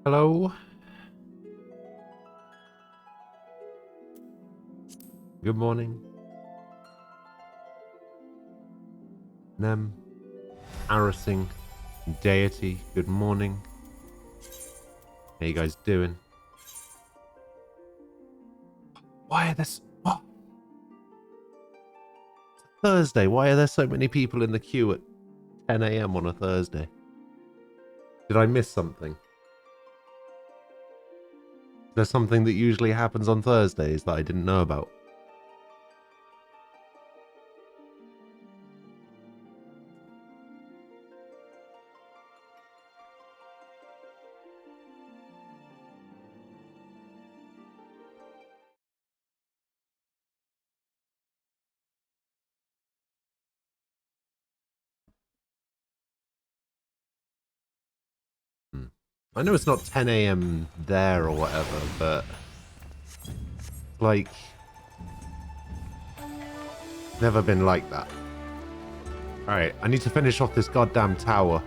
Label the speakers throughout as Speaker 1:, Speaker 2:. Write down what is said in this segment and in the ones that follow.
Speaker 1: Hello. Good morning. Nem. Arrasing. Deity. Good morning. How you guys doing? Why are this? What? Thursday. Why are there so many people in the queue at 10 a.m. on a Thursday? Did I miss something? Is there something that usually happens on Thursdays that I didn't know about? I know it's not 10 a.m. there or whatever, but like, never been like that. Alright, I need to finish off this goddamn tower.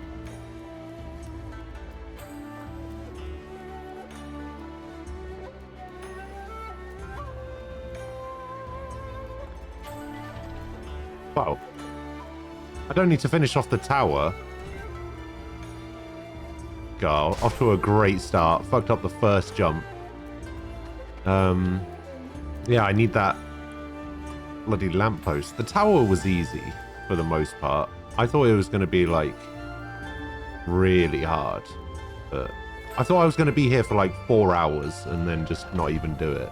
Speaker 1: Wow. I don't need to finish off the tower. Go, off to a great start. Fucked up the first jump. Yeah, I need that bloody lamppost. The tower was easy for the most part. I thought it was going to be like really hard, but I thought I was going to be here for like 4 hours and then just not even do it.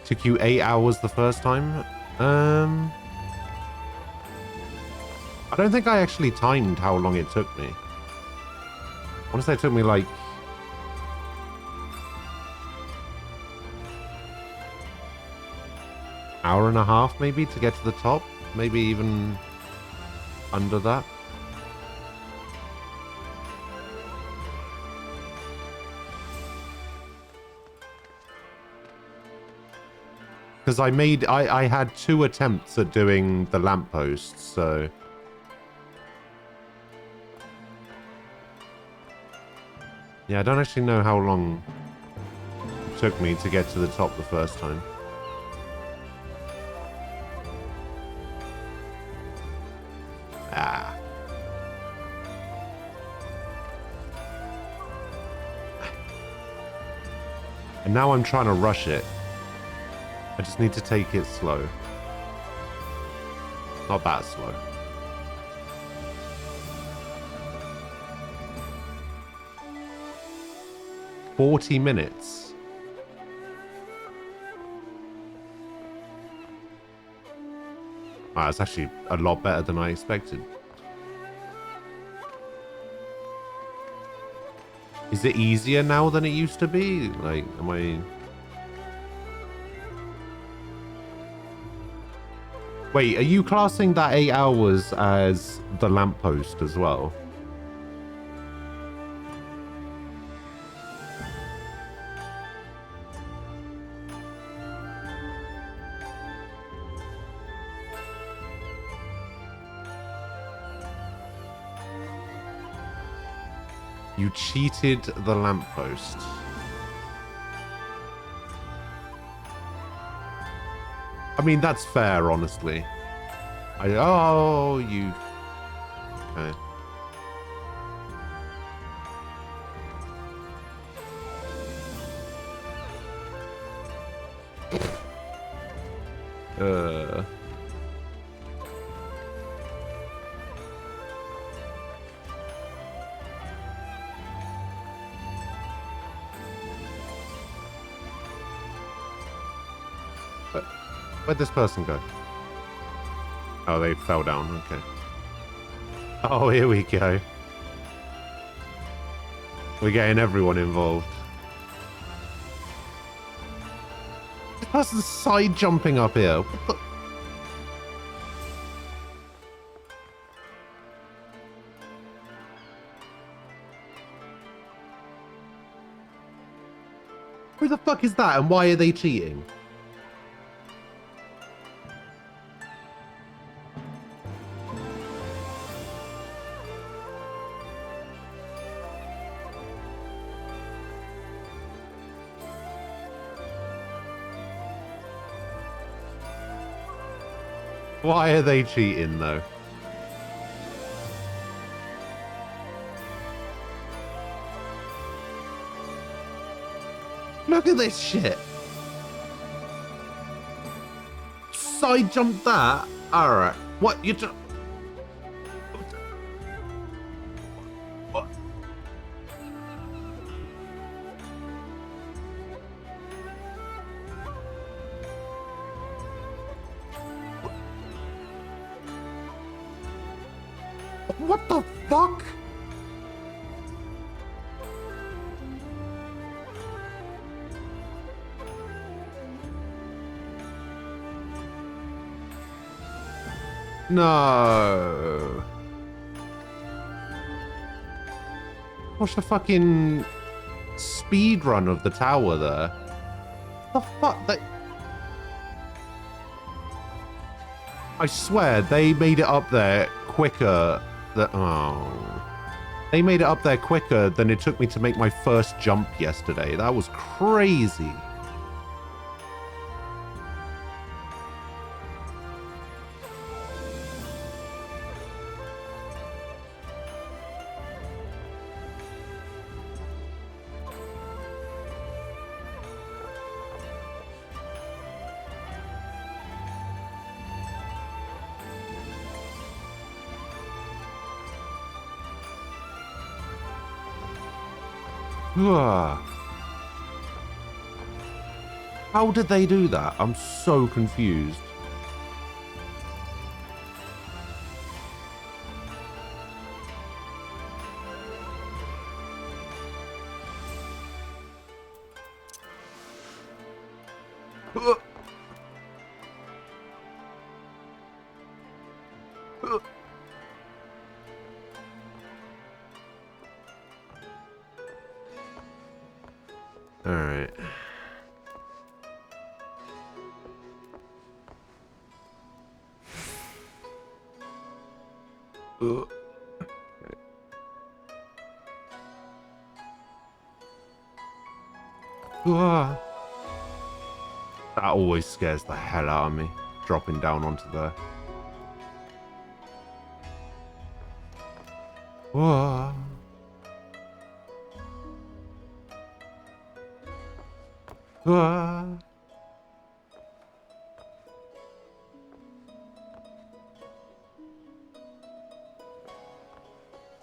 Speaker 1: Took you 8 hours the first time? I don't think I actually timed how long it took me. I want to say it took me like hour and a half maybe to get to the top. Maybe even under that. Because I had 2 attempts at doing the lampposts, so... Yeah, I don't actually know how long it took me to get to the top the first time. Ah. And now I'm trying to rush it. I just need to take it slow. Not that slow. "40 minutes. Wow, that's actually a lot better than I expected. Is it easier now than it used to be? Like, am I... Wait, are you classing that 8 hours as the lamppost as well? You cheated the lamppost. I mean, that's fair, honestly. Oh, you... Okay. Where'd this person go? Oh, they fell down. Okay. Oh, here we go. We're getting everyone involved. person's side jumping up here. What the? Who the fuck is that and why are they cheating? Why are they cheating, though? Look at this shit. Side jump that? Alright. What? You just... What? What the fuck? No. Watch the fucking speed run of the tower there. The fuck? I swear they made it up there quicker. They made it up there quicker than it took me to make my first jump yesterday. That was crazy. How did they do that? I'm so confused. All right. That always scares the hell out of me, dropping down onto there. Whoa.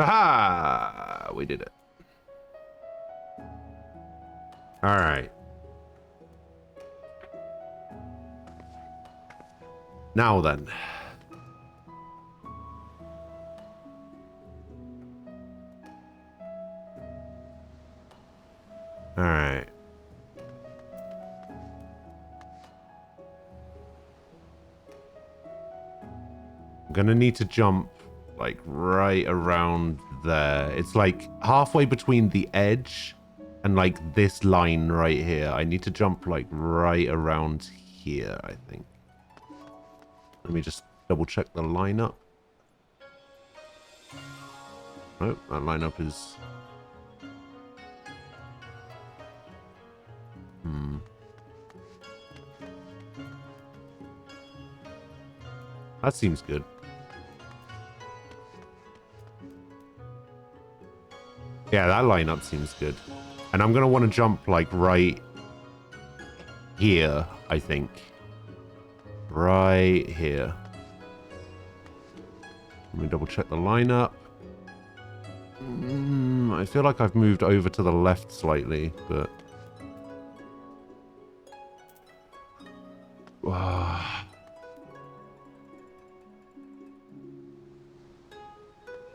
Speaker 1: Aha! We did it. All right. Now then. All right. I'm gonna need to jump like right around there. It's like halfway between the edge and like this line right here. I need to jump like right around here, I think. Let me just double check the lineup. Oh, that lineup is... That seems good. Yeah, that lineup seems good. And I'm going to want to jump like right here, I think. Right here. Let me double check the lineup. I feel like I've moved over to the left slightly, but...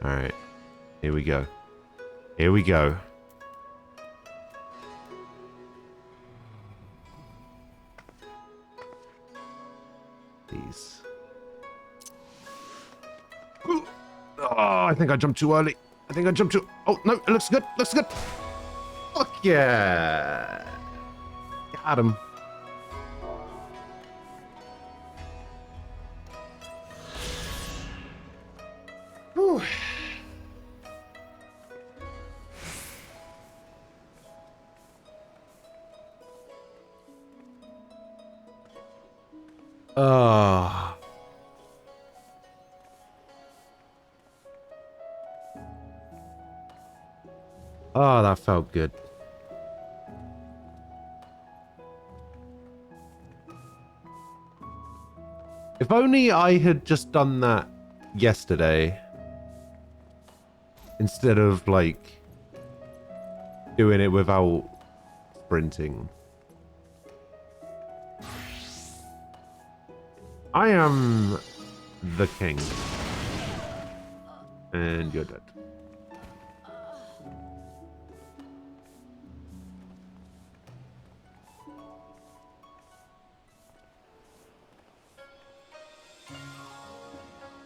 Speaker 1: Alright. Here we go. Here we go. please. Oh, I think I jumped too early. I think I jumped too... Oh, no, it looks good. Looks good. Fuck yeah. Got him. Whew. Oh, that felt good. If only I had just done that yesterday instead of like doing it without sprinting. I am the king. And you're dead.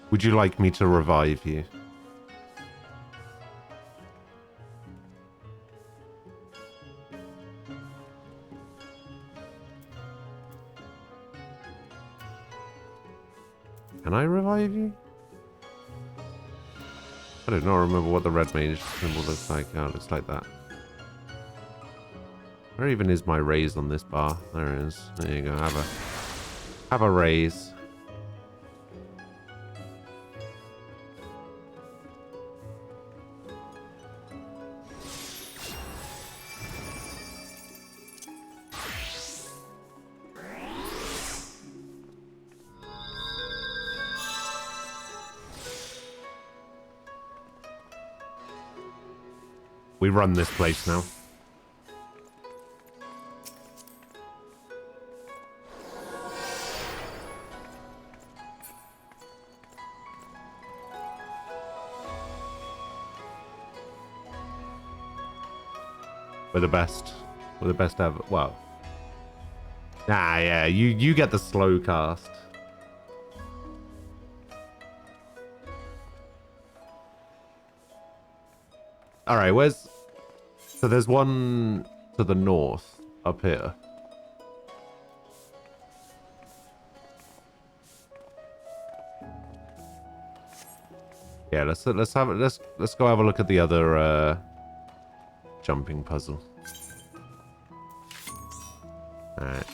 Speaker 1: Would you like me to revive you? Can I revive you? I do not remember what the red mage symbol looks like. Oh, it looks like that. Where even is my raise on this bar? There it is. There you go. Have a raise. We run this place now. We're the best. We're the best ever. Well. Nah, yeah, you get the slow cast. Alright, where's... So there's one to the north up here. Yeah, let's go have a look at the other jumping puzzle. Alright.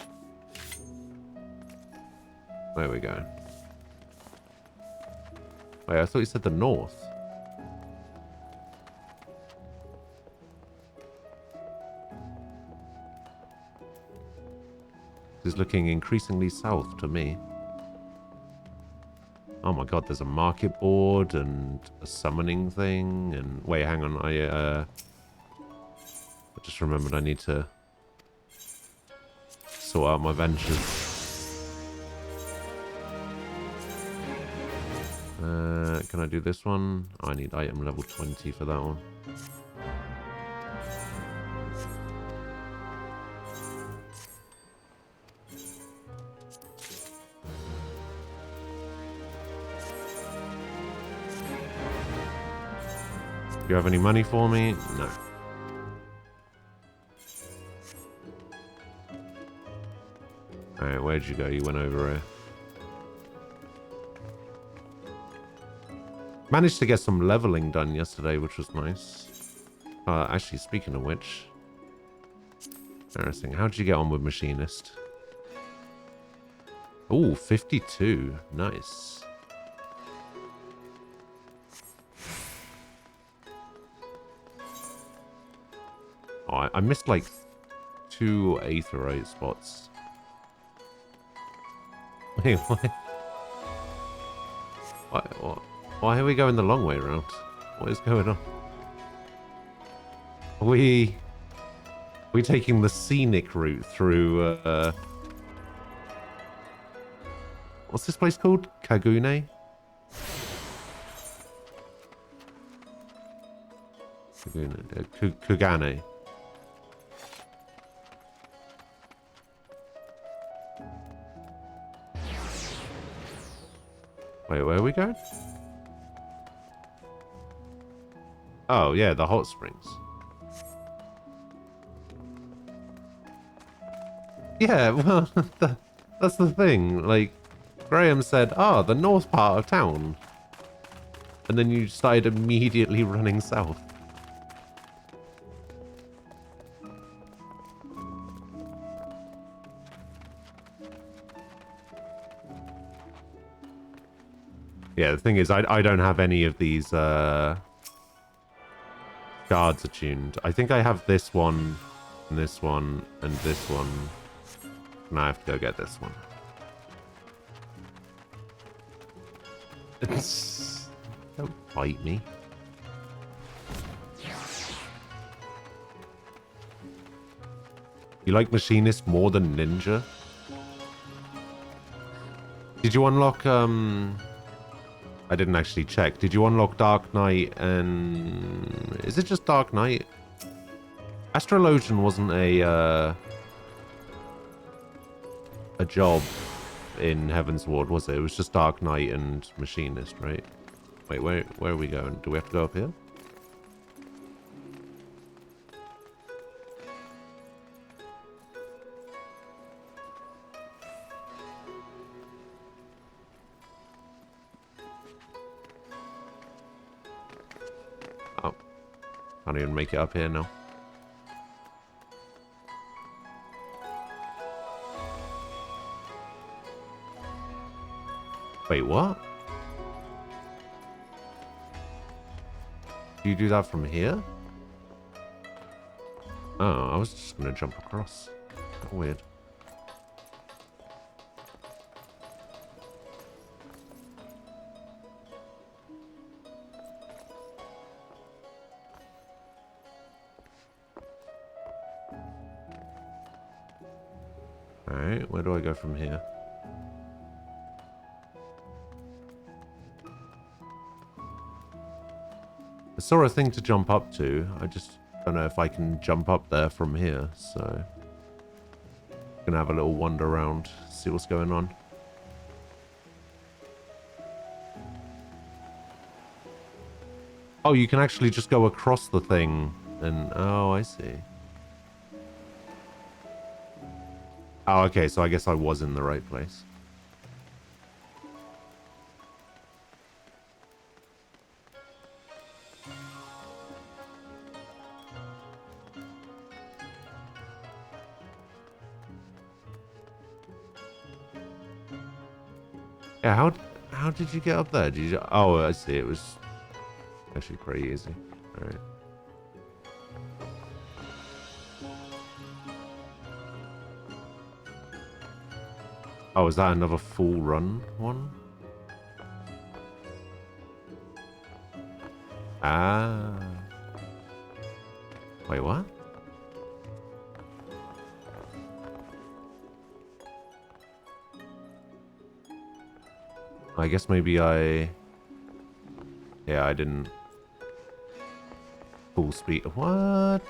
Speaker 1: Where are we going? Wait, I thought you said the north. Is looking increasingly south to me. Oh my god, there's a market board and a summoning thing and wait, hang on, I just remembered I need to sort out my ventures. Can I do this one? Oh, I need item level 20 for that one. Do you have any money for me? No. Alright, where'd you go? You went over here. Managed to get some leveling done yesterday, which was nice. Actually, speaking of which... Interesting. How did you get on with Machinist? Ooh, 52. Nice. Oh, I missed like 2 aetherite spots. Wait, what? What? Why are we going the long way around? What is going on? Are we taking the scenic route through, what's this place called? Kagune? Kugane. we going? Oh, yeah, the hot springs. Yeah, well, that's the thing. Like, Graham said, the north part of town. And then you started immediately running south. Yeah, the thing is, I don't have any of these guards attuned. I think I have this one, and this one, and this one. And I have to go get this one. Don't bite me. You like Machinist more than Ninja? Did you unlock, I didn't actually check. Did you unlock Dark Knight and... Is it just Dark Knight? Astrologian wasn't a job in Heaven's Ward, was it? It was just Dark Knight and Machinist, right? Wait, where are we going? Do we have to go up here? Oh. Can't even make it up here now. Wait, what? Do you do that from here? Oh, I was just gonna jump across. Weird. Alright, where do I go from here? I saw a thing to jump up to. I just don't know if I can jump up there from here, so... Gonna have a little wander around, see what's going on. Oh, you can actually just go across the thing and... Oh, I see. Oh, okay, so I guess I was in the right place. Yeah, how did you get up there? Did you... Oh, I see. It was actually pretty easy. All right. Oh, is that another full run one? Ah. Wait, what? I guess maybe I... Yeah, I didn't... Full speed... What?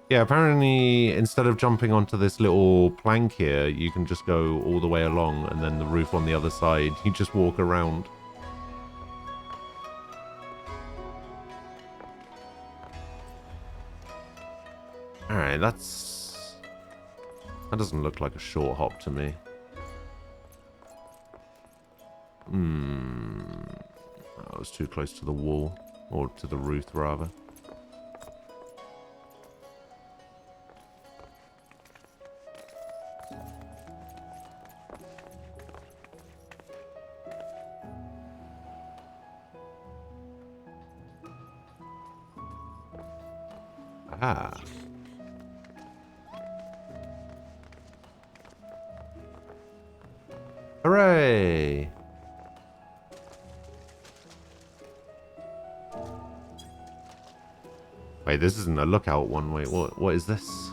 Speaker 1: Yeah, apparently instead of jumping onto this little plank here, you can just go all the way along and then the roof on the other side, you just walk around. Alright, that doesn't look like a short hop to me. I was too close to the wall, or to the roof rather. Ah. Hooray! Wait, this isn't a lookout one. Wait, what is this?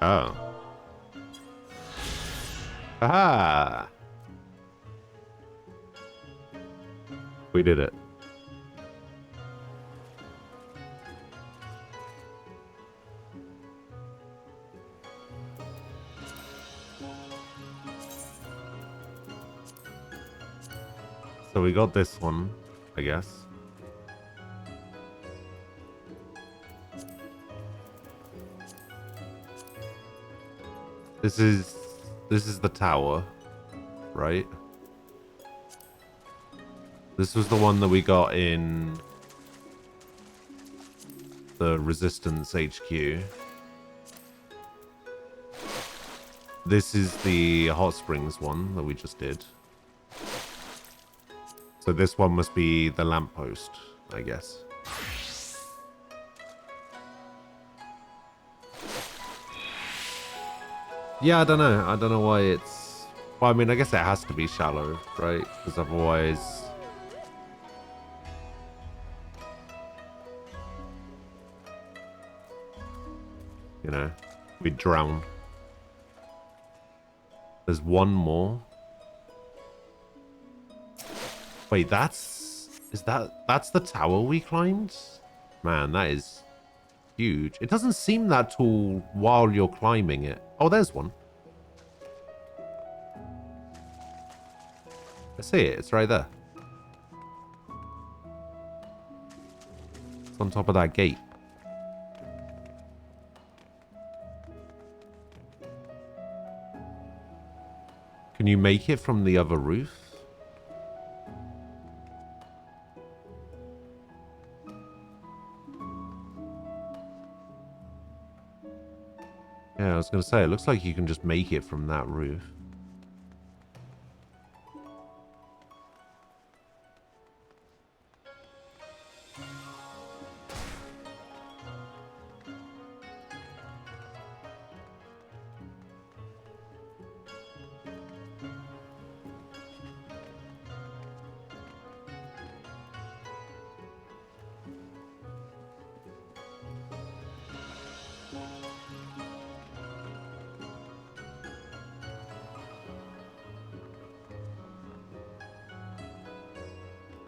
Speaker 1: Oh. Aha! We did it. So we got this one, I guess. This is the tower, right? This was the one that we got in the Resistance HQ. This is the Hot Springs one that we just did. So this one must be the lamppost, I guess. Yeah, I don't know. I don't know why it's... Well, I mean, I guess it has to be shallow, right? Because otherwise... You know, we'd drown. There's one more. Wait, that's the tower we climbed? Man, that is huge. It doesn't seem that tall while you're climbing it. Oh, there's one. I see it. It's right there. It's on top of that gate. Can you make it from the other roof? Yeah, I was going to say, it looks like you can just make it from that roof.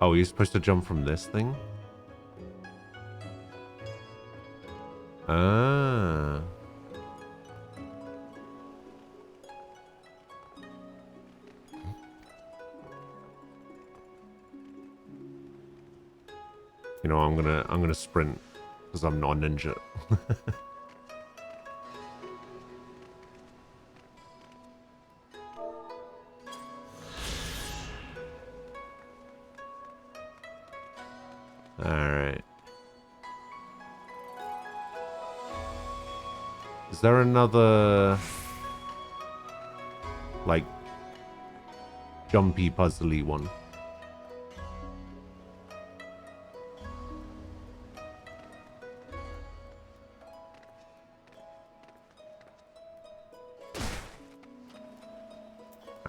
Speaker 1: Oh, you're supposed to jump from this thing? Ah. You know, I'm gonna sprint because I'm not a ninja. Alright. Is there another, like, jumpy, puzzly one?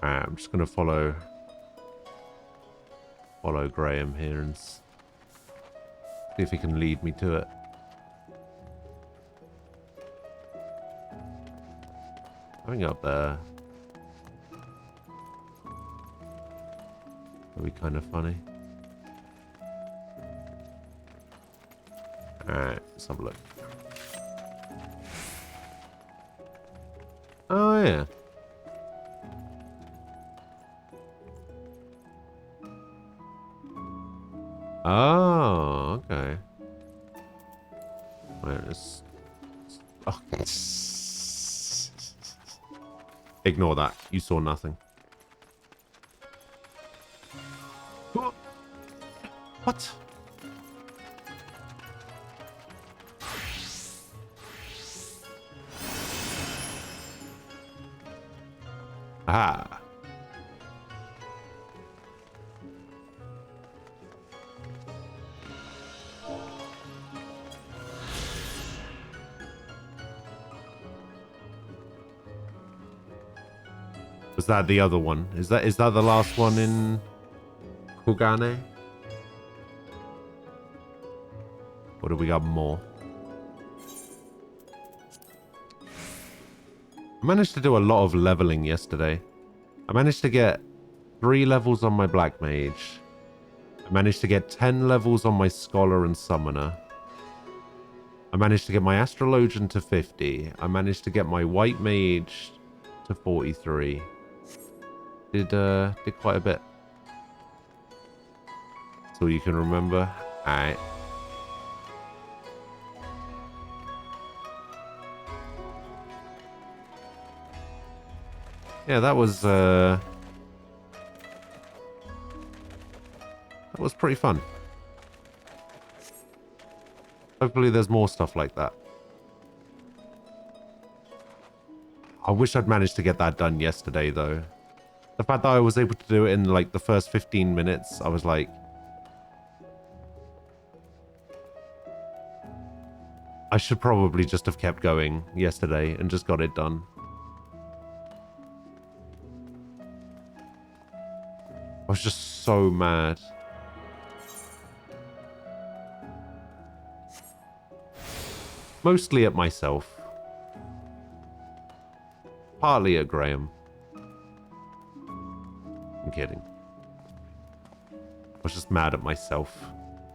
Speaker 1: Alright, I'm just gonna follow Graham here and see if he can lead me to it. Going up there. That'd be kind of funny. Alright, let's have a look. Oh, yeah. Oh, okay. Where is... Oh. Ignore that. You saw nothing. What? Ah. Was that the other one? Is that the last one in Kugane? Or do we got more? I managed to do a lot of leveling yesterday. I managed to get 3 levels on my Black Mage. I managed to get 10 levels on my Scholar and Summoner. I managed to get my Astrologian to 50. I managed to get my White Mage to 43. Did quite a bit. That's all you can remember. Alright. Yeah, that was pretty fun. Hopefully there's more stuff like that. I wish I'd managed to get that done yesterday, though. The fact that I was able to do it in, like, the first 15 minutes, I was like... I should probably just have kept going yesterday and just got it done. I was just so mad. Mostly at myself. Partly at Graham. I'm kidding. I was just mad at myself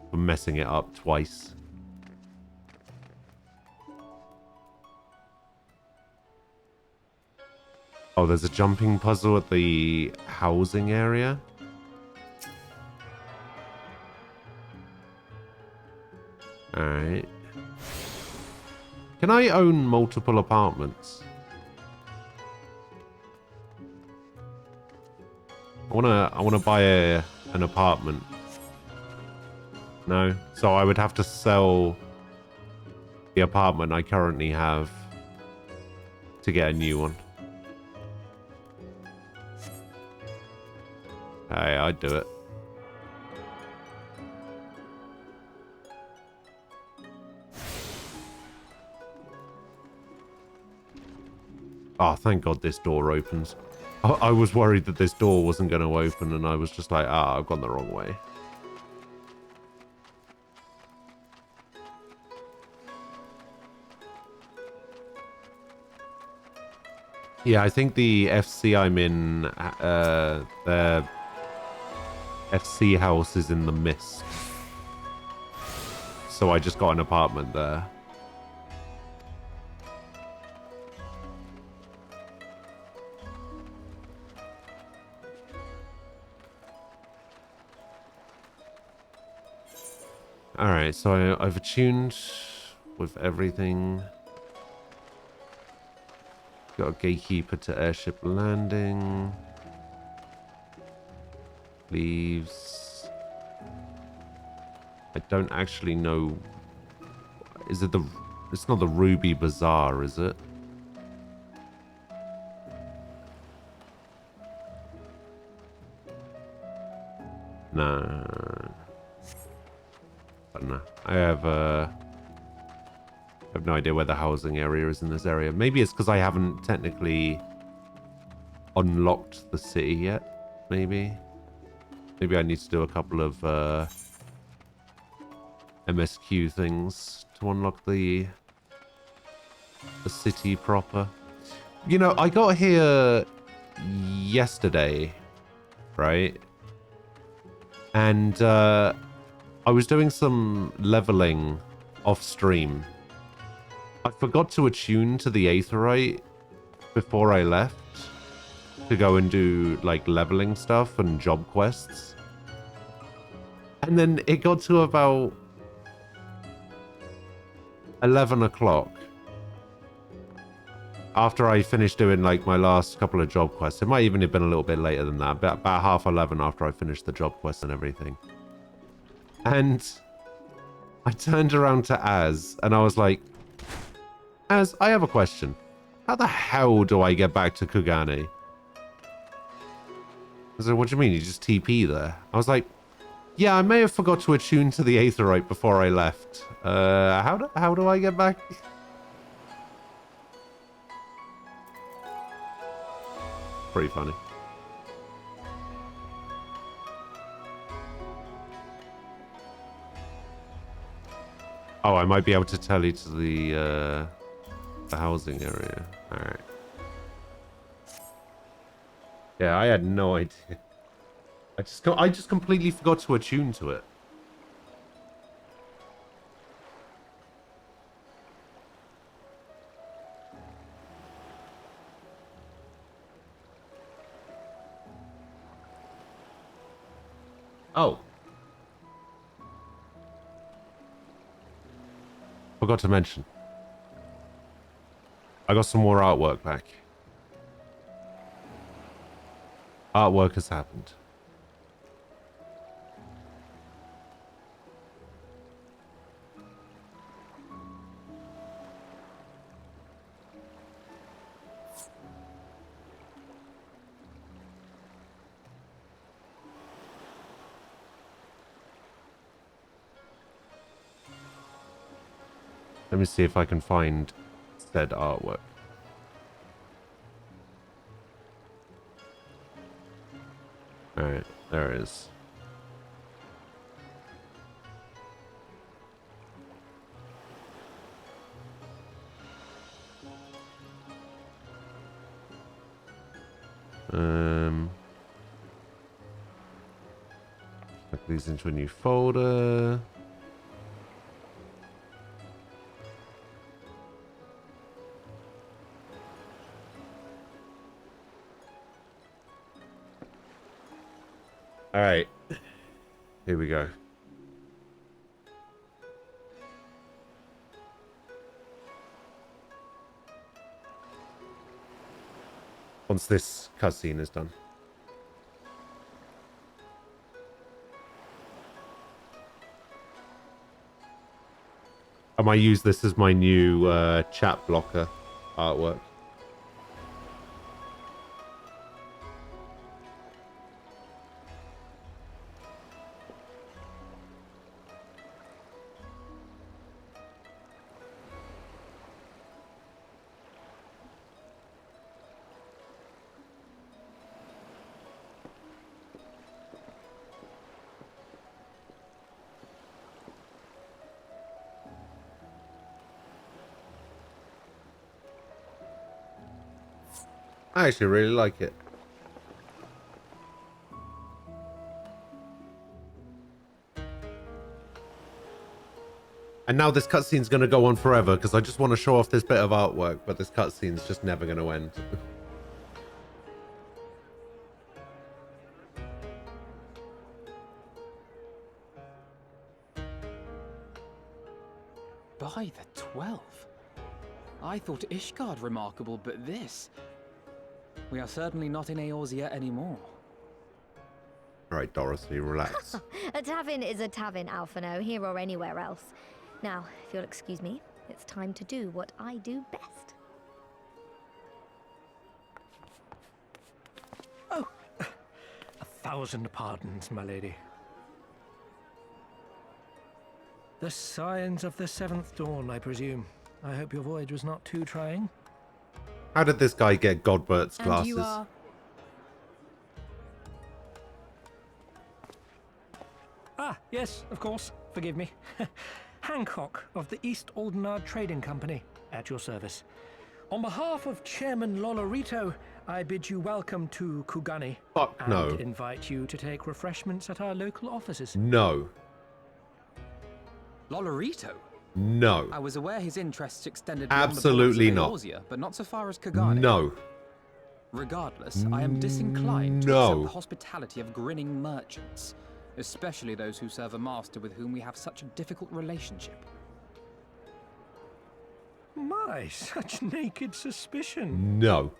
Speaker 1: for messing it up twice. Oh, there's a jumping puzzle at the housing area. Alright. Can I own multiple apartments? I wanna buy an apartment. No? So I would have to sell the apartment I currently have to get a new one. Hey, I'd do it. Oh, thank God this door opens. I was worried that this door wasn't going to open, and I was just like, I've gone the wrong way. Yeah, I think the FC I'm in, the FC house is in the mist. So I just got an apartment there. Alright, so I've attuned with everything. Got a gatekeeper to airship landing. Leaves. I don't actually know. Is it the... It's not the Ruby Bazaar, is it? No. I don't know. I have no idea where the housing area is in this area. Maybe it's because I haven't technically unlocked the city yet. Maybe I need to do a couple of MSQ things to unlock the city proper. You know, I got here yesterday, right? And I was doing some leveling off stream. I forgot to attune to the Aetheryte before I left to go and do like leveling stuff and job quests. And then it got to about 11 o'clock after I finished doing like my last couple of job quests. It might even have been a little bit later than that, about 11:30 after I finished the job quests and everything. And I turned around to Az and I was like, Az, I have a question. How the hell do I get back to Kugane? I said, what do you mean? You just TP there? I was like, yeah, I may have forgot to attune to the Aetheryte before I left. How do I get back? Pretty funny. Oh, I might be able to tell you to the housing area. All right. Yeah, I had no idea. I just completely forgot to attune to it. Oh. Forgot to mention. I got some more artwork back. Artwork has happened. Let me see if I can find said artwork. Alright, there it is. Put these into a new folder. All right, here we go. Once this cutscene is done. I might use this as my new chat blocker artwork. I actually really like it. And now this cutscene's going to go on forever because I just want to show off this bit of artwork, but this cutscene's just never going to end.
Speaker 2: By the 12. I thought Ishgard remarkable, but this... We are certainly not in Eorzea anymore.
Speaker 1: Alright, Dorothy, relax.
Speaker 3: A tavern is a tavern, Alphino, here or anywhere else. Now, if you'll excuse me, it's time to do what I do best.
Speaker 4: Oh, 1,000 pardons, my lady. The signs of the 7th dawn, I presume. I hope your voyage was not too trying.
Speaker 1: How did this guy get Godbert's glasses?
Speaker 2: And you are...
Speaker 4: Ah, yes, of course. Forgive me. Hancock of the East Aldenard Trading Company, at your service. On behalf of Chairman Lolorito, I bid you welcome to Kugani.
Speaker 1: Fuck no.
Speaker 4: And invite you to take refreshments at our local offices.
Speaker 1: No.
Speaker 2: Lolorito?
Speaker 1: No.
Speaker 2: I was aware his interests extended
Speaker 1: Absolutely
Speaker 2: beyond the
Speaker 1: not.
Speaker 2: borders of Eorzea, but not so far as Kugani.
Speaker 1: No.
Speaker 2: Regardless, I am disinclined to accept the hospitality of grinning merchants, especially those who serve a master with whom we have such a difficult relationship.
Speaker 4: My, such naked suspicion.
Speaker 1: No.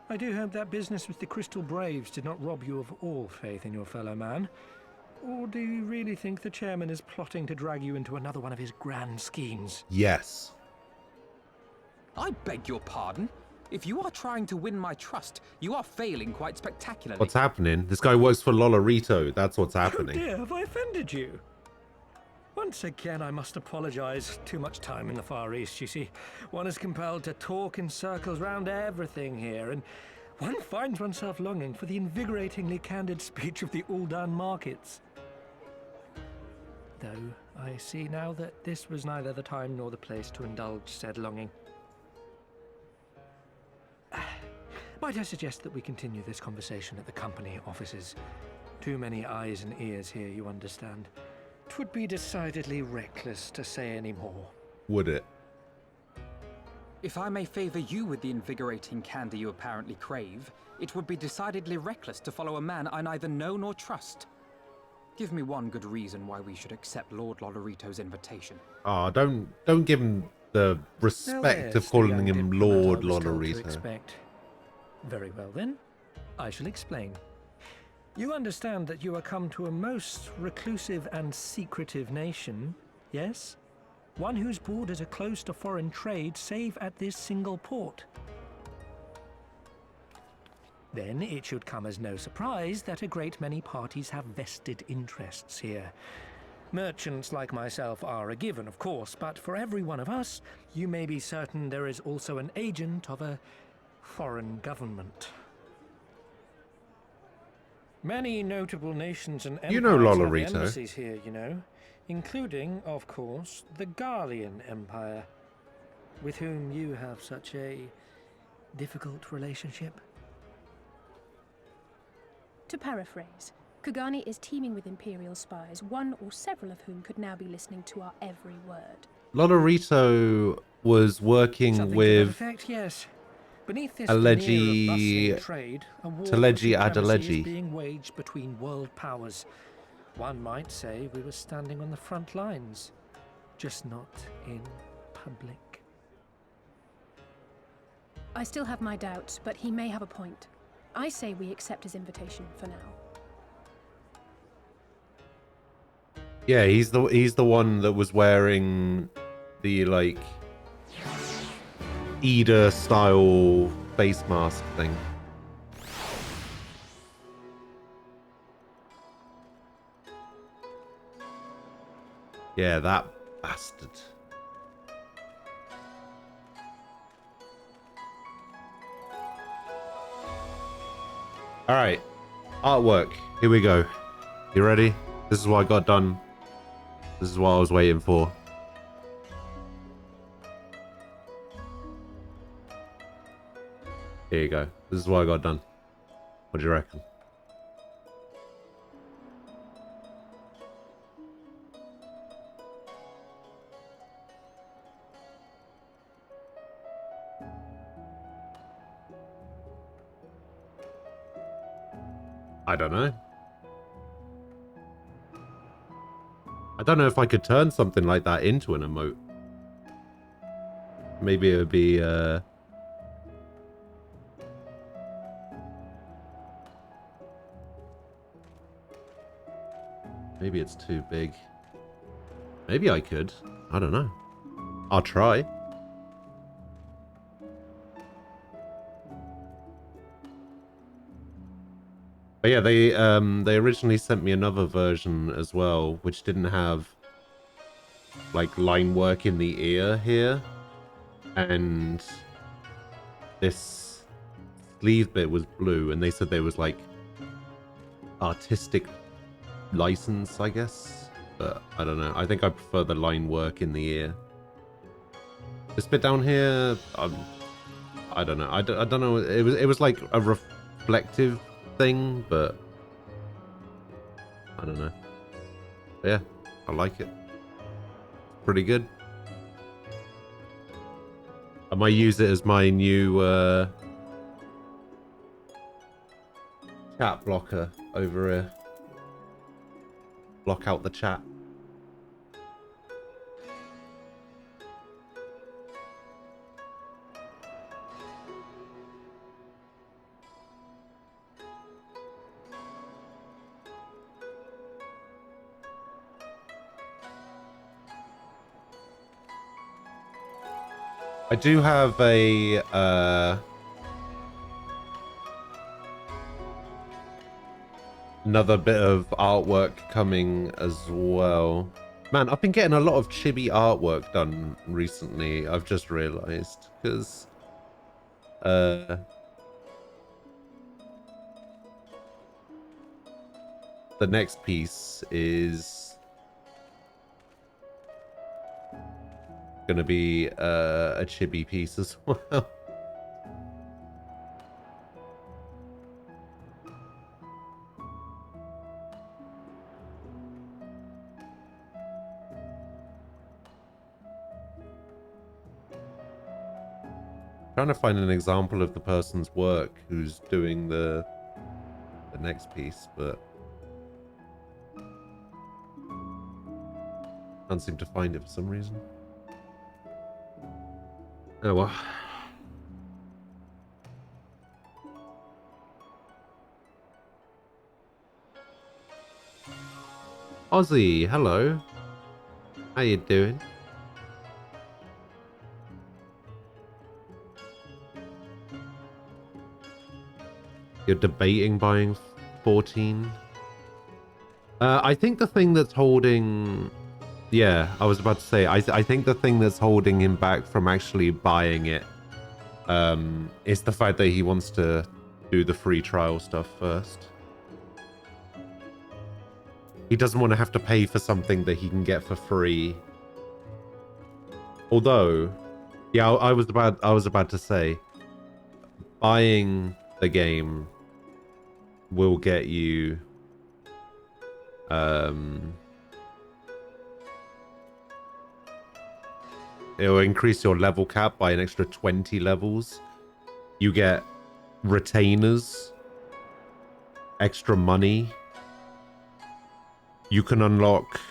Speaker 4: I do hope that business with the Crystal Braves did not rob you of all faith in your fellow man. Or do you really think the chairman is plotting to drag you into another one of his grand schemes?
Speaker 1: Yes.
Speaker 2: I beg your pardon? If you are trying to win my trust, you are failing quite spectacularly.
Speaker 1: What's happening? This guy works for Lolorito. That's what's happening.
Speaker 4: Oh dear, have I offended you? Once again, I must apologize. Too much time in the Far East, you see. One is compelled to talk in circles round everything here, and one finds oneself longing for the invigoratingly candid speech of the Uldan markets. Though I see now that this was neither the time nor the place to indulge said longing. Might I suggest that we continue this conversation at the company offices? Too many eyes and ears here, you understand. It would be decidedly reckless to say any more.
Speaker 1: Would it?
Speaker 2: If I may favor you with the invigorating candy you apparently crave, it would be decidedly reckless to follow a man I neither know nor trust. Give me one good reason why we should accept Lord Lolorito's invitation.
Speaker 1: Oh, don't give him the respect of calling him Lord Lolorito.
Speaker 4: Very well then, I shall explain. You understand that you are come to a most reclusive and secretive nation, yes? One whose borders are closed to foreign trade save at this single port. Then it should come as no surprise that a great many parties have vested interests here. Merchants like myself are a given, of course, but for every one of us, you may be certain there is also an agent of a foreign government. Many notable nations and empires have embassies here, you know, including, of course, the Garlean Empire, with whom you have such a difficult relationship.
Speaker 5: To paraphrase, Kugani is teeming with Imperial spies, one or several of whom could now be listening to our every word.
Speaker 1: Lolorito was working
Speaker 4: Something
Speaker 1: with
Speaker 4: to that effect, yes. Beneath this veneer of bustling trade, a war for supremacy is being waged between world powers. One might say we were standing on the front lines, just not in public.
Speaker 5: I still have my doubts, but he may have a point. I say we accept his invitation for now.
Speaker 1: Yeah, he's the one that was wearing the like Ida style face mask thing. Yeah, that bastard. All right, artwork. Here we go. You ready? This is what I got done. This is what I was waiting for. Here you go. This is what I got done. What do you reckon? I don't know. I don't know if I could turn something like that into an emote. Maybe it would be, maybe it's too big. Maybe I could. I don't know. I'll try. But yeah, they originally sent me another version as well, which didn't have like line work in the ear here, and this sleeve bit was blue, and they said there was like artistic license, I guess, but I don't know. I think I prefer the line work in the ear. This bit down here, I don't know. I don't know. It was like a reflective thing, but I don't know. But yeah, I like it. Pretty good. I might use it as my new chat blocker over here. Block out the chat. I do have a another bit of artwork coming as well. Man, I've been getting a lot of chibi artwork done recently, I've just realized, because the next piece is gonna be a chibi piece as well. trying to find an example of the person's work who's doing the next piece, but can't seem to find it for some reason. Oh well. Ozzy, hello. How you doing? You're debating buying 14? I think the thing that's holding... Yeah, I was about to say, I think the thing that's holding him back from actually buying it is the fact that he wants to do the free trial stuff first. He doesn't want to have to pay for something that he can get for free. Although, yeah, I was about to say, buying the game will get you it'll increase your level cap by an extra 20 levels. You get retainers, extra money. You can unlock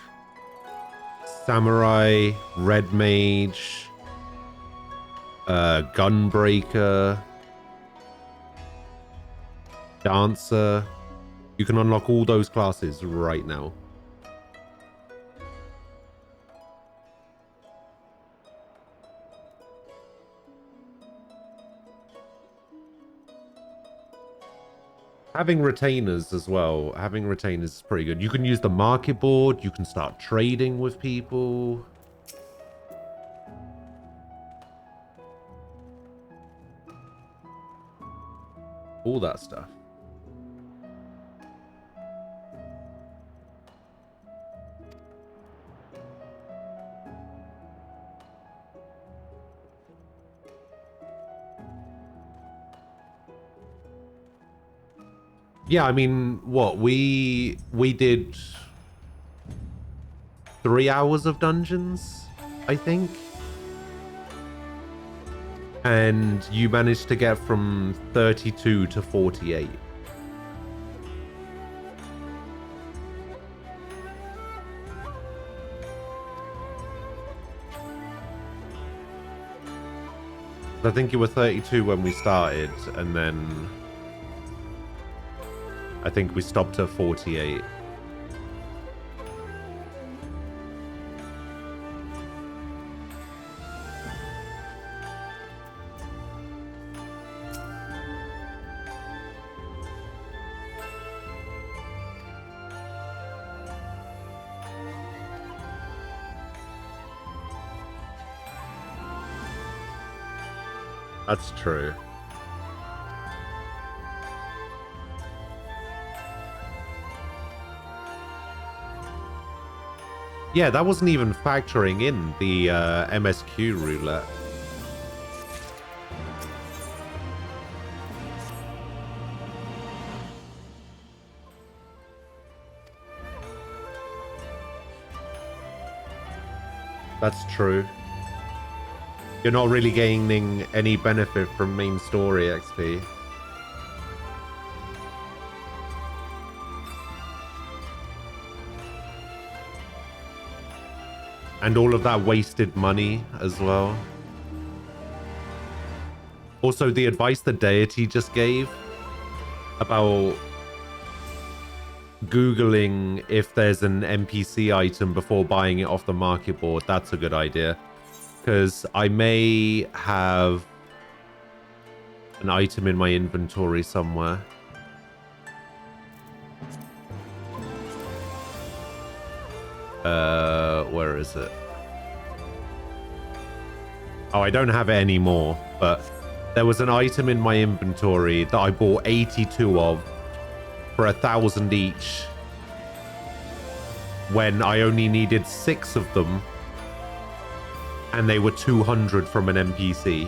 Speaker 1: Samurai, Red Mage, Gunbreaker, Dancer. You can unlock all those classes right now. Having retainers as well. Having retainers is pretty good. You can use the market board. You can start trading with people. All that stuff. Yeah, I mean, what we did 3 hours of dungeons, I think. And you managed to get from 32 to 48. I think you were 32 when we started, and then I think we stopped at 48. That's true. Yeah, that wasn't even factoring in the MSQ roulette. That's true. You're not really gaining any benefit from main story XP. And all of that wasted money as well. Also, the advice the deity just gave about Googling if there's an NPC item before buying it off the market board. That's a good idea. Because I may have an item in my inventory somewhere. Where is it? Oh, I don't have it anymore, but there was an item in my inventory that I bought 82 of for 1,000 each when I only needed 6 of them and they were 200 from an NPC.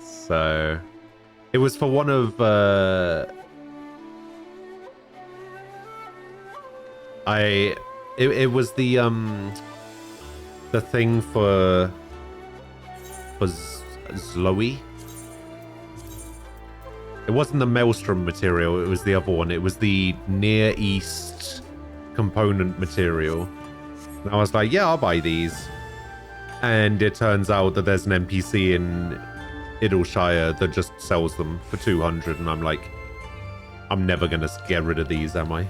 Speaker 1: So it was for one of It was the thing for Zloe. It wasn't the Maelstrom material, it was the other one. It was the Near East component material. And I was like, yeah, I'll buy these. And it turns out that there's an NPC in Idleshire that just sells them for 200, and I'm like, I'm never gonna get rid of these, am I?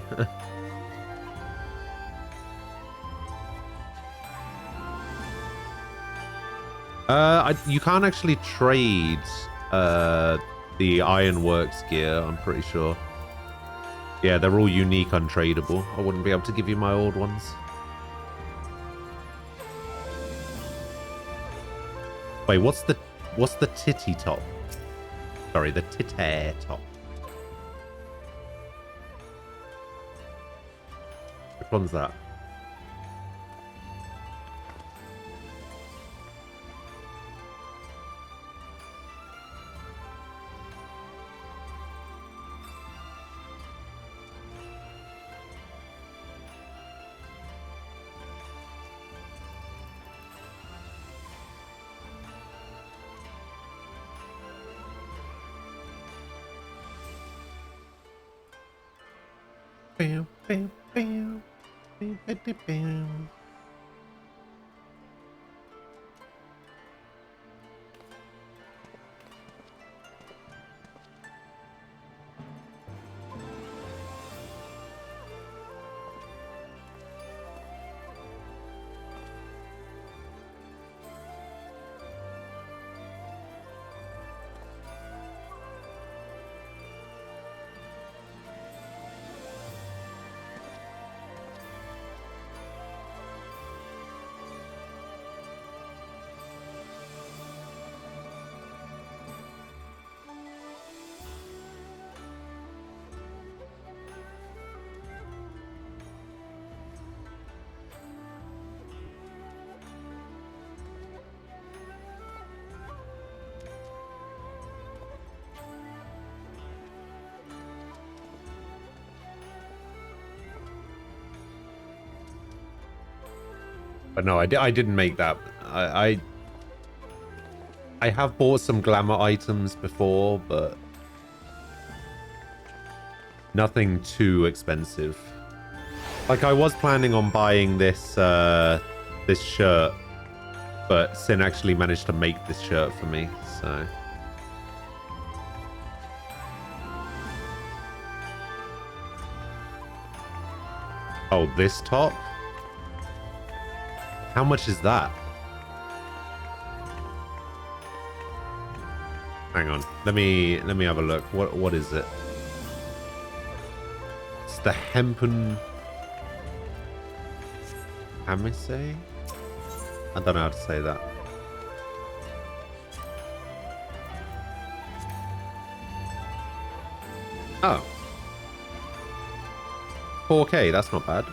Speaker 1: You can't actually trade the Ironworks gear, I'm pretty sure. Yeah, they're all unique, untradeable. I wouldn't be able to give you my old ones. Wait, what's the titty top? Sorry, the titty top. Which one's that? Bam, bam, bam. Bam, bam, bam, bam. But no, I didn't make that. I have bought some glamour items before, but nothing too expensive. Like, I was planning on buying this this shirt, but Sin actually managed to make this shirt for me, so. Oh, this top? How much is that? Hang on. Let me have a look. What is it? It's the hempen camise? I don't know how to say that. Oh. 4K, that's not bad.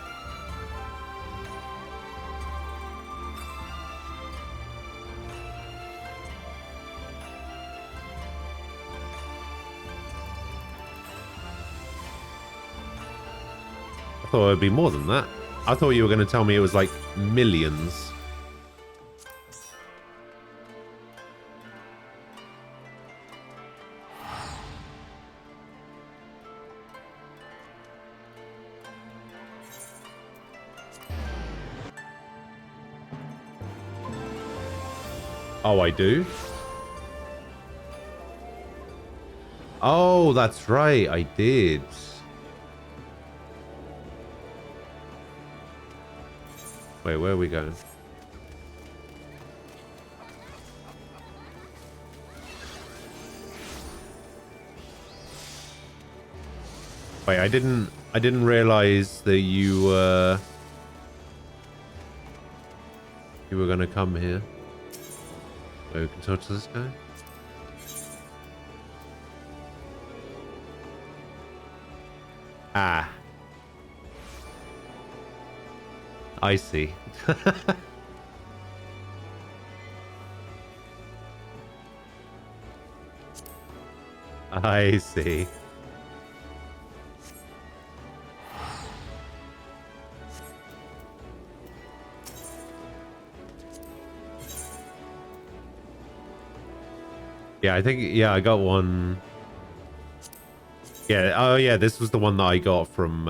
Speaker 1: I thought it would be more than that. I thought you were going to tell me it was like millions. Oh, I do? Oh, that's right. I did. Wait, where are we going? Wait, I didn't realize that you were gonna come here. So we can talk to this guy. Ah. I see. I see. Yeah, I think, yeah, I got one. Yeah, oh yeah, this was the one that I got from,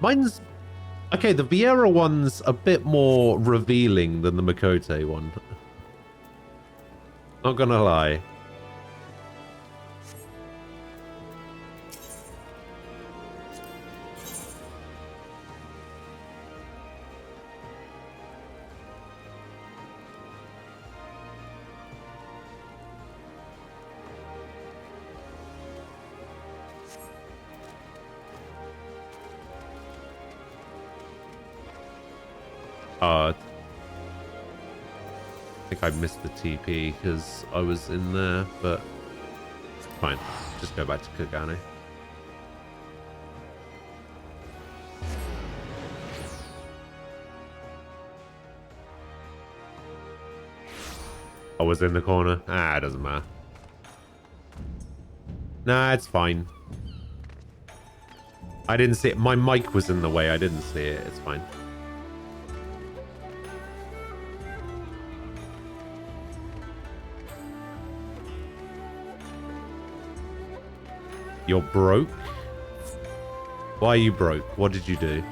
Speaker 1: mine's, okay, the Vieira one's a bit more revealing than the Makote one. Not gonna lie. I think I missed the TP because I was in there, but fine. Just go back to Kugane. I was in the corner. Ah, it doesn't matter. Nah, it's fine. I didn't see it. My mic was in the way. I didn't see it. It's fine. You're broke? Why are you broke? What did you do?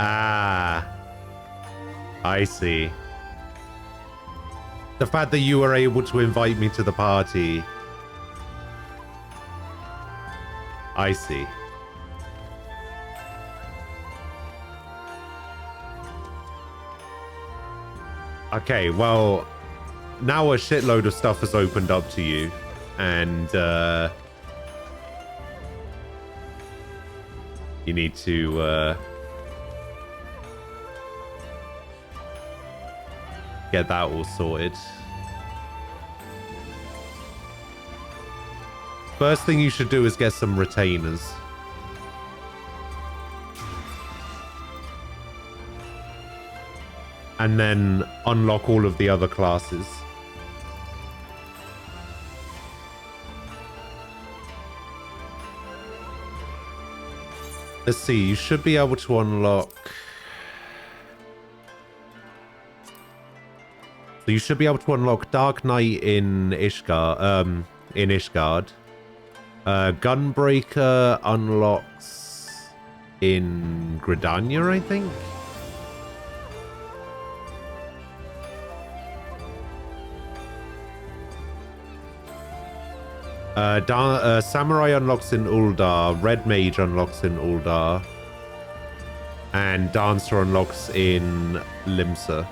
Speaker 1: Ah, I see. The fact that you were able to invite me to the party. I see. Okay, well, now a shitload of stuff has opened up to you, and you need to get that all sorted. First thing you should do is get some retainers. And then unlock all of the other classes. Let's see, you should be able to unlock... So you should be able to unlock Dark Knight in Ishgard. Gunbreaker unlocks in Gridania, I think. Samurai unlocks in Uldar. Red Mage unlocks in Uldar. And Dancer unlocks in Limsa.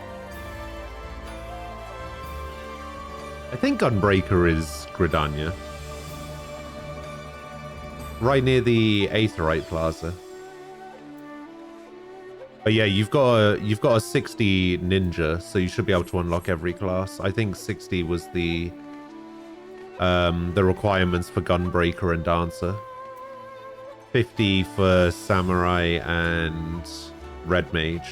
Speaker 1: I think Gunbreaker is Gridania. Right near the Aetherite Plaza. But yeah, you've got a 60 ninja, so you should be able to unlock every class. I think 60 was the requirements for Gunbreaker and Dancer. 50 for Samurai and Red Mage.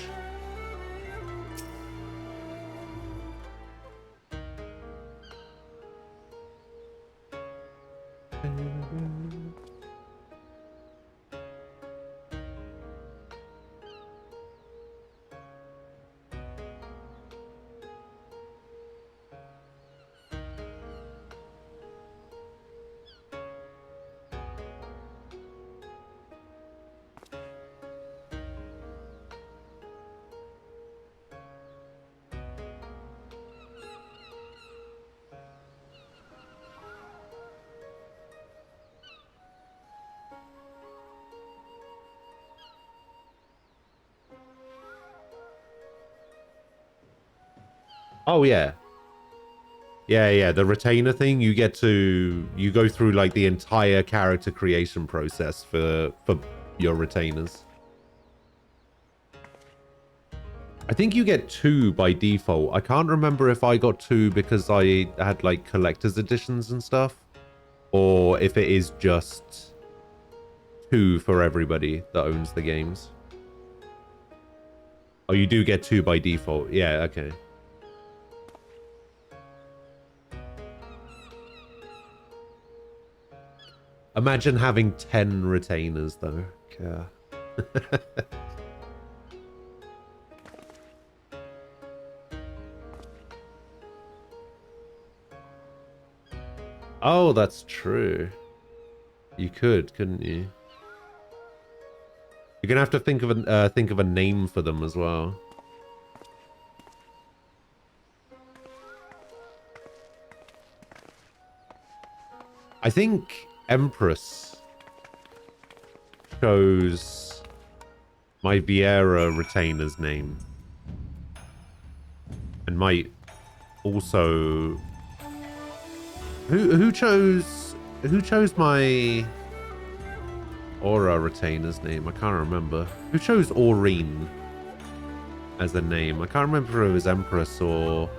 Speaker 1: Oh, yeah. Yeah. The retainer thing, you go through like the entire character creation process for your retainers. I think you get 2 by default. I can't remember if I got 2 because I had like collector's editions and stuff, or if it is just 2 for everybody that owns the games. Oh, you do get 2 by default. Yeah, okay. Imagine having 10 retainers, though. Yeah. Oh, that's true. You could, couldn't you? You're gonna have to think of a name for them as well. I think Empress chose my Vieira retainer's name, and might also who chose my Aura retainer's name? I can't remember. Who chose Aureen as a name? I can't remember if it was Empress or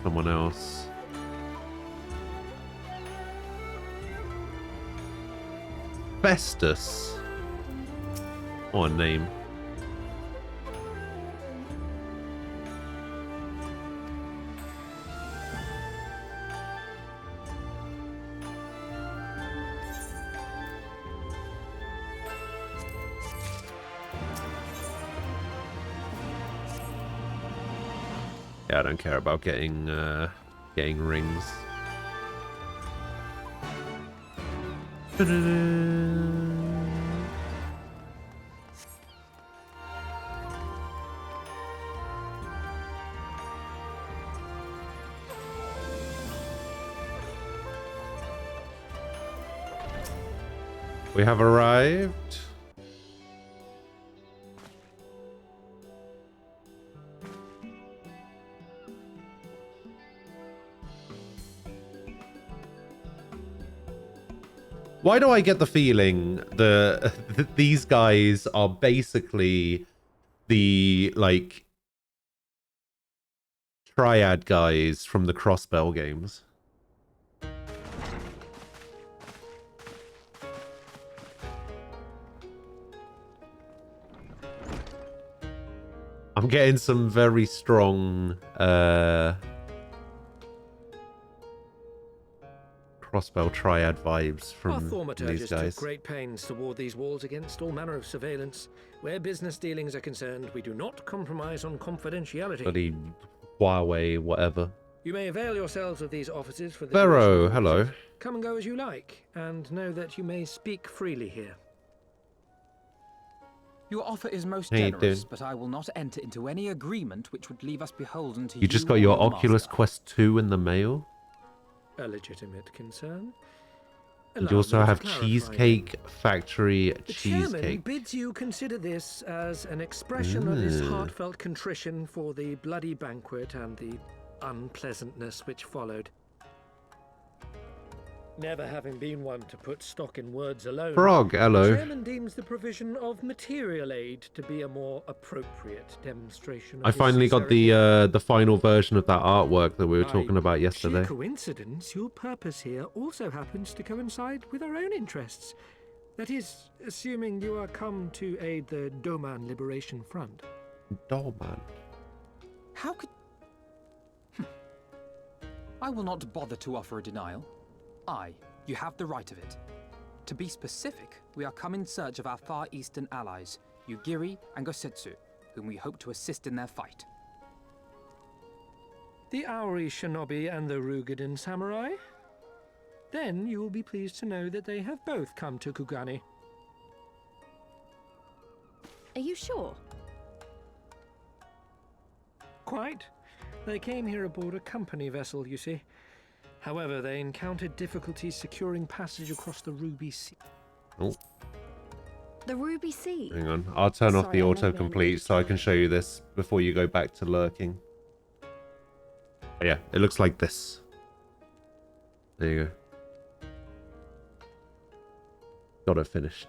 Speaker 1: someone else. Festus. What a name. Yeah, I don't care about getting rings. We have arrived. Why do I get the feeling that these guys are basically the, like, triad guys from the Crossbell games? I'm getting some very strong Crossbell triad vibes from these guys.
Speaker 4: Took great pains to ward these walls against all manner of surveillance. Where business dealings are concerned, we do not compromise on confidentiality.
Speaker 1: Bloody Huawei, whatever.
Speaker 4: You may avail yourselves of these offices for the
Speaker 1: Vero, hello.
Speaker 4: Come and go as you like, and know that you may speak freely here.
Speaker 2: Your offer is most
Speaker 1: How you
Speaker 2: generous,
Speaker 1: doing?
Speaker 2: but I will not enter into any agreement which would leave us beholden to you.
Speaker 1: You just got your
Speaker 2: or
Speaker 1: Oculus
Speaker 2: master.
Speaker 1: Quest 2 in the mail?
Speaker 4: A legitimate concern.
Speaker 1: And
Speaker 4: Allow
Speaker 1: you also
Speaker 4: me to
Speaker 1: have
Speaker 4: clarify.
Speaker 1: Cheesecake Factory
Speaker 4: The chairman
Speaker 1: cheesecake.
Speaker 4: bids you consider this as an expression of his
Speaker 1: Ooh.
Speaker 4: heartfelt contrition for the bloody banquet and the unpleasantness which followed. Never having been one to put stock in words alone,
Speaker 1: Frog,
Speaker 4: the
Speaker 1: hello.
Speaker 4: chairman deems the provision of material aid to be a more appropriate demonstration of
Speaker 1: I
Speaker 4: his
Speaker 1: finally got
Speaker 4: sincerity.
Speaker 1: the final version of that artwork that we were
Speaker 4: By
Speaker 1: talking about yesterday.
Speaker 4: sheer coincidence, your purpose here also happens to coincide with our own interests. That is, assuming you are come to aid the Doman Liberation Front.
Speaker 1: Dollman.
Speaker 2: How could... I will not bother to offer a denial. You have the right of it. To be specific, we are come in search of our Far Eastern allies, Yugiri and Gosetsu, whom we hope to assist in their fight.
Speaker 4: The Auri Shinobi and the Rugadan Samurai? Then you will be pleased to know that they have both come to Kugani.
Speaker 5: Are you sure?
Speaker 4: Quite. They came here aboard a company vessel, you see. However, they encountered difficulties securing passage across the Ruby Sea.
Speaker 1: Oh,
Speaker 3: The Ruby Sea.
Speaker 1: hang on. I'll turn off
Speaker 5: Sorry,
Speaker 1: the
Speaker 5: I never
Speaker 1: autocomplete
Speaker 5: really
Speaker 1: so I can show you this before you go back to lurking. Oh, yeah, it looks like this. There you go. Got it finished.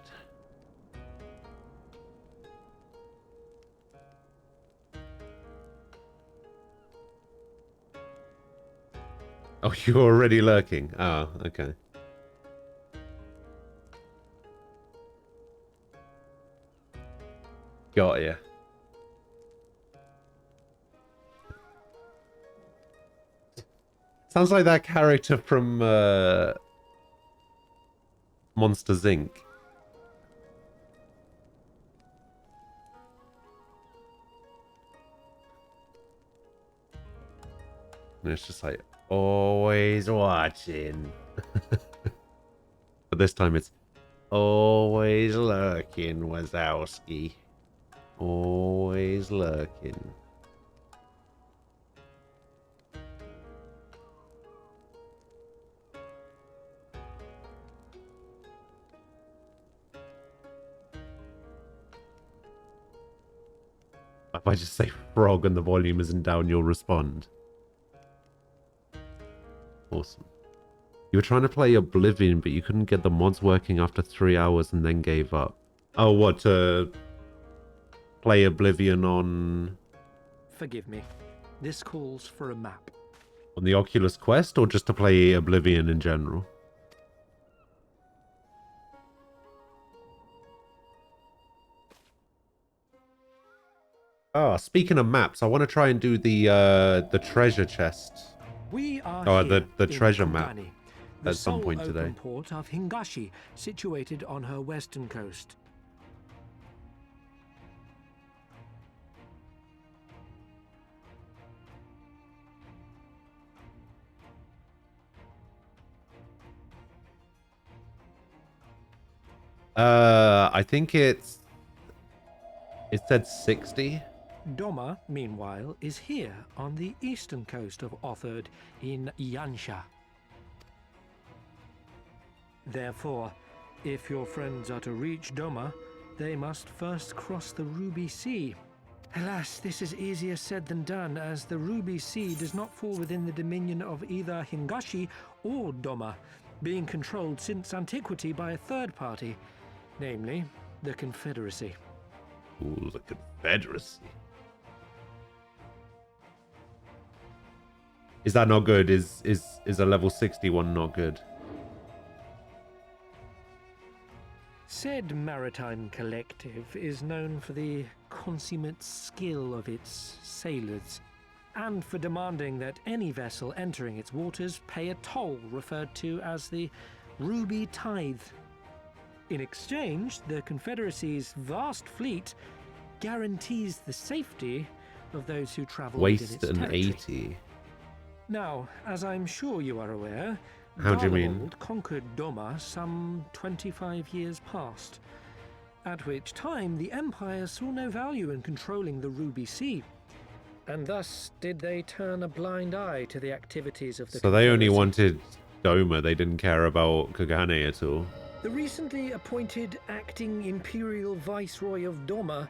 Speaker 1: Oh, you're already lurking. Oh, okay. Got ya. Sounds like that character from Monsters Inc. And it's just like, always watching. But this time it's always lurking, Wazowski. Always lurking. If I just say frog and the volume isn't down, you'll respond. Awesome. You were trying to play Oblivion, but you couldn't get the mods working after 3 hours and then gave up. Oh, what, to play Oblivion on...
Speaker 4: Forgive me. This calls for a map.
Speaker 1: On the Oculus Quest, or just to play Oblivion in general? Oh, speaking of maps, I want to try and do the treasure chest.
Speaker 4: We are
Speaker 1: the treasure map
Speaker 4: Kugani,
Speaker 1: at some point
Speaker 4: the
Speaker 1: today.
Speaker 4: sole open port of Hingashi, situated on her western coast.
Speaker 1: I think it said 60.
Speaker 4: Doma, meanwhile, is here on the eastern coast of Otherd in Yansha. Therefore, if your friends are to reach Doma, they must first cross the Ruby Sea. Alas, this is easier said than done, as the Ruby Sea does not fall within the dominion of either Hingashi or Doma, being controlled since antiquity by a third party, namely the Confederacy.
Speaker 1: Ooh, the Confederacy. Is that not good? Is a level 61 not good?
Speaker 4: Said maritime collective is known for the consummate skill of its sailors, and for demanding that any vessel entering its waters pay a toll referred to as the Ruby Tithe. In exchange, the Confederacy's vast fleet guarantees the safety of those who travel within
Speaker 1: Waste
Speaker 4: its
Speaker 1: an
Speaker 4: territory.
Speaker 1: 80.
Speaker 4: Now, as I'm sure you are aware,
Speaker 1: How do you mean?
Speaker 4: Garlemald conquered Doma some 25 years past, at which time the Empire saw no value in controlling the Ruby Sea, and thus did they turn a blind eye to the activities of the
Speaker 1: So they only
Speaker 4: Confederacy.
Speaker 1: wanted Doma, they didn't care about Kagane at all.
Speaker 4: The recently appointed acting Imperial Viceroy of Doma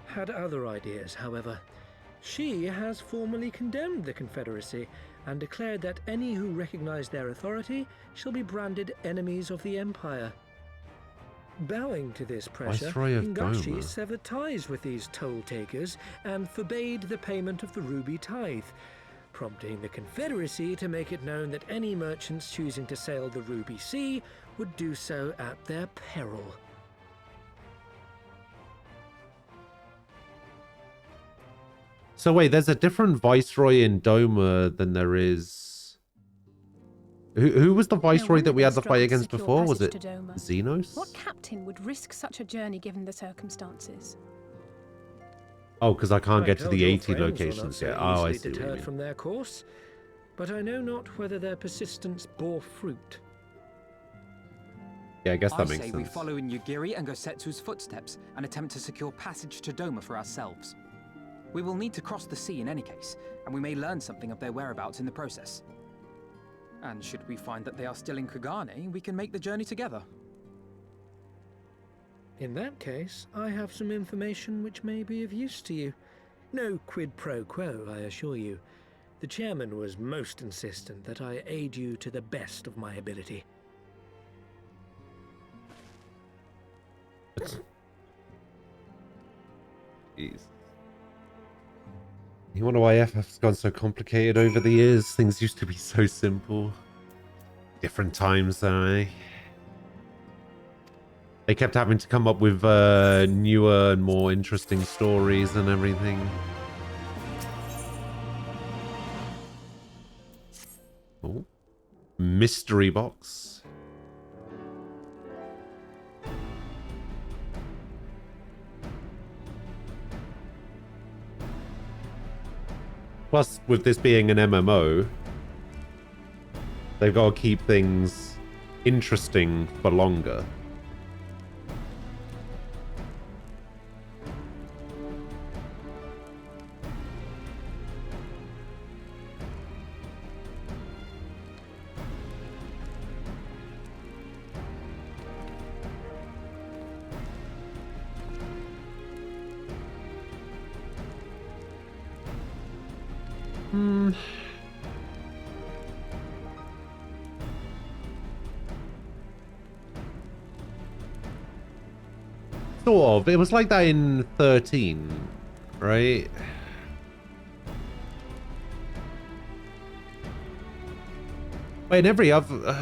Speaker 4: had other ideas, however. She has formally condemned the Confederacy and declared that any who recognize their authority shall be branded enemies of the Empire. Bowing to this pressure,
Speaker 1: Viceroy of
Speaker 4: Hingashi
Speaker 1: Doma.
Speaker 4: severed ties with these toll takers and forbade the payment of the Ruby Tithe, prompting the Confederacy to make it known that any merchants choosing to sail the Ruby Sea would do so at their peril.
Speaker 1: So wait, there's a different Viceroy in Doma than there is... Who was the Viceroy
Speaker 5: wonder
Speaker 1: that we
Speaker 5: they
Speaker 1: had to fight
Speaker 5: strike
Speaker 1: against
Speaker 5: secure
Speaker 1: before? Was it
Speaker 5: passage to Doma.
Speaker 1: Xenos?
Speaker 5: What captain would risk such a journey given the circumstances?
Speaker 1: Oh, because I can't get to
Speaker 4: told
Speaker 1: the
Speaker 4: your
Speaker 1: 80
Speaker 4: friends were not
Speaker 1: locations
Speaker 4: so
Speaker 1: yet. Oh, I
Speaker 4: easily
Speaker 1: see what you
Speaker 4: deterred
Speaker 1: mean.
Speaker 4: from their course, but I know not whether their persistence bore fruit.
Speaker 1: Yeah, I guess
Speaker 2: I
Speaker 1: that makes
Speaker 2: say
Speaker 1: sense.
Speaker 2: we follow in Yugiri and Gosetsu's footsteps and attempt to secure passage to Doma for ourselves. We will need to cross the sea in any case, and we may learn something of their whereabouts in the process. And should we find that they are still in Kugane, we can make the journey together.
Speaker 4: In that case, I have some information which may be of use to you. No quid pro quo, I assure you. The chairman was most insistent that I aid you to the best of my ability.
Speaker 1: Jeez. You wonder why FF's gone so complicated over the years? Things used to be so simple. Different times, though, eh? They kept having to come up with newer and more interesting stories and everything. Oh. Mystery box. Plus, with this being an MMO, they've got to keep things interesting for longer. Sort of. It was like that in 13, right? Wait, in every other...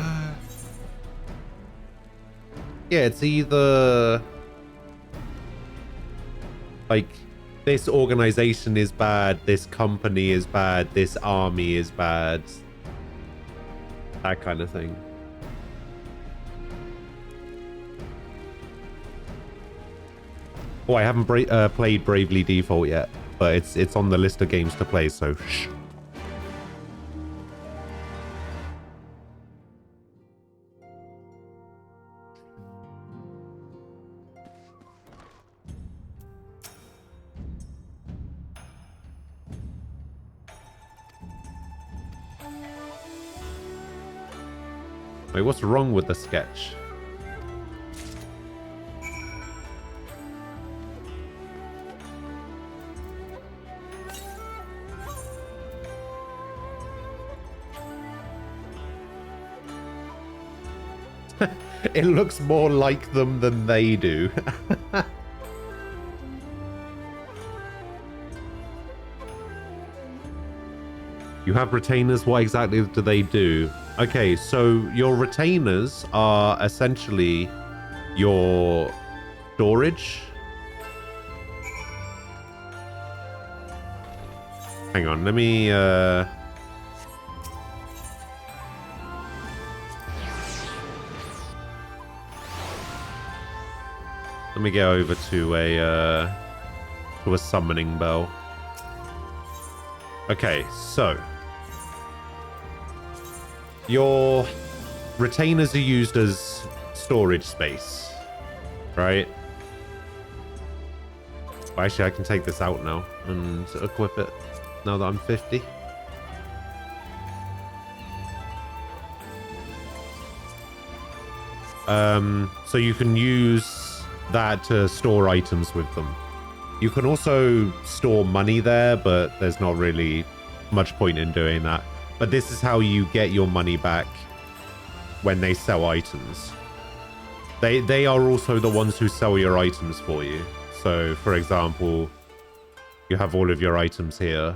Speaker 1: yeah, it's either... like, this organization is bad, this company is bad, this army is bad. That kind of thing. Oh, I haven't played Bravely Default yet, but it's on the list of games to play, so shh. Wait, what's wrong with the sketch? It looks more like them than they do. You have retainers. What exactly do they do? Okay, so your retainers are essentially your storage. Hang on, let me... let me get over to a summoning bell. Okay, so your retainers are used as storage space, right? Well, actually, I can take this out now and equip it now that I'm 50. So you can use that to store items with them. You can also store money there, but there's not really much point in doing that. But this is how you get your money back when they sell items. They are also the ones who sell your items for you. So, for example, you have all of your items here.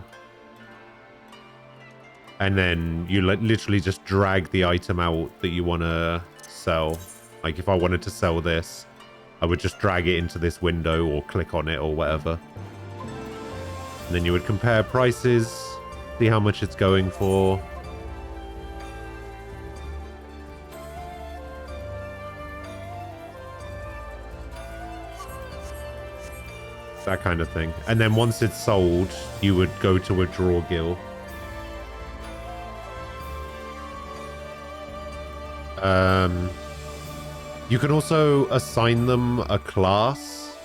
Speaker 1: And then you literally just drag the item out that you want to sell. Like if I wanted to sell this, I would just drag it into this window or click on it or whatever. And then you would compare prices, see how much it's going for. That kind of thing. And then once it's sold, you would go to a draw gill. You can also assign them a class.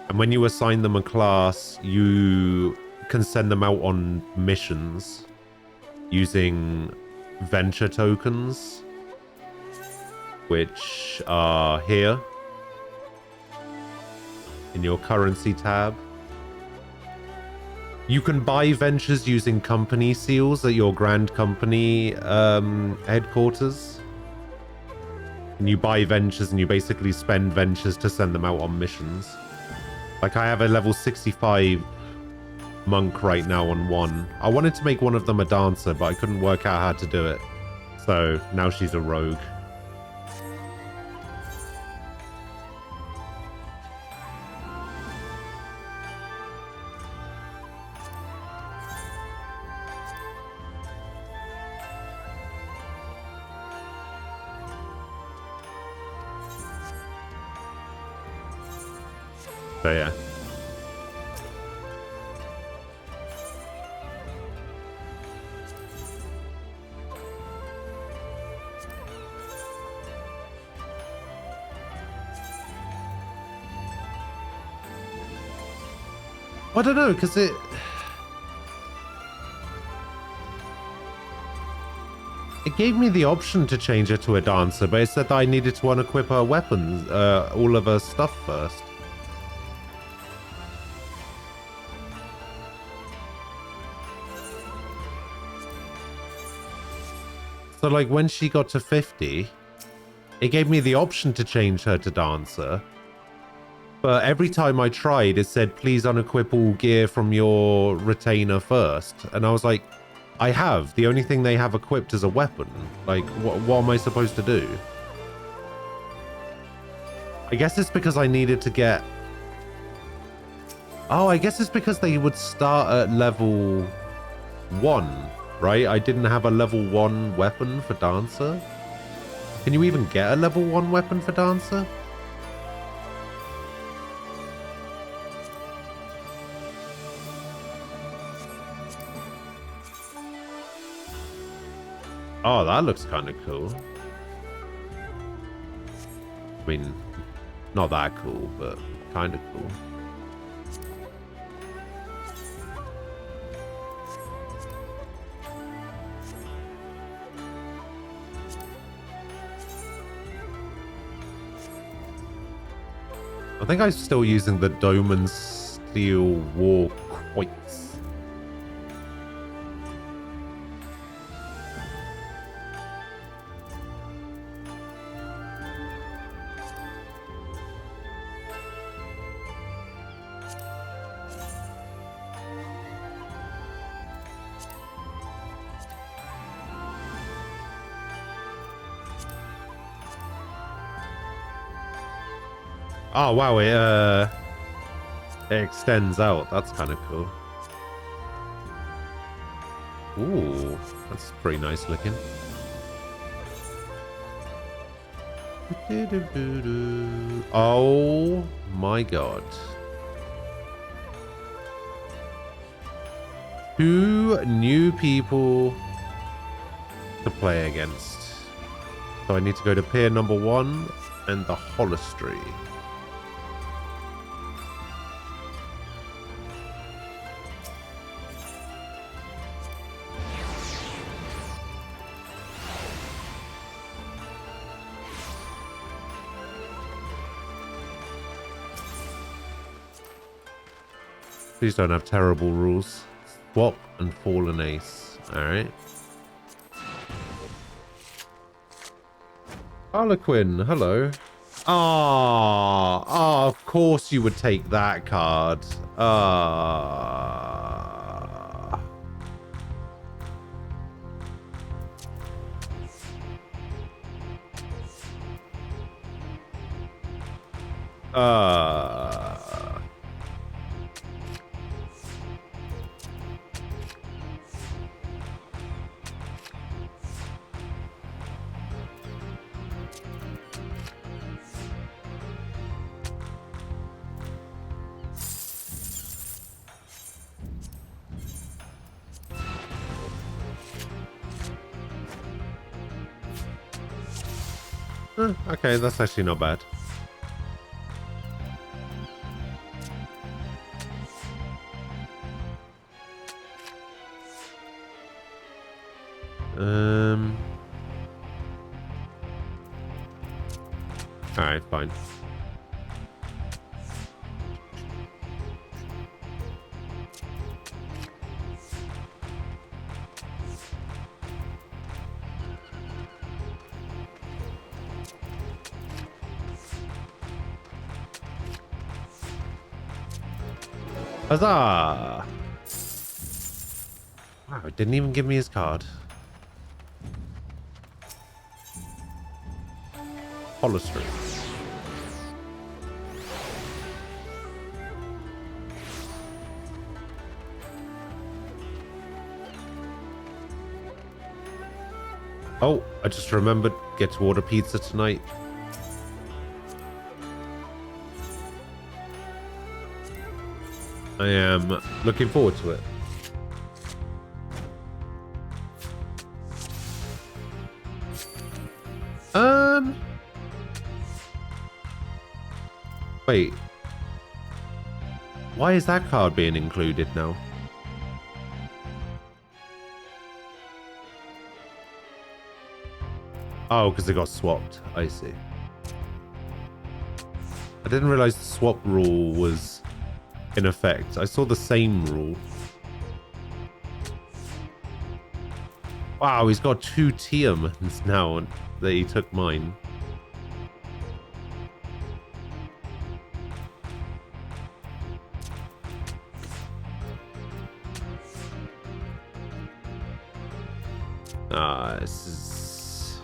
Speaker 1: And when you assign them a class, you can send them out on missions using venture tokens, which are here in your currency tab. You can buy ventures using company seals at your grand company headquarters. And you buy ventures and you basically spend ventures to send them out on missions. Like I have a level 65 monk right now on one. I wanted to make one of them a dancer, but I couldn't work out how to do it. So now she's a rogue. So yeah. I don't know, because it gave me the option to change her to a dancer, but it said that I needed to unequip her weapons, all of her stuff first. So like when she got to 50, it gave me the option to change her to dancer. But every time I tried, it said, please unequip all gear from your retainer first. And I was like, I have. The only thing they have equipped is a weapon. Like, what am I supposed to do? I guess it's because I needed to get... Oh, I guess it's because they would start at level 1, right? I didn't have a level 1 weapon for Dancer. Can you even get a level 1 weapon for Dancer? Oh, that looks kind of cool. I mean, not that cool, but kind of cool. I think I'm still using the Doman Steel War Quoits. Oh wow, it extends out. That's kind of cool. Ooh, that's pretty nice looking. Oh my god. 2 new people to play against. So I need to go to pier number 1 and the Holistry. Please don't have terrible rules. Swap and Fallen Ace. Alright. Harlequin, hello. Ah, of course you would take that card. Ah. Okay, that's actually not bad. Alright, fine. Huzzah! Wow, it didn't even give me his card. Holistry. Oh, I just remembered, get to order pizza tonight. I am looking forward to it. Wait. Why is that card being included now? Oh, because it got swapped. I see. I didn't realize the swap rule was in effect. I saw the same rule. Wow, he's got 2 Tiamans now that he took mine. This is...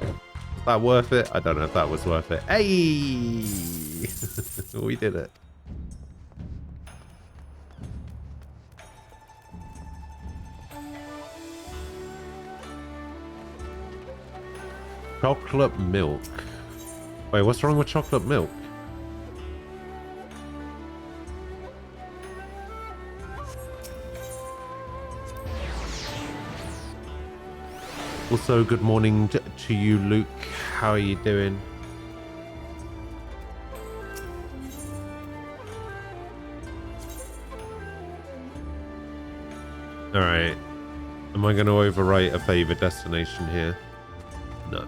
Speaker 1: Is that worth it? I don't know if that was worth it. Hey! We did it. Chocolate milk. Wait, what's wrong with chocolate milk? Also, good morning to you, Luke. How are you doing? Alright. Am I going to overwrite a favorite destination here? No.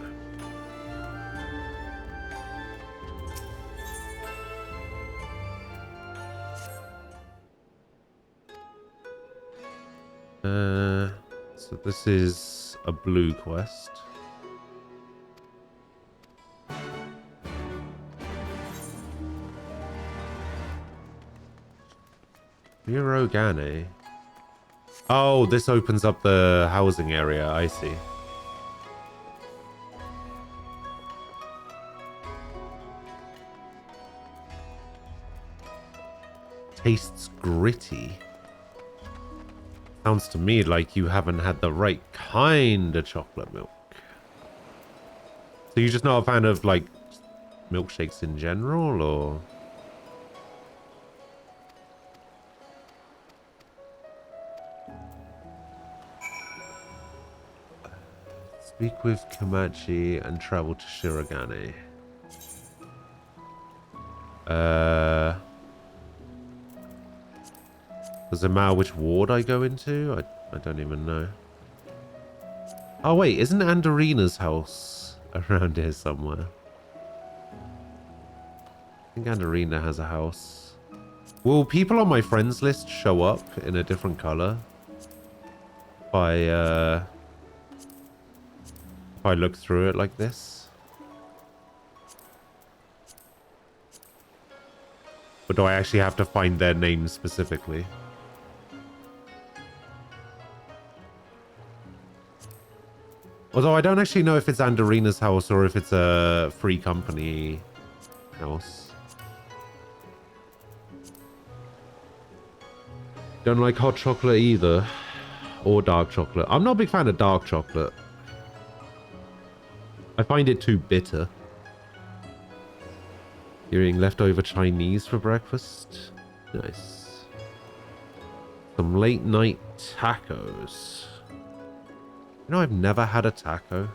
Speaker 1: So this is a blue quest. Mirogane. Oh, this opens up the housing area. I see. Tastes gritty. Sounds to me like you haven't had the right kind of chocolate milk. So you're just not a fan of, like, milkshakes in general, or...? Speak with Komachi and travel to Shirogane. Does it matter which ward I go into? I don't even know. Oh wait, isn't Andorina's house around here somewhere? I think Andorina has a house. Will people on my friends list show up in a different color? If I look through it like this? Or do I actually have to find their names specifically? Although I don't actually know if it's Andorina's house or if it's a free company house. Don't like hot chocolate either. Or dark chocolate. I'm not a big fan of dark chocolate. I find it too bitter. You're eating leftover Chinese for breakfast? Nice. Some late night tacos. You know, I've never had a taco.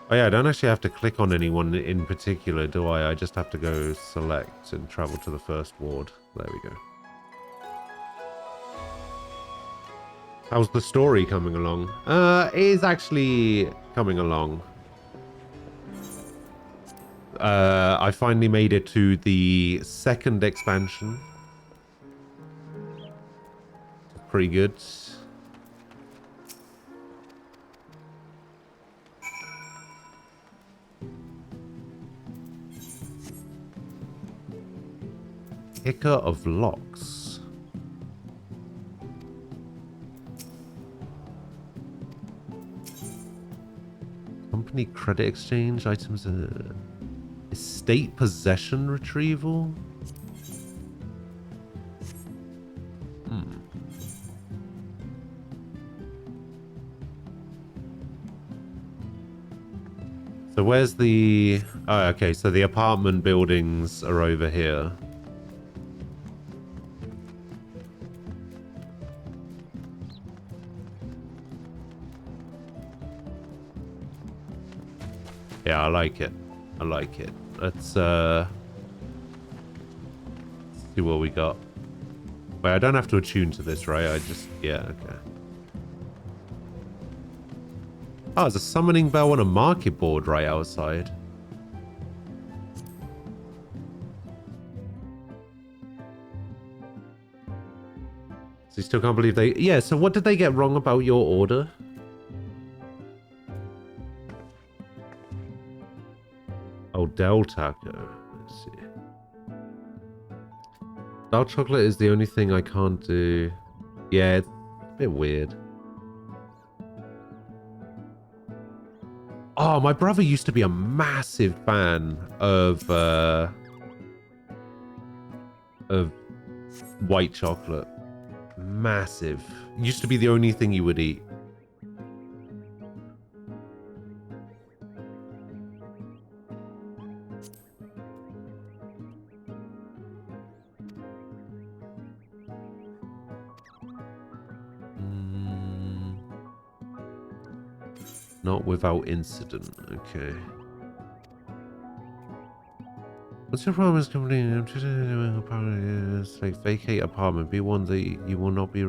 Speaker 1: Oh yeah, I don't actually have to click on anyone in particular, do I? I just have to go select and travel to the first ward. There we go. How's the story coming along? It is actually coming along. I finally made it to the second expansion. Pretty good. Picker of locks. Company credit exchange items. Estate possession retrieval. So where's the... Oh, okay, so the apartment buildings are over here. Yeah, I like it. I like it. Let's see what we got. Wait, I don't have to attune to this, right? I just... Yeah, okay. Oh, there's a summoning bell on a market board right outside. So you still can't believe they... Yeah, so what did they get wrong about your order? Oh, Del Taco. Let's see. Dark chocolate is the only thing I can't do. Yeah, it's a bit weird. Oh, my brother used to be a massive fan of white chocolate. Massive. Used to be the only thing he would eat. Not without incident. Okay. What's your problem is company? It's like vacate apartment. Be one that you will not be.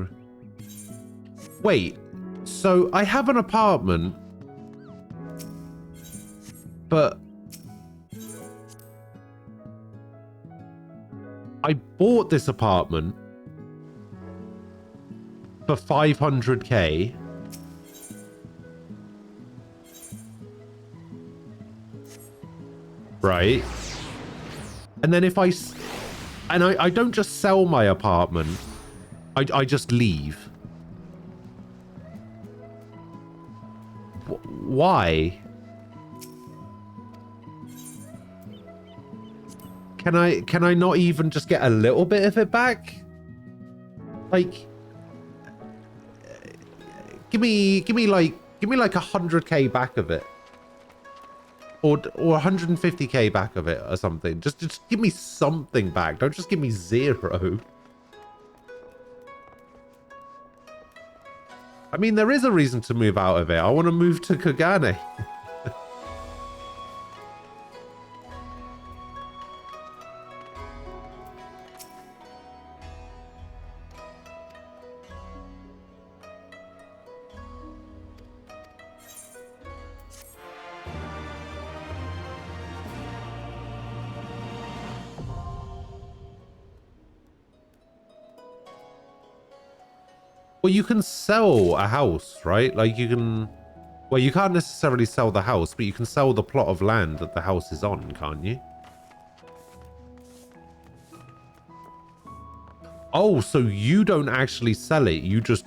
Speaker 1: Wait. So I have an apartment, but I bought this apartment for 500k. Right. And then if I don't just sell my apartment, I just leave. Why? Can I not even just get a little bit of it back? Like, give me like 100k back of it. Or 150k back of it or something. Just give me something back. Don't just give me 0. I mean, there is a reason to move out of it. I want to move to Kugane. Well, you can sell a house, right? Like you can... Well, you can't necessarily sell the house, but you can sell the plot of land that the house is on, can't you? Oh, so you don't actually sell it. You just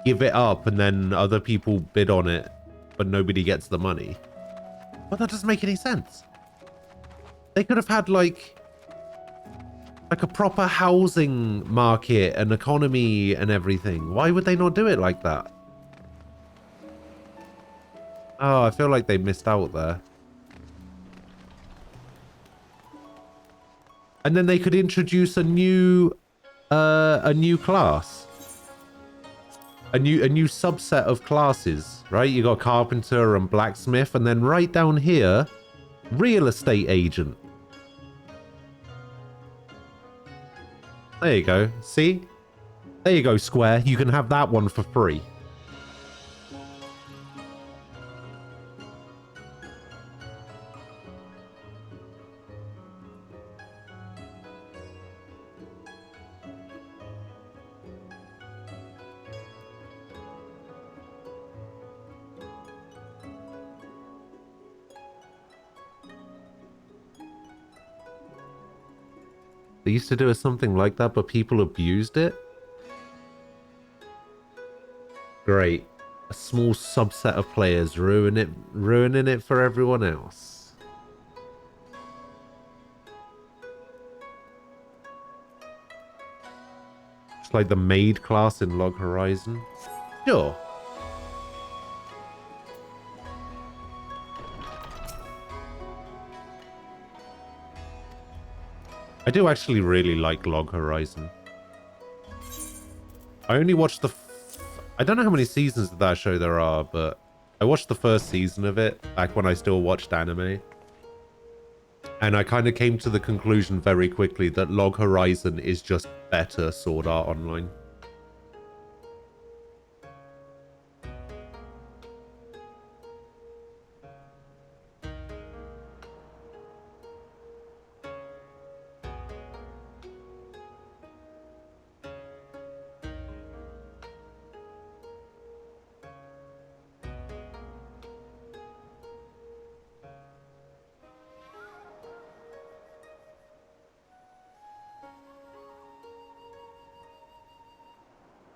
Speaker 1: give it up and then other people bid on it, but nobody gets the money. Well, that doesn't make any sense. They could have had like a proper housing market and economy and everything. Why would they not do it like that? Oh, I feel like they missed out there. And then they could introduce a new class. A new subset of classes, right? You got carpenter and blacksmith, and then right down here, real estate agent. There you go. See? There you go, Square. You can have that one for free. They used to do something like that, but people abused it. Great. a small subset of players ruining it for everyone else. It's like the maid class in Log Horizon. Sure. I do actually really like Log Horizon. I only watched the... I don't know how many seasons of that show there are, but I watched the first season of it back when I still watched anime. And I kind of came to the conclusion very quickly that Log Horizon is just better Sword Art Online.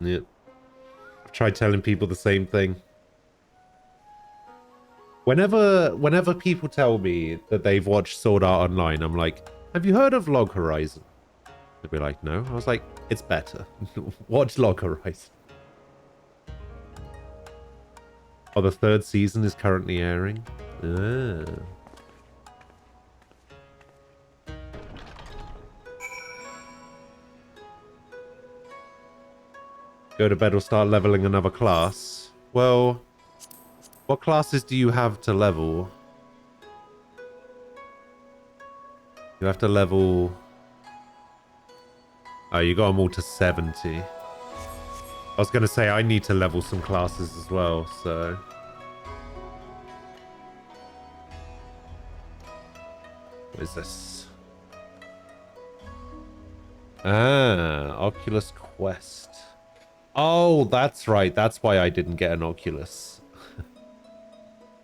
Speaker 1: Yep. I've tried telling people the same thing. Whenever people tell me that they've watched Sword Art Online, I'm like, have you heard of Log Horizon? They'll be like, no. I was like, it's better. Watch Log Horizon. Oh, the third season is currently airing. Ah. Go to bed or start leveling another class. Well, what classes do you have to level? You have to level... Oh, you got them all to 70. I was going to say I need to level some classes as well, so... What is this? Ah, Oculus Quest. Oh, that's right. That's why I didn't get an Oculus.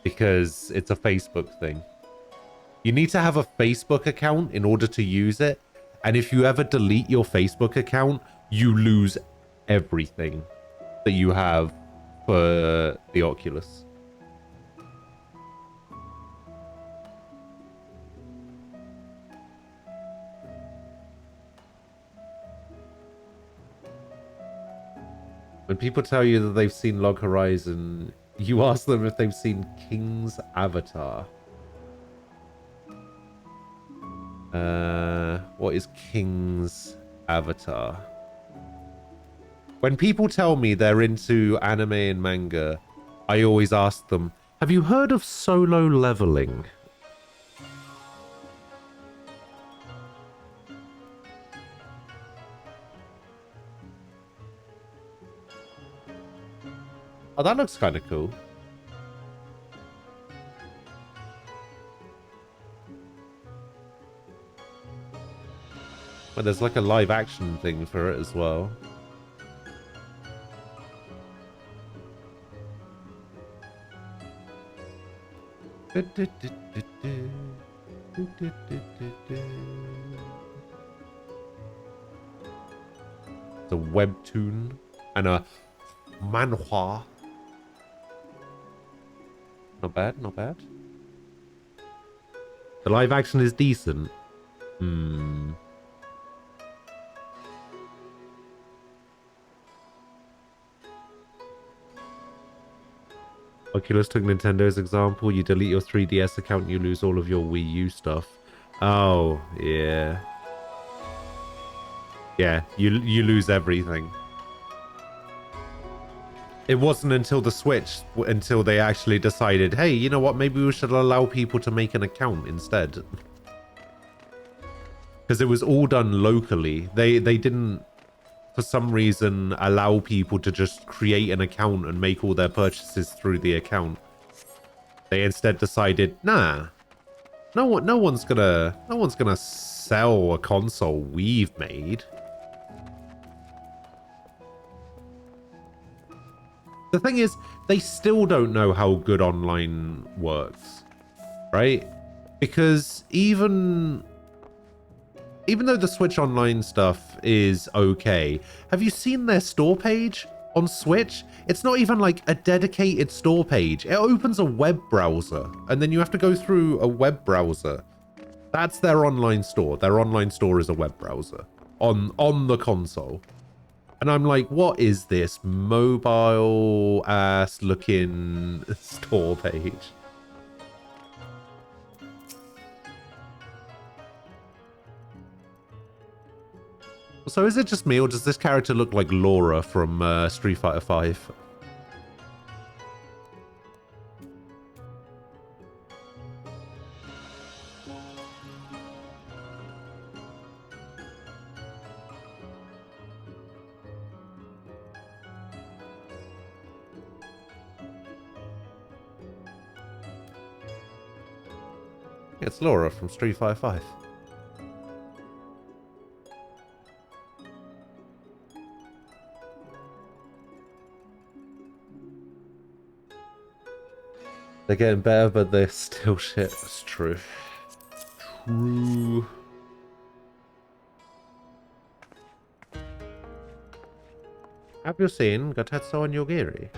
Speaker 1: Because it's a Facebook thing. You need to have a Facebook account in order to use it. And if you ever delete your Facebook account, you lose everything that you have for the Oculus. When people tell you that they've seen Log Horizon, you ask them if they've seen King's Avatar. What is King's Avatar? When people tell me they're into anime and manga, I always ask them, have you heard of Solo Leveling? Oh, that looks kind of cool. Well, there's like a live action thing for it as well. It's a webtoon and a manhwa. Not bad, not bad. The live action is decent. Oculus took Nintendo's example. You delete your 3DS account, you lose all of your Wii U stuff. Oh, yeah. Yeah, you lose everything. It wasn't until the Switch, until they actually decided, hey, you know what, maybe we should allow people to make an account instead. Because it was all done locally. They didn't, for some reason, allow people to just create an account and make all their purchases through the account. They instead decided, nah, no one's gonna sell a console we've made. The thing is, they still don't know how good online works, right? Because even though the Switch Online stuff is okay, have you seen their store page? On Switch, it's not even like a dedicated store page. It opens a web browser, and then you have to go through a web browser. That's their online store. Their online store is a web browser on the console. And I'm like, what is this mobile ass looking store page? So is it just me, or does this character look like Laura from Street Fighter 5? It's Laura from Street Fighter 5. They're getting better, but they're still shit. That's true. True. Have you seen Gatetsu and Yogiri?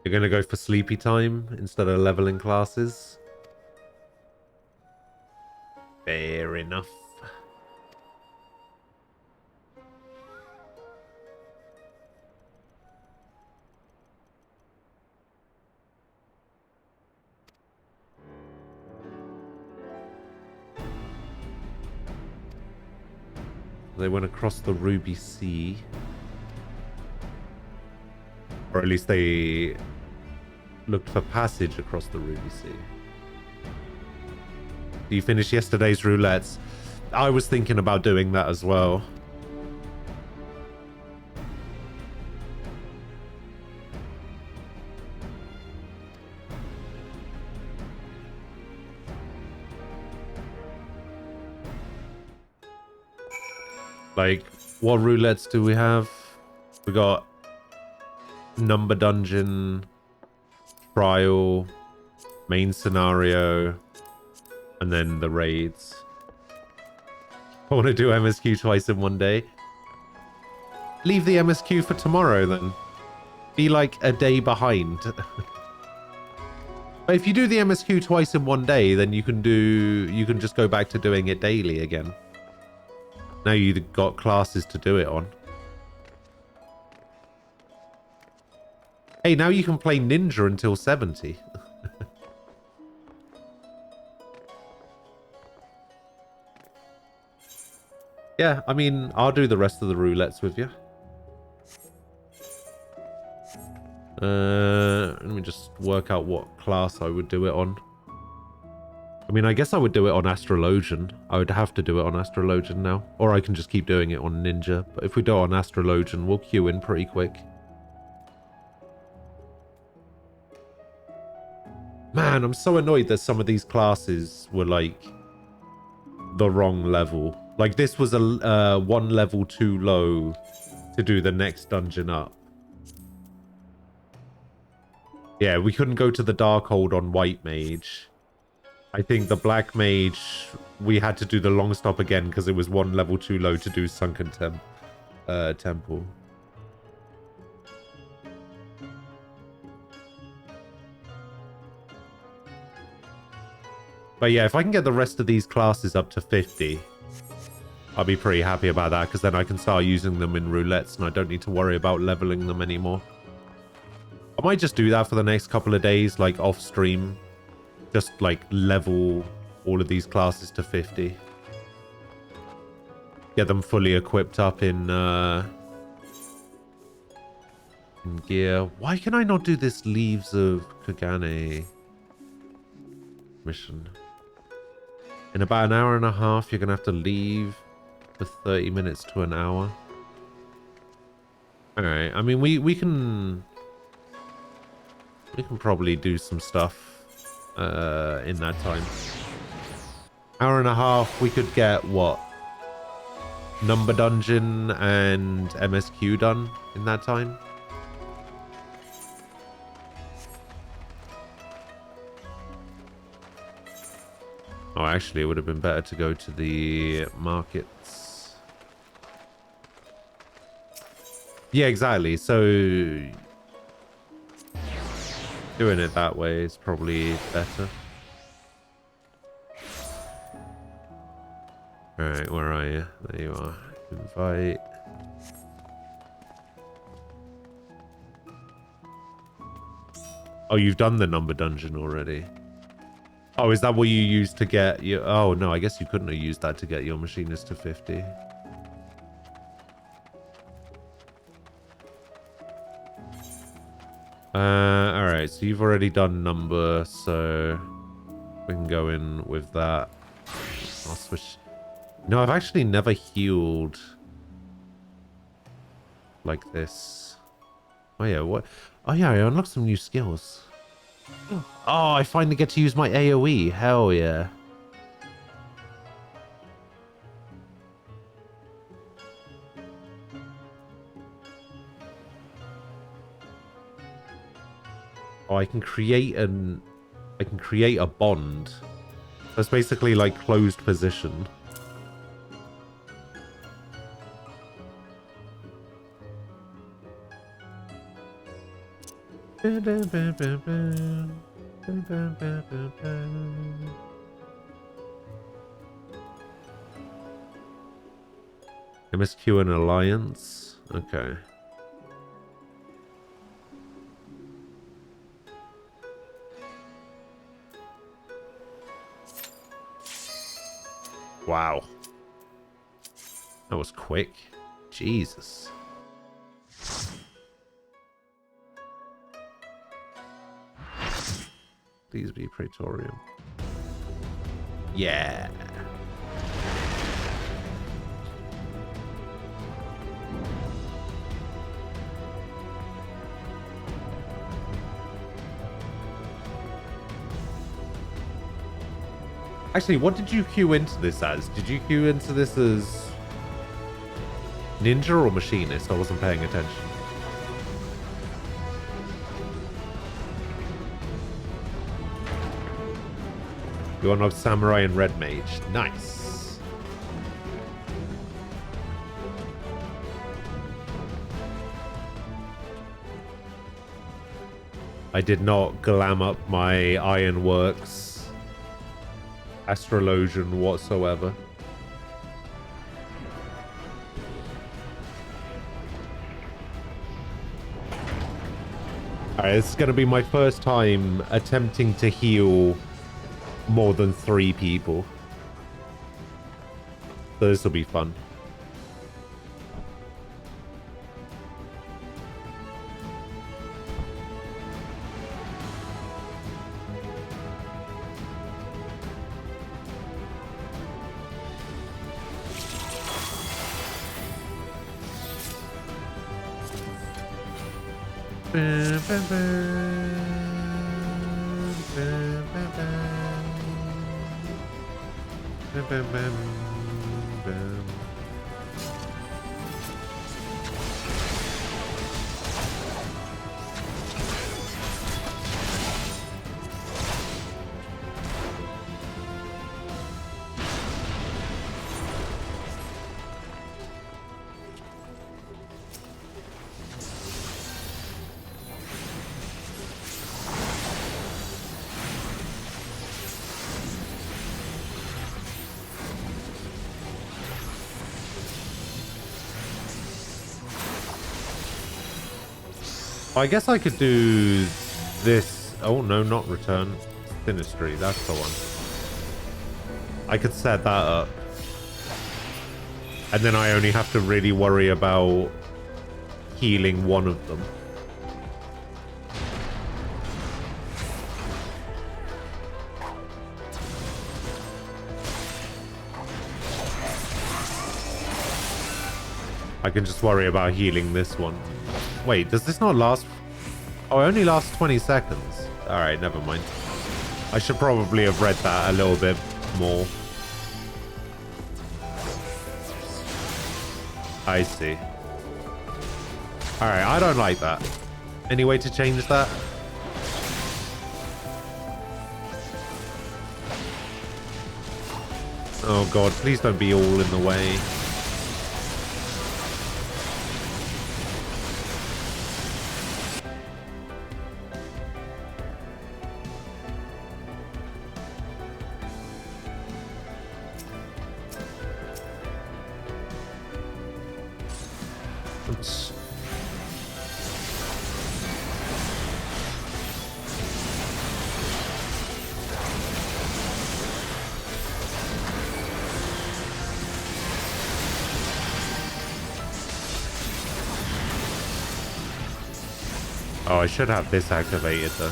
Speaker 1: You're gonna go for sleepy time instead of leveling classes? Fair enough. They went across the Ruby Sea. Or at least they looked for passage across the Ruby Sea. You finished yesterday's roulettes. I was thinking about doing that as well. Like, what roulettes do we have? We got Number Dungeon, Trial, Main Scenario, and then the raids. I want to do MSQ twice in one day. Leave the MSQ for tomorrow then. Be like a day behind. But if you do the MSQ twice in one day, then you can just go back to doing it daily again. Now you've got classes to do it on. Hey, now you can play Ninja until 70. Yeah, I mean, I'll do the rest of the roulettes with you. Let me just work out what class I would do it on. I mean, I guess I would do it on Astrologian. I would have to do it on Astrologian now. Or I can just keep doing it on Ninja. But if we do it on Astrologian, we'll queue in pretty quick. Man, I'm so annoyed that some of these classes were, like, the wrong level. Like, this was a one level too low to do the next dungeon up. Yeah, we couldn't go to the Darkhold on White Mage. I think the Black Mage, we had to do the long stop again because it was one level too low to do Sunken Temple. But yeah, if I can get the rest of these classes up to 50, I'll be pretty happy about that because then I can start using them in roulettes and I don't need to worry about leveling them anymore. I might just do that for the next couple of days, like off stream. Just like level all of these classes to 50. Get them fully equipped up in gear. Why can I not do this Leaves of Kagane mission? In about an hour and a half, you're going to have to leave for 30 minutes to an hour. Alright, I mean, we can probably do some stuff in that time. Hour and a half, we could get what? Number dungeon and MSQ done in that time. Oh, actually, it would have been better to go to the markets. Yeah, exactly. So doing it that way is probably better. Alright, where are you? There you are. Invite. Oh, you've done the number dungeon already. Oh, is that what you used to get your... Oh, no, I guess you couldn't have used that to get your machinist to 50. Alright, so you've already done number, so we can go in with that. I'll switch... No, I've actually never healed like this. Oh, yeah, what? Oh, yeah, I unlocked some new skills. Oh, I finally get to use my AoE. Hell yeah. Oh, I can create a bond. That's basically like closed position. MSQ and Alliance. Okay. Wow. That was quick. Jesus. Please be Praetorium. Yeah. Actually, what did you queue into this as? Did you queue into this as ninja or machinist? I wasn't paying attention. You unlocked Samurai and Red Mage. Nice. I did not glam up my Ironworks Astrologian whatsoever. Alright, this is going to be my first time attempting to heal more than 3 people. So this will be fun. I guess I could do this. Oh, no, not return. Sinistry, that's the one. I could set that up. And then I only have to really worry about healing one of them. I can just worry about healing this one. Wait, does this not last? Oh, it only lasts 20 seconds. Alright, never mind. I should probably have read that a little bit more. I see. Alright, I don't like that. Any way to change that? Oh god, please don't be all in the way. Oops. Oh, I should have this activated though.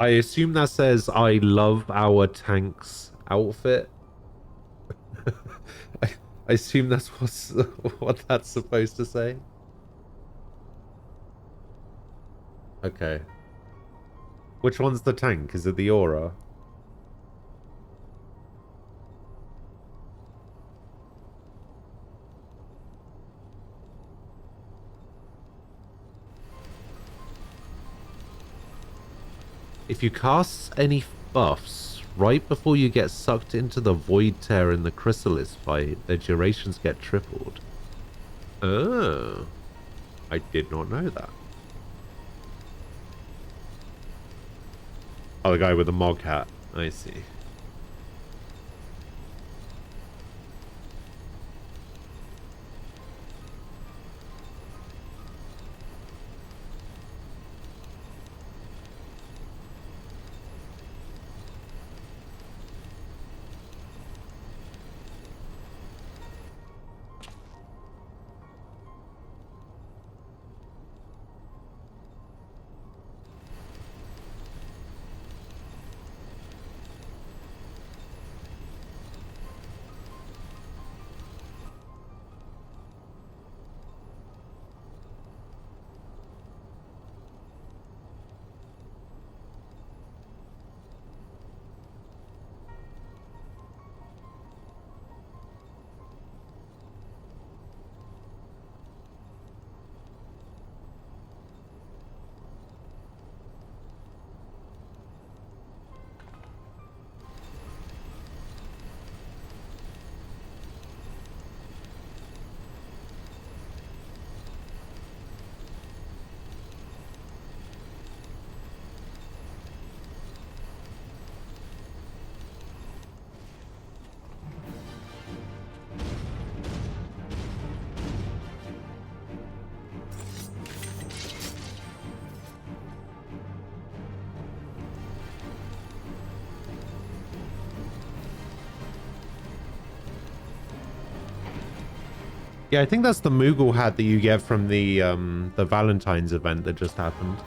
Speaker 1: I assume that says I love our tank's outfit. I assume that's what that's supposed to say. Okay. Which one's the tank? Is it the aura? If you cast any buffs right before you get sucked into the void tear in the chrysalis fight, their durations get tripled. Oh, I did not know that. Oh, the guy with the mog hat. I see. Yeah, I think that's the Moogle hat that you get from the Valentine's event that just happened.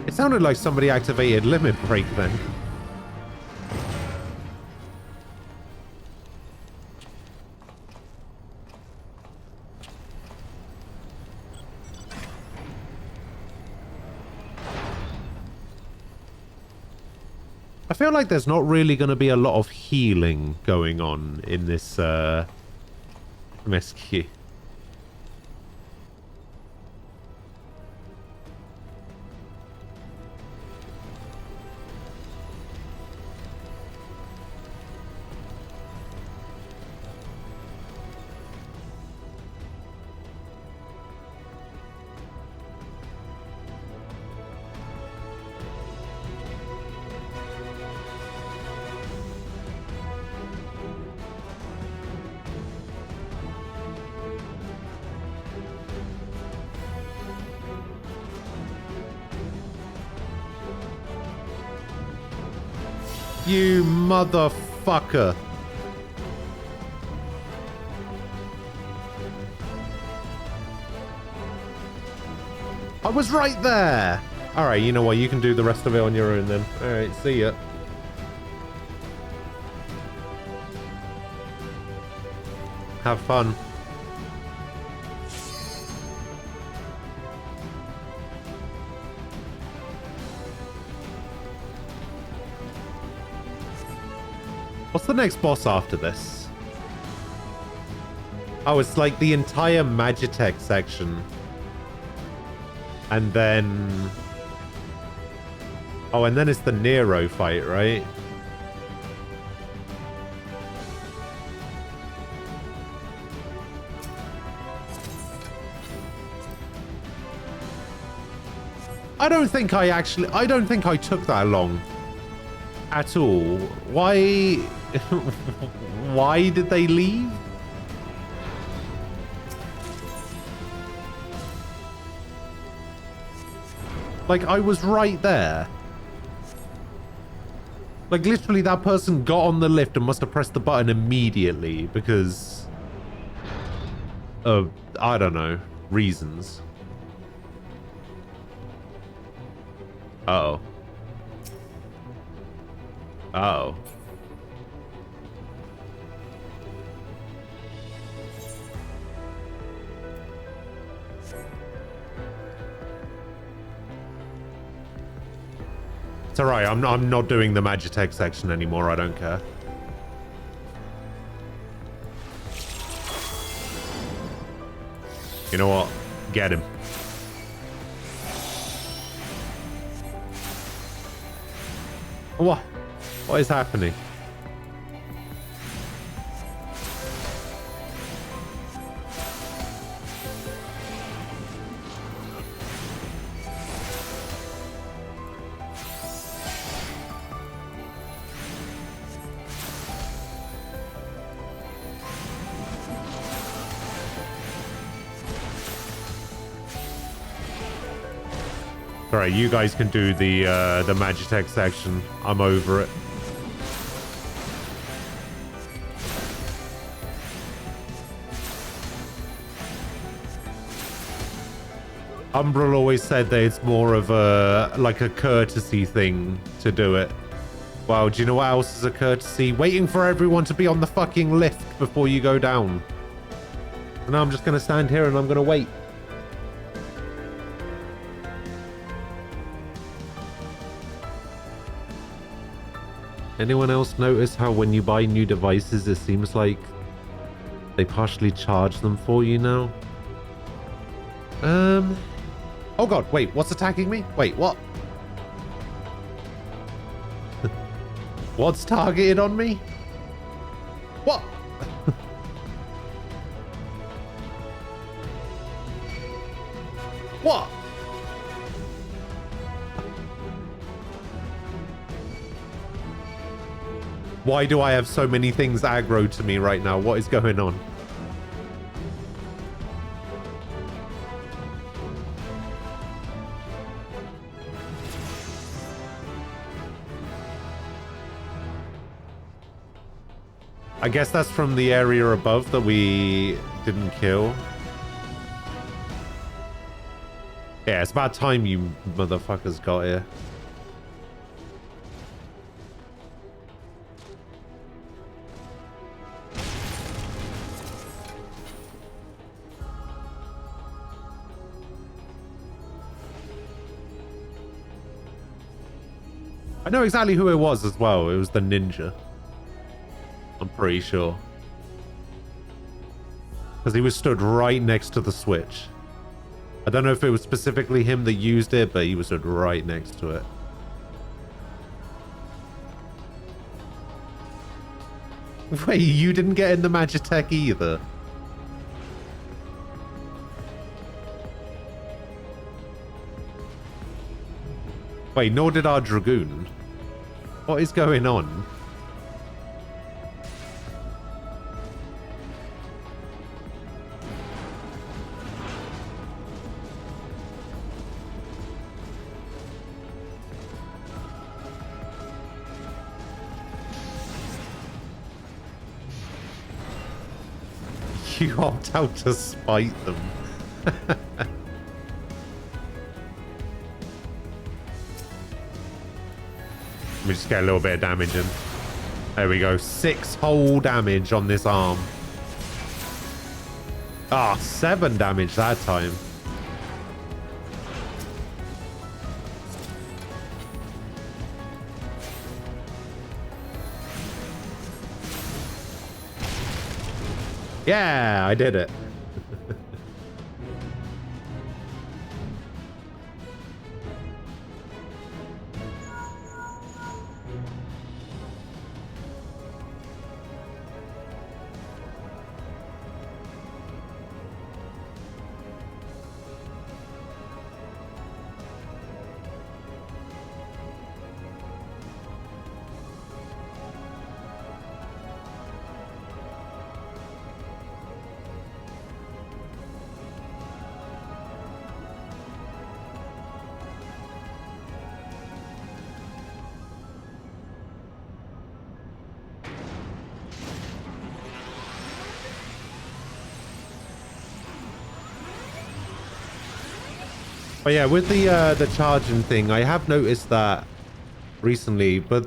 Speaker 1: It sounded like somebody activated limit break then. I feel like there's not really going to be a lot of healing going on in this MSQ. You motherfucker. I was right there. All right, you know what? You can do the rest of it on your own then. All right, see ya. Have fun. What's the next boss after this? Oh, it's like the entire Magitech section. And then... Oh, and then it's the Nero fight, right? I don't think I took that long. At all. Why... Why did they leave? Like, I was right there. Like, literally, that person got on the lift and must have pressed the button immediately because of, I don't know, reasons. Uh-oh. Uh-oh. It's alright, I'm not doing the Magitech section anymore, I don't care. You know what? Get him. What? What is happening? Alright, you guys can do the Magitech section. I'm over it. Umbral always said that it's more of a, like a courtesy thing to do it. Well, do you know what else is a courtesy? Waiting for everyone to be on the fucking lift before you go down. And now I'm just going to stand here and I'm going to wait. Anyone else notice how when you buy new devices, it seems like they partially charge them for you now? Oh god, wait, what's attacking me? Wait, what? What's targeted on me? What? What? Why do I have so many things aggro to me right now? What is going on? I guess that's from the area above that we didn't kill. Yeah, it's about time you motherfuckers got here. I know exactly who it was as well. It was the ninja. I'm pretty sure. Because he was stood right next to the switch. I don't know if it was specifically him that used it, but he was stood right next to it. Wait, you didn't get in the Magitech either? Wait, nor did our Dragoon. What is going on? You opt out to spite them. Let me just get a little bit of damage in. There we go. 6 whole damage on this arm. Ah, 7 damage that time. Yeah, I did it. But yeah, with the charging thing, I have noticed that recently, but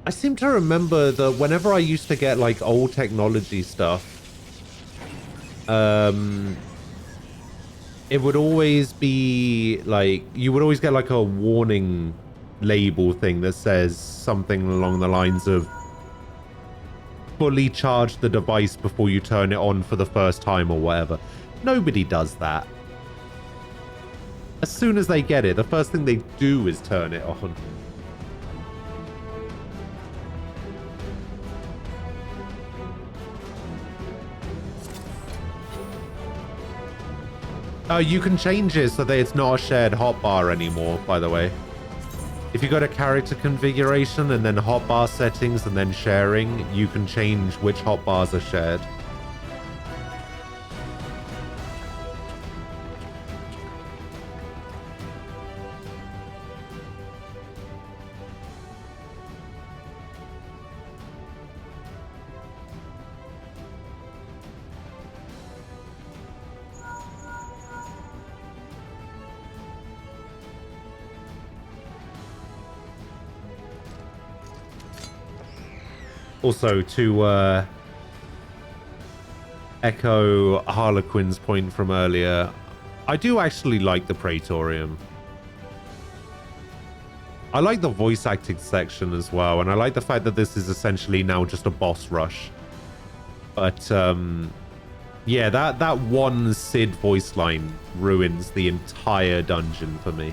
Speaker 1: I seem to remember that whenever I used to get like old technology stuff, it would always be like, you would always get like a warning label thing that says something along the lines of fully charge the device before you turn it on for the first time or whatever. Nobody does that. As soon as they get it, the first thing they do is turn it on. You can change it so that it's not a shared hotbar anymore, by the way. If you go to character configuration and then hotbar settings and then sharing, you can change which hotbars are shared. Also, to echo Harlequin's point from earlier, I do actually like the Praetorium. I like the voice acting section as well, and I like the fact that this is essentially now just a boss rush. But yeah, that one Cid voice line ruins the entire dungeon for me.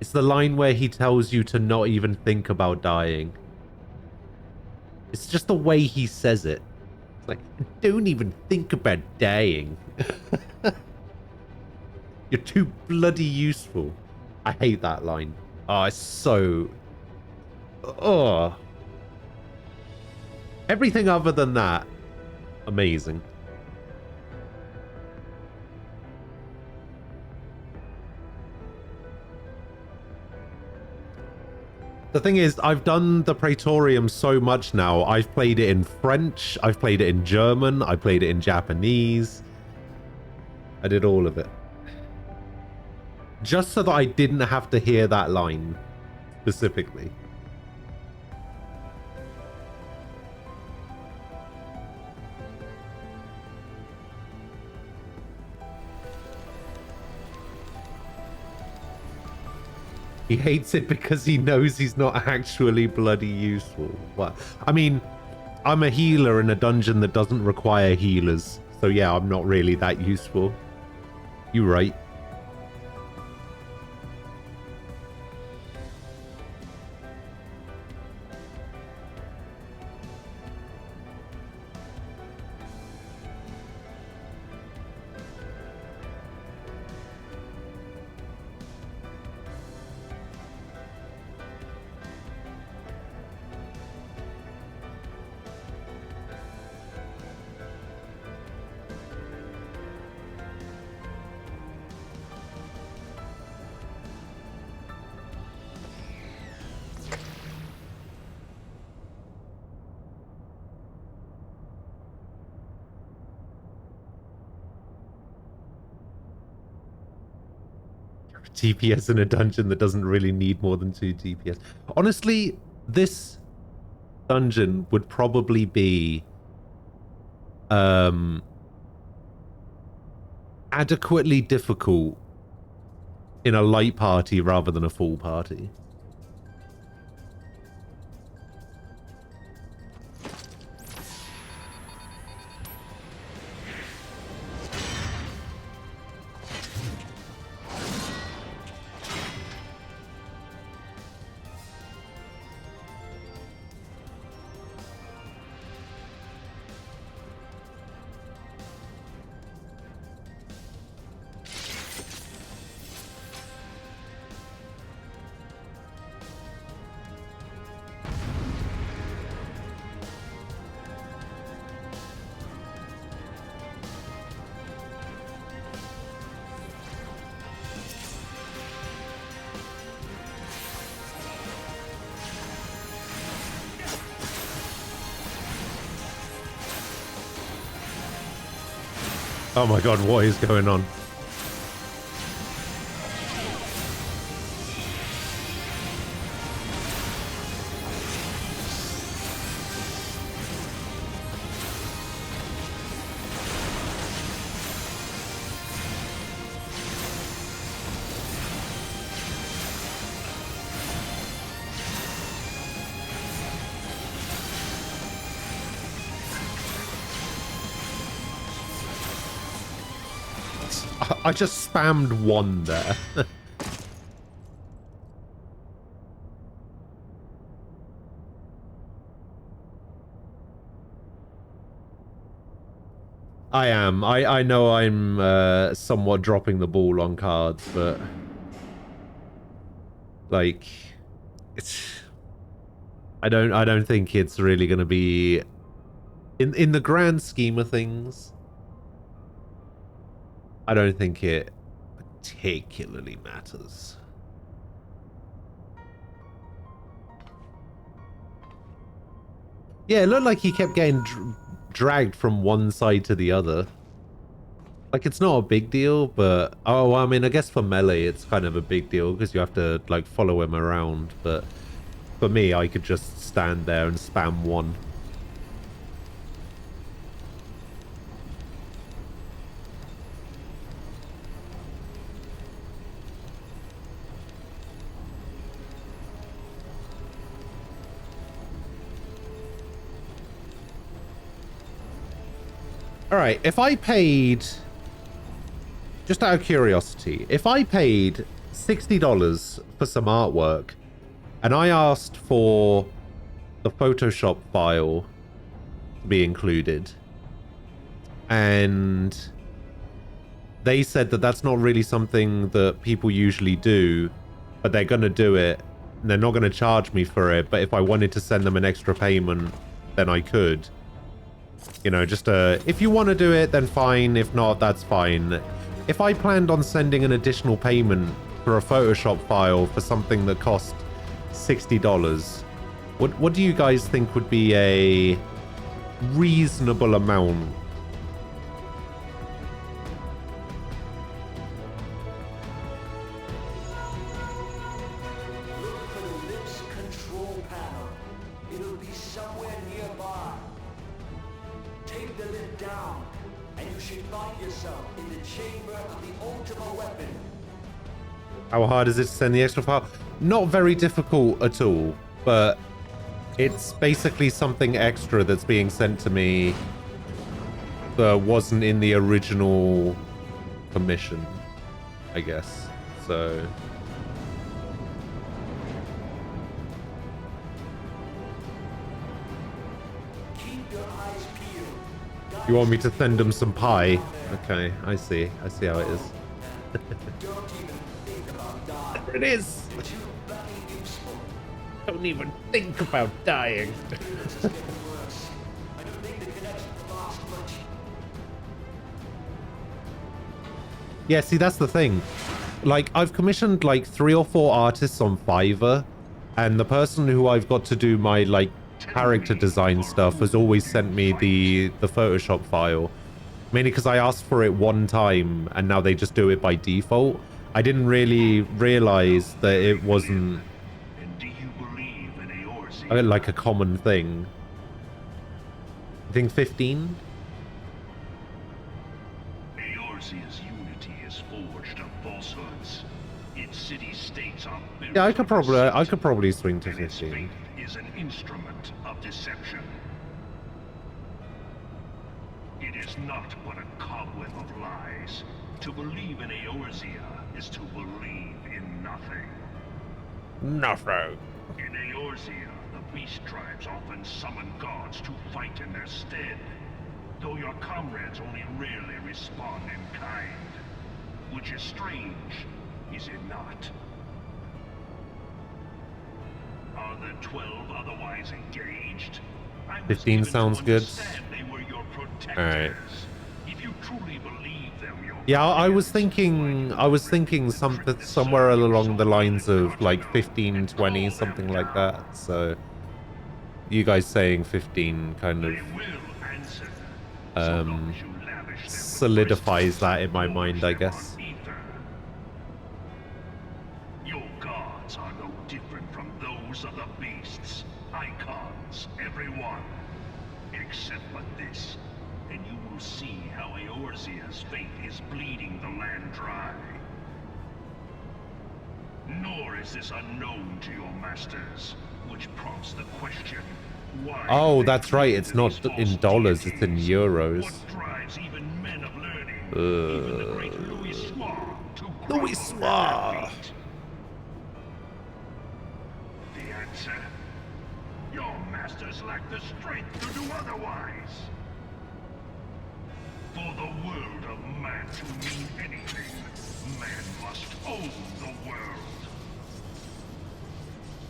Speaker 1: It's the line where he tells you to not even think about dying. It's just the way he says it. It's like, don't even think about dying. You're too bloody useful. I hate that line. Oh, it's so... Oh. Everything other than that, amazing. The thing is, I've done the Praetorium so much now. I've played it in French, I've played it in German, I played it in Japanese. I did all of it. Just so that I didn't have to hear that line specifically. He hates it because he knows he's not actually bloody useful. What? I mean, I'm a healer in a dungeon that doesn't require healers. So yeah, I'm not really that useful. You're right. DPS in a dungeon that doesn't really need more than 2 DPS. Honestly, this dungeon would probably be adequately difficult in a light party rather than a full party. Oh my god, what is going on? I just spammed 1 there. I am. I know I'm somewhat dropping the ball on cards, but like it's I don't think it's really going to be in the grand scheme of things. I don't think it particularly matters. Yeah, it looked like he kept getting dragged from one side to the other. Like, it's not a big deal, but... Oh, I mean, I guess for melee, it's kind of a big deal because you have to, like, follow him around. But for me, I could just stand there and spam 1. Alright, if I paid... Just out of curiosity, if I paid $60 for some artwork and I asked for the Photoshop file to be included and they said that that's not really something that people usually do, but they're going to do it and they're not going to charge me for it, but if I wanted to send them an extra payment, then I could. You know, just if you want to do it, then fine. If not, that's fine. If I planned on sending an additional payment for a Photoshop file for something that cost $60, what do you guys think would be a reasonable amount?
Speaker 6: Look for the lips control panel. It'll be somewhere nearby. Take the lid down, and you should find yourself in the chamber of the ultimate weapon.
Speaker 1: How hard is it to send the extra file? Not very difficult at all, but it's basically something extra that's being sent to me that wasn't in the original permission, I guess. So... You want me to send them some pie? Okay, I see. I see how it is. There it is! Don't even think about dying. Yeah, see, that's the thing. Like, I've commissioned like 3 or 4 artists on Fiverr, and the person who I've got to do my like character design stuff has always sent me the Photoshop file, mainly because I asked for it one time and now they just do it by default. I didn't really realize that it wasn't
Speaker 6: And do you believe in Eorzea?
Speaker 1: like a common thing. I think 15?
Speaker 6: Eorzea's unity is forged of falsehoods. Its city-states are built
Speaker 1: Yeah, I
Speaker 6: of
Speaker 1: could
Speaker 6: deceit,
Speaker 1: probably swing to
Speaker 6: and its
Speaker 1: 15.
Speaker 6: faith is an instrument of deception. It is not but a cobweb of lies. To believe in Eorzea is to believe in nothing.
Speaker 1: Nothing.
Speaker 6: In Eorzea, the beast tribes often summon gods to fight in their stead, though your comrades only rarely respond in kind. Which is strange, is it not? Are the 12 otherwise engaged? I was
Speaker 1: 15
Speaker 6: given to
Speaker 1: sounds good.
Speaker 6: understand they were your protectors.
Speaker 1: Alright.
Speaker 6: If you truly believe them, your
Speaker 1: Yeah, I was
Speaker 6: friends,
Speaker 1: thinking something somewhere along the lines of like 15, 20, something like that. So you guys saying 15 kind of
Speaker 6: they will answer, so long as you lavish them with
Speaker 1: solidifies that in my
Speaker 6: praise,
Speaker 1: mind, I
Speaker 6: worship
Speaker 1: guess.
Speaker 6: on ether. Your gods are no different from those of the beasts. Icons, every one. Except for this, and you will see how Eorzea's fate is bleeding the land dry. Nor is this unknown to your masters, which prompts the question, why
Speaker 1: Oh,
Speaker 6: do they
Speaker 1: that's right.
Speaker 6: cling
Speaker 1: It's
Speaker 6: to
Speaker 1: not
Speaker 6: these
Speaker 1: in
Speaker 6: false
Speaker 1: dollars. It's in
Speaker 6: deities?
Speaker 1: euros.
Speaker 6: What drives even men of learning, even the great Louis Soir, to
Speaker 1: Louis
Speaker 6: grovel at their
Speaker 1: Soir.
Speaker 6: feet? The answer? Your masters lack the strength to do otherwise. For the world of man to mean anything, man must own the world.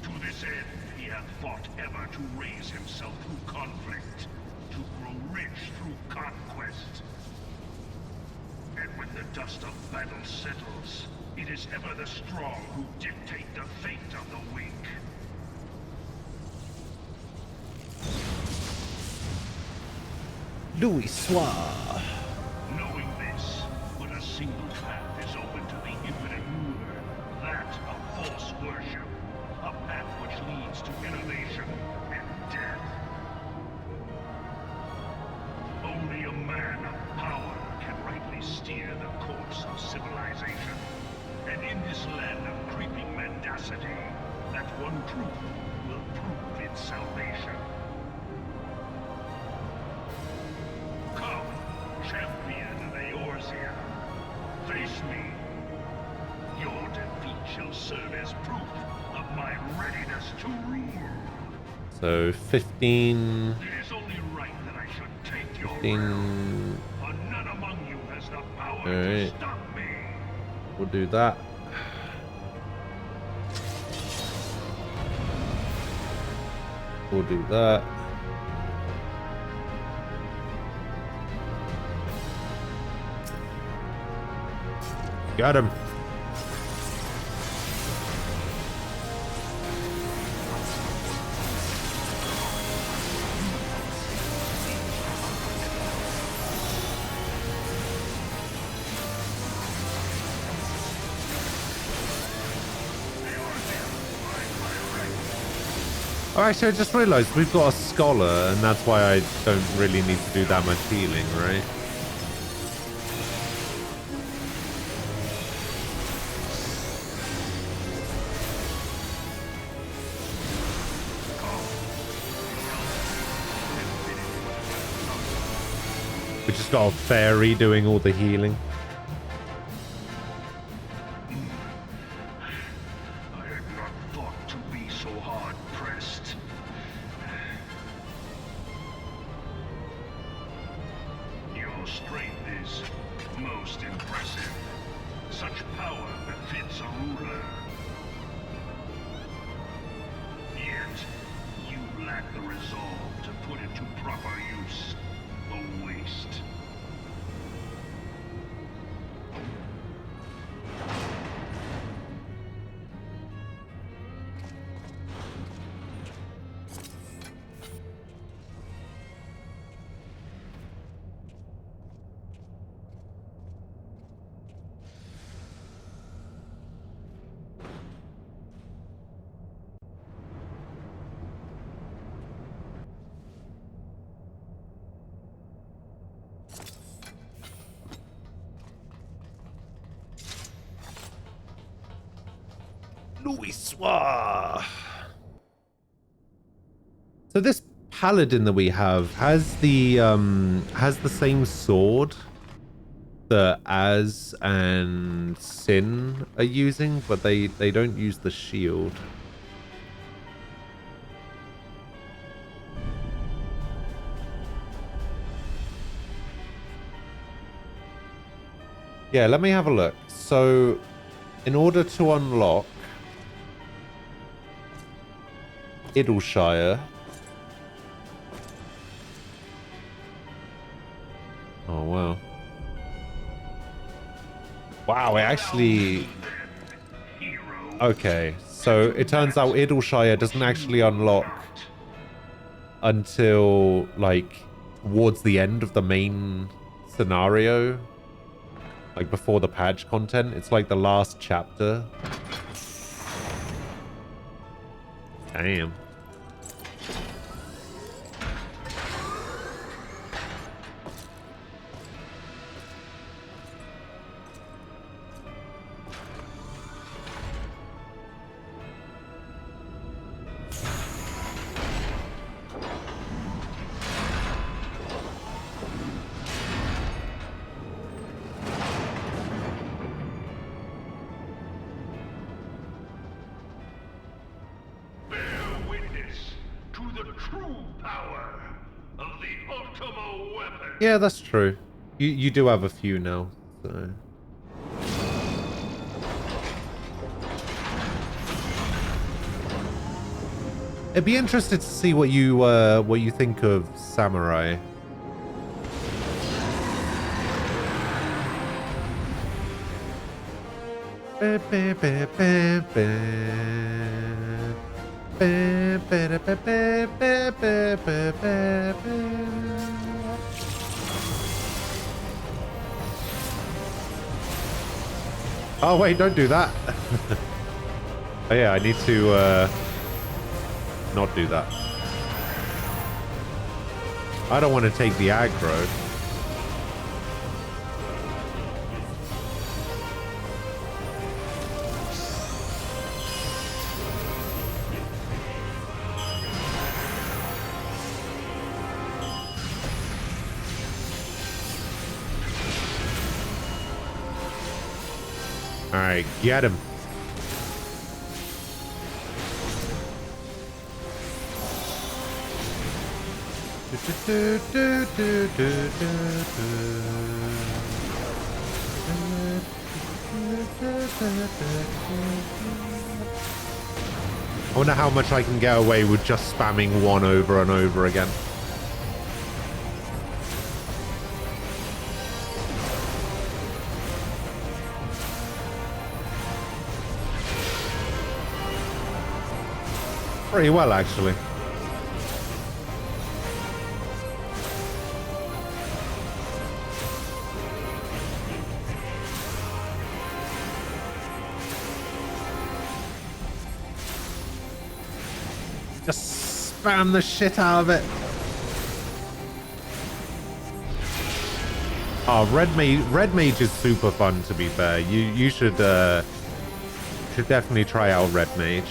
Speaker 6: To this end, he hath fought ever to raise himself through conflict, to grow rich through conquest. And when the dust of battle settles, it is ever the strong who dictate the fate of the weak.
Speaker 1: Louis Soir.
Speaker 6: Knowing this, but a single path is open to the infinite ruler, that of false worship, a path which leads to innovation and death. Only a man of power can rightly steer the course of civilization. And in this land of creeping mendacity, that one truth will prove its salvation. Come, champion of Eorzea. Face me. Your defeat shall serve as proof of my readiness to rule.
Speaker 1: So 15.
Speaker 6: It is only right that I should take your
Speaker 1: 15.
Speaker 6: realm, for none among you has the power
Speaker 1: Alright.
Speaker 6: to stop me.
Speaker 1: We'll do that. We'll do that. Got him. Oh, actually, I just realized we've got a scholar, and that's why I don't really need to do that much healing, right? We just got a fairy doing all the healing.
Speaker 6: I had not thought to be so hard-pressed. Your strength is most impressive. Such power befits a ruler. Yet, you lack the resolve to put it to proper use. A waste.
Speaker 1: We swa. So this paladin that we have has the same sword that Az and Sin are using, but they don't use the shield. Yeah, let me have a look. So, in order to unlock Idleshire... Oh, wow. Wow, it actually... Okay, so it turns out Idleshire doesn't actually unlock until, like, towards the end of the main scenario. Like, before the patch content. It's like the last chapter. Damn. Yeah, that's true. You do have a few now, so... It'd be interesting to see what you think of Samurai. Oh wait, don't do that. Oh yeah, I need to not do that. I don't want to take the aggro. Alright, get him. I wonder how much I can get away with just spamming one over and over again. Pretty well, actually. Just spam the shit out of it. Oh, Red Mage is super fun, to be fair. You should definitely try out Red Mage.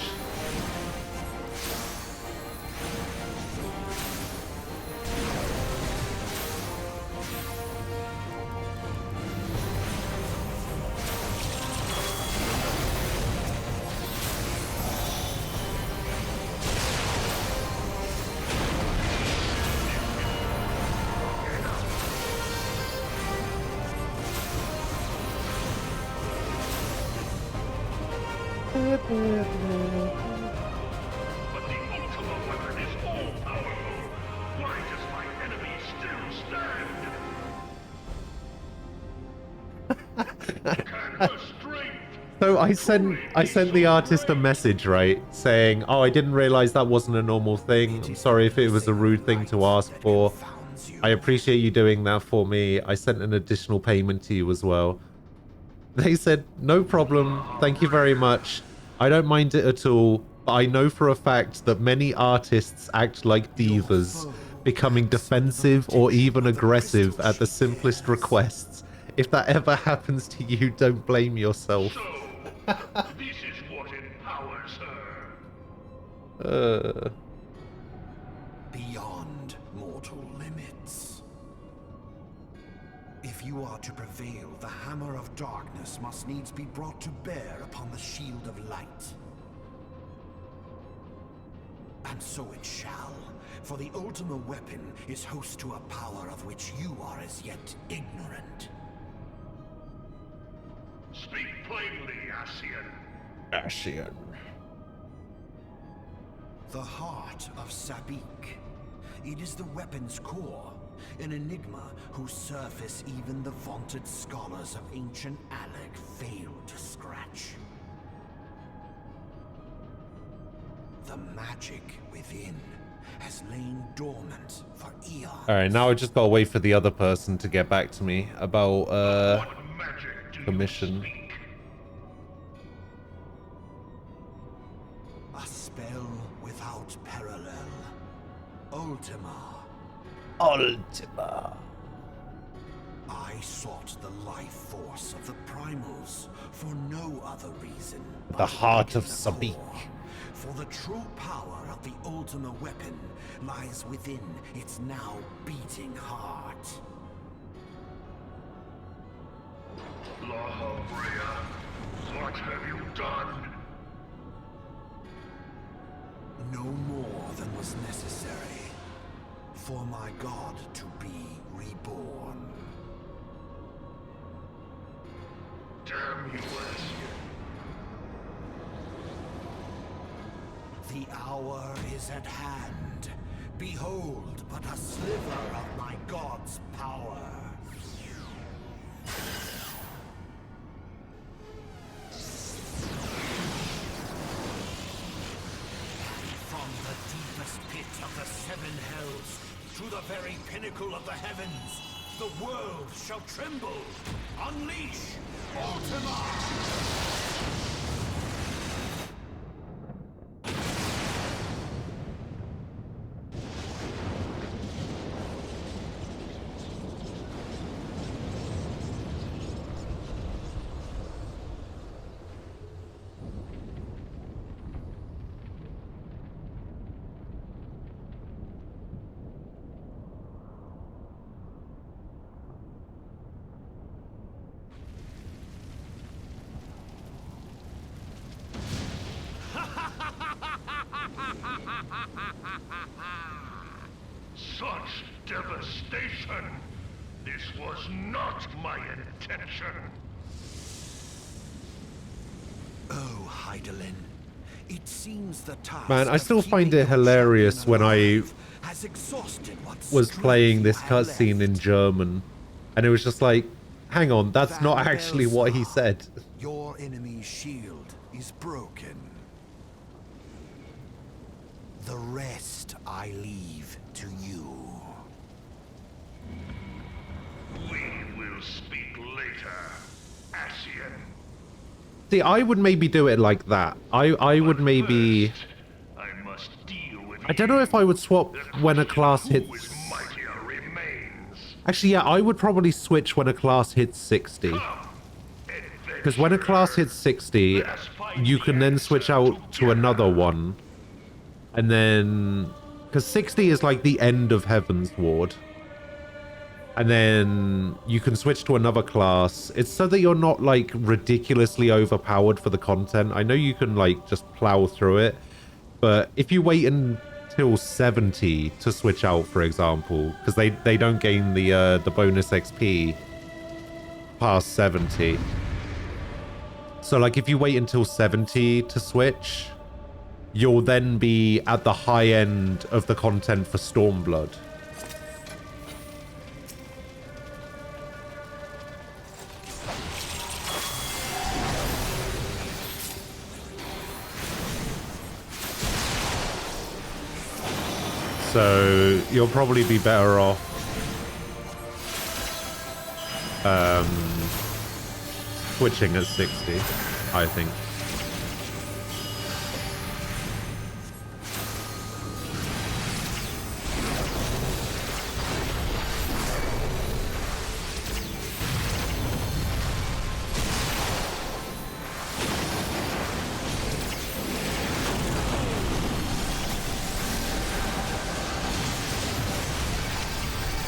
Speaker 1: So I sent the artist a message, right, saying, oh, I didn't realize that wasn't a normal thing. I'm sorry if it was a rude thing to ask for. I appreciate you doing that for me. I sent an additional payment to you as well. They said, no problem. Thank you very much. I don't mind it at all. But I know for a fact that many artists act like divas, becoming defensive or even aggressive at the simplest requests. If that ever happens to you, don't blame yourself.
Speaker 7: So, this is what empowers Beyond mortal limits. If you are to prevail, the hammer of darkness must needs be brought to bear upon the shield of light. And so it shall, for the Ultima weapon is host to a power of which you are as yet ignorant.
Speaker 8: Speak plainly, Ascian.
Speaker 1: Ascian.
Speaker 7: The heart of Sabik. It is the weapon's core, an enigma whose surface even the vaunted scholars of ancient Alec failed to scratch. The magic within has lain dormant for eons.
Speaker 1: Alright, now I just gotta wait for the other person to get back to me about the mission.
Speaker 7: A spell without parallel. Ultima.
Speaker 1: Ultima.
Speaker 7: I sought the life force of the primals for no other reason.
Speaker 1: The heart of Sabik.
Speaker 7: For the true power of the Ultima weapon lies within its now beating heart.
Speaker 8: Law Brea, what have you done?
Speaker 7: No more than was necessary for my god to be reborn.
Speaker 8: Damn you, Ascian.
Speaker 7: The hour is at hand. Behold but a sliver of my god's power. From the deepest pit of the seven hells to the very pinnacle of the heavens, the world shall tremble. Unleash Ultima!
Speaker 8: Such devastation! This was not my intention!
Speaker 7: Oh, Heidelin. It seems the task
Speaker 1: Man, I
Speaker 7: of
Speaker 1: still find
Speaker 7: keeping
Speaker 1: it
Speaker 7: your
Speaker 1: hilarious
Speaker 7: champion
Speaker 1: when I
Speaker 7: alive has exhausted what
Speaker 1: was
Speaker 7: strength
Speaker 1: playing
Speaker 7: you
Speaker 1: this
Speaker 7: have
Speaker 1: cutscene in
Speaker 7: left.
Speaker 1: German, and it was just like, hang on, that's not
Speaker 7: Van
Speaker 1: actually what he
Speaker 7: Belsar,
Speaker 1: said.
Speaker 7: Your enemy's shield is broken. The rest I leave to you.
Speaker 8: We will speak later, Ascian.
Speaker 1: See, I would maybe do it like that. I would maybe...
Speaker 8: First, I must deal with
Speaker 1: I don't know if I would swap when a class
Speaker 8: who is
Speaker 1: hits...
Speaker 8: mightier remains.
Speaker 1: Actually, yeah, I would probably switch when a class hits 60. Because when a class hits 60, you can then switch out to another one. And then... Because 60 is like the end of Heaven's Ward. And then you can switch to another class. It's so that you're not like ridiculously overpowered for the content. I know you can like just plow through it. But if you wait until 70 to switch out, for example, because they don't gain the bonus XP past 70. So like if you wait until 70 to switch, you'll then be at the high end of the content for Stormblood. So you'll probably be better off switching at 60, I think.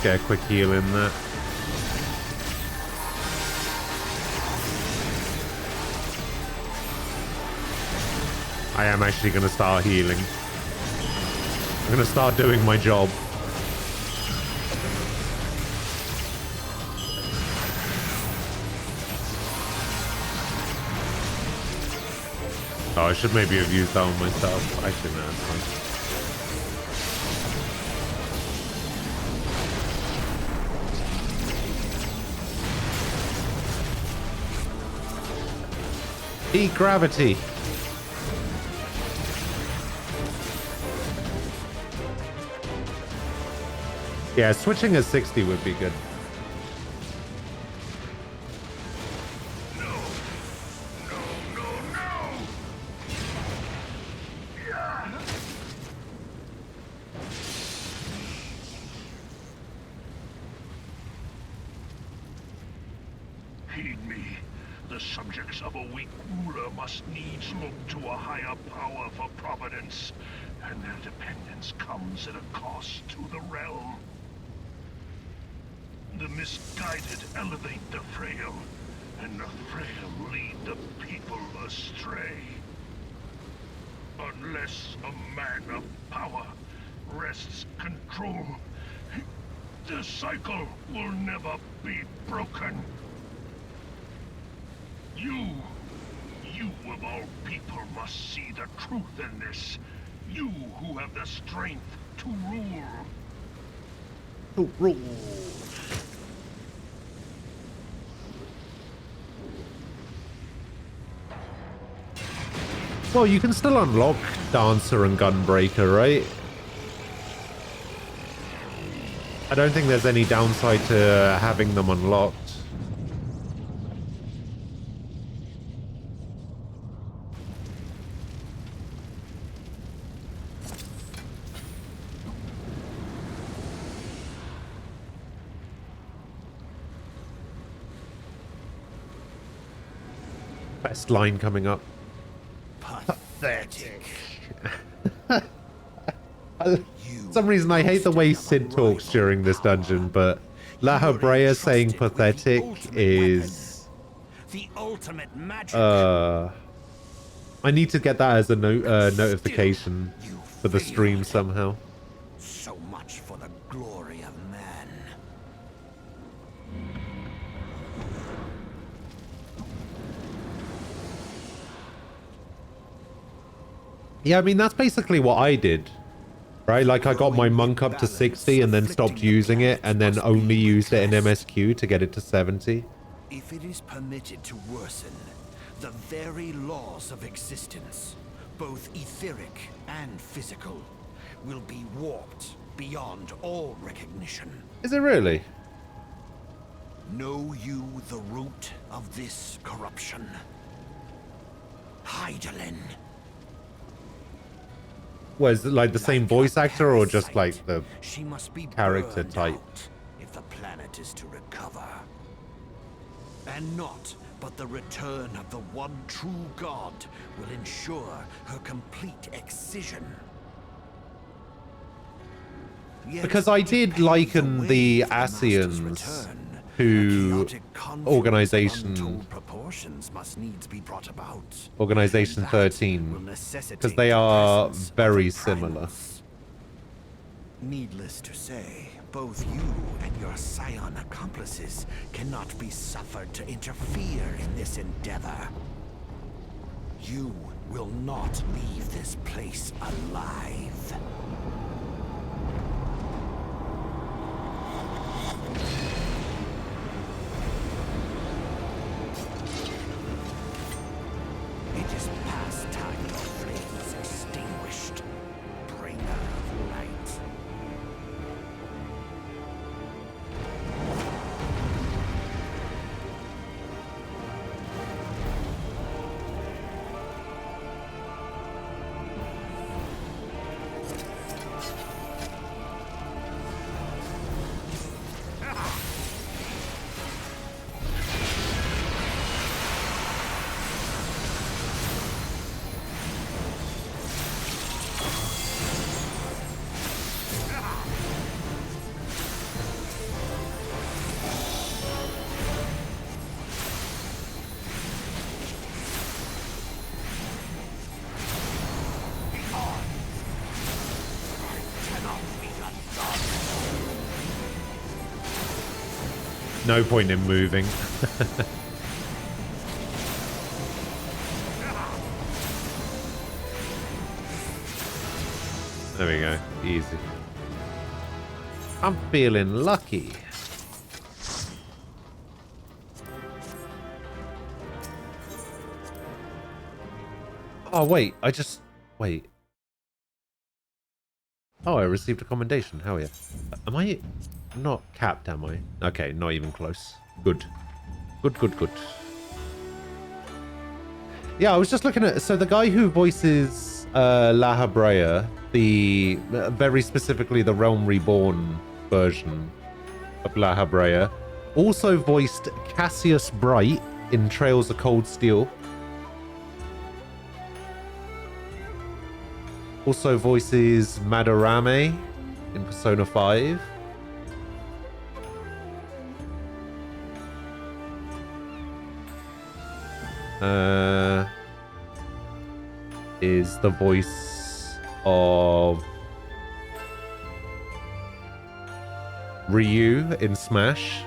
Speaker 1: get a quick heal in there. I am actually going to start healing. I'm going to start doing my job. Oh, I should maybe have used that on myself. Actually, no, it's fine. Gravity. Yeah, switching a 60 would be good.
Speaker 8: Heed me. The subjects of a weak ruler must needs look to a higher power for providence, and their dependence comes at a cost to the realm. The misguided elevate the frail, and the frail lead the people astray. Unless a man of power wrests control, the cycle will never be broken. You of all people must see the truth in this. You who have the strength to rule.
Speaker 1: To rule. Well, you can still unlock Dancer and Gunbreaker, right? I don't think there's any downside to having them unlocked. Best line coming up. Pathetic. For some reason, I hate the way Sid talks during this dungeon, but La Habrea saying pathetic is...
Speaker 7: The ultimate magic.
Speaker 1: I need to get that as a notification for the stream somehow.
Speaker 7: So much for the glory of man.
Speaker 1: Yeah, I mean, that's basically what I did. Right? Like, I got my monk up to 60 and then stopped using it, and then only used it in MSQ to get it to 70.
Speaker 7: If it is permitted to worsen, the very laws of existence, both etheric and physical, will be warped beyond all recognition.
Speaker 1: Is it really?
Speaker 7: Know you the root of this corruption? Hydaelyn.
Speaker 1: Was it like the same voice actor or just like the
Speaker 7: She must be
Speaker 1: character
Speaker 7: burned
Speaker 1: type?
Speaker 7: out if the planet is to recover. And not but the return of the one true god will ensure her complete excision. Yet,
Speaker 1: Because I did liken the
Speaker 7: Master's
Speaker 1: Asians
Speaker 7: return,
Speaker 1: to
Speaker 7: a chaotic conflict of
Speaker 1: Organization
Speaker 7: untold proportions must needs be brought about.
Speaker 1: Organization
Speaker 7: And that will
Speaker 1: 13,
Speaker 7: necessitate
Speaker 1: because they
Speaker 7: the
Speaker 1: are
Speaker 7: presence of
Speaker 1: very
Speaker 7: the
Speaker 1: similar.
Speaker 7: primus. Needless to say, both you and your scion accomplices cannot be suffered to interfere in this endeavor. You will not leave this place alive. It is past time your flame was extinguished, bringer of light.
Speaker 1: No point in moving. There we go. Easy. I'm feeling lucky. Oh, wait. Wait. Oh, I received a commendation. Hell yeah. Am I not capped, am I? Okay, not even close. Good. Good. Yeah, I was just looking at... So the guy who voices La Habrea, very specifically the Realm Reborn version of La Habrea, also voiced Cassius Bright in Trails of Cold Steel. Also voices Madarame in Persona 5. Is the voice of Ryu in Smash.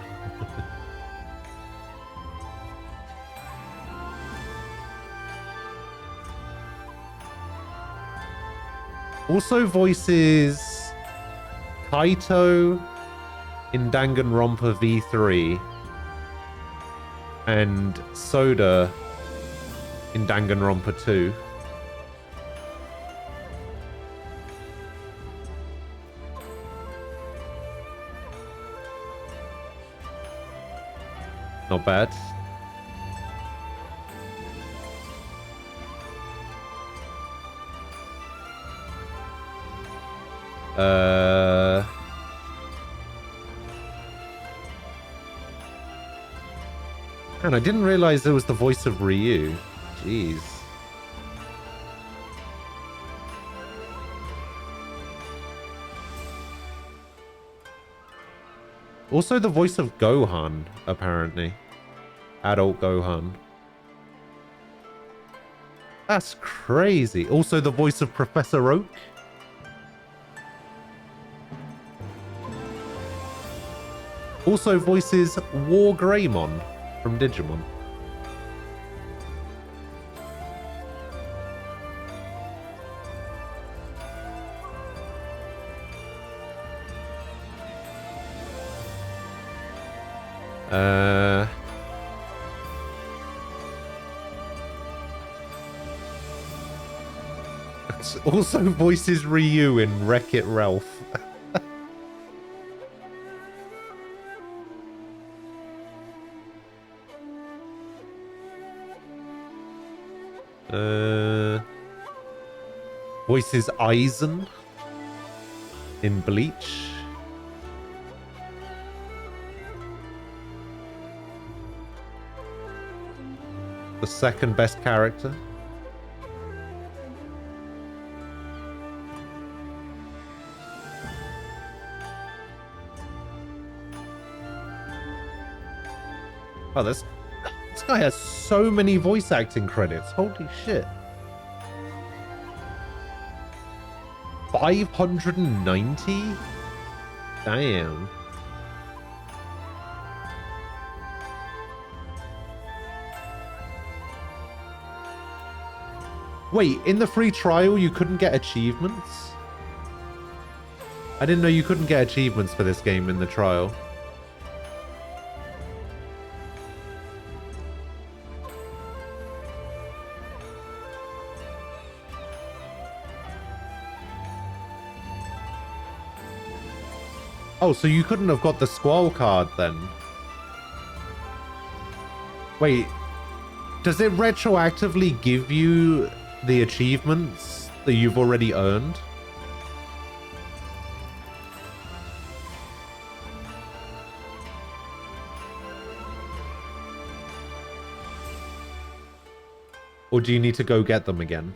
Speaker 1: Also voices Kaito in Danganronpa V3 and Soda in Danganronpa 2. Not bad. And I didn't realize it was the voice of Ryu. Jeez. Also the voice of Gohan, apparently. Adult Gohan. That's crazy. Also the voice of Professor Oak. Also voices War Greymon from Digimon. Also voices Ryu in Wreck-It Ralph. Voices Aizen in Bleach. The second best character. Oh, this guy has so many voice acting credits. Holy shit. 590? Damn. Wait, in the free trial you couldn't get achievements? I didn't know you couldn't get achievements for this game in the trial. Oh, so you couldn't have got the Squall card then? Wait, does it retroactively give you the achievements that you've already earned? Or do you need to go get them again?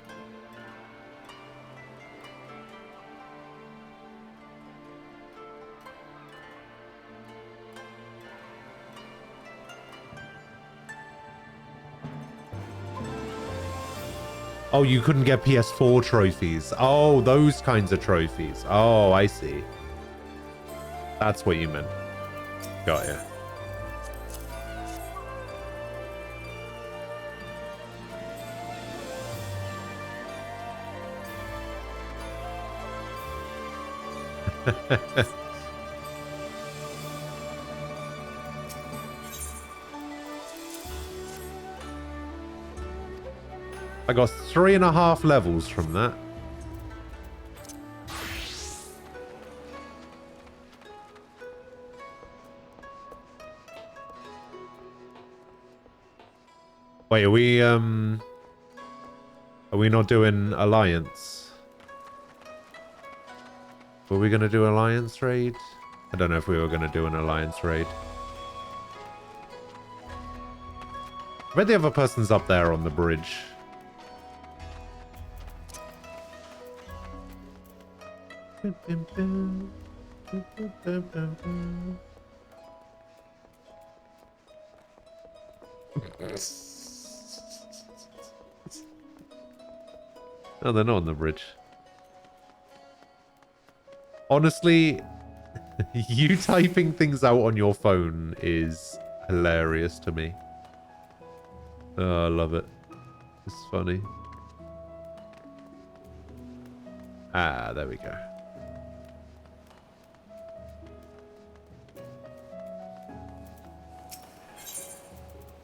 Speaker 1: Oh, you couldn't get PS4 trophies. Oh, those kinds of trophies. Oh, I see. That's what you meant. Got ya. I got 3.5 levels from that. Wait, are we not doing Alliance? Were we gonna do Alliance raid? I don't know if we were gonna do an Alliance raid. I bet the other person's up there on the bridge. No, they're not on the bridge. Honestly, you typing things out on your phone is hilarious to me. Oh, I love it. It's funny. Ah, there we go.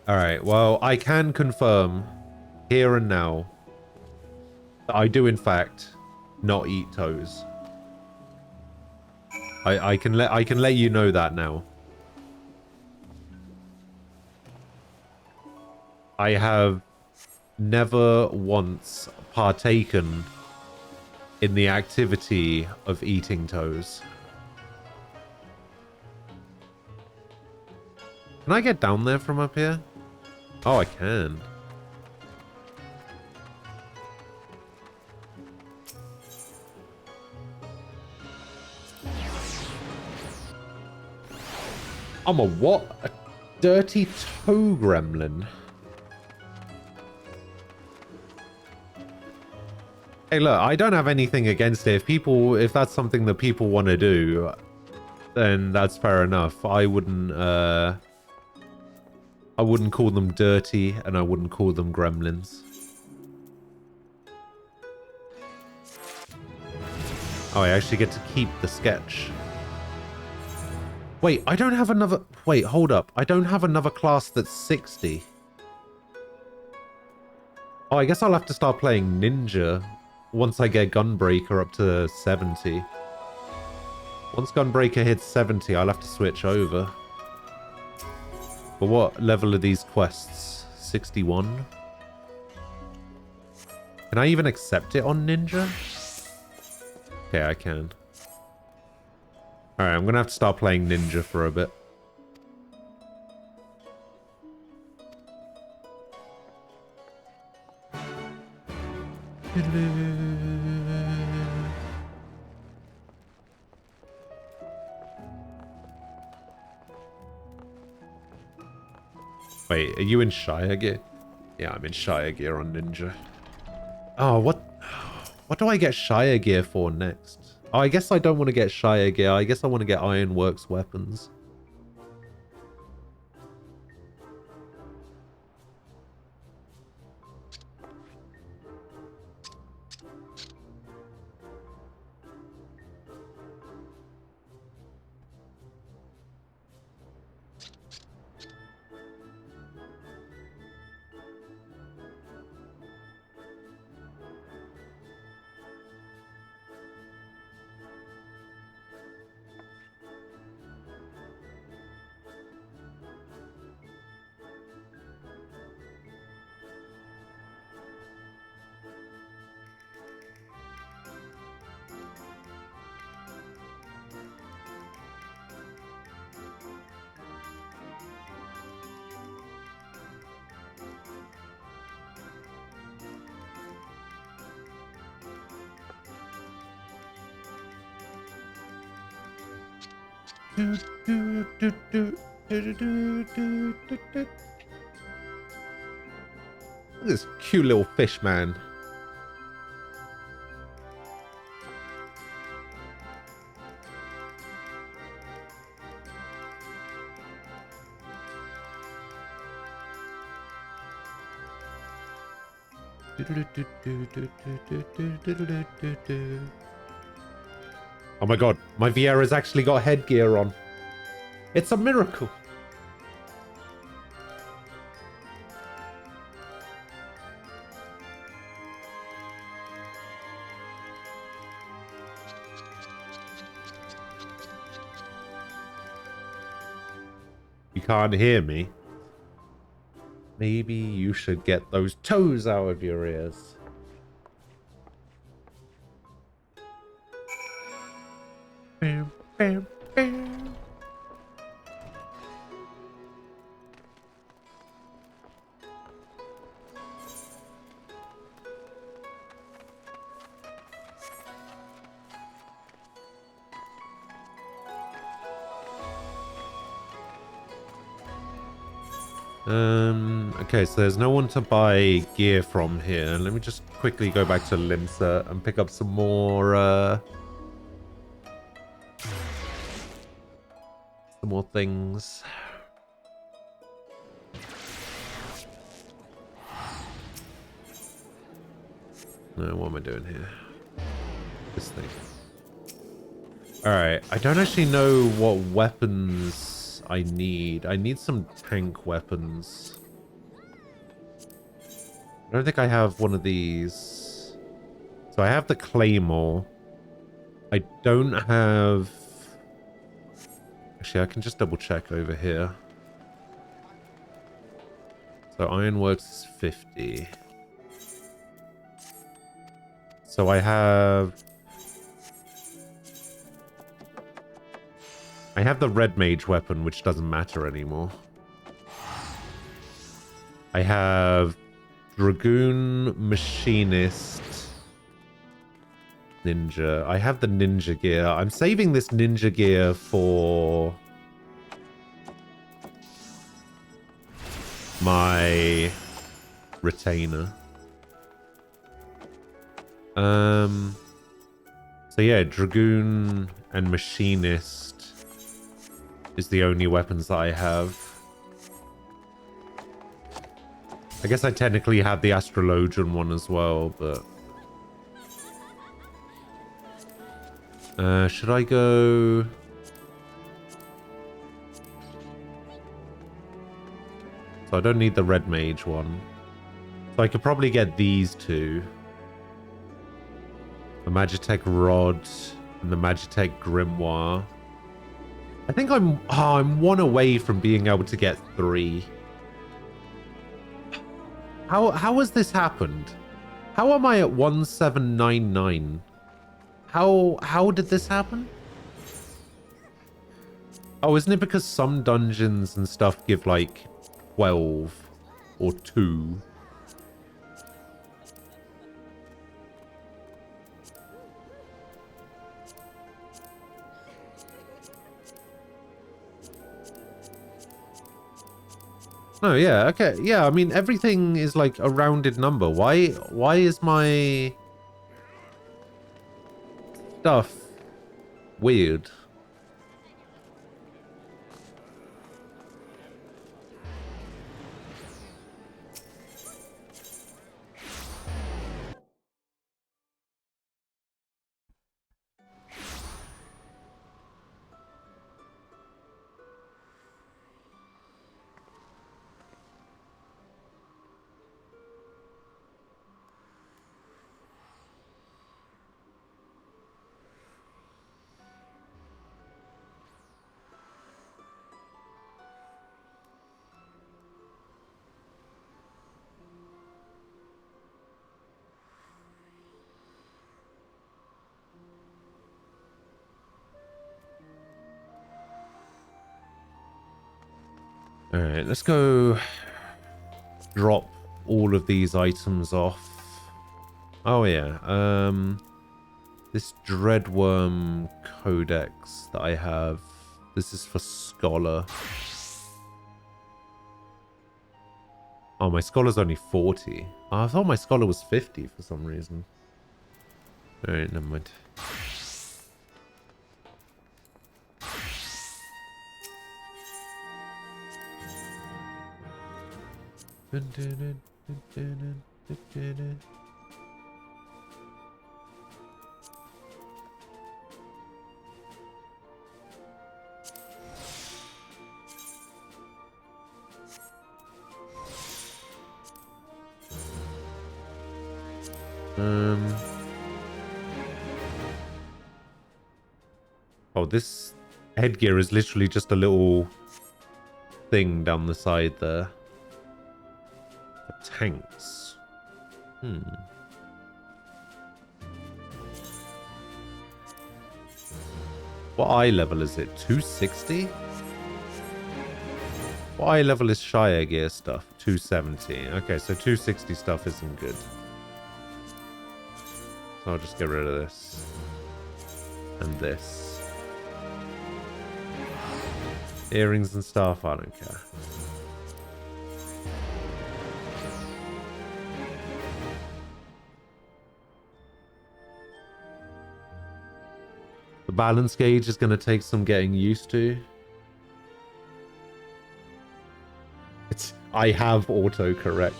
Speaker 1: Alright, well, I can confirm here and now that I do in fact not eat toes. I can let you know that now. I have never once partaken in the activity of eating toes. Can I get down there from up here? Oh, I can. I'm a what? A dirty toe gremlin. Hey, look, I don't have anything against it. If that's something that people want to do, then that's fair enough. I wouldn't call them dirty, and I wouldn't call them gremlins. Oh, I actually get to keep the sketch. Wait, I don't have another... Wait, hold up. I don't have another class that's 60. Oh, I guess I'll have to start playing Ninja once I get Gunbreaker up to 70. Once Gunbreaker hits 70, I'll have to switch over. But what level are these quests? 61? Can I even accept it on Ninja? Okay, I can. Alright, I'm gonna have to start playing Ninja for a bit. Wait, are you in Shire Gear? Yeah, I'm in Shire Gear on Ninja. Oh, what do I get Shire Gear for next? Oh, I guess I don't want to get Shire Gear. I guess I want to get Ironworks weapons. Look at this cute little fish man. Oh my god, my Vieira's actually got headgear on. It's a miracle. You can't hear me? Maybe you should get those toes out of your ears. Bam, bam, bam. Okay, so there's no one to buy gear from here. Let me just quickly go back to Limsa and pick up some more, things. No, what am I doing here? This thing. Alright, I don't actually know what weapons I need. I need some tank weapons. I don't think I have one of these. So I have the Claymore. I don't have... Actually, I can just double check over here. So Ironworks is 50. So I have the Red Mage weapon, which doesn't matter anymore. I have Dragoon, Machinist, Ninja. I have the Ninja gear. I'm saving this Ninja gear for my retainer. So yeah, Dragoon and Machinist is the only weapons that I have. I guess I technically have the Astrologian one as well, but... should I go... So I don't need the Red Mage one. So I could probably get these two. The Magitech Rod and the Magitech Grimoire. I think I'm one away from being able to get 3. How has this happened? How am I at 1799? How did this happen? Oh, isn't it because some dungeons and stuff give like 12 or 2? No, yeah, okay. Yeah, I mean, everything is like a rounded number. Why is my stuff weird? Alright, let's go drop all of these items off. Oh yeah, this Dreadworm Codex that I have, this is for Scholar. Oh, my Scholar's only 40. Oh, I thought my Scholar was 50 for some reason. Alright, never mind. Oh, this headgear is literally just a little thing down the side there. For tanks. What eye level is it? 260? What eye level is Shire gear stuff? 270. Okay, so 260 stuff isn't good. So I'll just get rid of this. And this. Earrings and stuff, I don't care. The balance gauge is going to take some getting used to. I have autocorrect.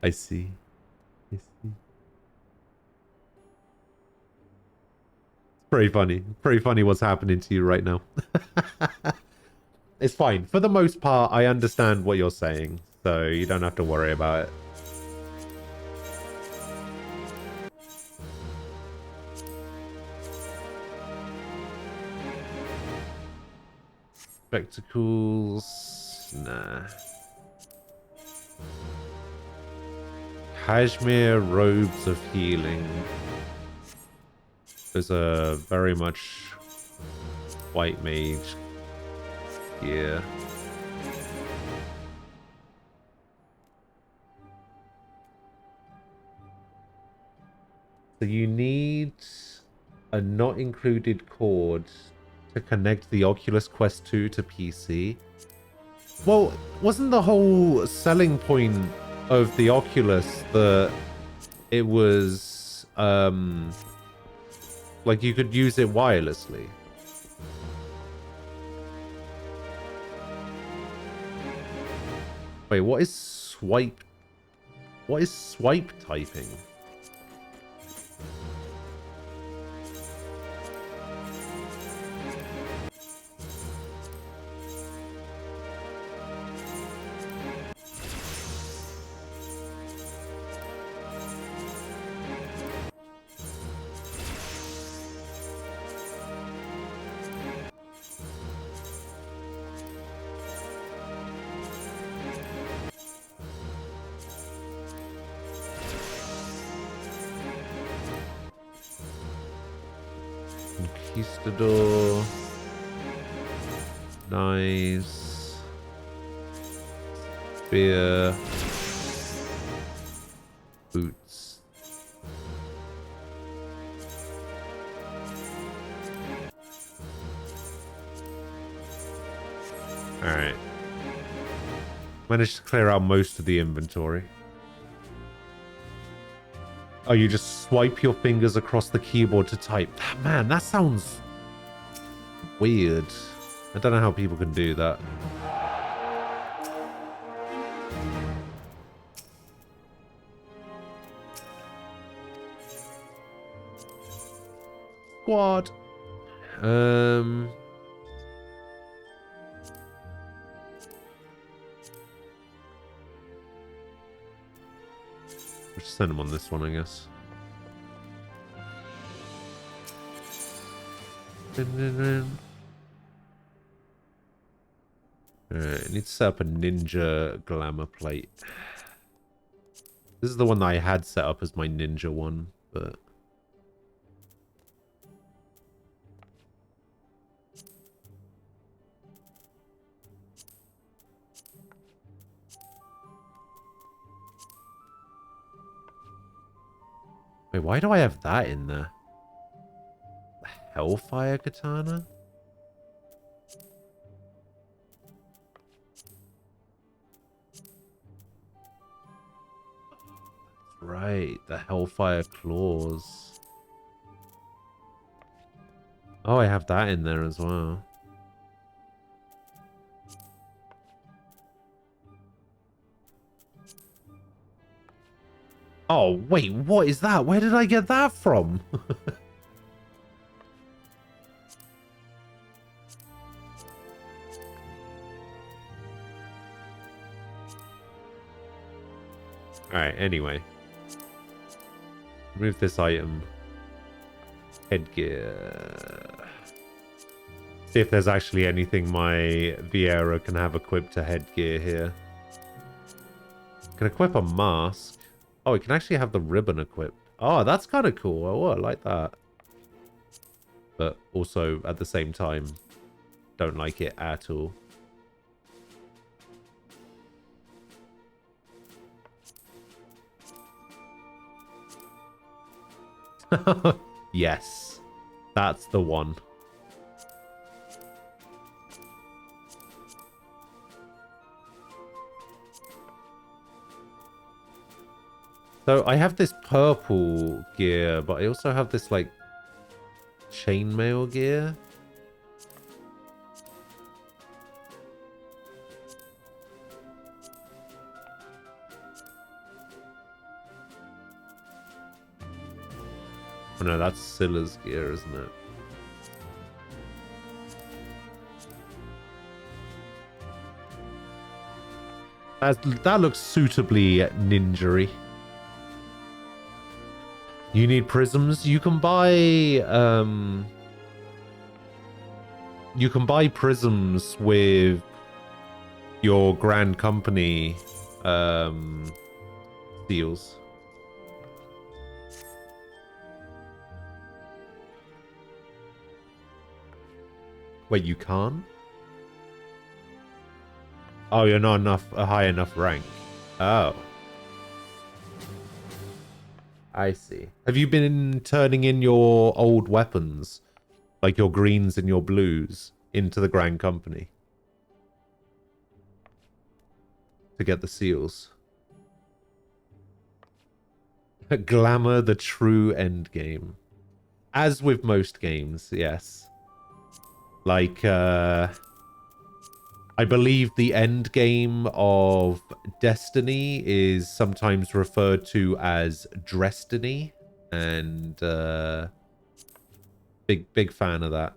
Speaker 1: I see. I see. Pretty funny. Pretty funny what's happening to you right now. It's fine. For the most part, I understand what you're saying, so you don't have to worry about it. Spectacles. Nah. Cashmere robes of healing. There's a very much white mage gear. So you need a not included cord to connect the Oculus Quest 2 to PC. Well, wasn't the whole selling point of the Oculus that it was like you could use it wirelessly? Wait, what is swipe? What is swipe typing? Conquistador. Nice. Spear. Boots. Alright. Managed to clear out most of the inventory. Oh, you just swipe your fingers across the keyboard to type. Man, that sounds weird. I don't know how people can do that. Squad. We'll just send him on this one, I guess. Alright, I need to set up a ninja glamour plate. This is the one that I had set up as my ninja one, but... Wait, why do I have that in there? The Hellfire Katana? That's right, the Hellfire Claws. Oh, I have that in there as well. Oh, wait, what is that? Where did I get that from? Alright, anyway. Remove this item. Headgear. See if there's actually anything my Viera can have equipped to headgear here. Can equip a mask. Oh, it can actually have the ribbon equipped. Oh, that's kind of cool. Oh, I like that. But also, at the same time, don't like it at all. Yes. That's the one. So I have this purple gear, but I also have this like chainmail gear. Oh no, that's Scylla's gear, isn't it? That looks suitably ninja-y. You need prisms. You can buy prisms with your Grand Company deals. Wait, you can't? Oh, you're not a high enough rank. Oh. I see. Have you been turning in your old weapons, like your greens and your blues, into the Grand Company to get the seals? Glamour, the true end game. As with most games, yes. Like, I believe the end game of Destiny is sometimes referred to as Drestiny, and big fan of that.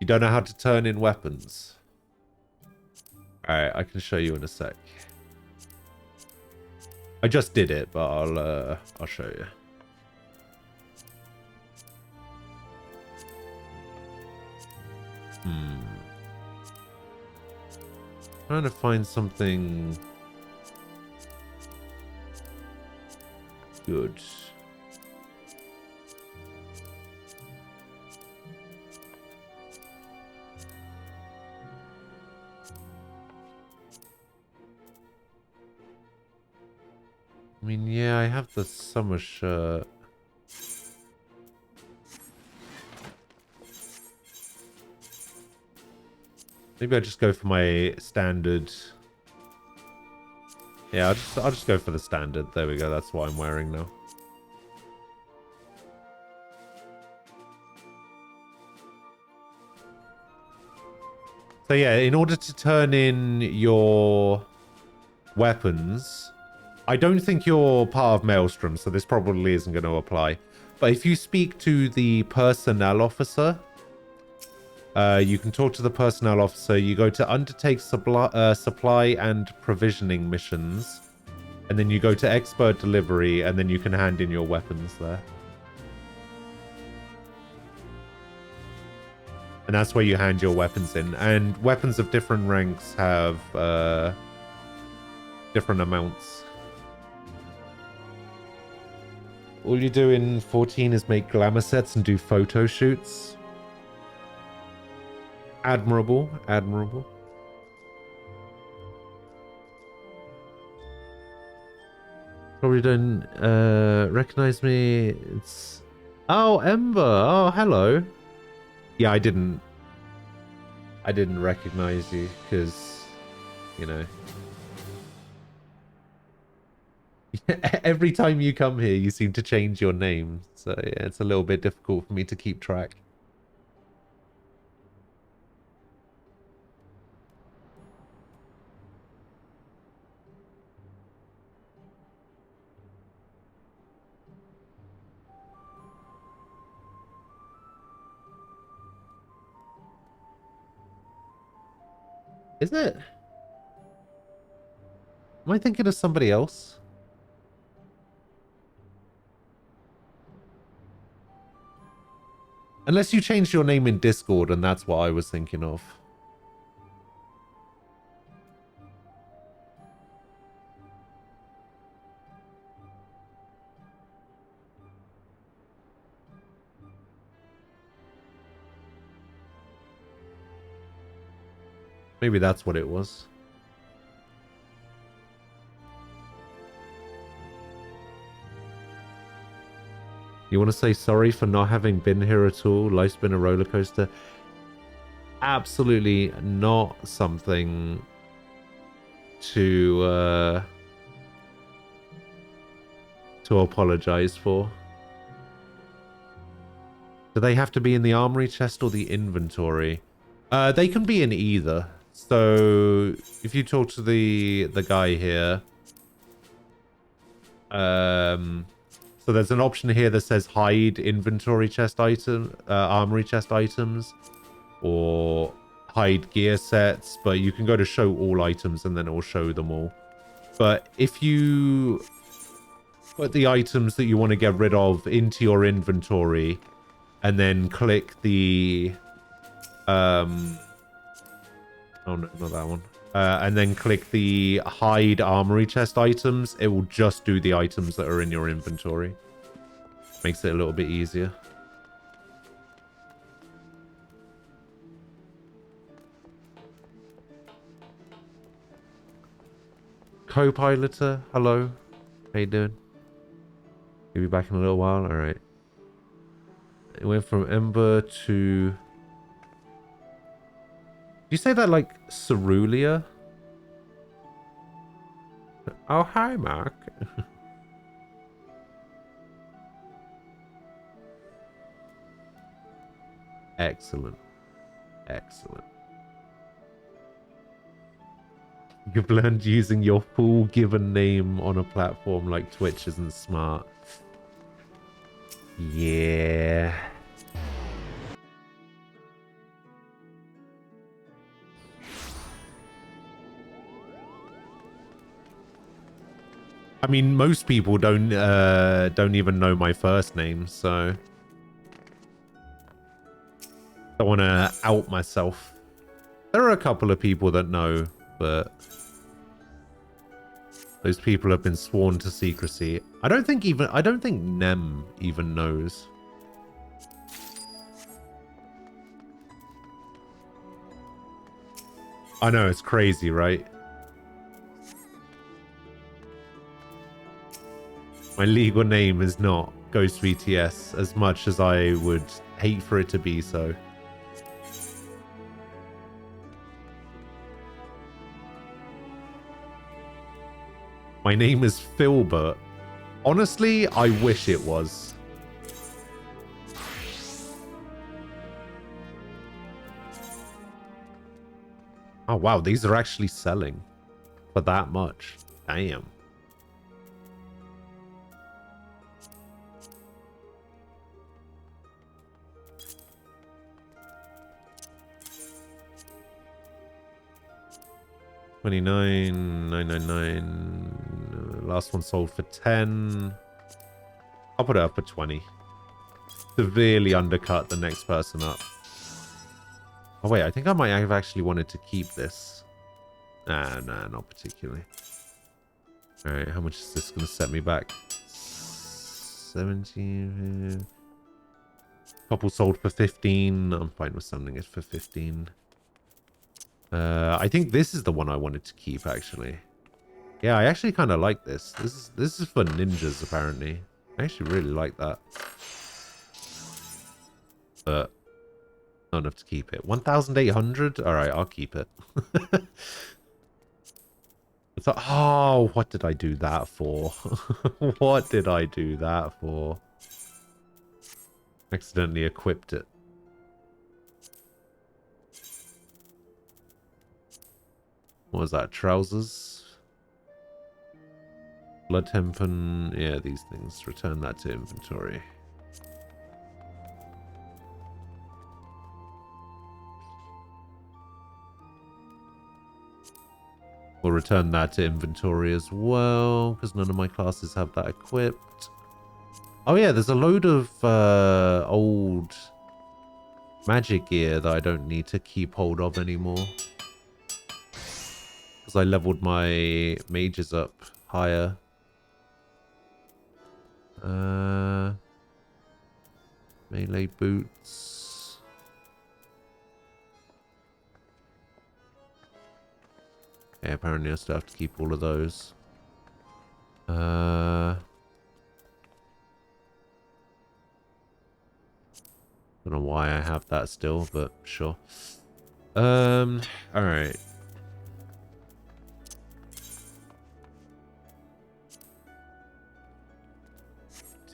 Speaker 1: You don't know how to turn in weapons? Alright, I can show you in a sec. I just did it, but I'll show you. Trying to find something good. I mean, yeah, I have the summer shirt. Maybe I just go for my standard. Yeah, I'll just go for the standard. There we go. That's what I'm wearing now. So yeah, in order to turn in your weapons, I don't think you're part of Maelstrom, so this probably isn't going to apply. But if you speak to the personnel officer, you can talk to the personnel officer. You go to undertake supply and provisioning missions, and then you go to expert delivery, and then you can hand in your weapons there. And that's where you hand your weapons in. And weapons of different ranks have different amounts. All you do in 14 is make glamour sets and do photo shoots. Admirable, admirable. Probably don't recognize me. It's... Oh, Ember. Oh, hello. Yeah, I didn't recognize you because, you know... Every time you come here, you seem to change your name. So yeah, it's a little bit difficult for me to keep track. Is it? Am I thinking of somebody else? Unless you changed your name in Discord and that's what I was thinking of. Maybe that's what it was. You want to say sorry for not having been here at all? Life's been a roller coaster. Absolutely not something to apologize for. Do they have to be in the armory chest or the inventory? They can be in either. So if you talk to the guy here, so there's an option here that says hide inventory chest item, armory chest items, or hide gear sets, but you can go to show all items and then it will show them all. But if you put the items that you want to get rid of into your inventory and then click the oh no, not that one. And then click the hide armory chest items. It will just do the items that are in your inventory. Makes it a little bit easier. Co-piloter, hello. How you doing? You'll be back in a little while? Alright. It went from Ember to... You say that like Cerulean? Oh, hi, Mark. Excellent. Excellent. You've learned using your full given name on a platform like Twitch isn't smart. Yeah. I mean, most people don't even know my first name, so don't want to out myself. There are a couple of people that know, but those people have been sworn to secrecy. I don't think Nem even knows. I know, it's crazy, right? My legal name is not Ghost VTS, as much as I would hate for it to be so. My name is Filbert. Honestly, I wish it was. Oh wow, these are actually selling for that much. Damn. $29,999. Last one sold for 10. I'll put it up for 20. Severely undercut the next person up. Oh wait, I think I might have actually wanted to keep this. Nah, not particularly. Alright, how much is this going to set me back? 17. Couple sold for 15. I'm fine with selling it for 15. I think this is the one I wanted to keep, actually. Yeah, I actually kind of like this. This is for ninjas, apparently. I actually really like that. But not enough to keep it. 1,800? Alright, I'll keep it. It's like, oh, what did I do that for? What did I do that for? Accidentally equipped it. What was that? Trousers? Blood hempen. Yeah, these things. Return that to inventory. We'll return that to inventory as well, because none of my classes have that equipped. Oh yeah, there's a load of old magic gear that I don't need to keep hold of anymore. Because I leveled my mages up higher. Melee boots. Yeah, apparently I still have to keep all of those. Don't know why I have that still, but sure. Alright.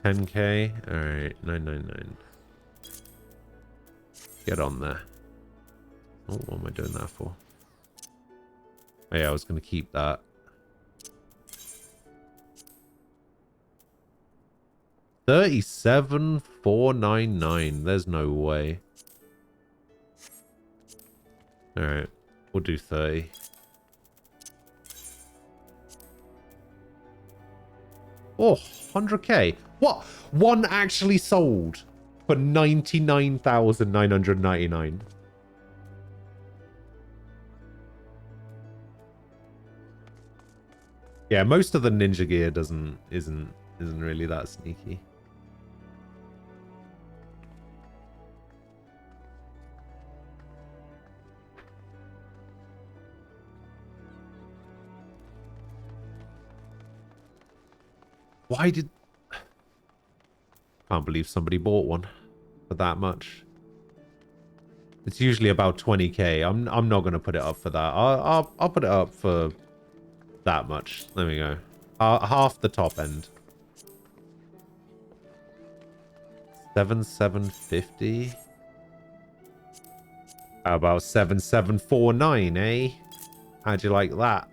Speaker 1: $10K. Alright, 999. Get on there. Oh, what am I doing that for? Oh yeah, I was gonna keep that. 37,499. There's no way. Alright, we'll do 30. Oh, 100K. What? One actually sold for 99,999. Yeah, most of the ninja gear isn't really that sneaky. Why did... Can't believe somebody bought one for that much. It's usually about 20K. I'm not gonna put it up for that. I'll put it up for that much. There we go. Half the top end. 7,750. How about 7,749, eh? How'd you like that?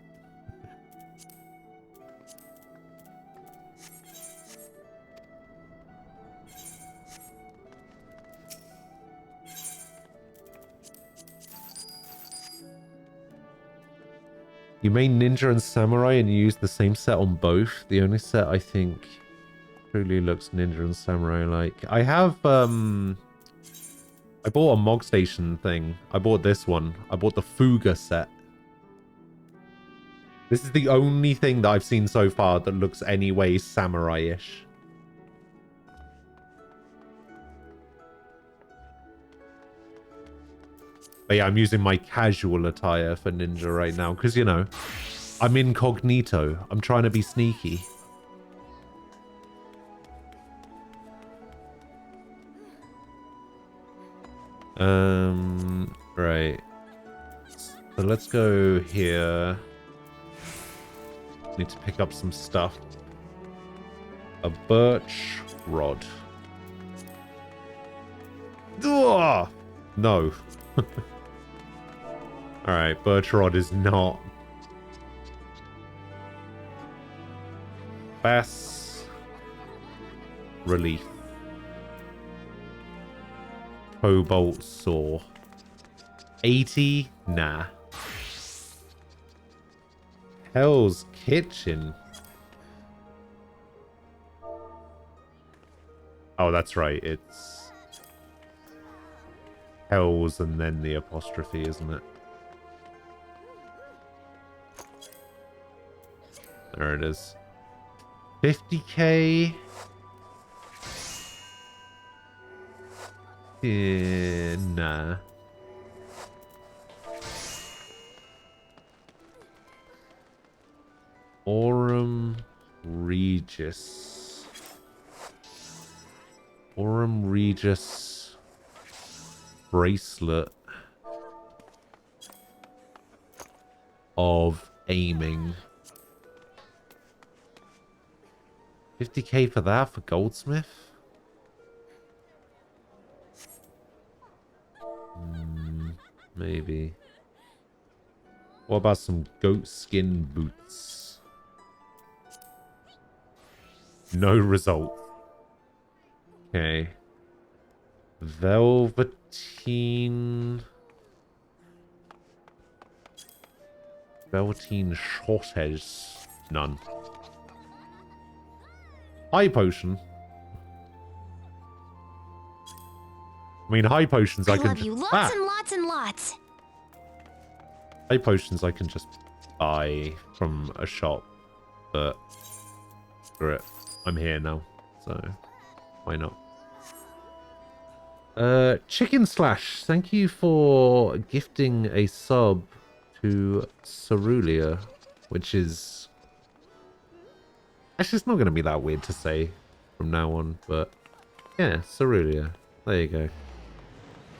Speaker 1: You main ninja and samurai and you use the same set on both. The only set I think truly looks ninja and samurai like. I have I bought a Mog Station thing. I bought this one. I bought the Fuga set. This is the only thing that I've seen so far that looks anyway samurai-ish. But yeah, I'm using my casual attire for ninja right now. Because, you know, I'm incognito. I'm trying to be sneaky. Right. So let's go here. Need to pick up some stuff. A birch rod. Ugh! No. Alright, birch rod is not. Bass. Relief. Cobalt saw. 80? Nah. Hell's Kitchen. Oh, that's right. It's Hell's and then the apostrophe, isn't it? There it is. 50K. Nah. Aurum Regis. Aurum Regis bracelet of aiming. 50K for that for Goldsmith? Maybe. What about some goat skin boots? No result. Okay. Velveteen. Veltine shortage. None. High potion. I mean, high potions I can...
Speaker 3: love you lots and lots and lots.
Speaker 1: High potions I can just buy from a shop, but screw it. I'm here now, so why not? Chicken Slash, thank you for gifting a sub to Cerulia, which is... Actually, it's not going to be that weird to say from now on, but yeah, Cerulia. There you go.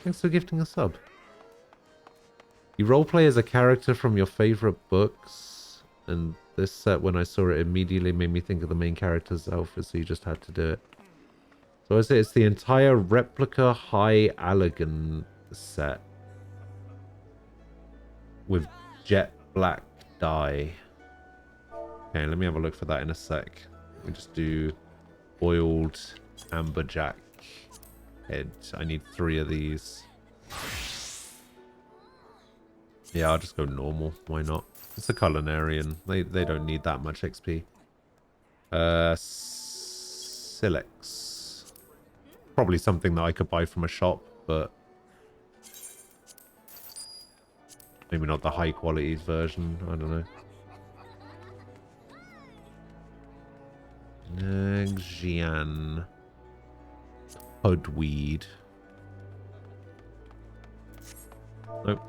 Speaker 1: Thanks for gifting a sub. You roleplay as a character from your favorite books, and this set, when I saw it, immediately made me think of the main character's outfit, so you just had to do it. So I say it's the entire replica High Allegan set with jet black dye. Okay, let me have a look for that in a sec. We just do boiled amberjack head. I need 3 of these. Yeah, I'll just go normal. Why not? It's a culinarian. They don't need that much XP. Silex. Probably something that I could buy from a shop, but maybe not the high quality version. I don't know. Gian. Pudweed. Nope.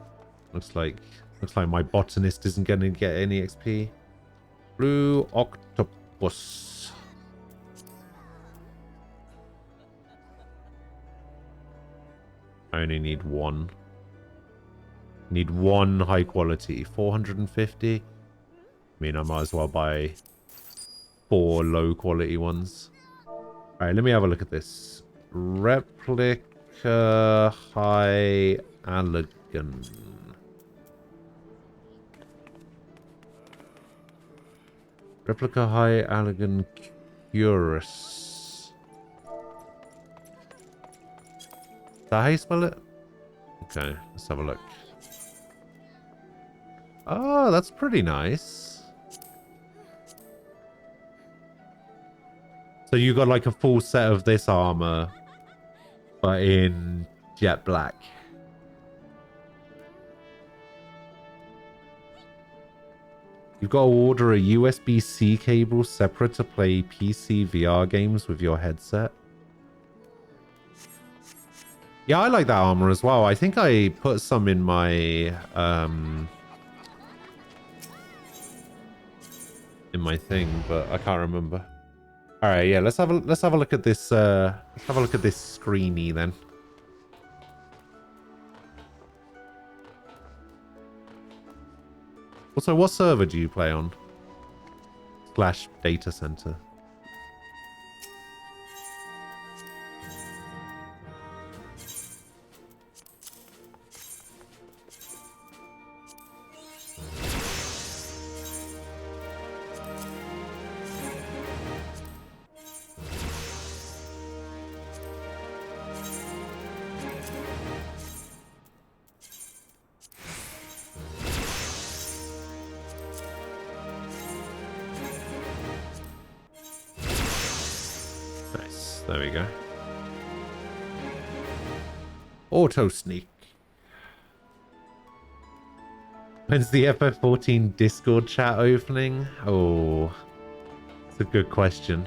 Speaker 1: Looks like my botanist isn't going to get any XP. Blue octopus. I only need 1. Need 1 high quality. 450. I mean, I might as well buy 4 low quality ones. Alright, let me have a look at this. Replica High Allegan. Replica High Allegan Curus. Is that how you spell it? Okay, let's have a look. Oh, that's pretty nice. So you got like a full set of this armor, but in jet black. You've got to order a USB-C cable separate to play PC VR games with your headset. Yeah, I like that armor as well. I think I put some in my thing, but I can't remember. All right, yeah, let's have a look at this. Let's have a look at this screeny then. Also, what server do you play on? / data center. There we go. Auto sneak. When's the FF14 Discord chat opening? Oh, it's a good question.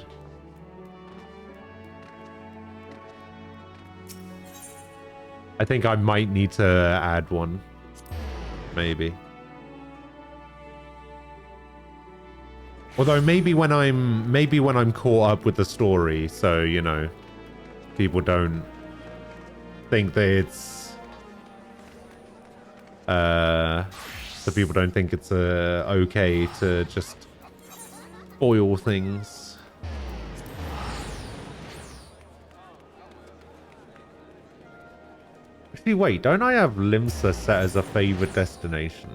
Speaker 1: I think I might need to add one. Maybe. Although maybe when I'm caught up with the story, so you know, people don't think that it's so people don't think it's okay to just spoil things. Actually, wait, don't I have Limsa set as a favorite destination?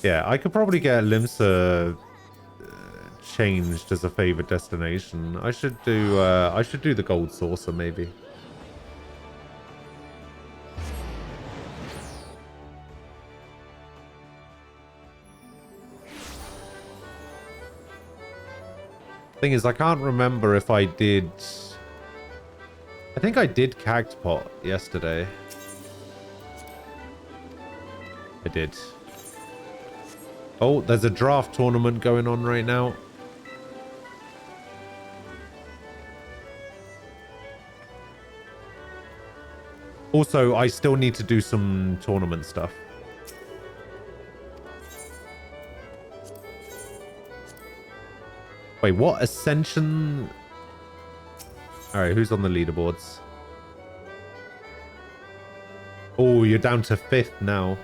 Speaker 1: Yeah, I could probably get Limsa changed as a favorite destination. I should do the gold saucer maybe. Thing is, I can't remember if I did... I think I did Cagpot yesterday. I did. Oh, there's a draft tournament going on right now. Also, I still need to do some tournament stuff. Wait, what? Ascension? Alright, who's on the leaderboards? Oh, you're down to 5th now.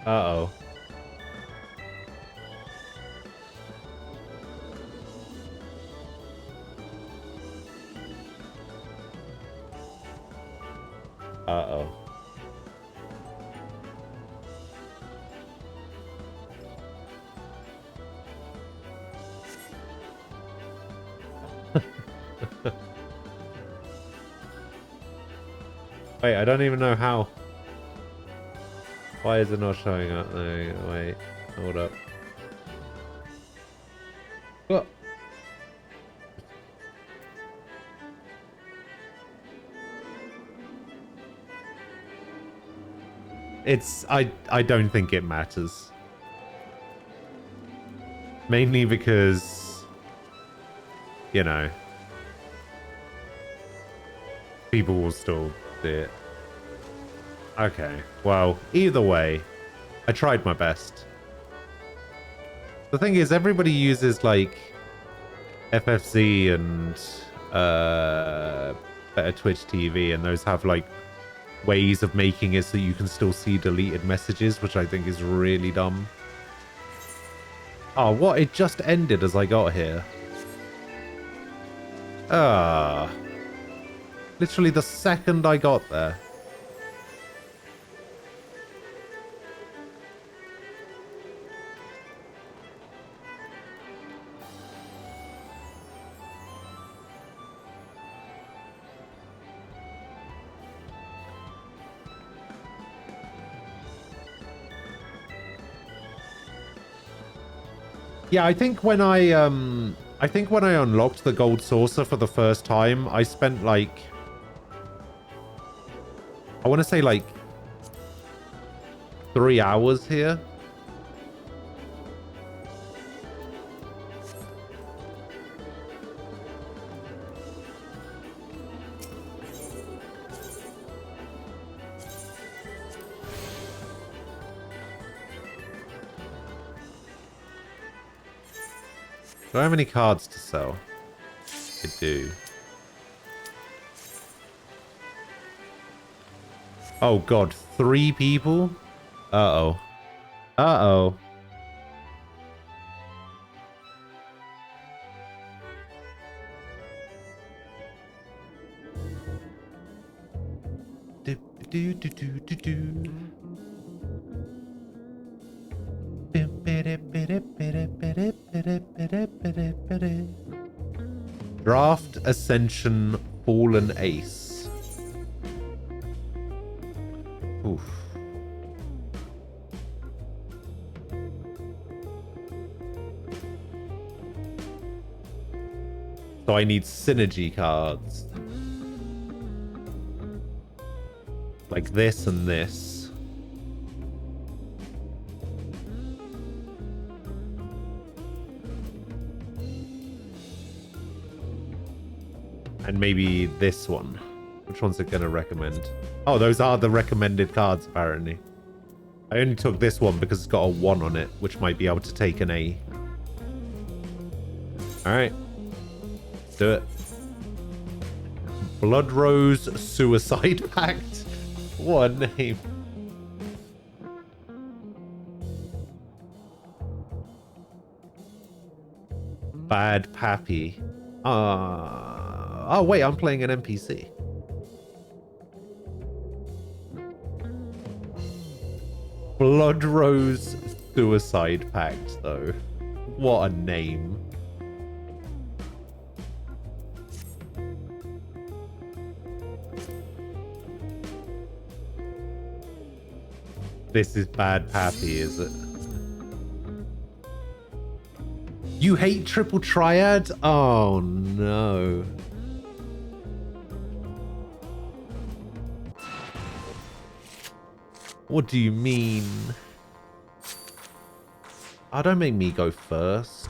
Speaker 1: Uh-oh. Uh-oh. Wait, I don't even know how. Why is it not showing up? No, wait, hold up. What? I don't think it matters. Mainly because, you know, people will still see it. Okay, well, either way, I tried my best. The thing is, everybody uses, like, FFC and Better Twitch TV, and those have, like, ways of making it so you can still see deleted messages, which I think is really dumb. Oh, what? It just ended as I got here. Ah. Literally the second I got there. Yeah, I think when I unlocked the gold saucer for the first time, I spent like, I want to say like 3 hours here. Do I have any cards to sell? I do. Oh god, 3 people? Uh-oh. Uh-oh. Do-do-do-do-do-do. Draft Ascension Fallen Ace. Oof. So I need synergy cards. Like this and this. And maybe this one. Which one's it going to recommend? Oh, those are the recommended cards, apparently. I only took this one because it's got a 1 on it, which might be able to take an A. Alright. Let's do it. Blood Rose Suicide Pact. What a name. Bad Pappy. Oh, wait, I'm playing an NPC. Blood Rose Suicide Pact, though. What a name. This is bad Pappy, is it? You hate Triple Triad? Oh, no. What do you mean? Oh, don't make me go first.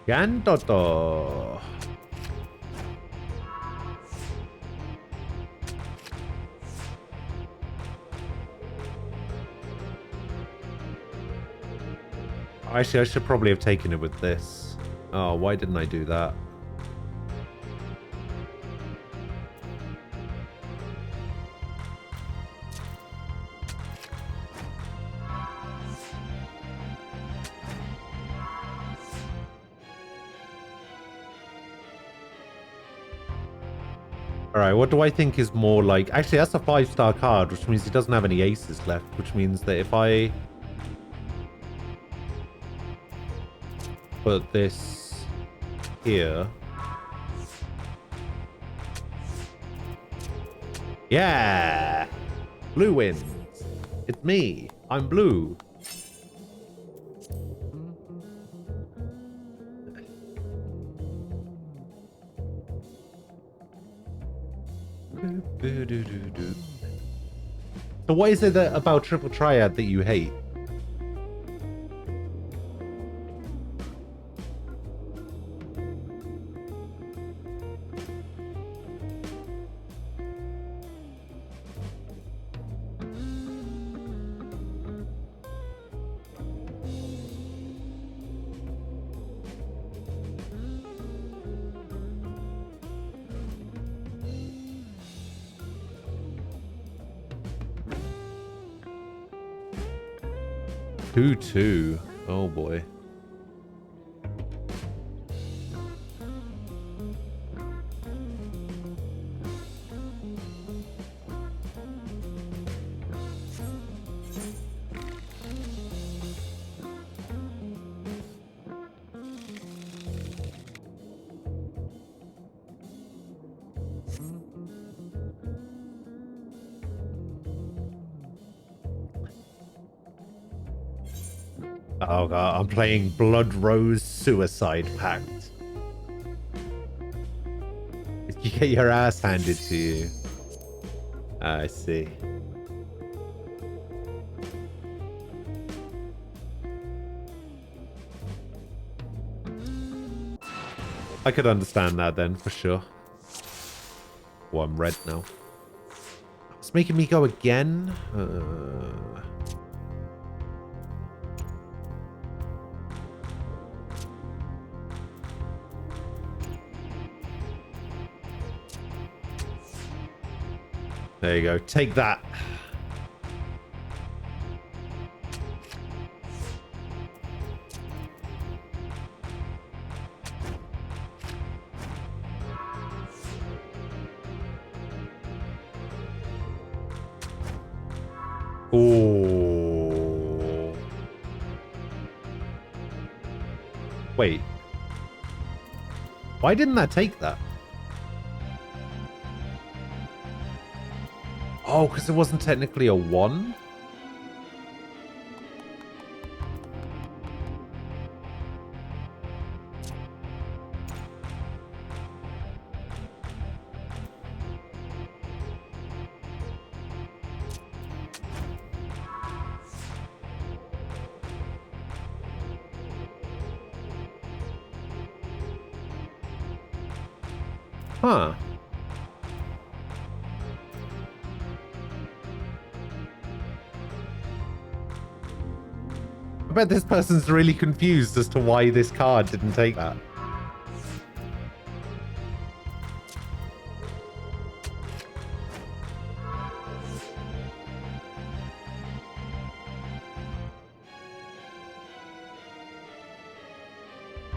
Speaker 1: Gantoto. Actually, I should probably have taken it with this. Oh, why didn't I do that? Alright, what do I think is more like... Actually, that's a 5-star card, which means he doesn't have any aces left, which means that if I put this here... Yeah! Blue wins! It's me! I'm blue! So what is it about Triple Triad that you hate? Two. Oh boy. Oh god, I'm playing Blood Rose Suicide Pact. You get your ass handed to you. I see. I could understand that then, for sure. Oh, I'm red now. It's making me go again? There you go. Take that. Oh. Wait. Why didn't that take that? Oh, because it wasn't technically a 1? Huh. I bet this person's really confused as to why this card didn't take that.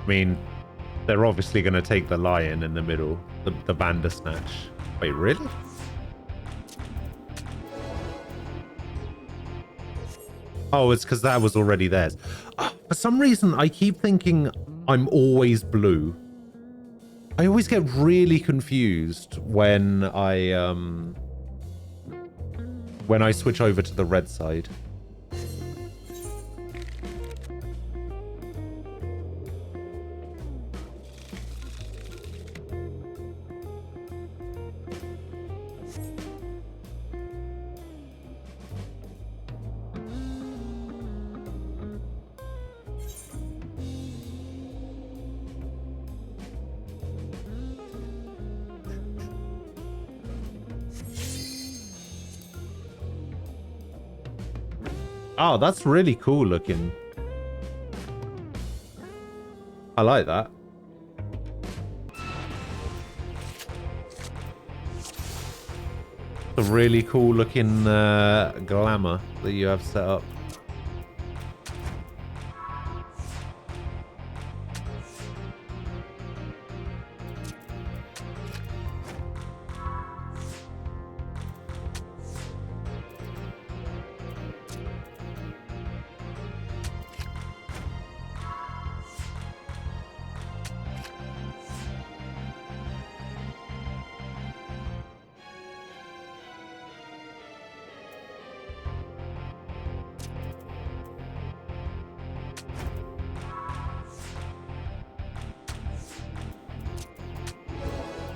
Speaker 1: I mean, they're obviously going to take the lion in the middle, the Bandersnatch. Wait, really? Oh, it's because that was already theirs. For some reason, I keep thinking I'm always blue. I always get really confused when I switch over to the red side. Oh, that's really cool looking. I like that. A really cool looking glamour that you have set up.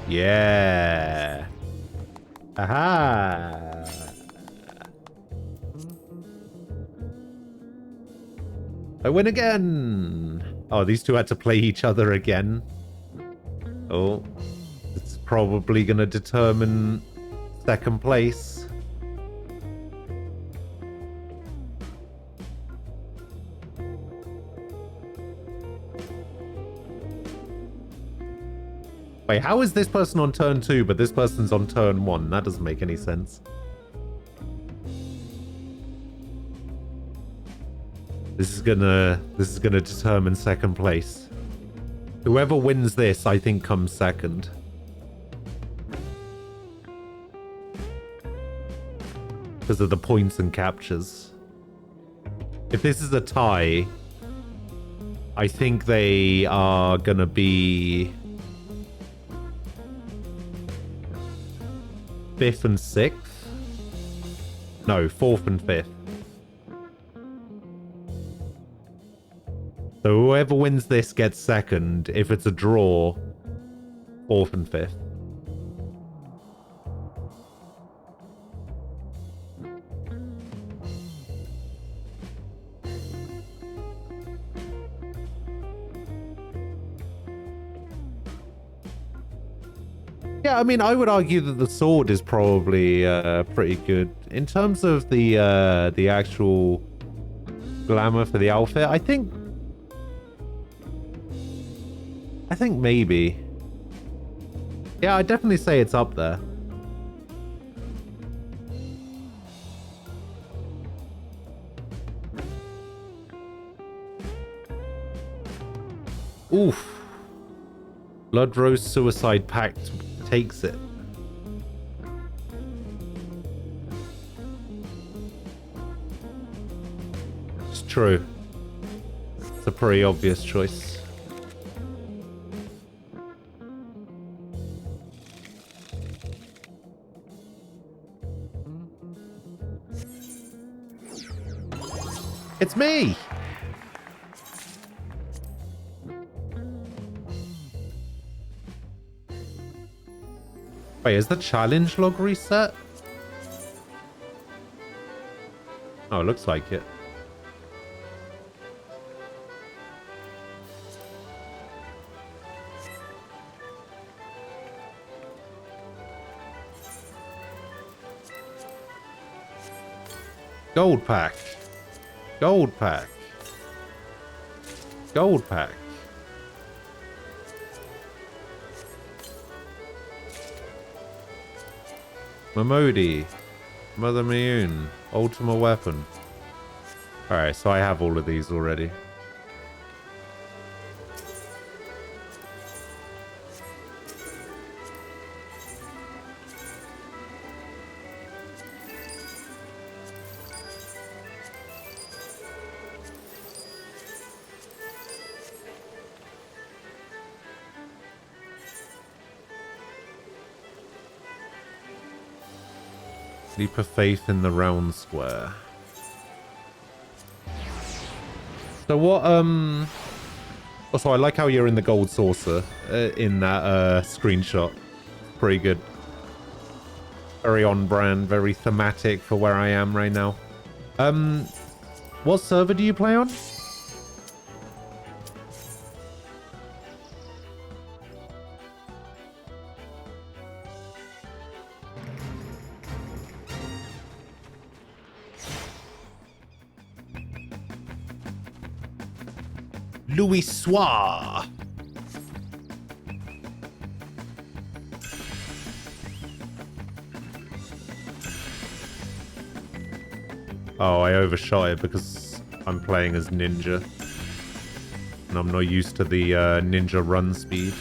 Speaker 1: Yeah. Aha. I win again. Oh, these two had to play each other again. Oh, this is probably going to determine second place. Wait, how is this person on turn 2, but this person's on turn 1? That doesn't make any sense. This is gonna determine second place. Whoever wins this, I think, comes second. Because of the points and captures. If this is a tie, I think they are gonna be 5th and 6th? No, 4th and 5th. So whoever wins this gets second. If it's a draw, 4th and 5th. Yeah, I mean, I would argue that the sword is probably pretty good. In terms of the actual glamour for the outfit, I think maybe. Yeah, I'd definitely say it's up there. Oof. Blood Rose Suicide Pact takes it. It's true. It's a pretty obvious choice. It's me! Wait, is the challenge log reset? Oh, it looks like it. Gold pack. Gold pack. Gold pack. Mamodi. Mother Miyun. Ultima Weapon. Alright, so I have all of these already. Leap of faith in the round square. So what, also, I like how you're in the gold saucer in that screenshot. Pretty good. Very on brand, very thematic for where I am right now. What server do you play on? Louis Soir. Oh, I overshot it because I'm playing as Ninja. And I'm not used to the Ninja run speed.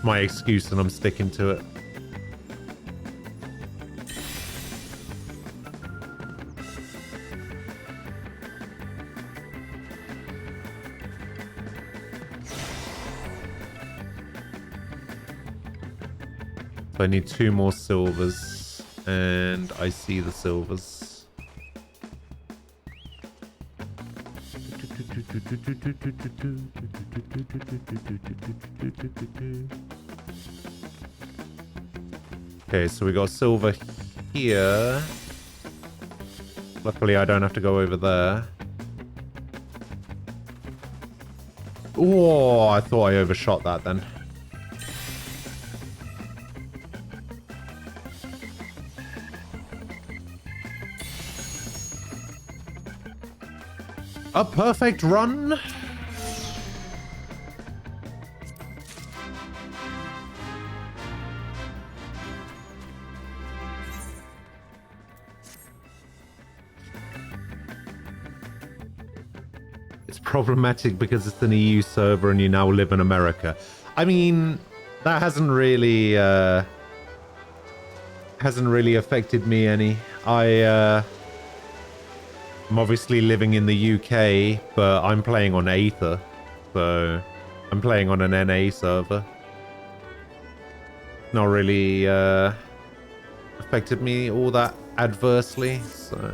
Speaker 1: My excuse and I'm sticking to it. So I need 2 more silvers and I see the silvers. Okay, so we got silver here. Luckily, I don't have to go over there. Oh, I thought I overshot that then. A perfect run. It's problematic because it's an EU server and you now live in America. I mean, that hasn't really affected me any. I'm obviously living in the UK, but I'm playing on Aether, so I'm playing on an NA server. Not really affected me all that adversely, so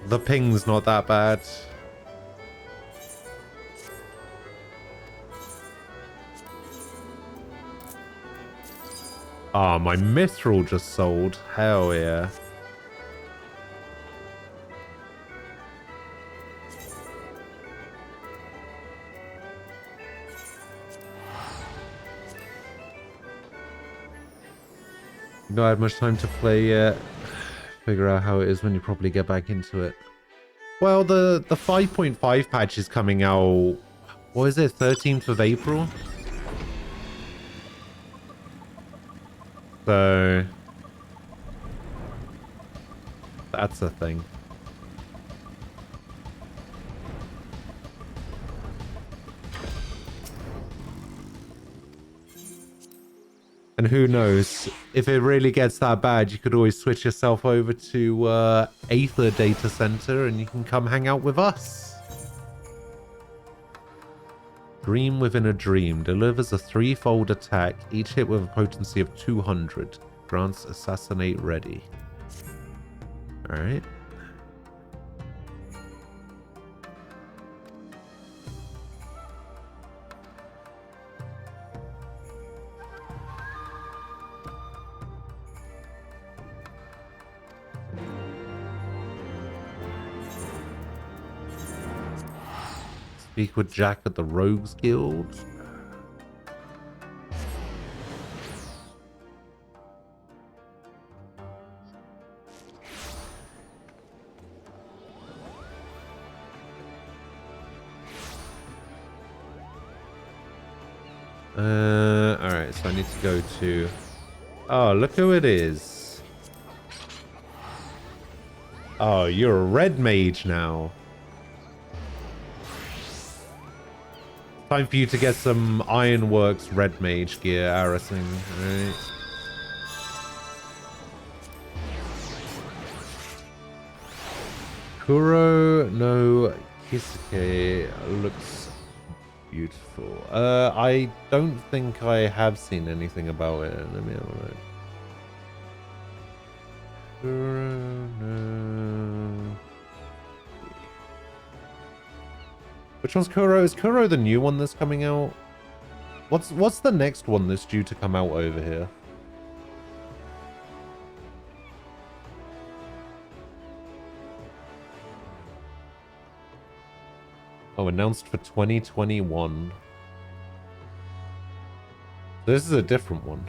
Speaker 1: the ping's not that bad. Ah, my Mithril just sold. Hell yeah. Not had much time to play yet. Figure out how it is when you probably get back into it. Well, the 5.5 patch is coming out, what is it, 13th of April? So that's a thing. And who knows, if it really gets that bad, you could always switch yourself over to Aether Data Center and you can come hang out with us. Dream within a dream delivers a 3-fold attack, each hit with a potency of 200. Grants assassinate ready. Alright. Speak with Jack at the Rogues Guild. Alright, so I need to go to... Oh, look who it is. Oh, you're a red mage now. Time for you to get some Ironworks Red Mage gear, Arison. Right. Kuro no Kisuke looks beautiful. I don't think I have seen anything about it. Let me have a look. Kuro no... Which one's Kuro? Is Kuro the new one that's coming out? What's the next one that's due to come out over here? Oh, announced for 2021. This is a different one.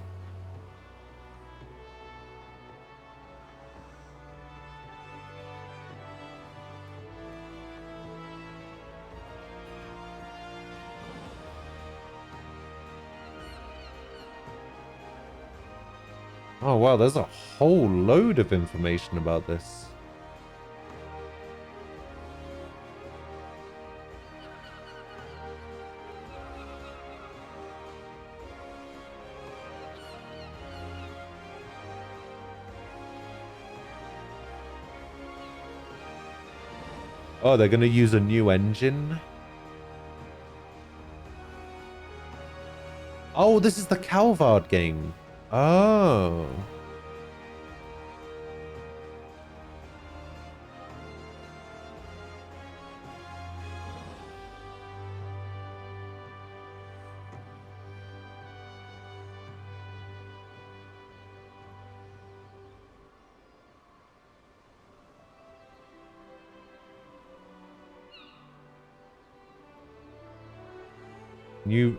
Speaker 1: Oh wow, there's a whole load of information about this. Oh, they're going to use a new engine? Oh, this is the Calvard game. Oh.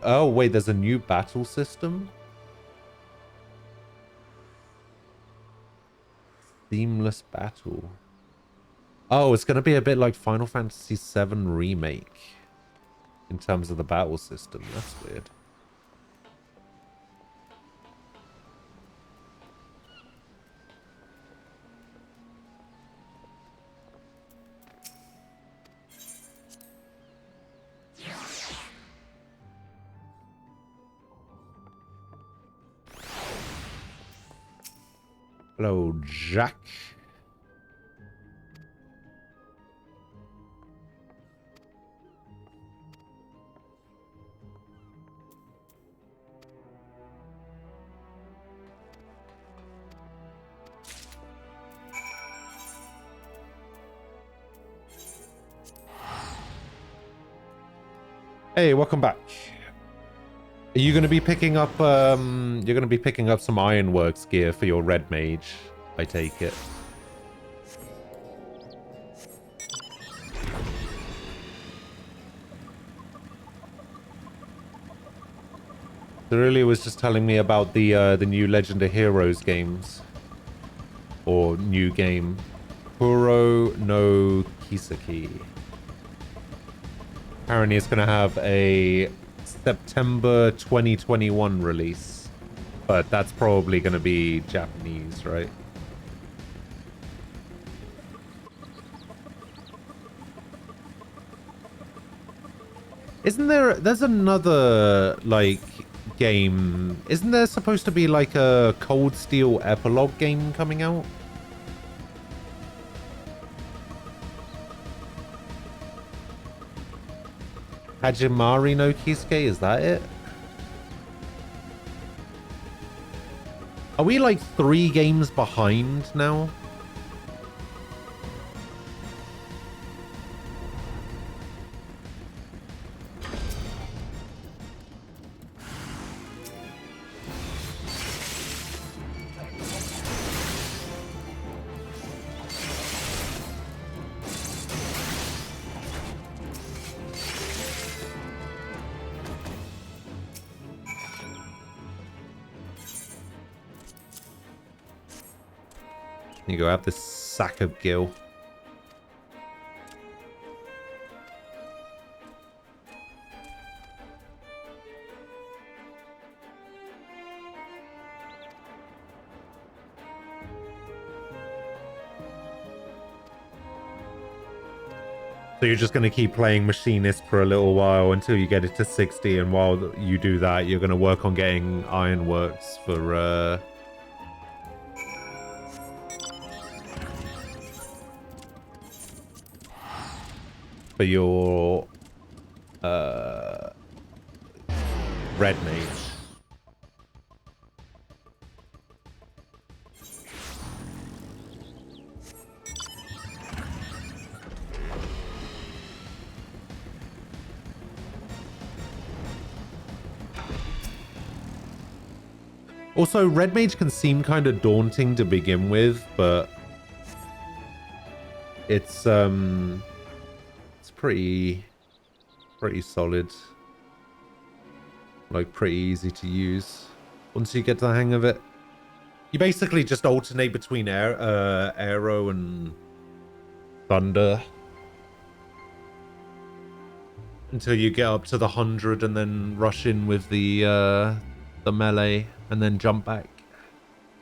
Speaker 1: Oh wait, there's a new battle system? Seamless battle. Oh, it's going to be a bit like Final Fantasy VII Remake in terms of the battle system. That's weird. Hello, Jack. Hey, welcome back. Are you going to be picking up, you're going to be picking up some Ironworks gear for your Red Mage, I take it. Cerelia was just telling me about the new Legend of Heroes games. Or new game. Kuro no Kiseki. Apparently it's going to have a September 2021 release, but that's probably going to be Japanese, right? There's another like game, isn't there supposed to be like a Cold Steel epilogue game coming out? Hajimari no Kisuke, is that it? Are we like 3 games behind now? You go have this sack of gil. So you're just going to keep playing Machinist for a little while until you get it to 60, and while you do that, you're going to work on getting Ironworks for your Red Mage. Also, Red Mage can seem kind of daunting to begin with, but it's pretty solid. Like, pretty easy to use once you get the hang of it. You basically just alternate between arrow and thunder until you get up to the 100, and then rush in with the melee and then jump back.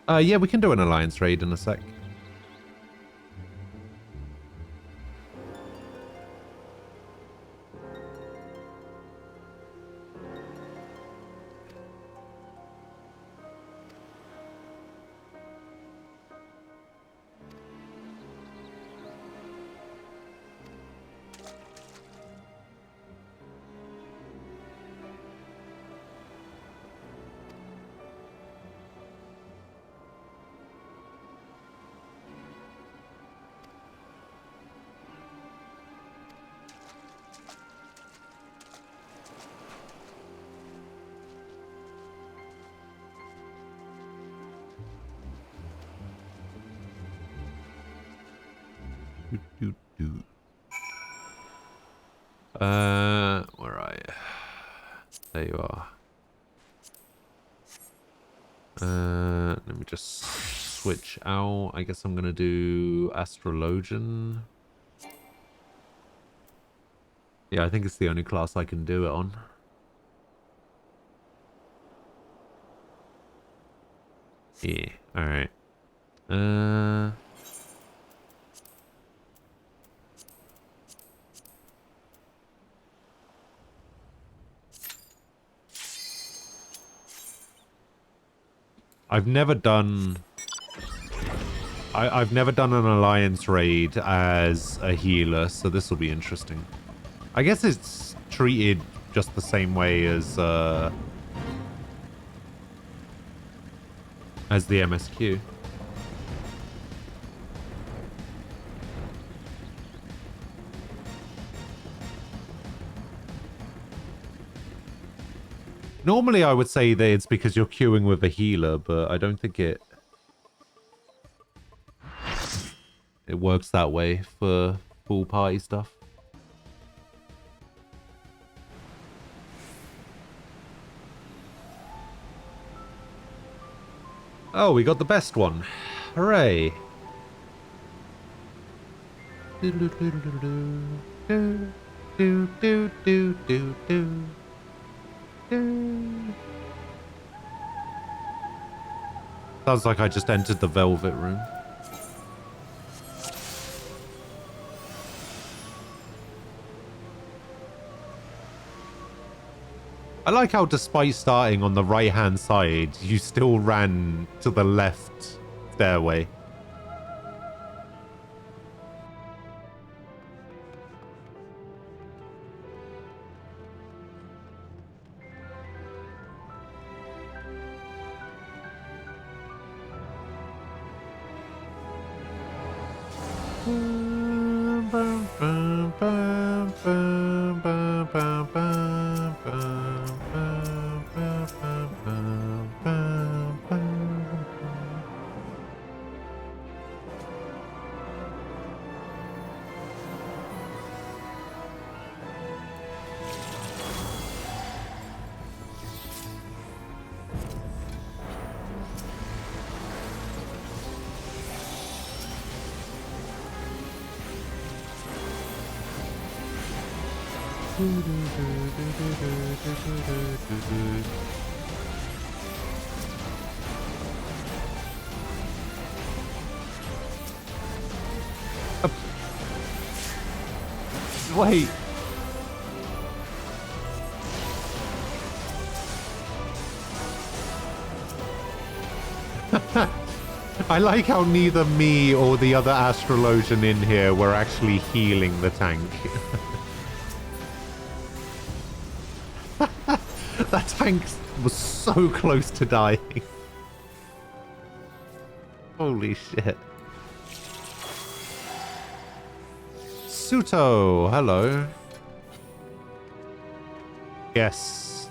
Speaker 1: Yeah, we can do an alliance raid in a sec. Where are you? There you are. Let me just switch out. I guess I'm gonna do Astrologian. Yeah, I think it's the only class I can do it on. Yeah, alright. I've never done an alliance raid as a healer, so this will be interesting. I guess it's treated just the same way as the MSQ. Normally, I would say that it's because you're queuing with a healer, but I don't think it works that way for full party stuff. Oh, we got the best one. Hooray. Sounds like I just entered the Velvet Room. I like how despite starting on the right-hand side, you still ran to the left stairway. Just wait. I like how neither me or the other astrologian in here were actually healing the tank. That tank was so close to dying. Holy shit. Suto, hello. Yes.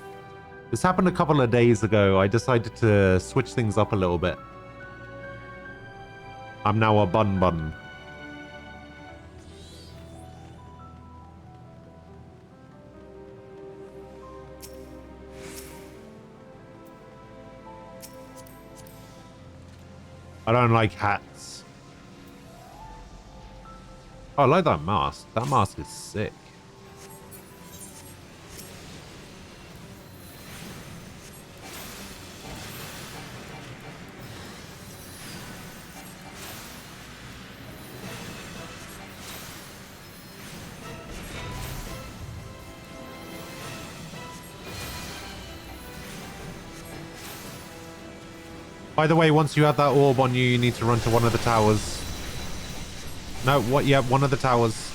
Speaker 1: This happened a couple of days ago. I decided to switch things up a little bit. I'm now a bun bun. I don't like hats. Oh, I like that mask. That mask is sick. By the way, once you have that orb on you, you need to run to one of the towers. No, what? Yeah, one of the towers.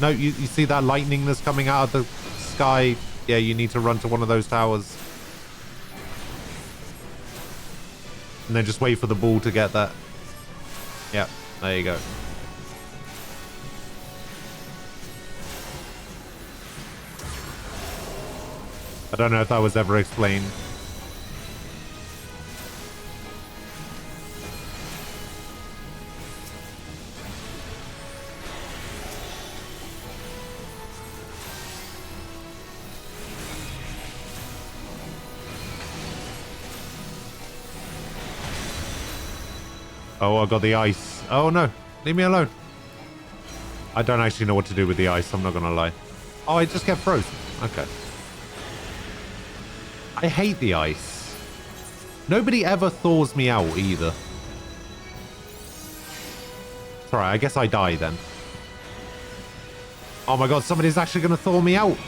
Speaker 1: No, you see that lightning that's coming out of the sky? Yeah, you need to run to one of those towers. And then just wait for the ball to get that. Yep, there you go. I don't know if that was ever explained. Oh, I got the ice. Oh, no. Leave me alone. I don't actually know what to do with the ice. I'm not going to lie. Oh, I just get frozen. Okay. I hate the ice. Nobody ever thaws me out either. It's alright. I guess I die then. Oh my god. Somebody's actually going to thaw me out.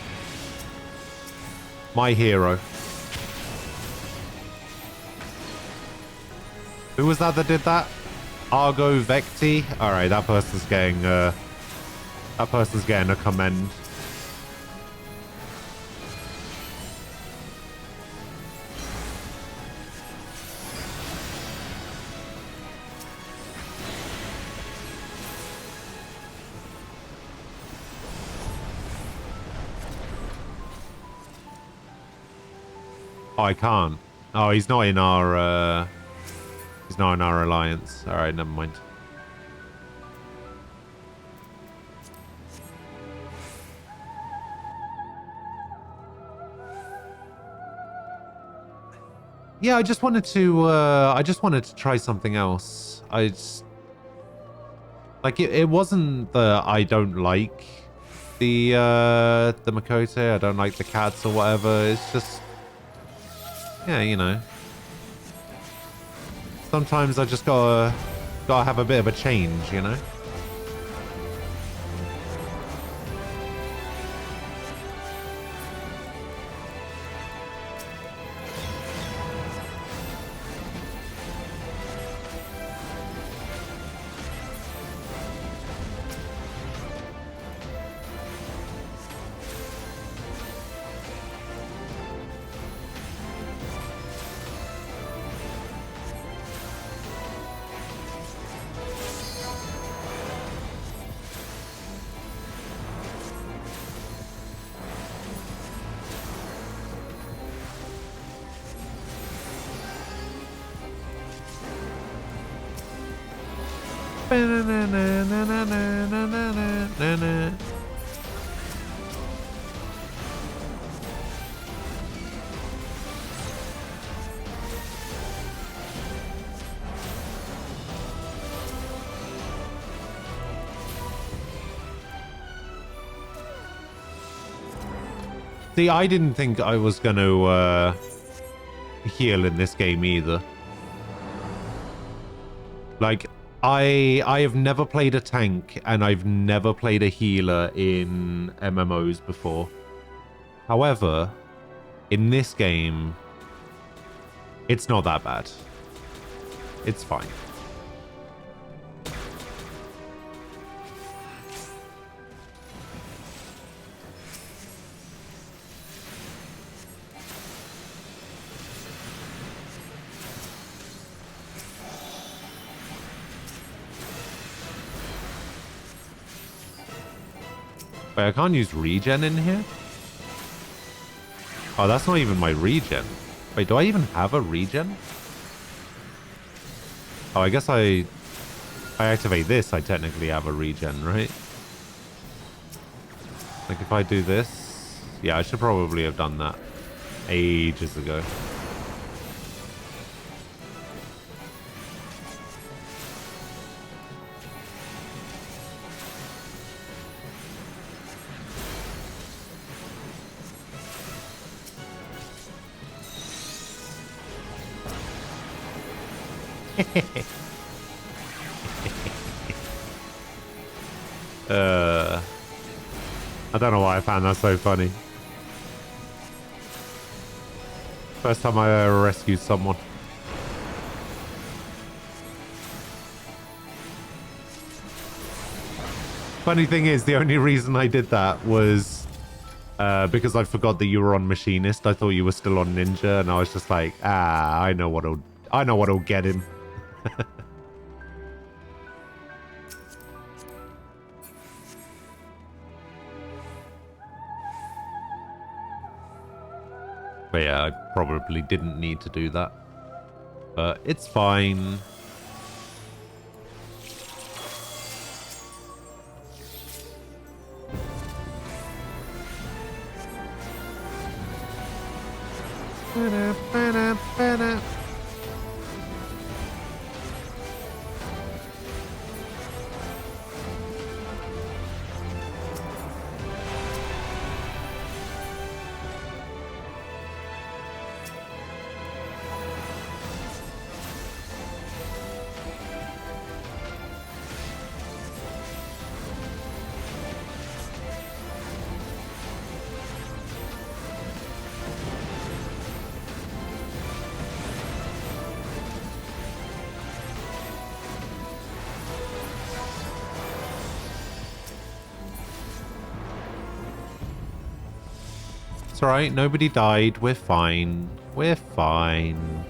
Speaker 1: My hero. Who was that did that? Argo Vecti. All right, that person's getting a commend. Oh, I can't. Oh, he's not in our. He's not in our alliance. All right, never mind. Yeah, I just wanted to try something else. I just like it wasn't that I don't like the Makote. I don't like the cats or whatever. It's just, yeah, you know. Sometimes I just gotta have a bit of a change, you know? See, I didn't think I was going to heal in this game either. Like, I have never played a tank, and I've never played a healer in MMOs before. However, in this game, it's not that bad. It's fine. Wait, I can't use regen in here? Oh, that's not even my regen. Wait, do I even have a regen? Oh, I guess I activate this, I technically have a regen, right? Like if I do this... Yeah, I should probably have done that ages ago. I don't know why I found that so funny. First time I ever rescued someone. Funny thing is, the only reason I did that was because I forgot that you were on Machinist. I thought you were still on Ninja, and I was just like, I know what'll get him. But yeah, I probably didn't need to do that. But it's fine. It's alright, nobody died. We're fine. We're fine.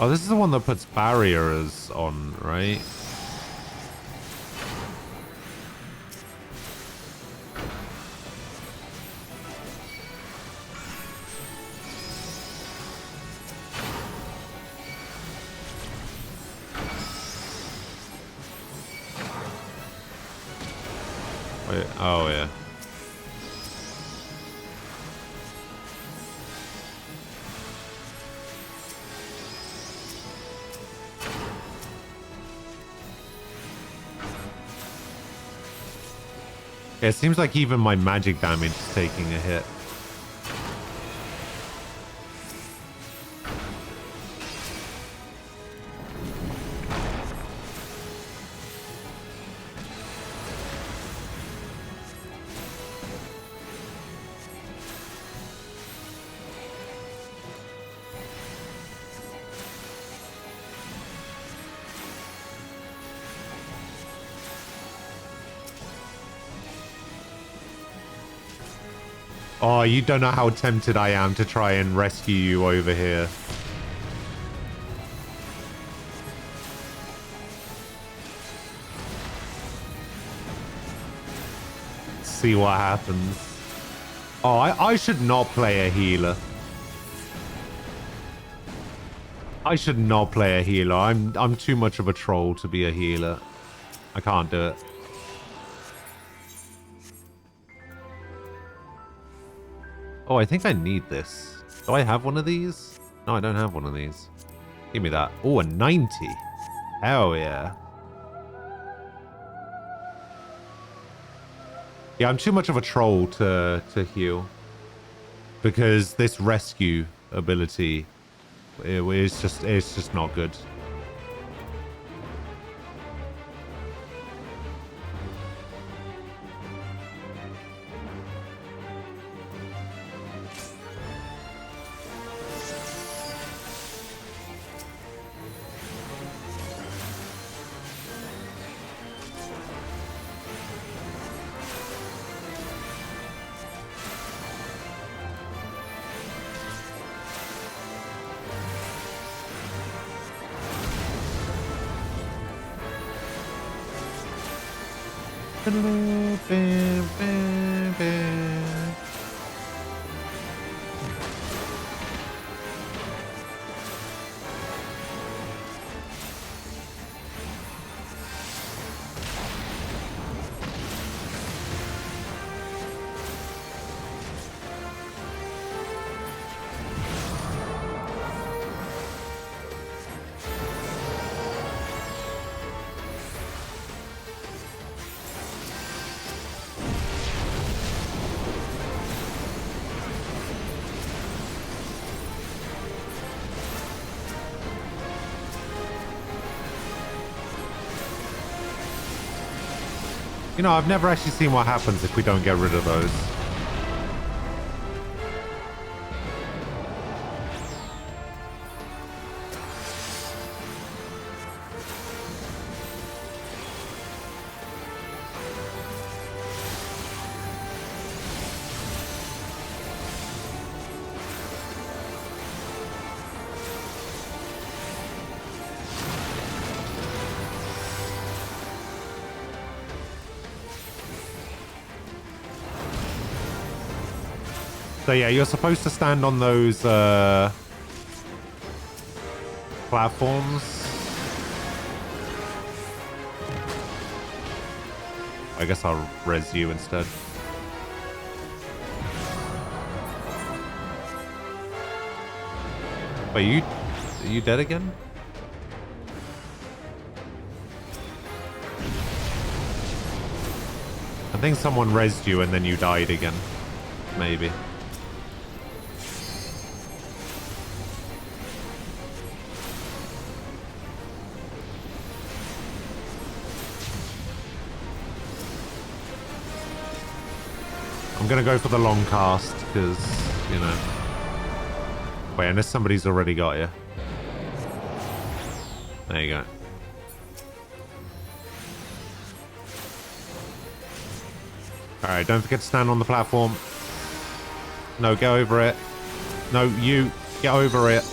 Speaker 1: Oh, this is the one that puts barriers on, right? Wait, oh, yeah. Yeah, it seems like even my magic damage is taking a hit. Oh, you don't know how tempted I am to try and rescue you over here. See what happens. Oh, I should not play a healer. I should not play a healer. I'm too much of a troll to be a healer. I can't do it. Oh, I think I need this. Do I have one of these? No, I don't have one of these. Give me that. Oh, a 90. Hell yeah. Yeah, I'm too much of a troll to heal. Because this rescue ability, it's just not good. You know, I've never actually seen what happens if we don't get rid of those. So yeah, you're supposed to stand on those platforms. I guess I'll res you instead. Wait, are you dead again? I think someone resed you and then you died again. Maybe. I'm gonna go for the long cast because, you know. Wait, unless somebody's already got you. There you go. Alright, don't forget to stand on the platform. No, get over it. No, you. Get over it.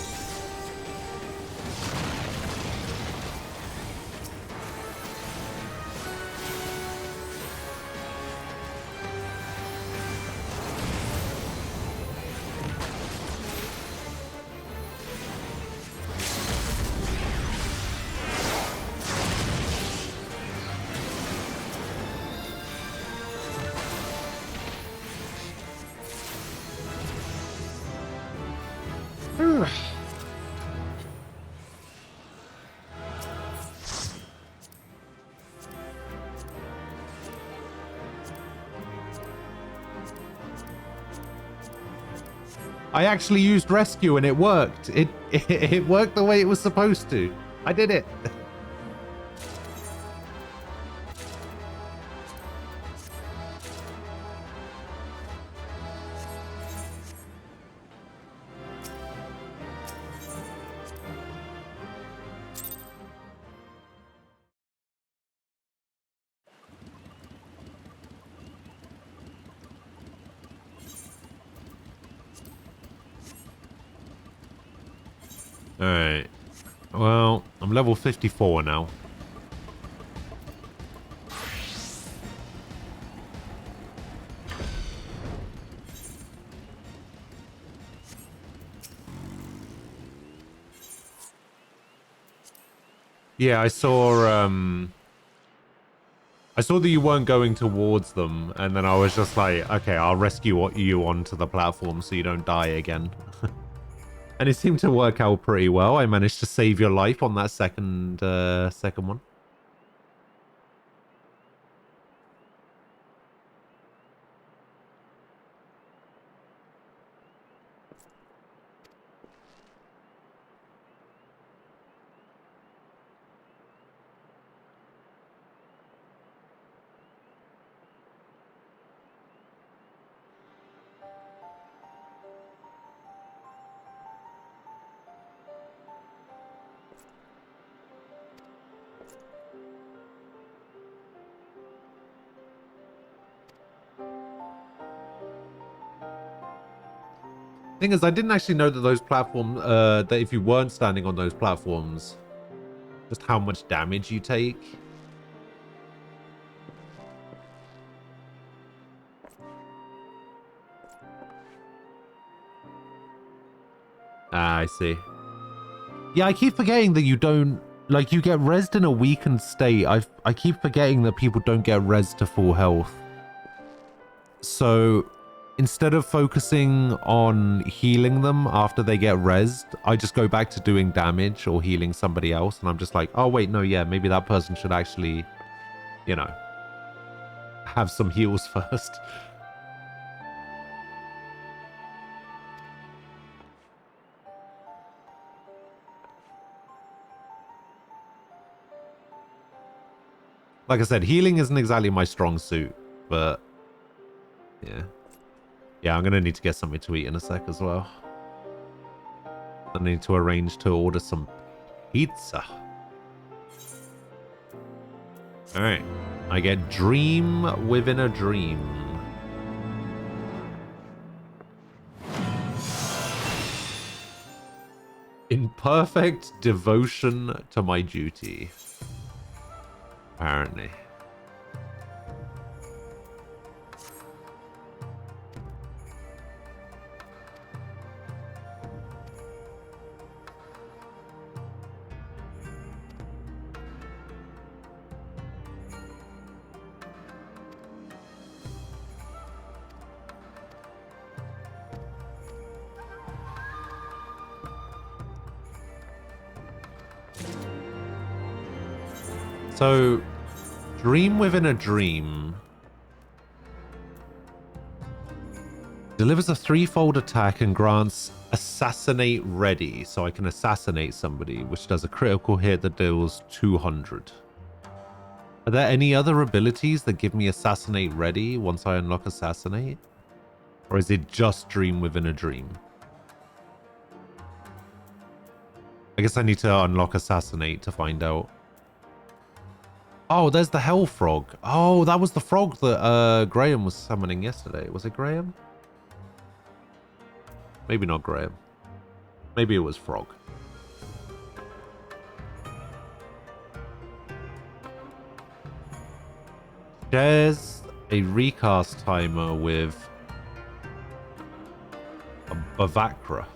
Speaker 1: I actually used rescue and it worked. It worked the way it was supposed to. I did it. Alright. Well, I'm level 54 now. Yeah, I saw that you weren't going towards them, and then I was just like, okay, I'll rescue you onto the platform so you don't die again. And it seemed to work out pretty well. I managed to save your life on that second one. Thing is, I didn't actually know that those platforms, that if you weren't standing on those platforms, just how much damage you take. Ah, I see. Yeah, I keep forgetting that you don't, like, you get rezzed in a weakened state. I keep forgetting that people don't get rezzed to full health. So instead of focusing on healing them after they get rezzed, I just go back to doing damage or healing somebody else. And I'm just like, oh, wait, no, yeah, maybe that person should actually, you know, have some heals first. Like I said, healing isn't exactly my strong suit, but yeah. Yeah, I'm going to need to get something to eat in a sec as well. I need to arrange to order some pizza. Alright. I get dream within a dream. In perfect devotion to my duty. Apparently. So, dream within a dream delivers a threefold attack and grants assassinate ready, so I can assassinate somebody, which does a critical hit that deals 200. Are there any other abilities that give me assassinate ready once I unlock assassinate? Or is it just dream within a dream? I guess I need to unlock assassinate to find out. Oh, there's the hell frog. Oh, that was the frog that Graham was summoning yesterday. Was it Graham? Maybe not Graham. Maybe it was Frog. Shares a recast timer with a Bavakra.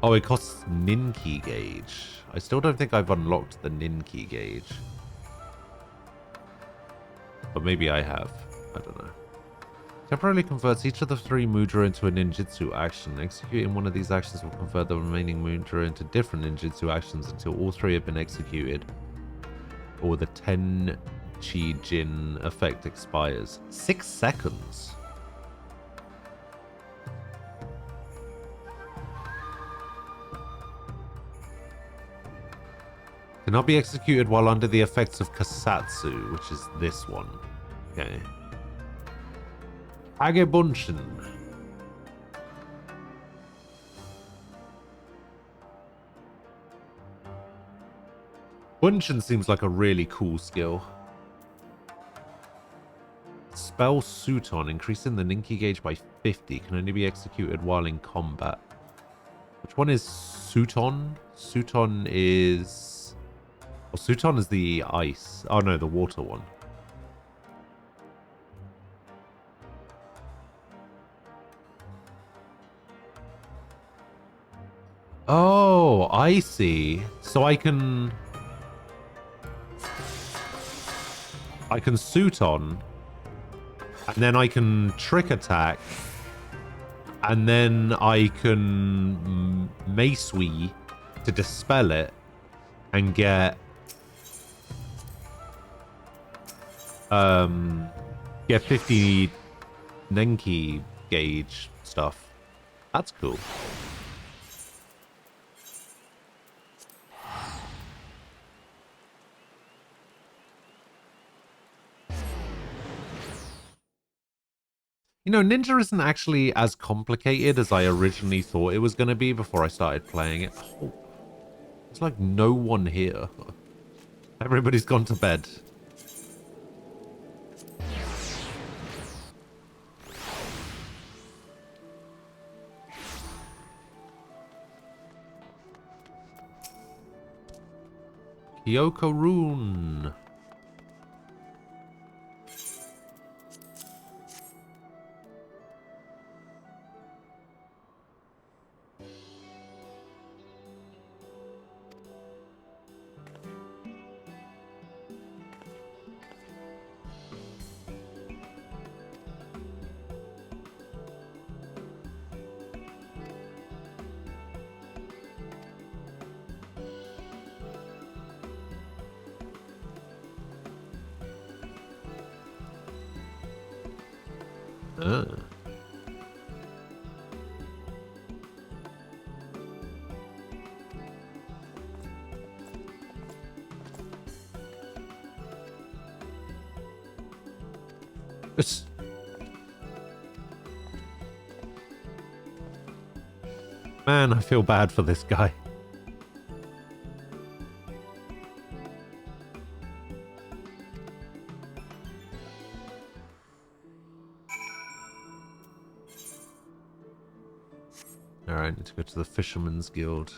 Speaker 1: Oh, it costs Ninki gauge. I still don't think I've unlocked the Ninki gauge. But maybe I have. I don't know. Temporarily converts each of the 3 mudra into a ninjutsu action. Executing one of these actions will convert the remaining mudra into different ninjutsu actions until all 3 have been executed. Or the 10 chi jin effect expires. 6 seconds. Cannot be executed while under the effects of Kasatsu, which is this one. Okay. Agebunshin. Bunshin seems like a really cool skill. Spell Suiton, increasing the Ninki gauge by 50, can only be executed while in combat. Which one is Suton? Suton is... Oh, Suton is the ice. Oh, no, the water one. Oh, I see. So I can suit on, and then I can trick attack, and then I can Macewee to dispel it and get 50 Nenki gauge stuff. That's cool. You know, Ninja isn't actually as complicated as I originally thought it was going to be before I started playing it. Oh, there's like no one here. Everybody's gone to bed. Kyoko Rune. Man, I feel bad for this guy. Alright, need to go to the Fisherman's Guild.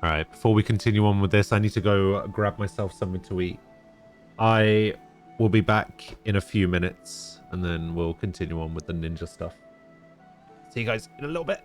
Speaker 1: Alright, before we continue on with this, I need to go grab myself something to eat. I will be back in a few minutes, and then we'll continue on with the ninja stuff. See you guys in a little bit.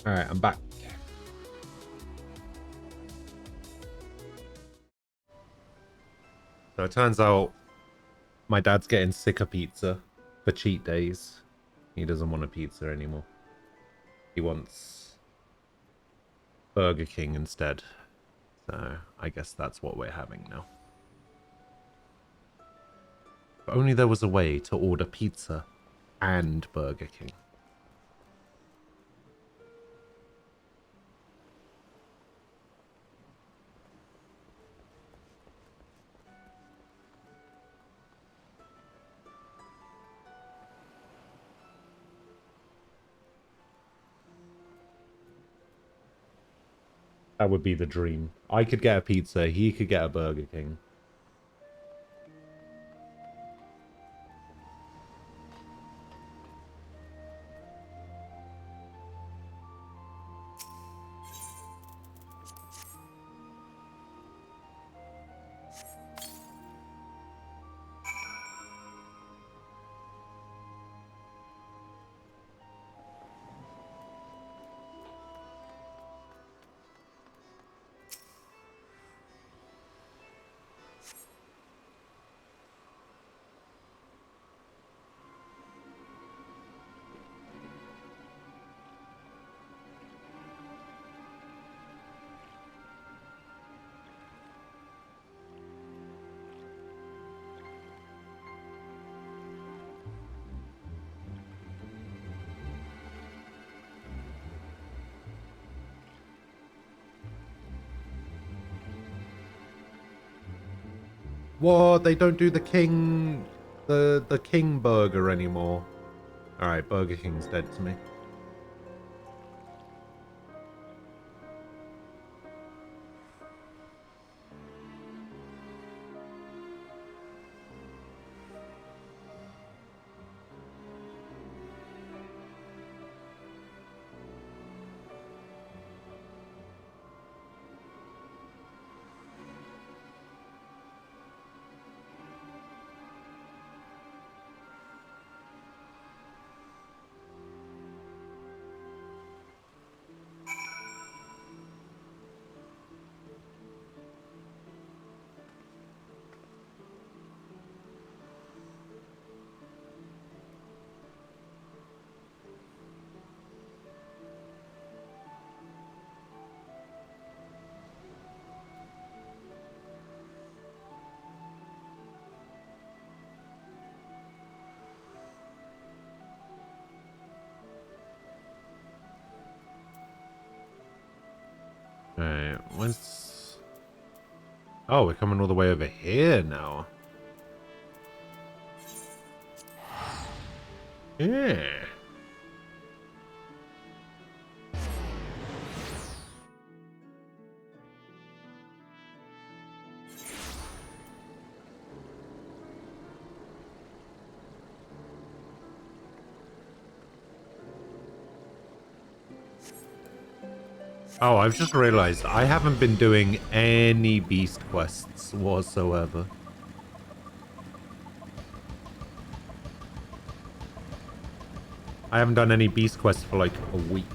Speaker 1: Alright, I'm back. So it turns out my dad's getting sick of pizza for cheat days. He doesn't want a pizza anymore. He wants Burger King instead. So I guess that's what we're having now. If only there was a way to order pizza and Burger King. That would be the dream. I could get a pizza, he could get a Burger King. What? They don't do the King... The King Burger anymore. Alright, Burger King's dead to me. Alright, what's... Oh, we're coming all the way over here now. Yeah. Oh, I've just realized I haven't been doing any beast quests whatsoever. I haven't done any beast quests for like a week.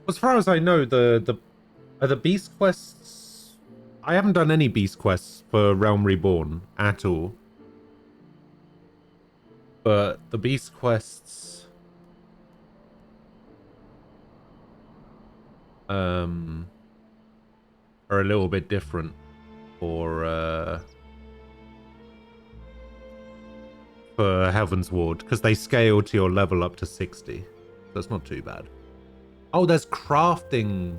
Speaker 1: As far as I know, the beast quests... I haven't done any beast quests for Realm Reborn at all. But the beast quests... are a little bit different for Heaven's Ward, because they scale to your level up to 60. So it's not too bad. Oh, there's crafting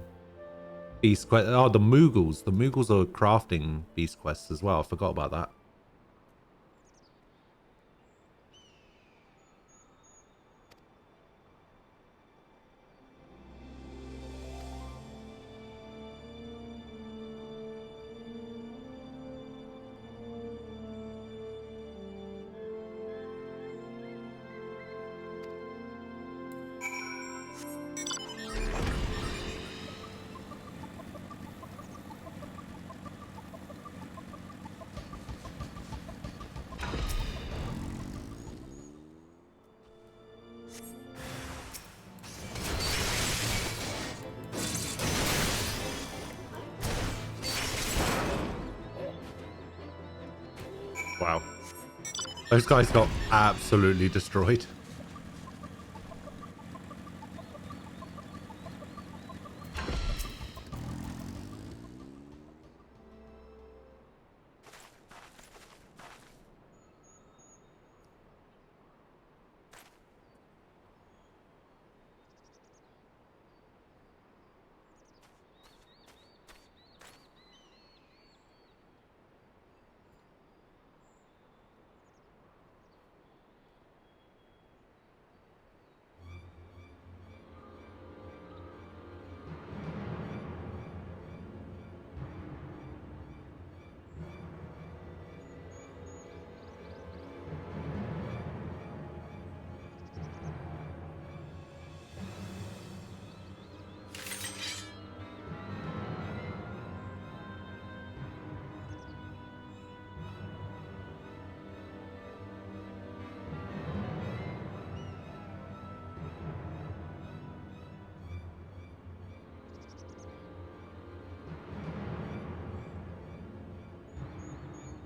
Speaker 1: beast quests. Oh, the Moogles. The Moogles are crafting beast quests as well. I forgot about that. Wow. Those guys got absolutely destroyed.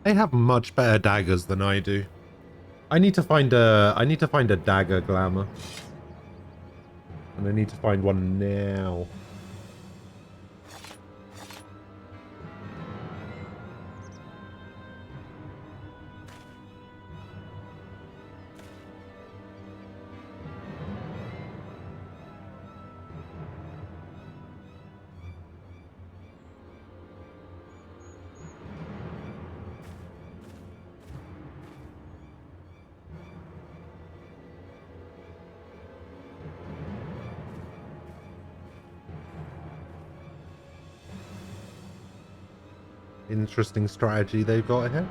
Speaker 1: They have much better daggers than I do. I need to find a dagger glamour. And I need to find one now. Interesting strategy they've got here.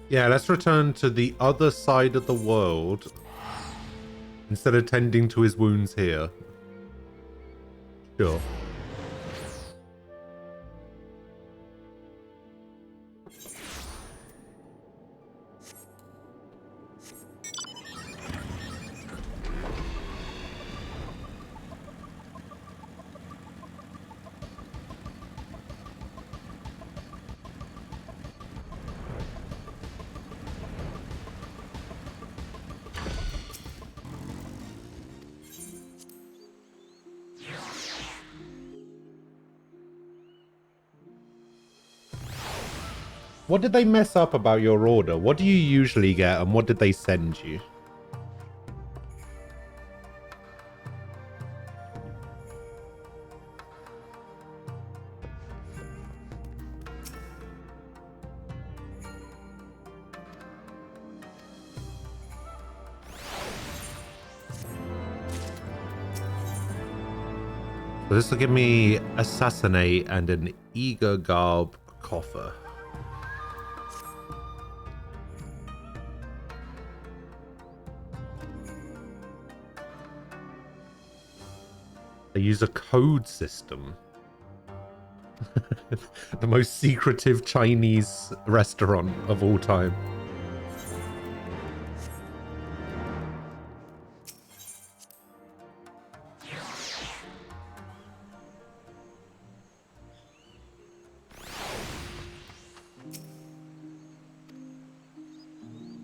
Speaker 1: Yeah, let's return to the other side of the world instead of tending to his wounds here. Sure. What did they mess up about your order? What do you usually get and what did they send you? So this will give me Assassinate and an Eager Garb Coffer. They use a code system. The most secretive Chinese restaurant of all time.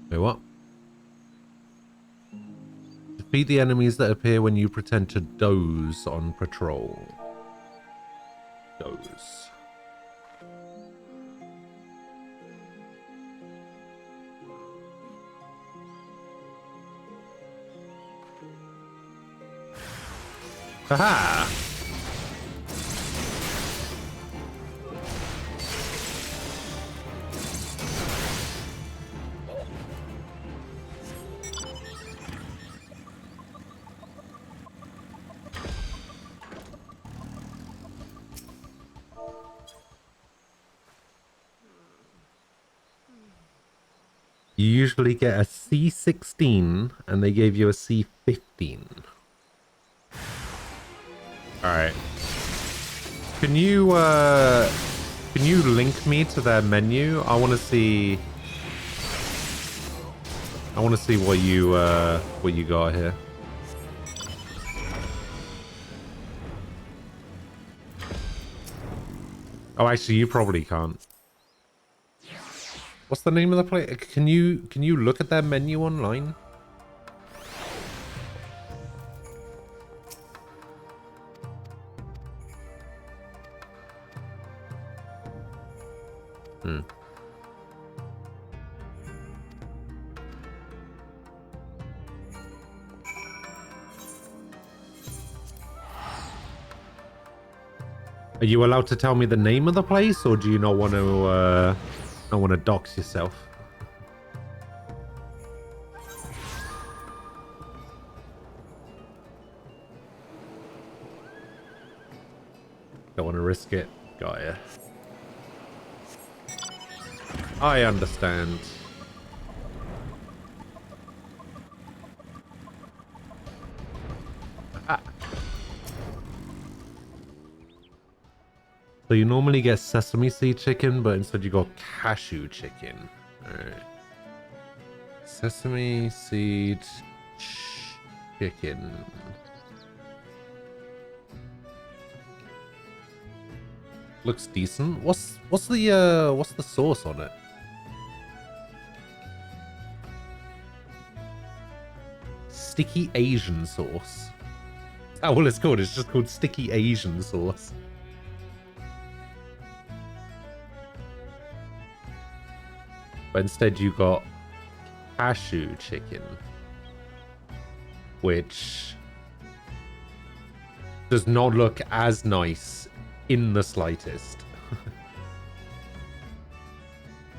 Speaker 1: Wait, what? Defeat the enemies that appear when you pretend to doze on patrol. Doze. Haha! You usually get a C16 and they gave you a C15. Alright. Can you link me to their menu? I wanna see what you got here. Oh, actually, you probably can't. What's the name of the place? Can you look at their menu online? Hmm. Are you allowed to tell me the name of the place, or do you not want to dox yourself? Don't want to risk it. Got ya. I understand. Ah. So you normally get sesame seed chicken, but instead you got cashew chicken. Alright. Sesame seed chicken. Looks decent. What's the sauce on it? Sticky Asian sauce. That's all it's called. It's just called Sticky Asian sauce. But instead you got cashew chicken, which does not look as nice in the slightest.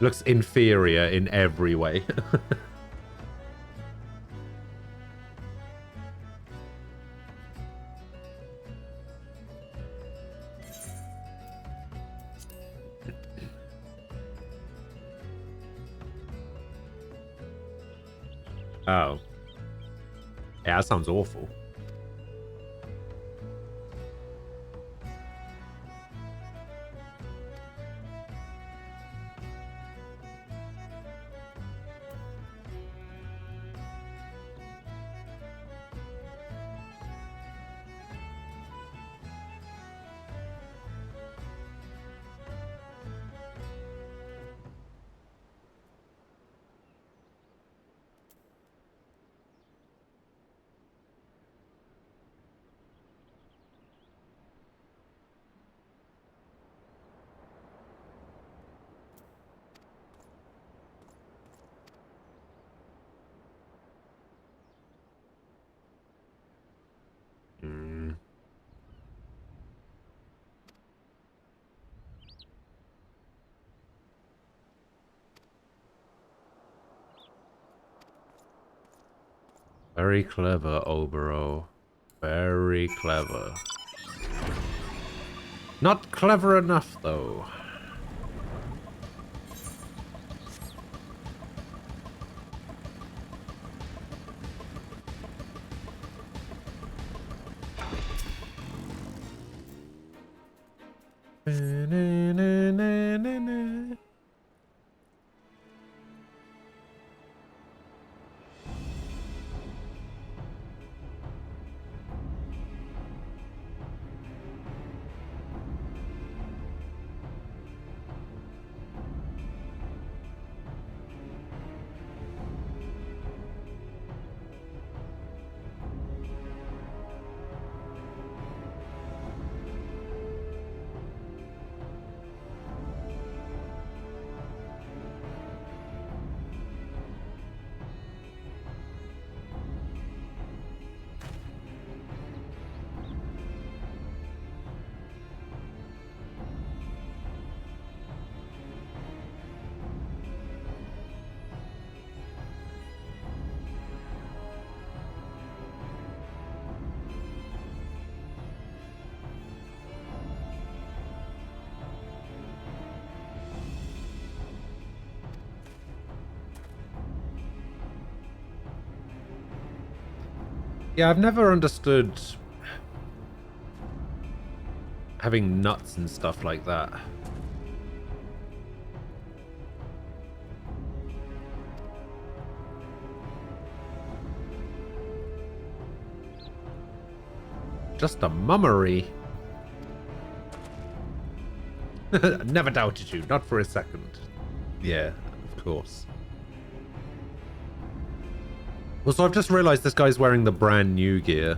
Speaker 1: Looks inferior in every way. Oh. Yeah, that sounds awful. Very clever, Obero. Very clever. Not clever enough, though. Yeah, I've never understood having nuts and stuff like that. Just a mummery. Never doubted you, not for a second. Yeah, of course. Also, I've just realized this guy's wearing the brand new gear.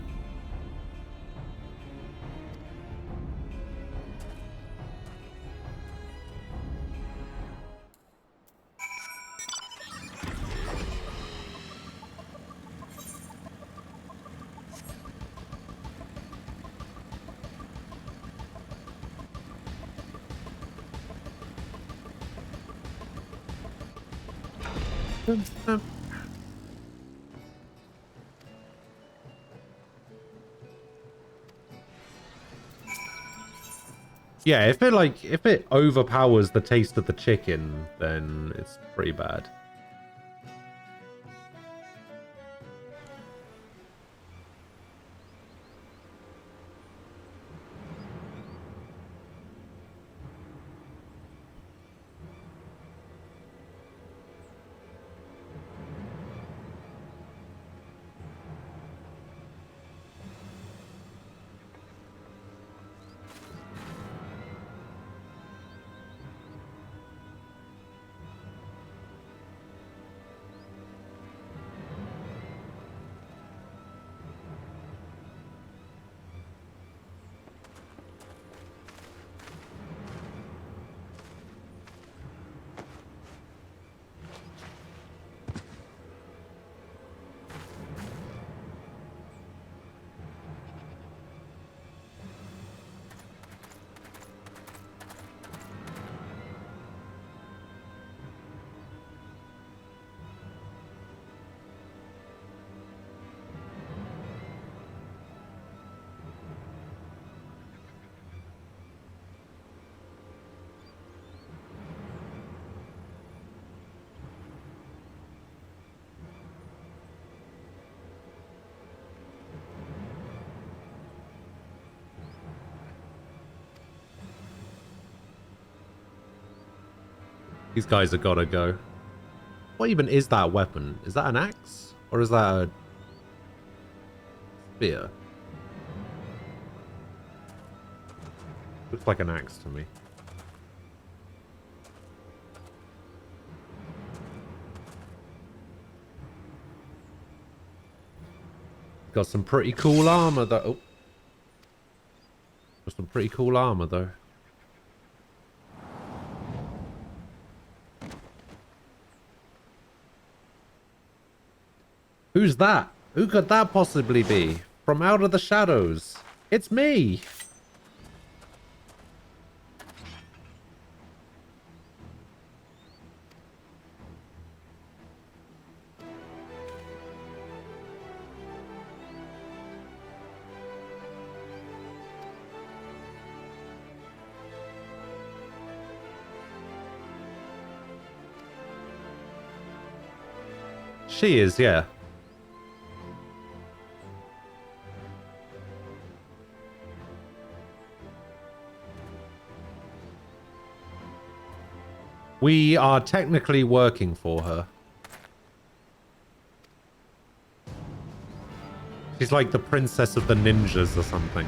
Speaker 1: Yeah, if it overpowers the taste of the chicken, then it's pretty bad. These guys have got to go. What even is that weapon? Is that an axe? Or is that a spear? Looks like an axe to me. Got some pretty cool armor though. Oh. Got some pretty cool armor though. Who's that? Who could that possibly be? From out of the shadows. It's me! She is, yeah. We are technically working for her. She's like the princess of the ninjas or something.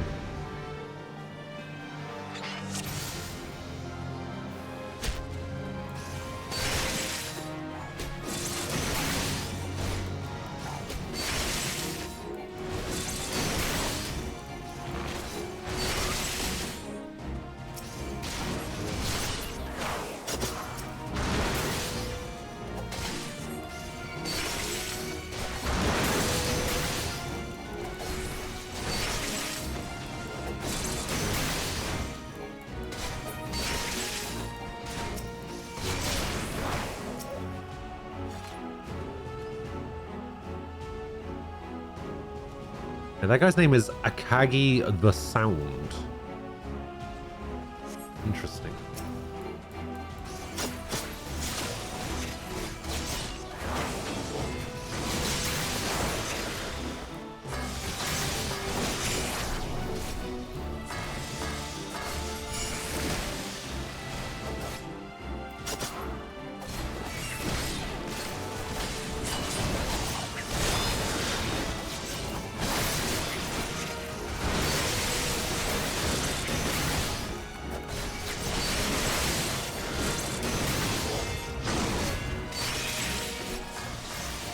Speaker 1: Yeah, that guy's name is Akagi the Sound. Interesting.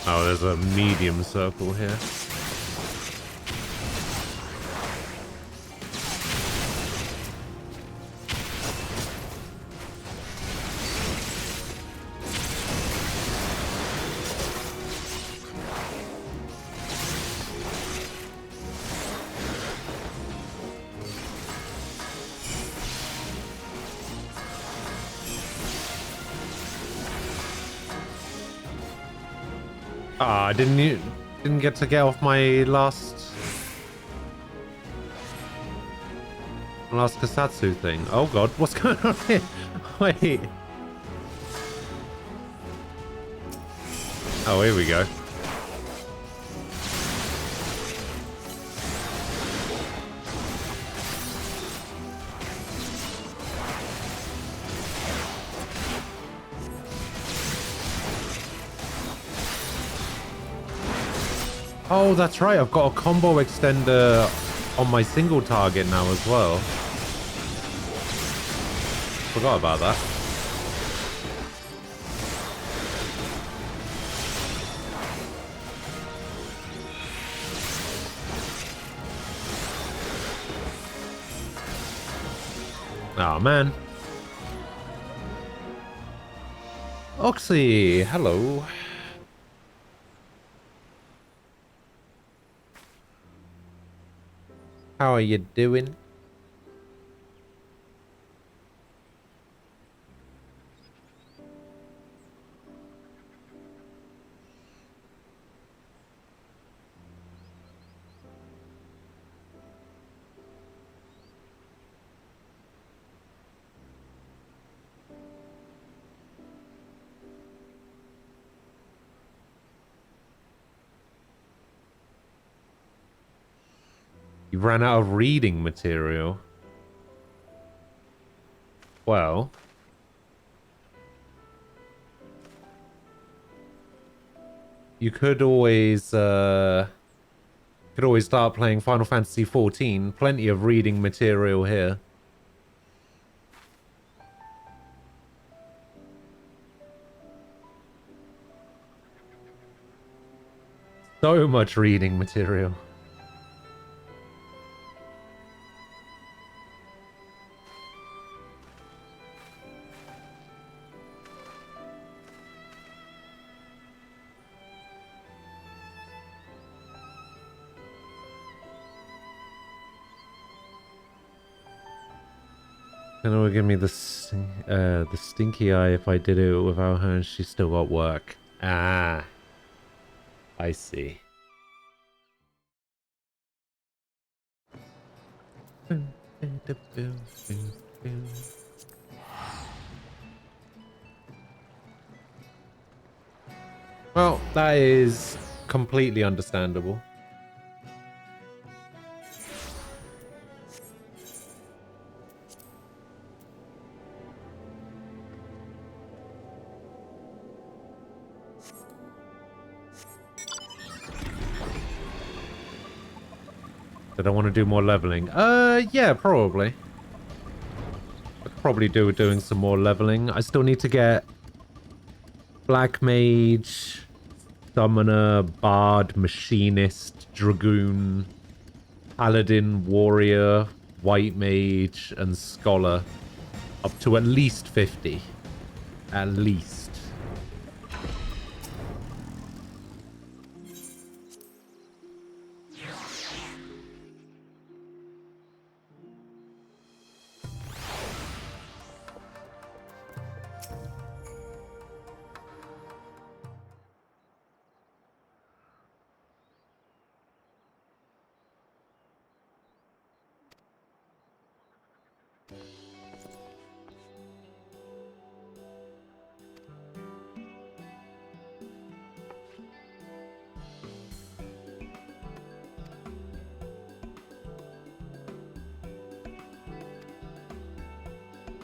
Speaker 1: Oh, there's a medium circle here. Ah, I didn't get to get off my last Kasatsu thing. Oh god, what's going on here? Wait. Oh, here we go. Oh, that's right. I've got a combo extender on my single target now as well. Forgot about that. Oh, man. Oxy, hello. How are you doing? You ran out of reading material. Well, you could always start playing Final Fantasy XIV. Plenty of reading material here. So much reading material. Can it give me the stinky eye if I did it without her and she still got work? Ah, I see. Well, that is completely understandable. Did I want to do more leveling? Yeah, probably. I could probably do with doing some more leveling. I still need to get Black Mage, Summoner, Bard, Machinist, Dragoon, Paladin, Warrior, White Mage, and Scholar up to at least 50. At least.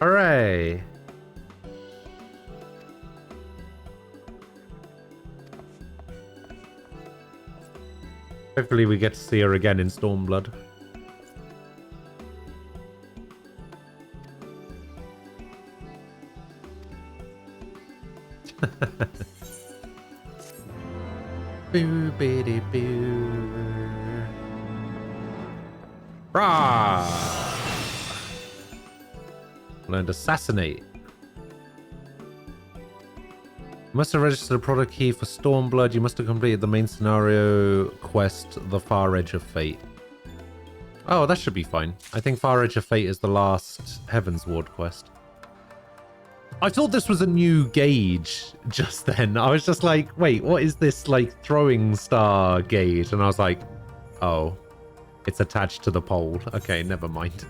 Speaker 1: Hooray! Hopefully we get to see her again in Stormblood. Boo, biddy, boo. Rah! Learned assassinate. You must have registered a product key for Stormblood. You must have completed the main scenario quest, The Far Edge of Fate. Oh, that should be fine. I think Far Edge of Fate is the last Heaven's Ward quest. I thought this was a new gauge just then. I was just like, wait, what is this, like, throwing star gauge? And I was like, oh, it's attached to the pole. Okay, never mind.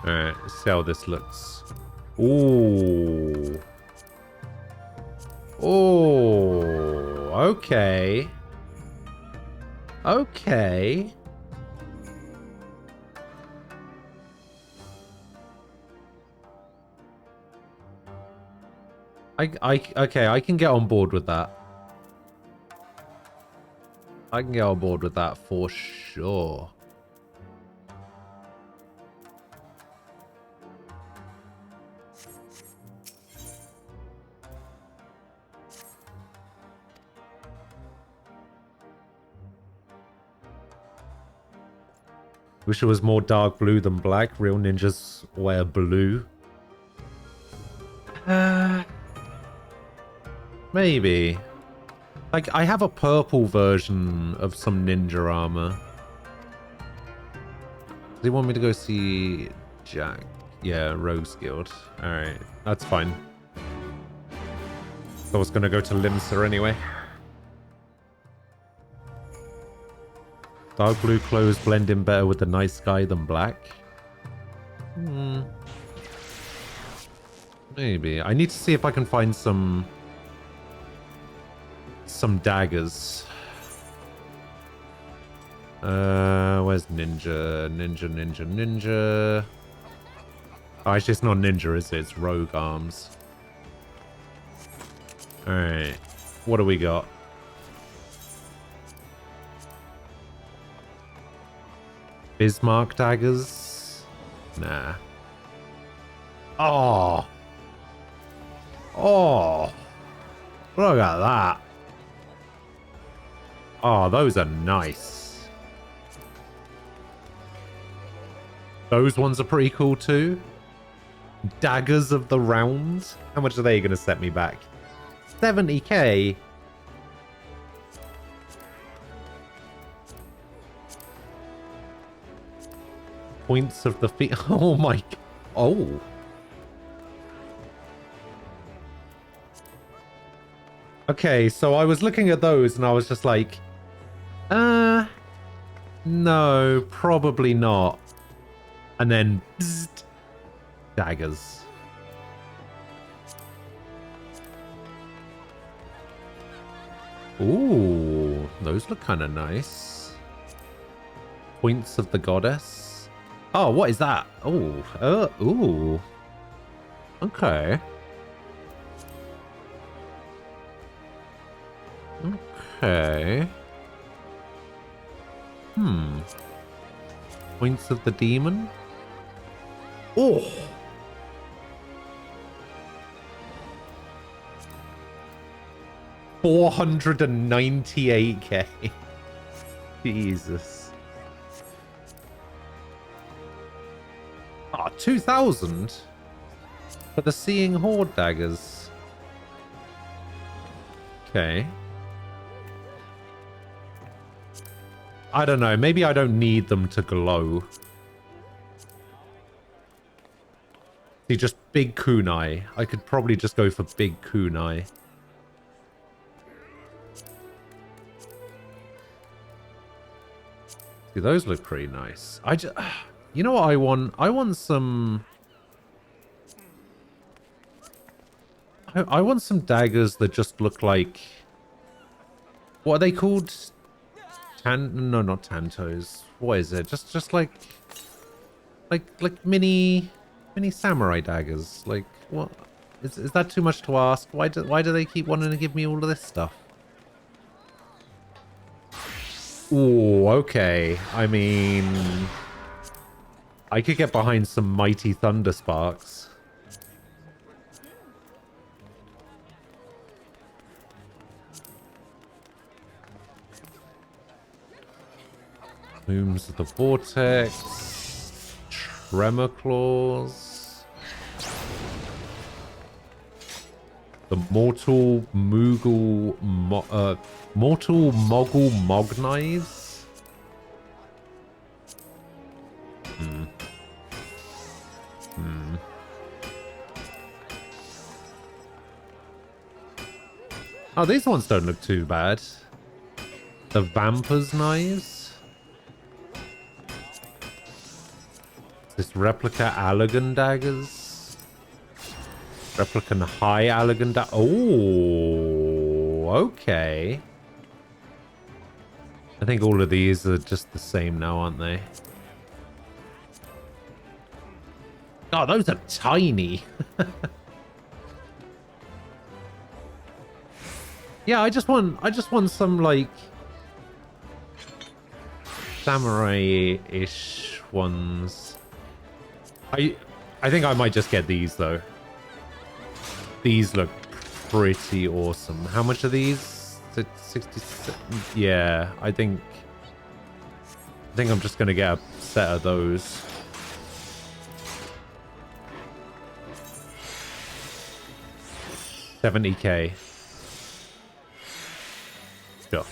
Speaker 1: Alright, let's see how this looks. Ooh. Oh, okay. Okay. Okay, I can get on board with that. I can get on board with that for sure. Wish it was more dark blue than black. Real ninjas wear blue. Maybe. Like, I have a purple version of some ninja armor. They want me to go see Jack. Yeah, Rogue's Guild. Alright, that's fine. I was gonna go to Limsa anyway. Dark blue clothes blend in better with the night sky than black. Maybe. I need to see if I can find some daggers. Where's ninja? Ninja. Oh, actually, it's not ninja, is it? It's rogue arms. Alright. What do we got? Bismarck daggers? Nah. Oh. Oh. Look at that. Oh, those are nice. Those ones are pretty cool too. Daggers of the Round. How much are they going to set me back? 70k? Points of the feet. Oh my. Oh. Okay, so I was looking at those and I was just like, no, probably not. And then, bzzzt, daggers. Ooh, those look kind of nice. Points of the Goddess. Oh, what is that? Oh, ooh. Okay. Okay. Points of the Demon. Oh. $498k. Jesus. Ah, 2,000 for the Seeing Horde daggers. Okay. I don't know. Maybe I don't need them to glow. See, just big kunai. I could probably just go for big kunai. See, those look pretty nice. You know what I want? I want some... I want some daggers that just look like... What are they called? No, not Tantos. What is it? Just like mini samurai daggers. Like, what? Is that too much to ask? Why do they keep wanting to give me all of this stuff? Ooh, okay. I mean, I could get behind some mighty thunder sparks. Plumes of the Vortex. Tremor Claws. The Mortal Moogle... Mortal Moggle Mog Knives? Oh, these ones don't look too bad. The Vampir's Knives. This Replica Allagan Daggers. Replican High Allagan Dagger. Oh, okay. I think all of these are just the same now, aren't they? Oh, those are tiny. Yeah, I just want some like samurai-ish ones. I think I might just get these though. These look pretty awesome. How much are these? 67. Yeah, I think I'm just gonna get a set of those. $70K. Sure.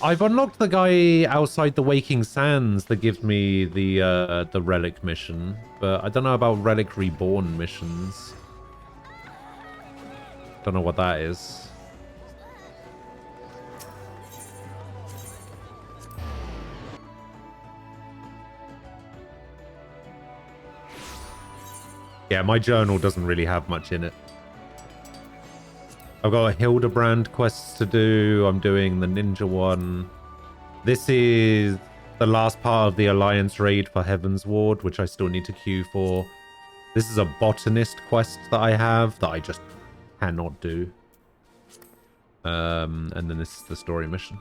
Speaker 1: I've unlocked the guy outside the Waking Sands that gives me the Relic mission, but I don't know about Relic Reborn missions. Don't know what that is. Yeah, my journal doesn't really have much in it. I've got a Hildebrand quest to do. I'm doing the ninja one. This is the last part of the Alliance raid for Heaven's Ward, which I still need to queue for. This is a botanist quest that I have that I just cannot do. And then this is the story mission.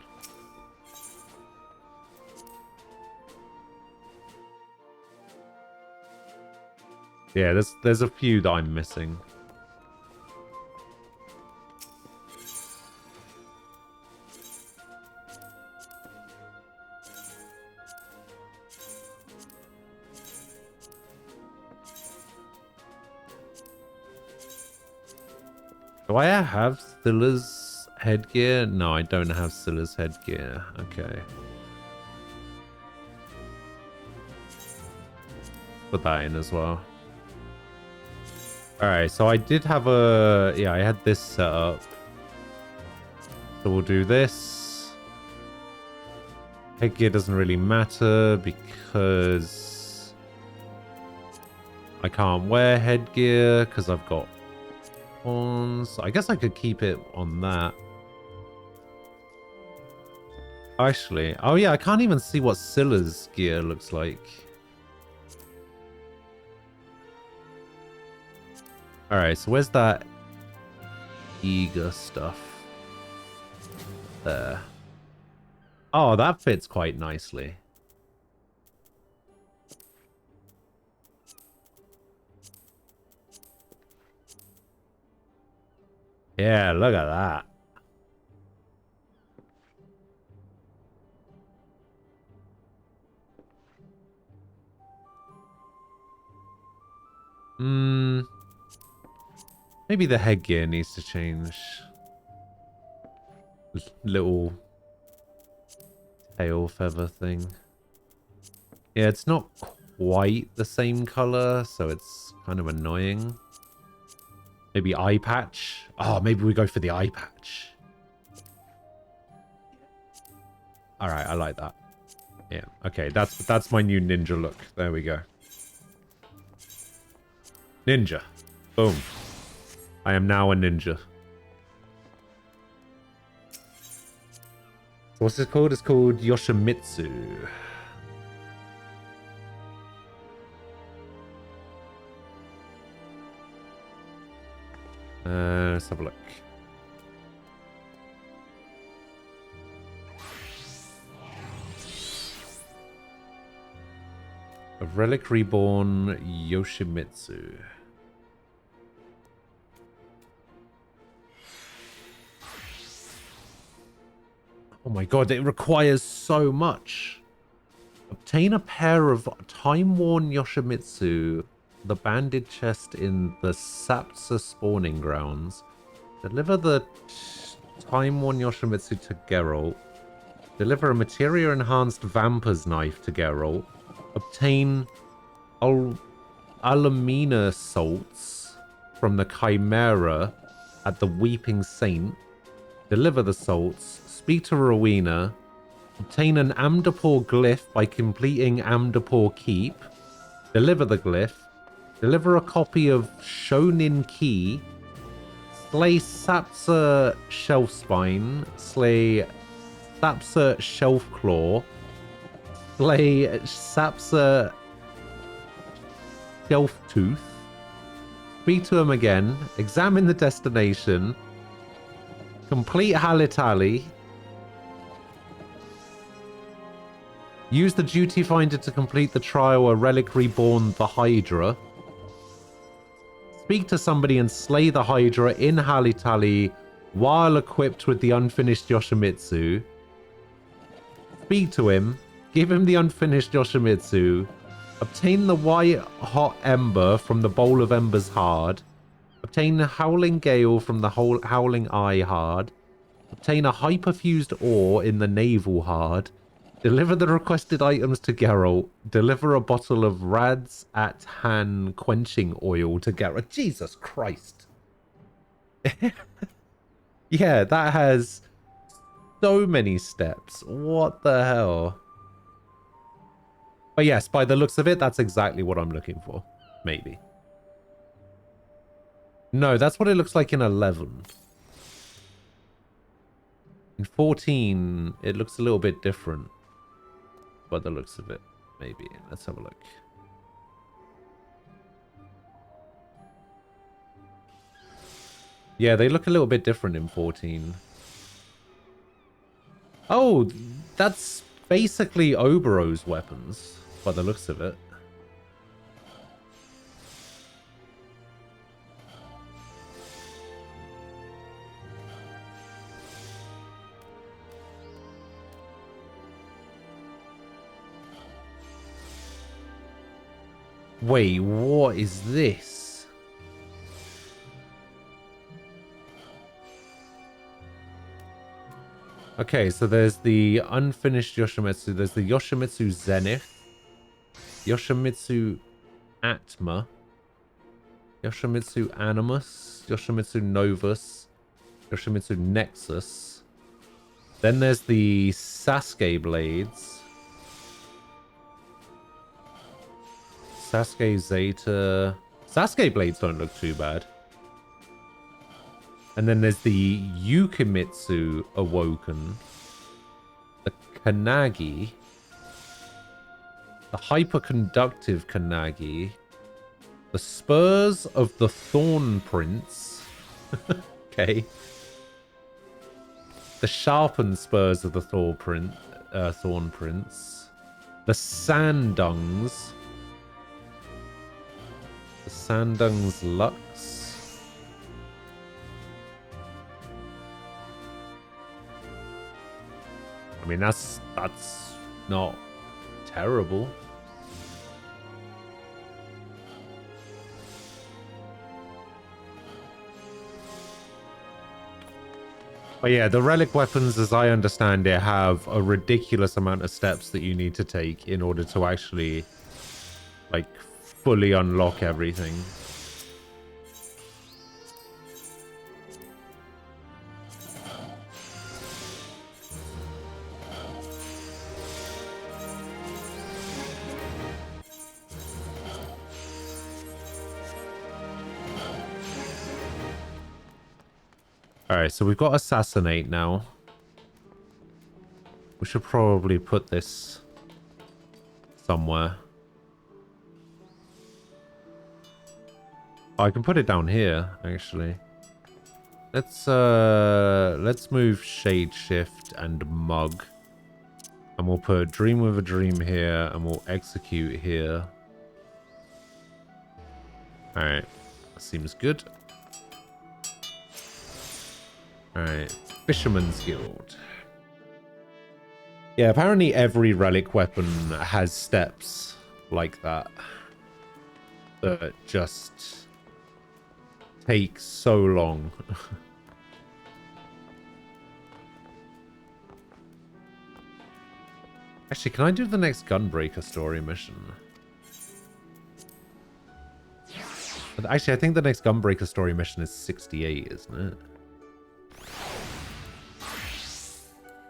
Speaker 1: Yeah, there's a few that I'm missing. Do I have Scylla's headgear? No, I don't have Scylla's headgear. Okay. Put that in as well. Alright, so I did have a... Yeah, I had this set up. So we'll do this. Headgear doesn't really matter because I can't wear headgear because I've got horns. I guess I could keep it on that. Actually, oh yeah, I can't even see what Scylla's gear looks like. Alright, so where's that eager stuff? There. Oh, that fits quite nicely. Yeah, look at that. Maybe the headgear needs to change. Little tail feather thing. Yeah, it's not quite the same color, so it's kind of annoying. Maybe eye patch. Oh, maybe we go for the eye patch. All right, I like that. Yeah, okay, that's my new ninja look. There we go. Ninja. Boom. I am now a ninja. What's it called? It's called Yoshimitsu. Let's have a look. A relic reborn Yoshimitsu. Oh my god, it requires so much. Obtain a pair of time-worn Yoshimitsu, the banded chest in the Sapsa spawning grounds. Deliver the time-worn Yoshimitsu to Geralt. Deliver a materia-enhanced Vampir's Knife to Geralt. Obtain Alumina salts from the Chimera at the Weeping Saint. Deliver the salts. Speak to Rowena. Obtain an Amdapor glyph by completing Amdapor Keep. Deliver the glyph. Deliver a copy of Shonin Key. Slay Sapsa Shelfspine. Slay Sapsa Shelfclaw. Slay Sapsa Shelftooth. Speak to him again. Examine the destination. Complete Halitali. Use the duty finder to complete the trial A Relic Reborn the Hydra. Speak to somebody and slay the Hydra in Halitali while equipped with the unfinished Yoshimitsu. Speak to him. Give him the unfinished Yoshimitsu. Obtain the white hot ember from the Bowl of Embers Hard. Obtain the Howling Gale from the Howling Eye Hard. Obtain a hyperfused ore in the Naval Hard. Deliver the requested items to Geralt. Deliver a bottle of Rad's at Han quenching oil to Geralt. Jesus Christ. Yeah, that has so many steps. What the hell? But yes, by the looks of it, that's exactly what I'm looking for. Maybe. No, that's what it looks like in 11. In 14, it looks a little bit different. By the looks of it, maybe. Let's have a look. Yeah, they look a little bit different in 14. Oh, that's basically Obero's weapons, by the looks of it. Wait, what is this? Okay, so there's the unfinished Yoshimitsu. There's the Yoshimitsu Zenith. Yoshimitsu Atma. Yoshimitsu Animus. Yoshimitsu Novus. Yoshimitsu Nexus. Then there's the Sasuke Blades. Sasuke Zeta. Sasuke Blades don't look too bad. And then there's the Yukimitsu Awoken. The Kanagi. The Hyperconductive Kanagi. The Spurs of the Thorn Prince. Okay. The Sharpened Spurs of the Thorn Prince. The Sandungs. The Sandung's Lux. I mean, that's not terrible. But yeah, the relic weapons, as I understand it, have a ridiculous amount of steps that you need to take in order to actually, like, fully unlock everything. Alright, so we've got Assassinate now. We should probably put this somewhere. Oh, I can put it down here, actually. Let's move Shade Shift and Mug. And we'll put Dream with a Dream here, and we'll Execute here. Alright. Seems good. Alright. Fisherman's Guild. Yeah, apparently every relic weapon has steps like that. That just take so long. Actually, can I do the next Gunbreaker story mission? But actually, I think the next Gunbreaker story mission is 68, isn't it?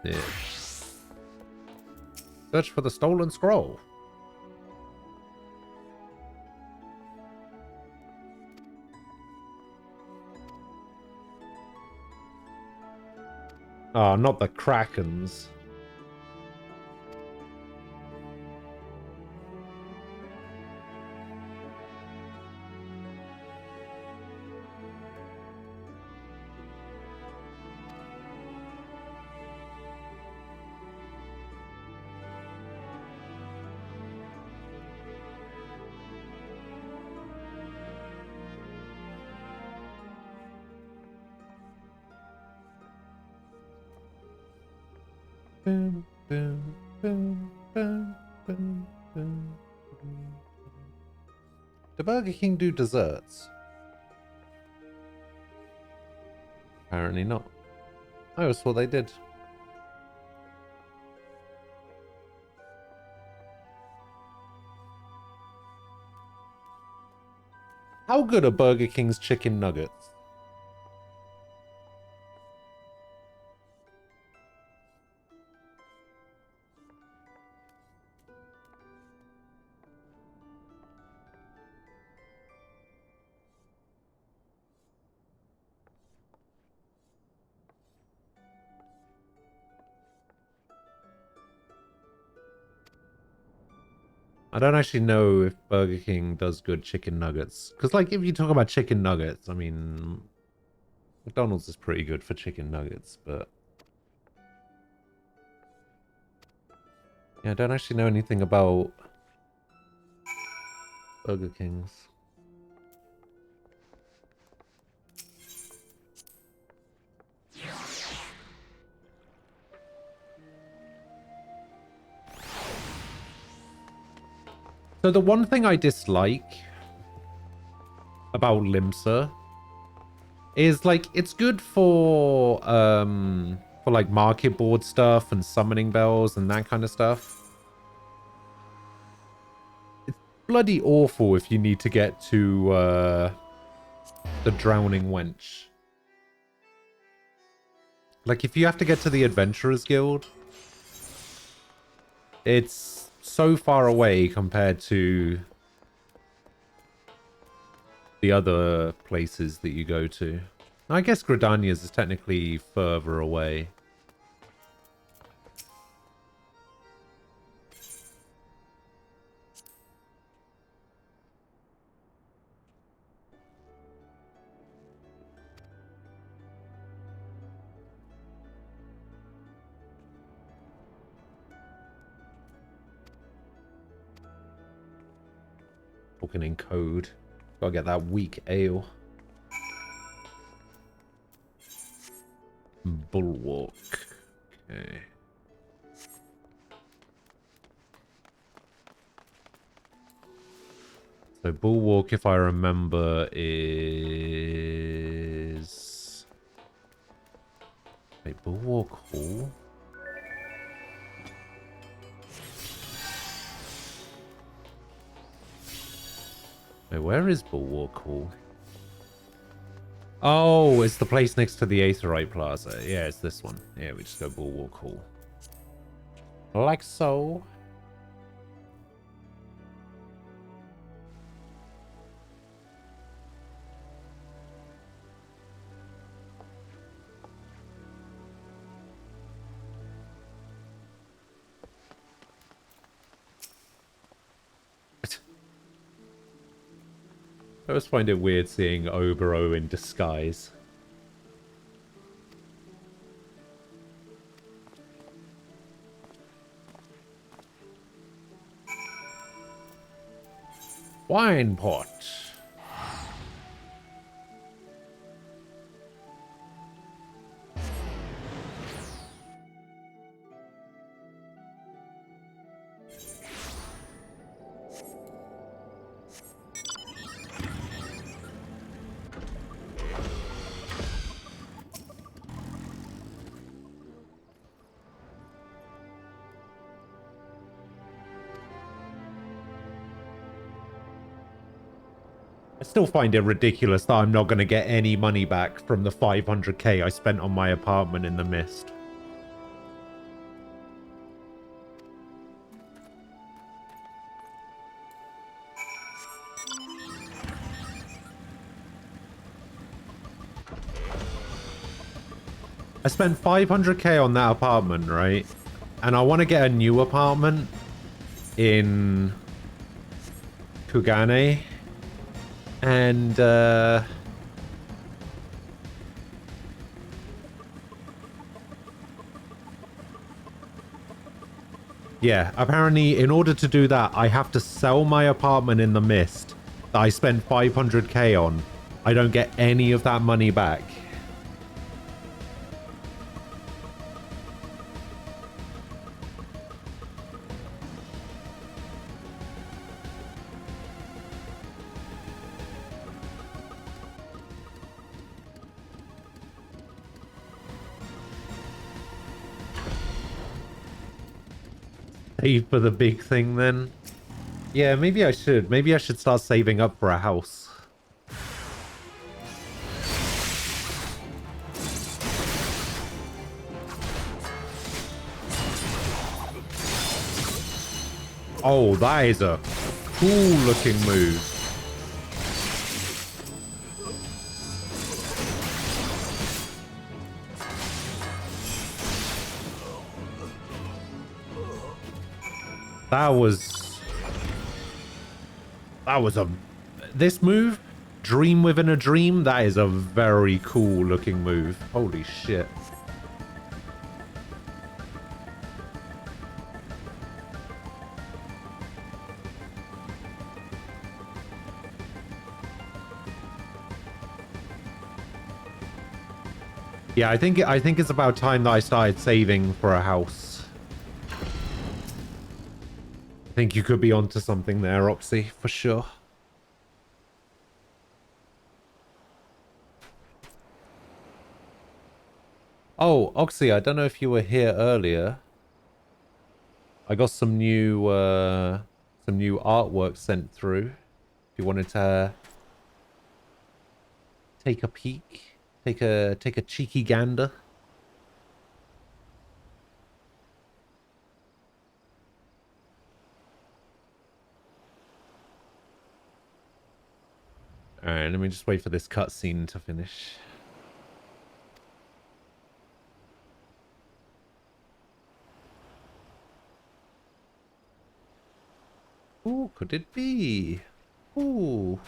Speaker 1: Yeah. Search for the stolen scroll. Oh, not the Krakens. Boom, boom, boom, boom, boom, boom. Do Burger King do desserts? Apparently not. I always thought they did. How good are Burger King's chicken nuggets? I don't actually know if Burger King does good chicken nuggets. Because, like, if you talk about chicken nuggets, I mean, McDonald's is pretty good for chicken nuggets, but... yeah, I don't actually know anything about Burger King's. So the one thing I dislike about Limsa is, like, it's good for like market board stuff and summoning bells and that kind of stuff. It's bloody awful if you need to get to the Drowning Wench. Like, if you have to get to the Adventurers Guild, it's so far away compared to the other places that you go to. I guess Gridania's is technically further away. Talking in code. Gotta get that weak ale. Bulwark. Okay. So Bulwark, if I remember, is... wait, Bulwark Hall? Wait, where is Bulwark Hall? Oh, it's the place next to the Aetherite Plaza. Yeah, it's this one. Yeah, we just go Bulwark Hall. Like so. I always find it weird seeing Obero in disguise. Wine pot. still find it ridiculous that I'm not going to get any money back from the 500k I spent on my apartment in the mist. I spent 500k on that apartment, right? And I want to get a new apartment in Kugane. And, yeah, apparently in order to do that, I have to sell my apartment in the mist that I spent 500k on. I don't get any of that money back. Save for the big thing then. Yeah, maybe I should. Maybe I should start saving up for a house. Oh, that is a cool looking move. That was a... This move, Dream Within a Dream, that is a very cool looking move. Holy shit. Yeah, I think it's about time that I started saving for a house. I think you could be onto something there, Oxy, for sure. Oh, Oxy, I don't know if you were here earlier. I got some new artwork sent through. If you wanted to take a peek, take a cheeky gander. Alright, let me just wait for this cutscene to finish. Who could it be? Ooh.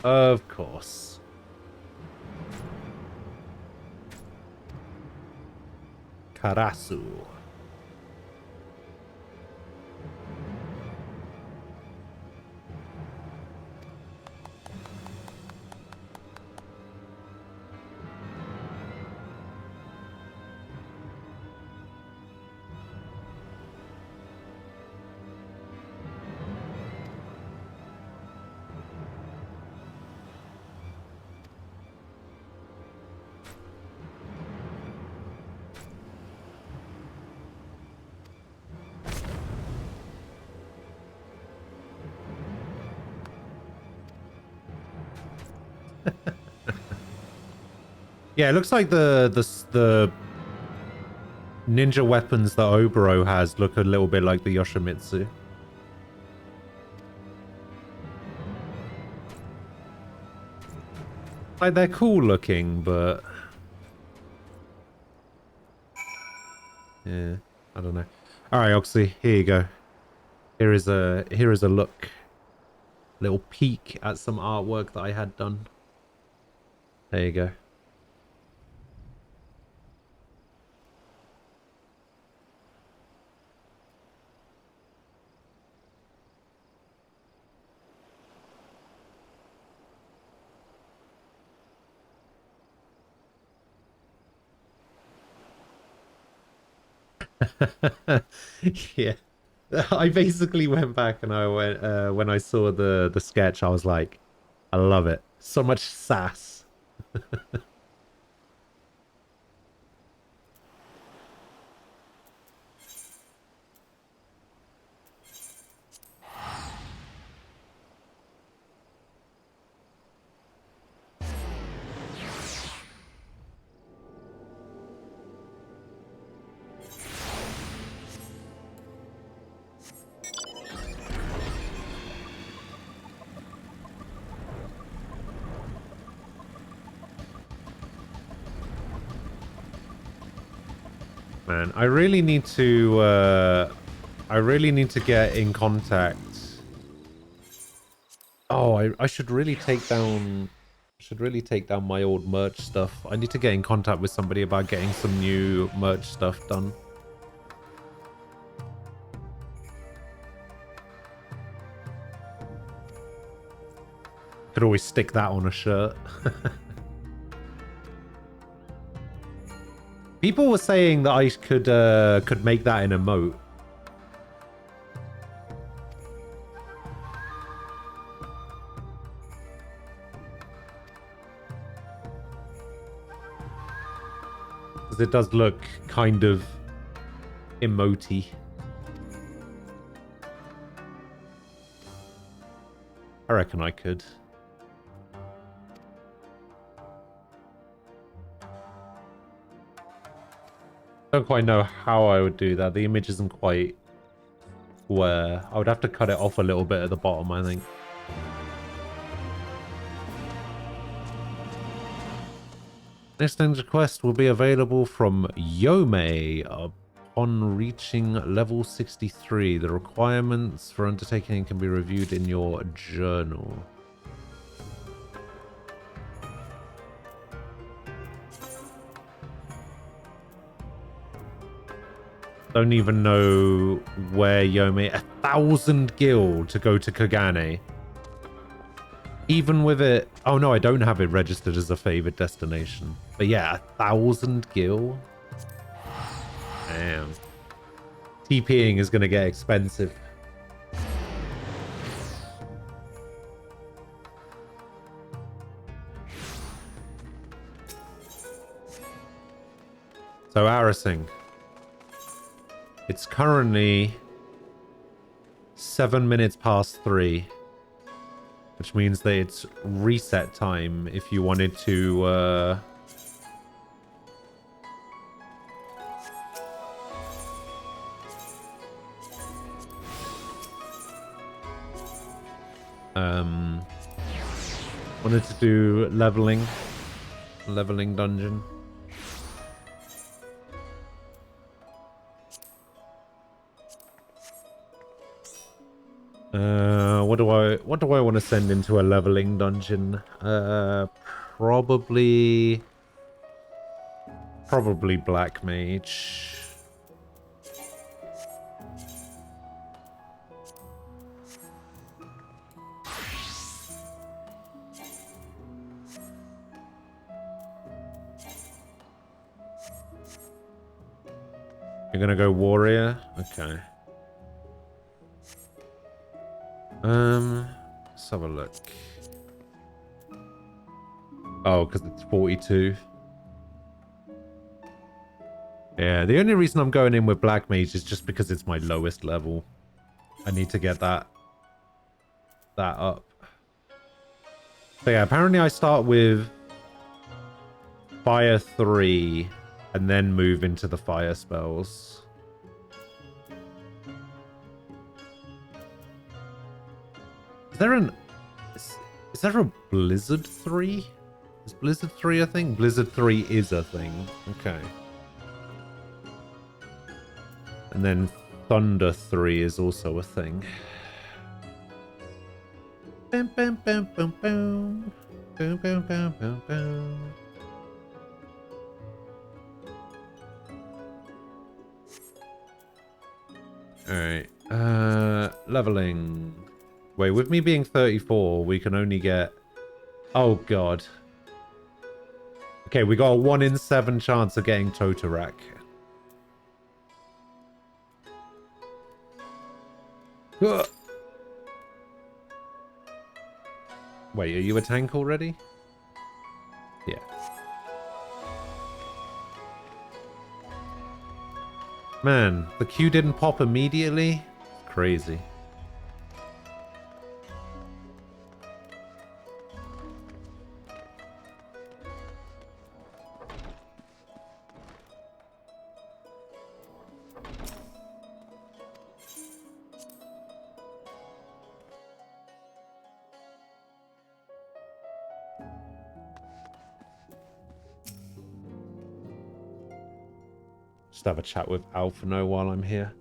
Speaker 1: Of course. Karasu. Yeah, it looks like the ninja weapons that Oboro has look a little bit like the Yoshimitsu. Like, they're cool looking, but... yeah, I don't know. Alright, Oxy, here you go. Here is a look. Little peek at some artwork that I had done. There you go. Yeah. I basically went back and I went when I saw the sketch, I was like, I love it. So much sass. Man, I really need to get in contact. Oh, I should really take down my old merch stuff. I need to get in contact with somebody about getting some new merch stuff done. Could always stick that on a shirt. People were saying that I could make that an emote. Because it does look kind of emoty. I reckon I could. Don't quite know how I would do that. The image isn't quite where. I would have to cut it off a little bit at the bottom, I think. Next Untitled Quest will be available from Yome upon reaching level 63. The requirements for undertaking can be reviewed in your journal. Don't even know where Yome... 1,000 gil to go to Kagane. Even with it... Oh no, I don't have it registered as a favored destination. But yeah, 1,000 gil? Damn. TPing is going to get expensive. So, Arasing. It's currently 7 minutes past 3. Which means that it's reset time if you wanted to... wanted to do leveling dungeon. What do I want to send into a leveling dungeon? Probably Black Mage. You're gonna go warrior? Okay. Let's have a look. Oh, because it's 42. Yeah, the only reason I'm going in with Black Mage is just because it's my lowest level. I need to get that up. So yeah, apparently I start with Fire 3 and then move into the fire spells. Is there a Blizzard 3? Is Blizzard 3 a thing? Blizzard 3 is a thing. Okay. And then Thunder 3 is also a thing. Bam, bam, bam, bam, bam. Bam, bam, bam, bam, bam. Alright. Leveling. Wait, with me being 34, we can only get... Oh, God. Okay, we got a 1 in 7 chance of getting Totarak. Ugh. Wait, are you a tank already? Yeah. Man, the Q didn't pop immediately? Crazy. Just have a chat with Alphino while I'm here.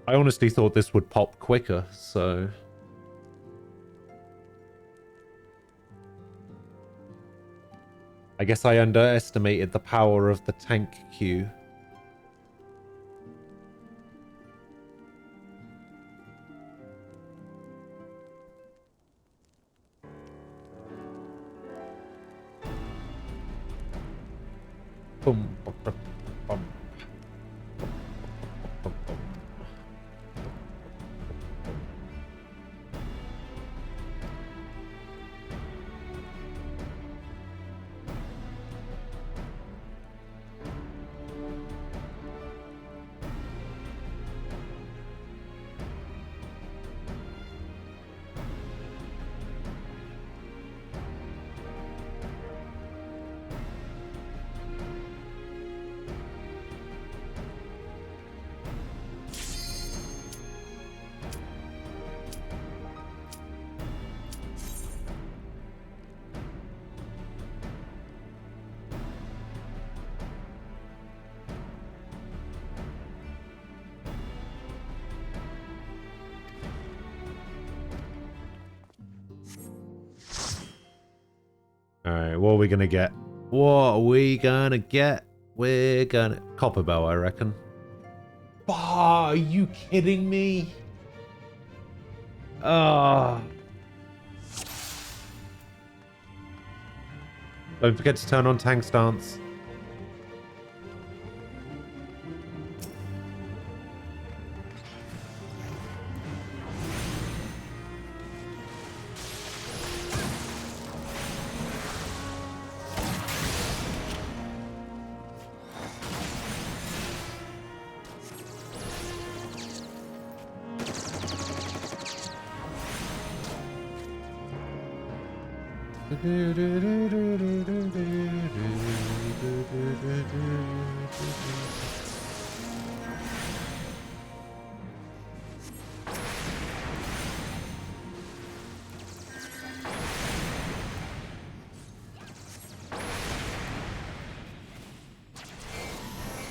Speaker 1: I honestly thought this would pop quicker, so... I guess I underestimated the power of the tank queue. Boom, bum, bum, bum. Alright, what are we gonna get? What are we gonna get? We're gonna... Copper Bell, I reckon. Bah, are you kidding me? Ah. Don't forget to turn on tank stance.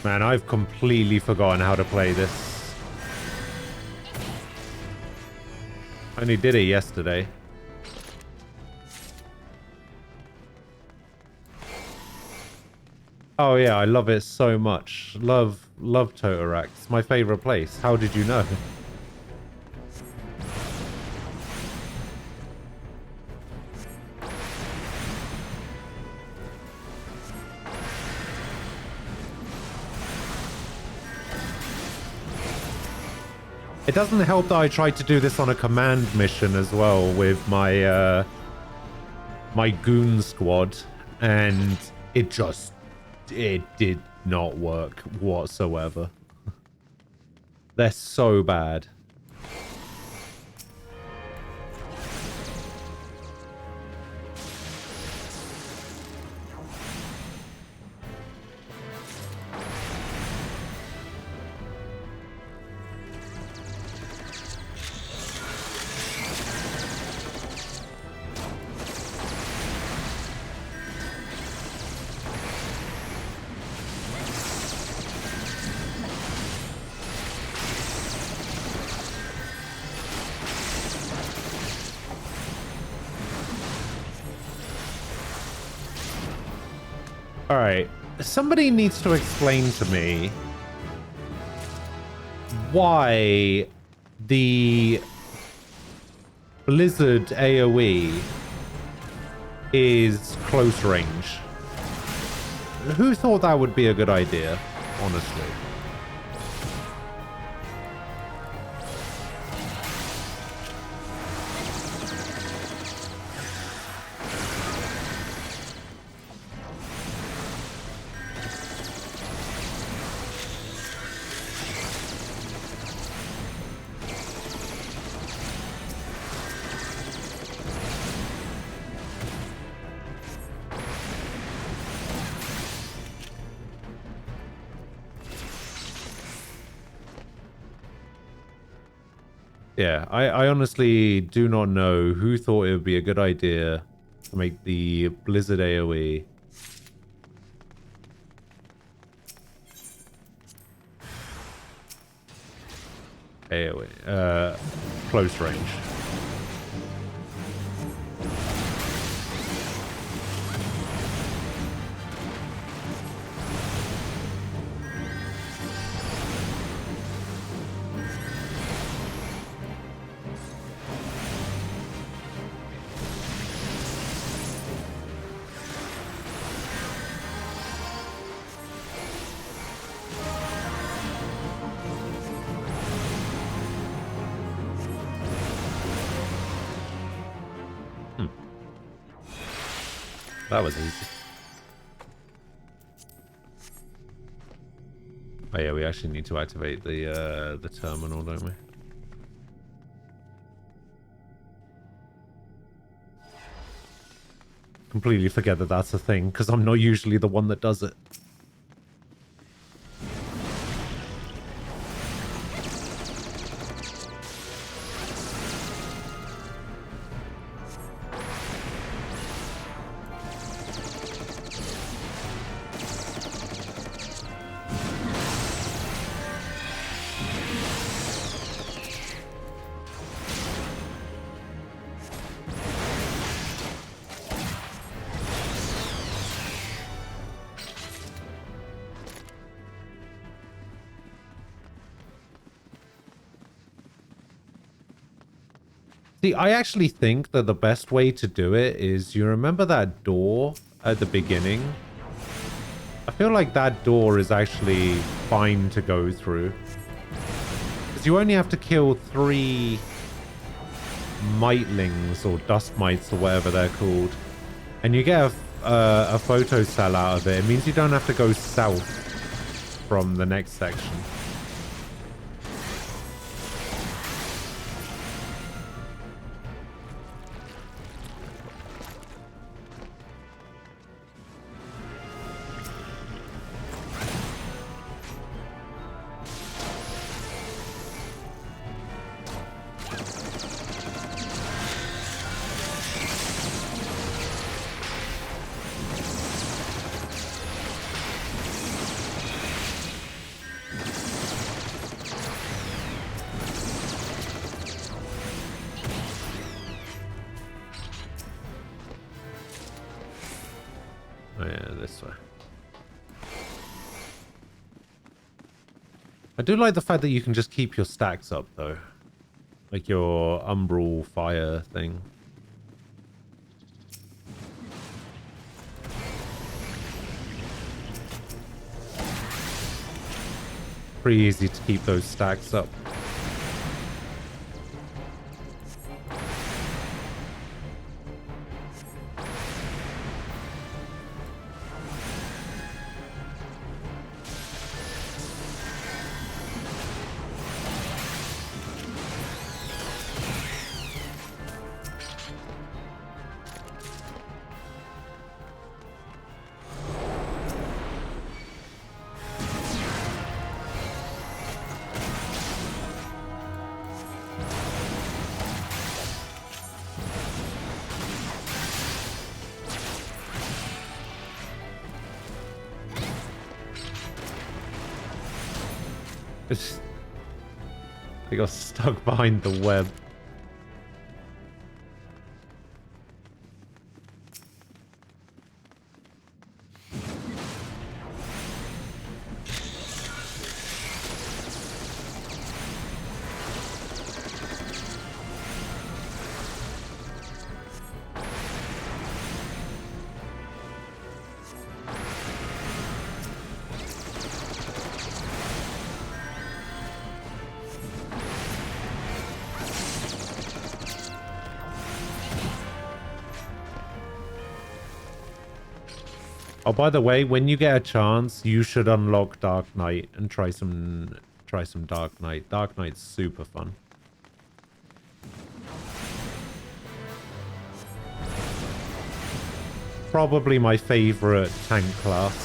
Speaker 1: Man, I've completely forgotten how to play this. I only did it yesterday. Oh yeah, I love it so much. Love Totorak. It's my favorite place. How did you know? It doesn't help that I tried to do this on a command mission as well with my my goon squad, and it did not work whatsoever. They're so bad. Alright, somebody needs to explain to me why the Blizzard AoE is close range. Who thought that would be a good idea, honestly? Yeah, I honestly do not know who thought it would be a good idea to make the Blizzard AoE close range. That was easy. Oh yeah, we actually need to activate the terminal, don't we? Completely forget that that's a thing, because I'm not usually the one that does it. See, I actually think that the best way to do it is, you remember that door at the beginning? I feel like that door is actually fine to go through. Because you only have to kill 3 mitlings, or dust mites, or whatever they're called. And you get a photo cell out of it. It means you don't have to go south from the next section. I do like the fact that you can just keep your stacks up, though. Like your umbral fire thing. Pretty easy to keep those stacks up. They got stuck behind the web. Oh, by the way, when you get a chance, you should unlock Dark Knight and try some Dark Knight. Dark Knight's super fun. Probably my favorite tank class.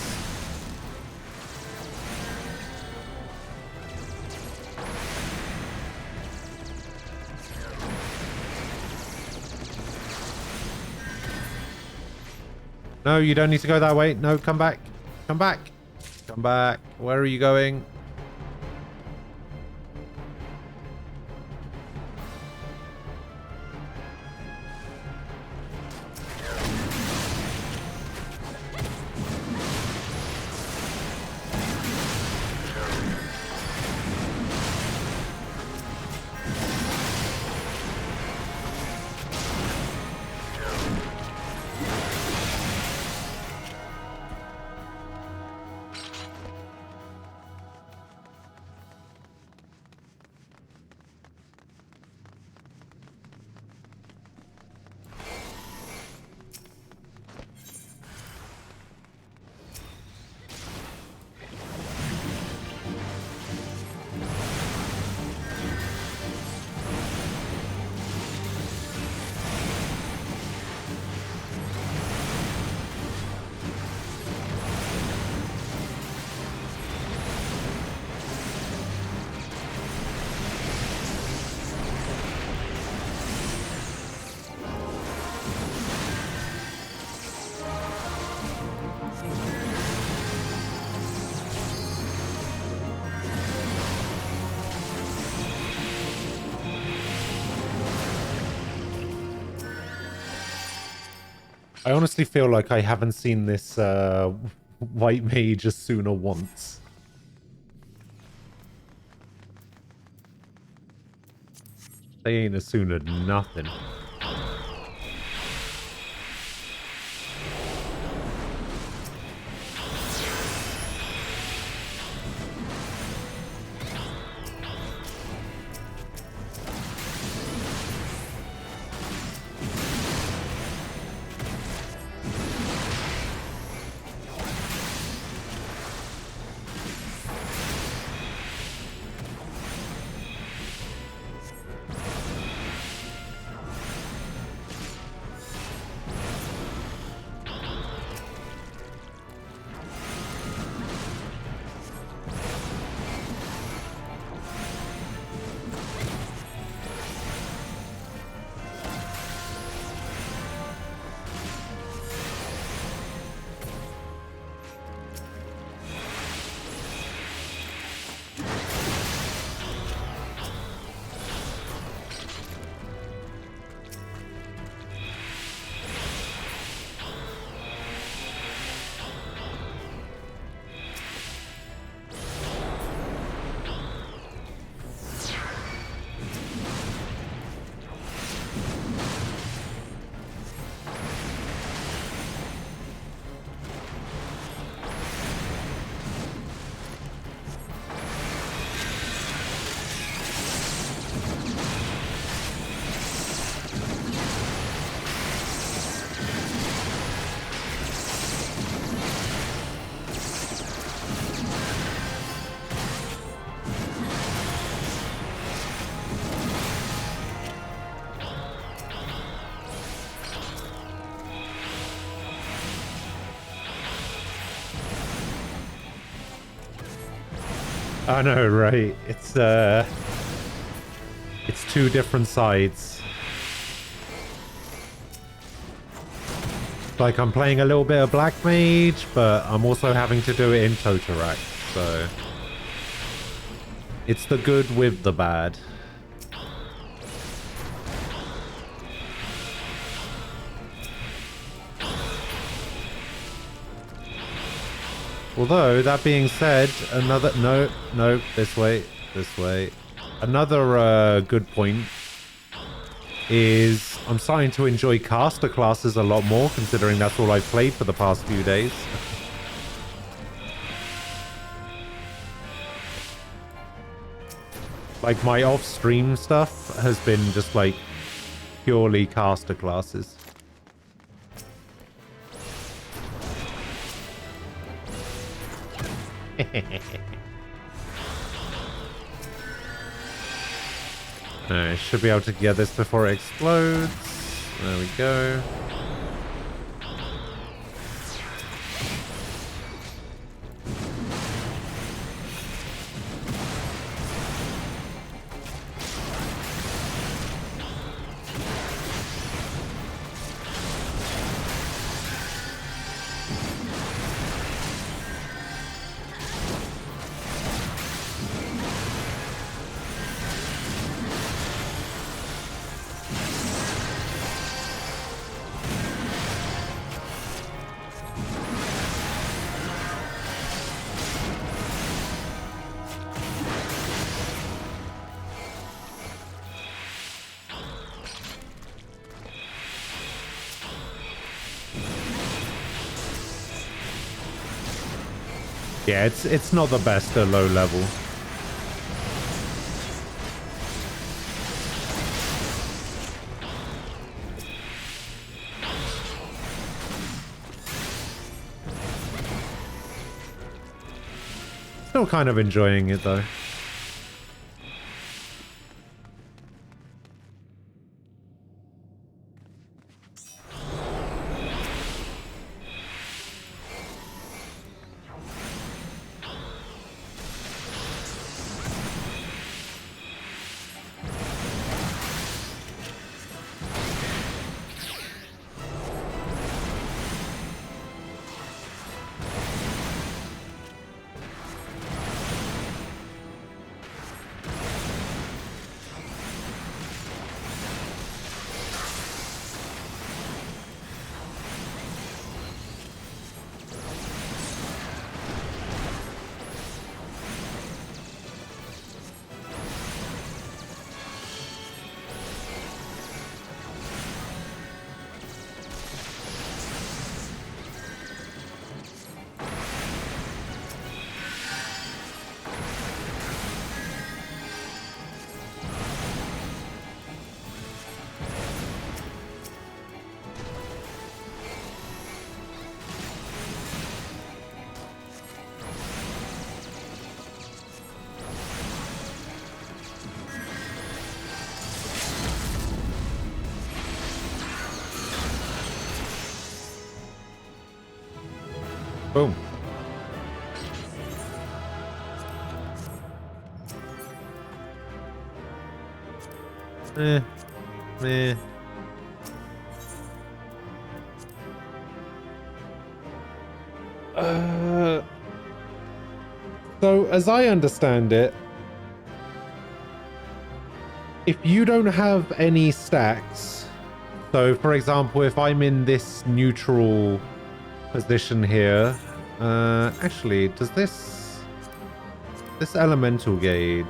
Speaker 1: No, you don't need to go that way. No, come back. Come back. Come back. Where are you going? I honestly feel like I haven't seen this white mage Asuna once. They ain't Asuna nothing. I know, right? It's two different sides. Like, I'm playing a little bit of Black Mage, but I'm also having to do it in Totorak, so... It's the good with the bad. Although, that being said, another... No, this way. Another good point is I'm starting to enjoy caster classes a lot more, considering that's all I've played for the past few days. Like, my off-stream stuff has been just, like, purely caster classes. Alright, should be able to get this before it explodes. There we go. Yeah, it's not the best at low level. Still kind of enjoying it though. Boom. Meh. So, as I understand it, if you don't have any stacks, so for example, if I'm in this neutral position here, actually, does this elemental gauge?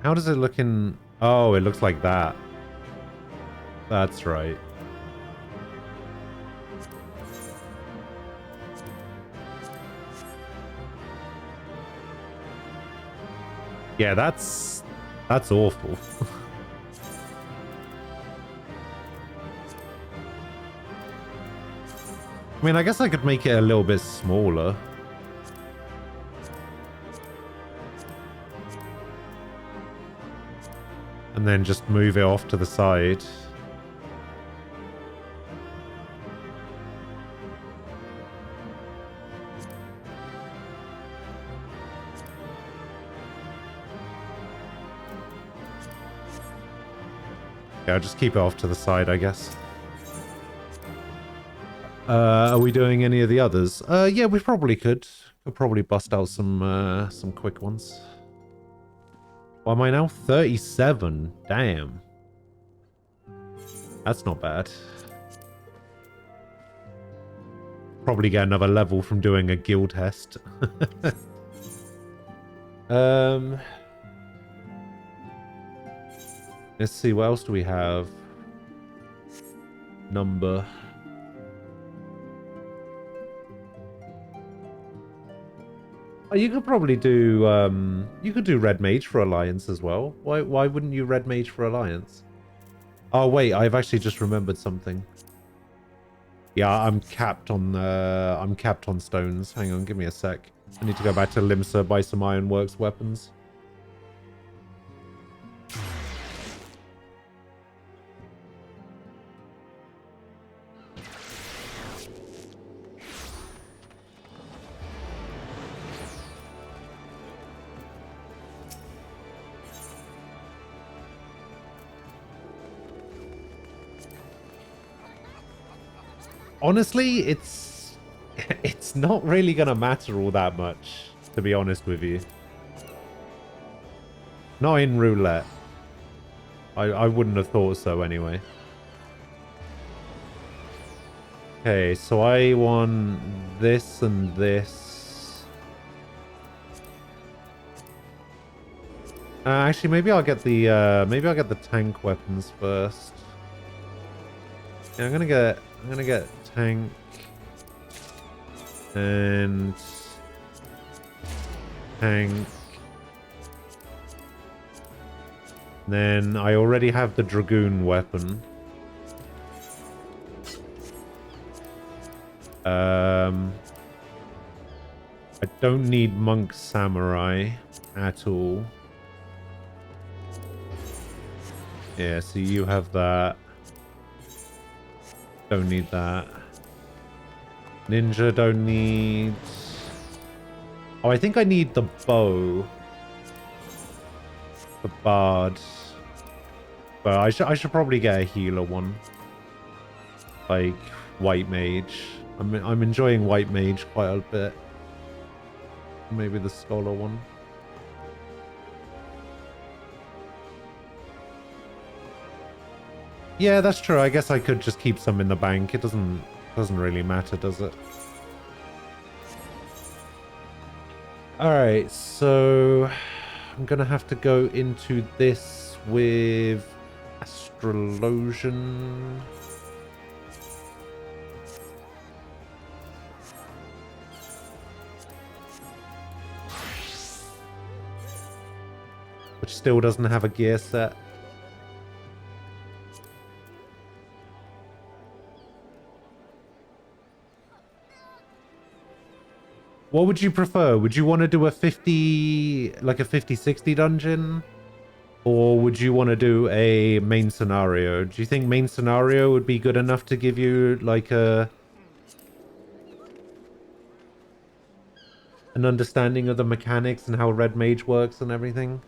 Speaker 1: How does it look in... Oh, it looks like that. That's right. Yeah, that's awful. I mean, I guess I could make it a little bit smaller. And then just move it off to the side. Yeah, I'll just keep it off to the side, I guess. Are we doing any of the others? Yeah, we probably could. Could probably bust out some quick ones. Why am I now 37? Damn. That's not bad. Probably get another level from doing a guild test. Let's see, what else do we have? Number. Oh, you could probably do, you could do Red Mage for Alliance as well. Why wouldn't you Red Mage for Alliance? Oh, wait, I've actually just remembered something. Yeah, I'm capped on stones. Hang on, give me a sec. I need to go back to Limsa, buy some Ironworks weapons. Honestly, it's not really gonna matter all that much, to be honest with you. Not in roulette. I wouldn't have thought so anyway. Okay, so I want this and this. Actually, maybe I'll get the tank weapons first. Yeah, I'm gonna get tank and tank. Then I already have the Dragoon weapon. I don't need Monk Samurai at all. Yeah, so you have that. Don't need that. Ninja don't need... Oh, I think I need the bow. The bard. But I should probably get a healer one. Like, white mage. I'm enjoying white mage quite a bit. Maybe the scholar one. Yeah, that's true. I guess I could just keep some in the bank. It doesn't really matter, does it? Alright, so I'm gonna have to go into this with Astrologian. Which still doesn't have a gear set. What would you prefer? Would you want to do a 50-60 dungeon? Or would you want to do a main scenario? Do you think main scenario would be good enough to give you like an understanding of the mechanics and how Red Mage works and everything?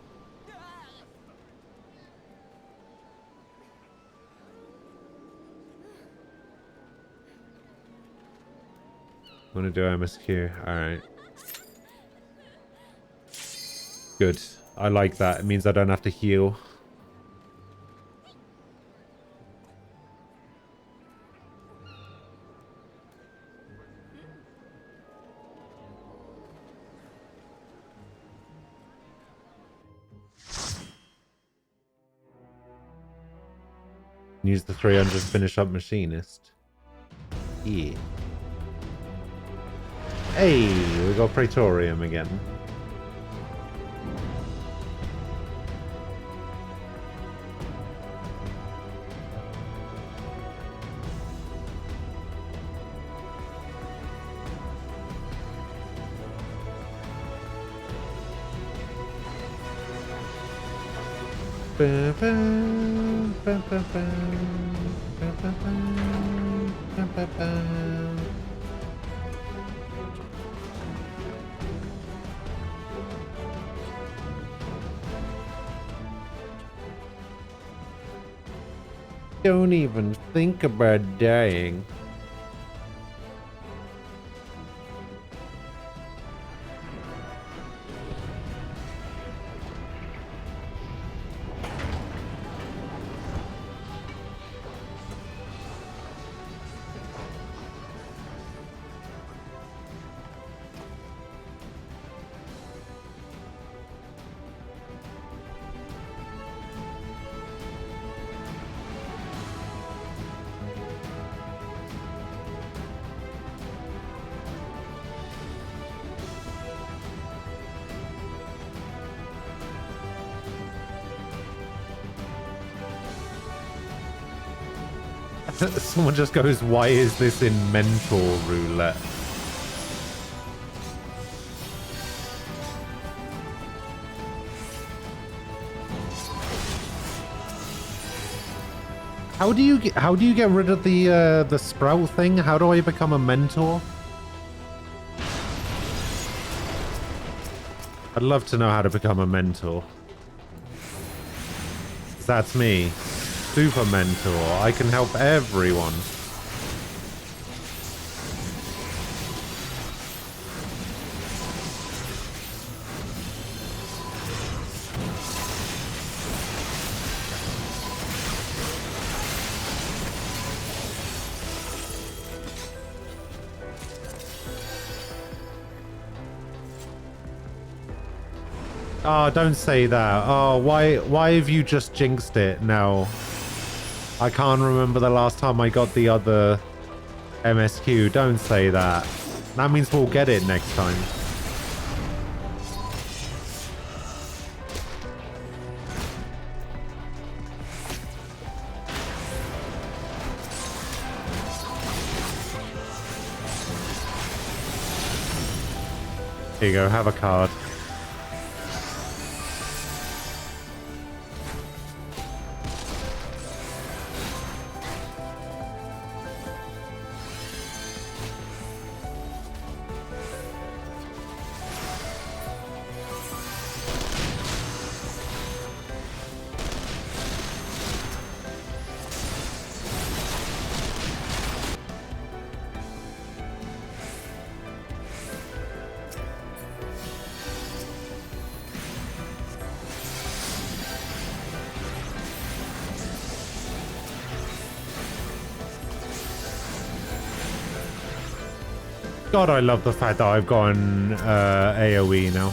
Speaker 1: Want to do MSQ? Alright. Good. I like that. It means I don't have to heal. Use the 300 to finish up Machinist. Yeah. Hey, we got Praetorium again. Ba, ba, ba, ba, ba, ba, ba, ba, ba, ba. Don't even think about dying. Someone just goes, why is this in mentor roulette? How do you get rid of the sprout thing? How do I become a mentor? I'd love to know how to become a mentor. 'Cause that's me. Super mentor. I can help everyone. Oh, don't say that. Oh, why have you just jinxed it now? I can't remember the last time I got the other MSQ. Don't say that. That means we'll get it next time. Here you go, have a card. God, I love the fact that I've gotten AoE now.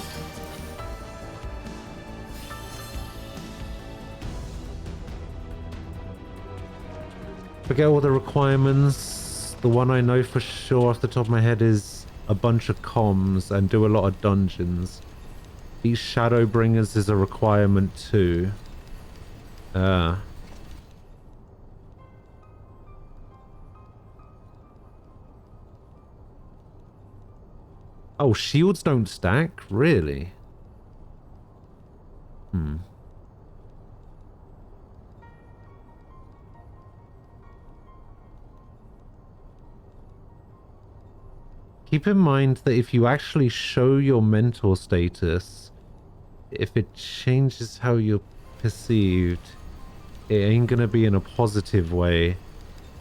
Speaker 1: Forget all the requirements. The one I know for sure off the top of my head is a bunch of comms and do a lot of dungeons. These Shadowbringers is a requirement too. Oh, shields don't stack? Really? Keep in mind that if you actually show your mentor status, if it changes how you're perceived, it ain't gonna be in a positive way.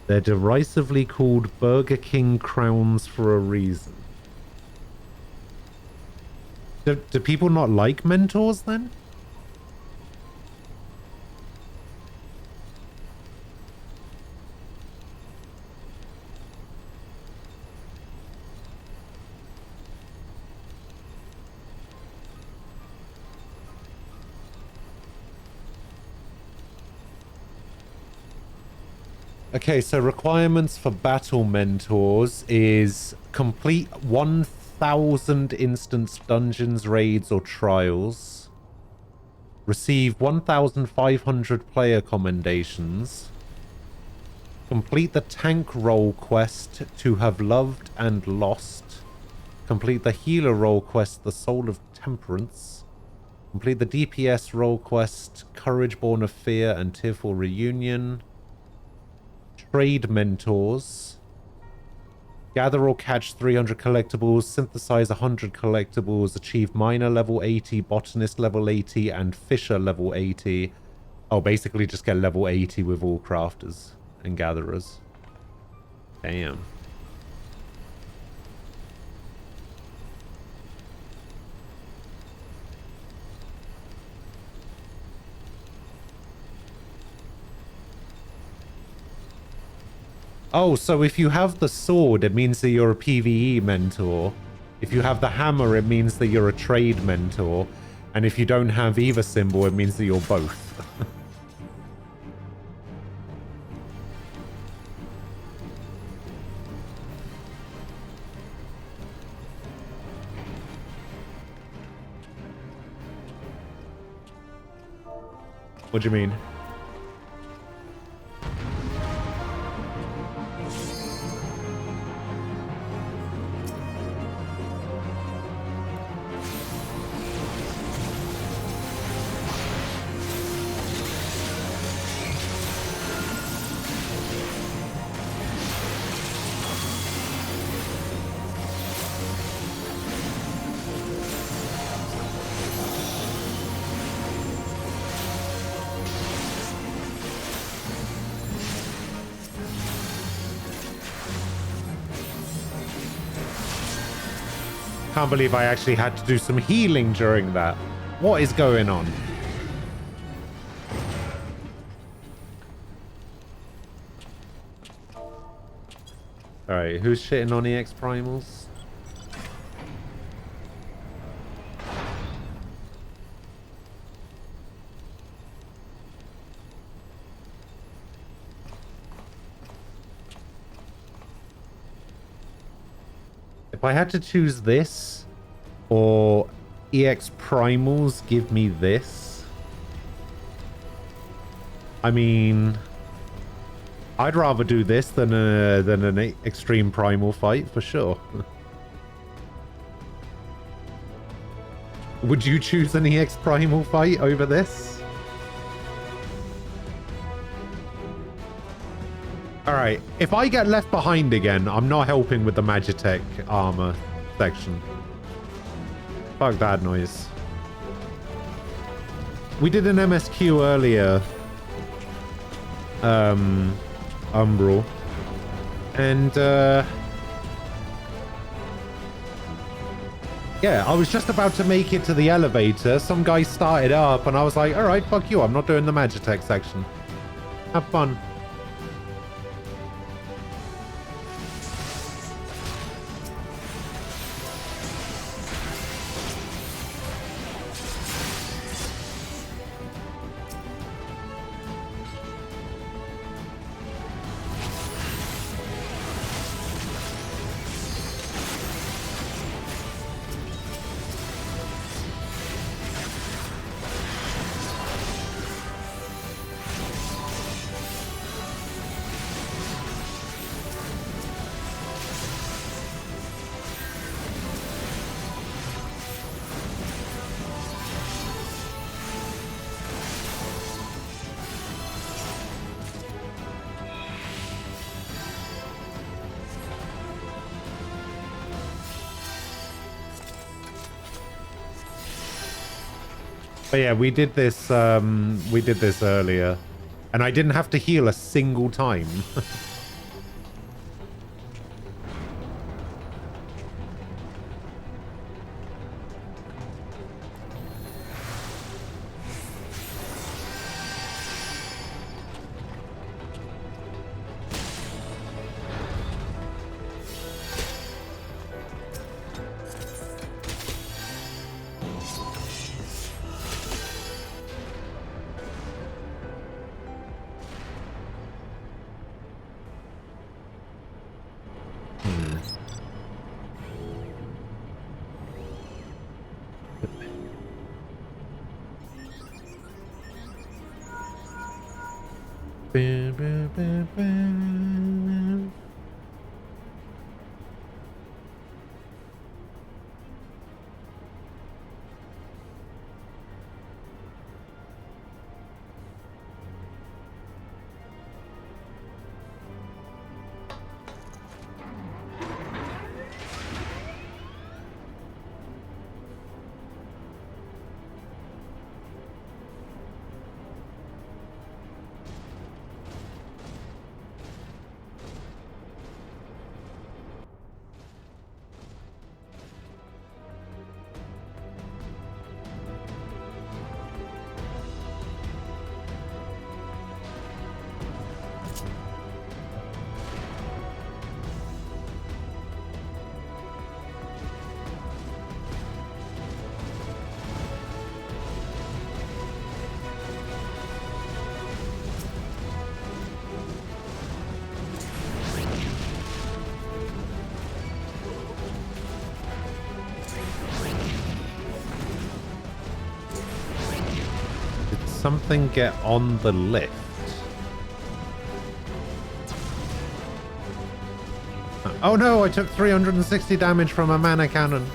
Speaker 1: They're derisively called Burger King crowns for a reason. Do people not like mentors then? Okay, so requirements for battle mentors is complete 1,000 instance dungeons, raids, or trials. Receive 1,500 player commendations. Complete the tank role quest to have loved and lost. Complete the healer role quest, the Soul of Temperance. Complete the DPS role quest, Courage Born of Fear and Tearful Reunion. Trade mentors. Gather or catch 300 collectibles, synthesize 100 collectibles, achieve miner level 80, botanist level 80, and fisher level 80. Oh, basically just get level 80 with all crafters and gatherers. Damn. Oh, so if you have the sword, it means that you're a PvE mentor. If you have the hammer, it means that you're a trade mentor. And if you don't have either symbol, it means that you're both. What do you mean? Can't believe I actually had to do some healing during that. What is going on? Alright, who's shitting on EX Primals? If I had to choose this or EX Primals give me this, I mean, I'd rather do this than an extreme primal fight for sure. Would you choose an EX Primal fight over this? Alright, if I get left behind again, I'm not helping with the Magitech armor section. Fuck that noise. We did an MSQ earlier. Umbral. And, yeah, I was just about to make it to the elevator. Some guy started up, and I was like, alright, fuck you. I'm not doing the Magitech section. Have fun. But yeah, we did this earlier, and I didn't have to heal a single time. Something get on the lift. Oh no, I took 360 damage from a mana cannon.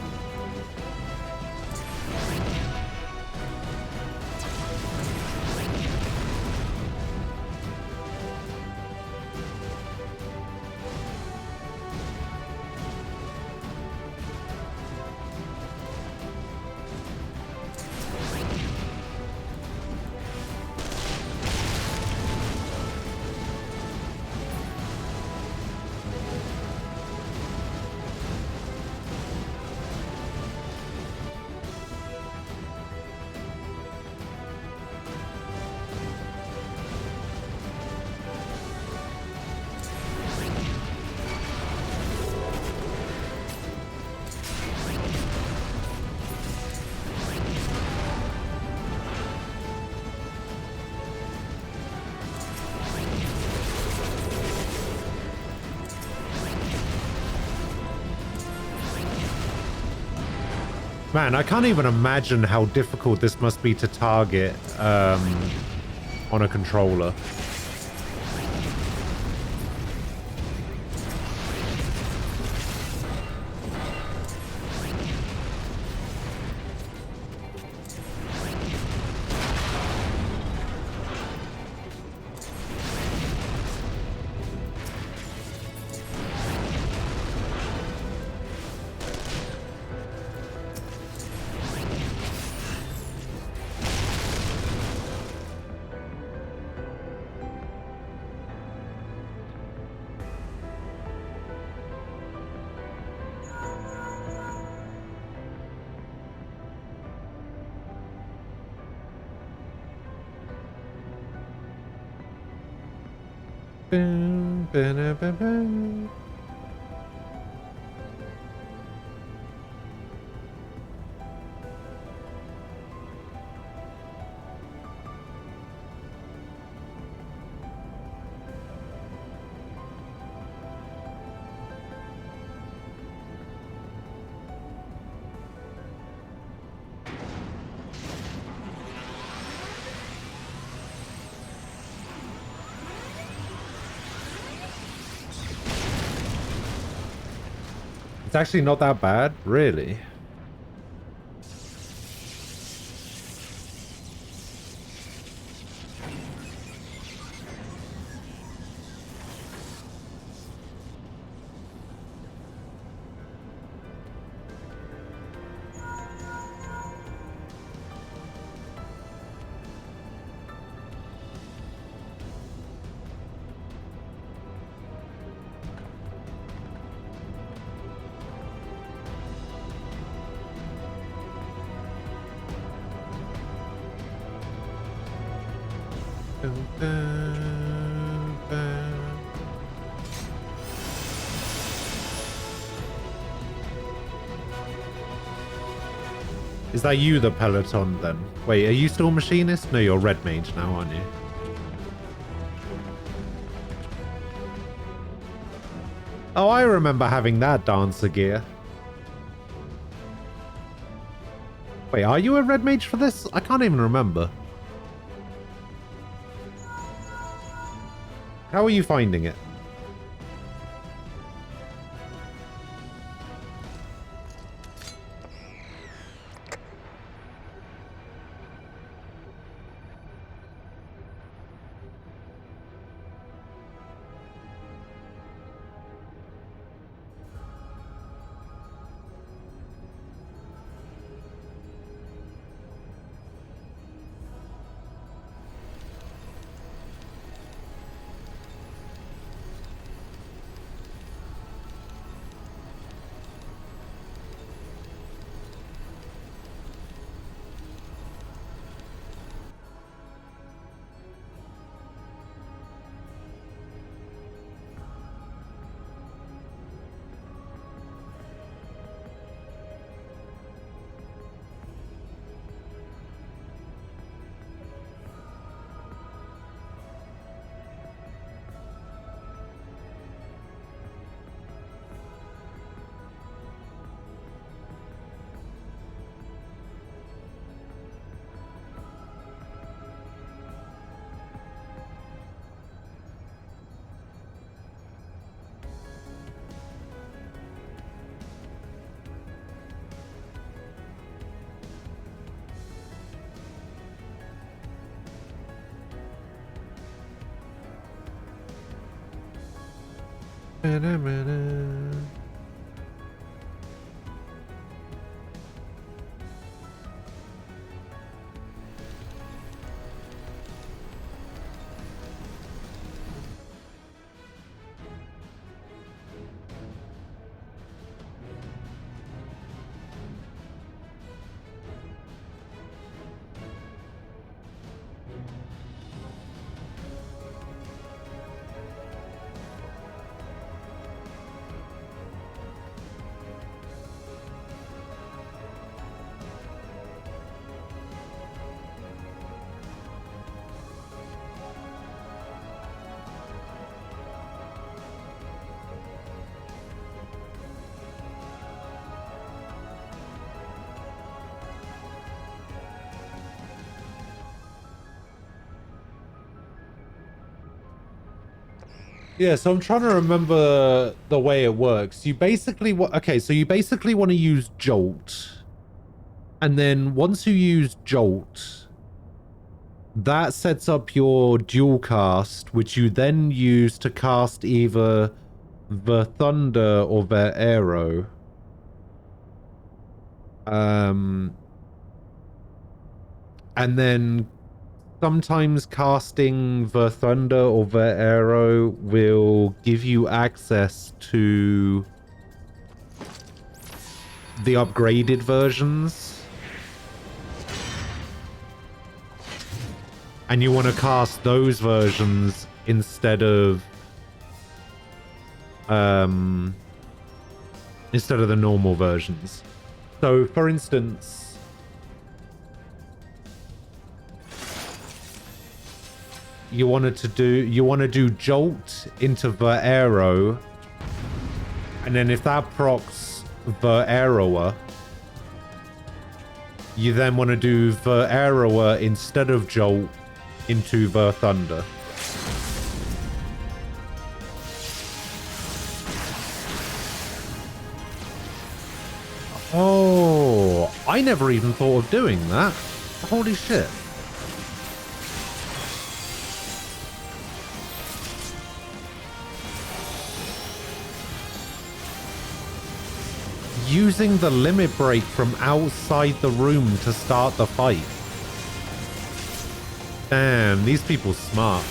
Speaker 1: Man, I can't even imagine how difficult this must be to target on a controller. It's actually not that bad, really. Is that you, the Peloton, then? Wait, are you still Machinist? No, you're Red Mage now, aren't you? Oh, I remember having that dancer gear. Wait, are you a Red Mage for this? I can't even remember. How are you finding it? Yeah, so I'm trying to remember the way it works. You basically so you basically want to use Jolt. And then once you use Jolt, that sets up your dual cast, which you then use to cast either the Thunder or the Arrow. And then sometimes casting the Thunder or the Arrow will give you access to the upgraded versions. And you want to cast those versions instead of the normal versions. So for instance, you want to do Jolt into the Arrow, and then if that procs the Arrower, you then want to do the Arrower instead of Jolt into the Thunder. Oh, I never even thought of doing that. Holy shit. Using the limit break from outside the room to start the fight. Damn, these people smart.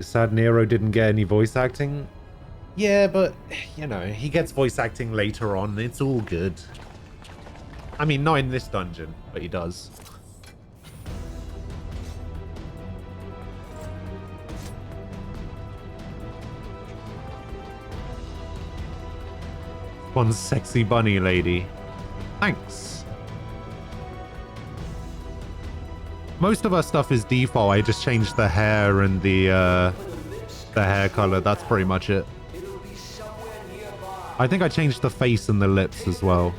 Speaker 1: Sad Nero didn't get any voice acting. Yeah, but, you know, he gets voice acting later on. It's all good. I mean, not in this dungeon, but he does. One sexy bunny lady. Thanks. Most of our stuff is default. I just changed the hair and the hair color. That's pretty much it. I think I changed the face and the lips as well.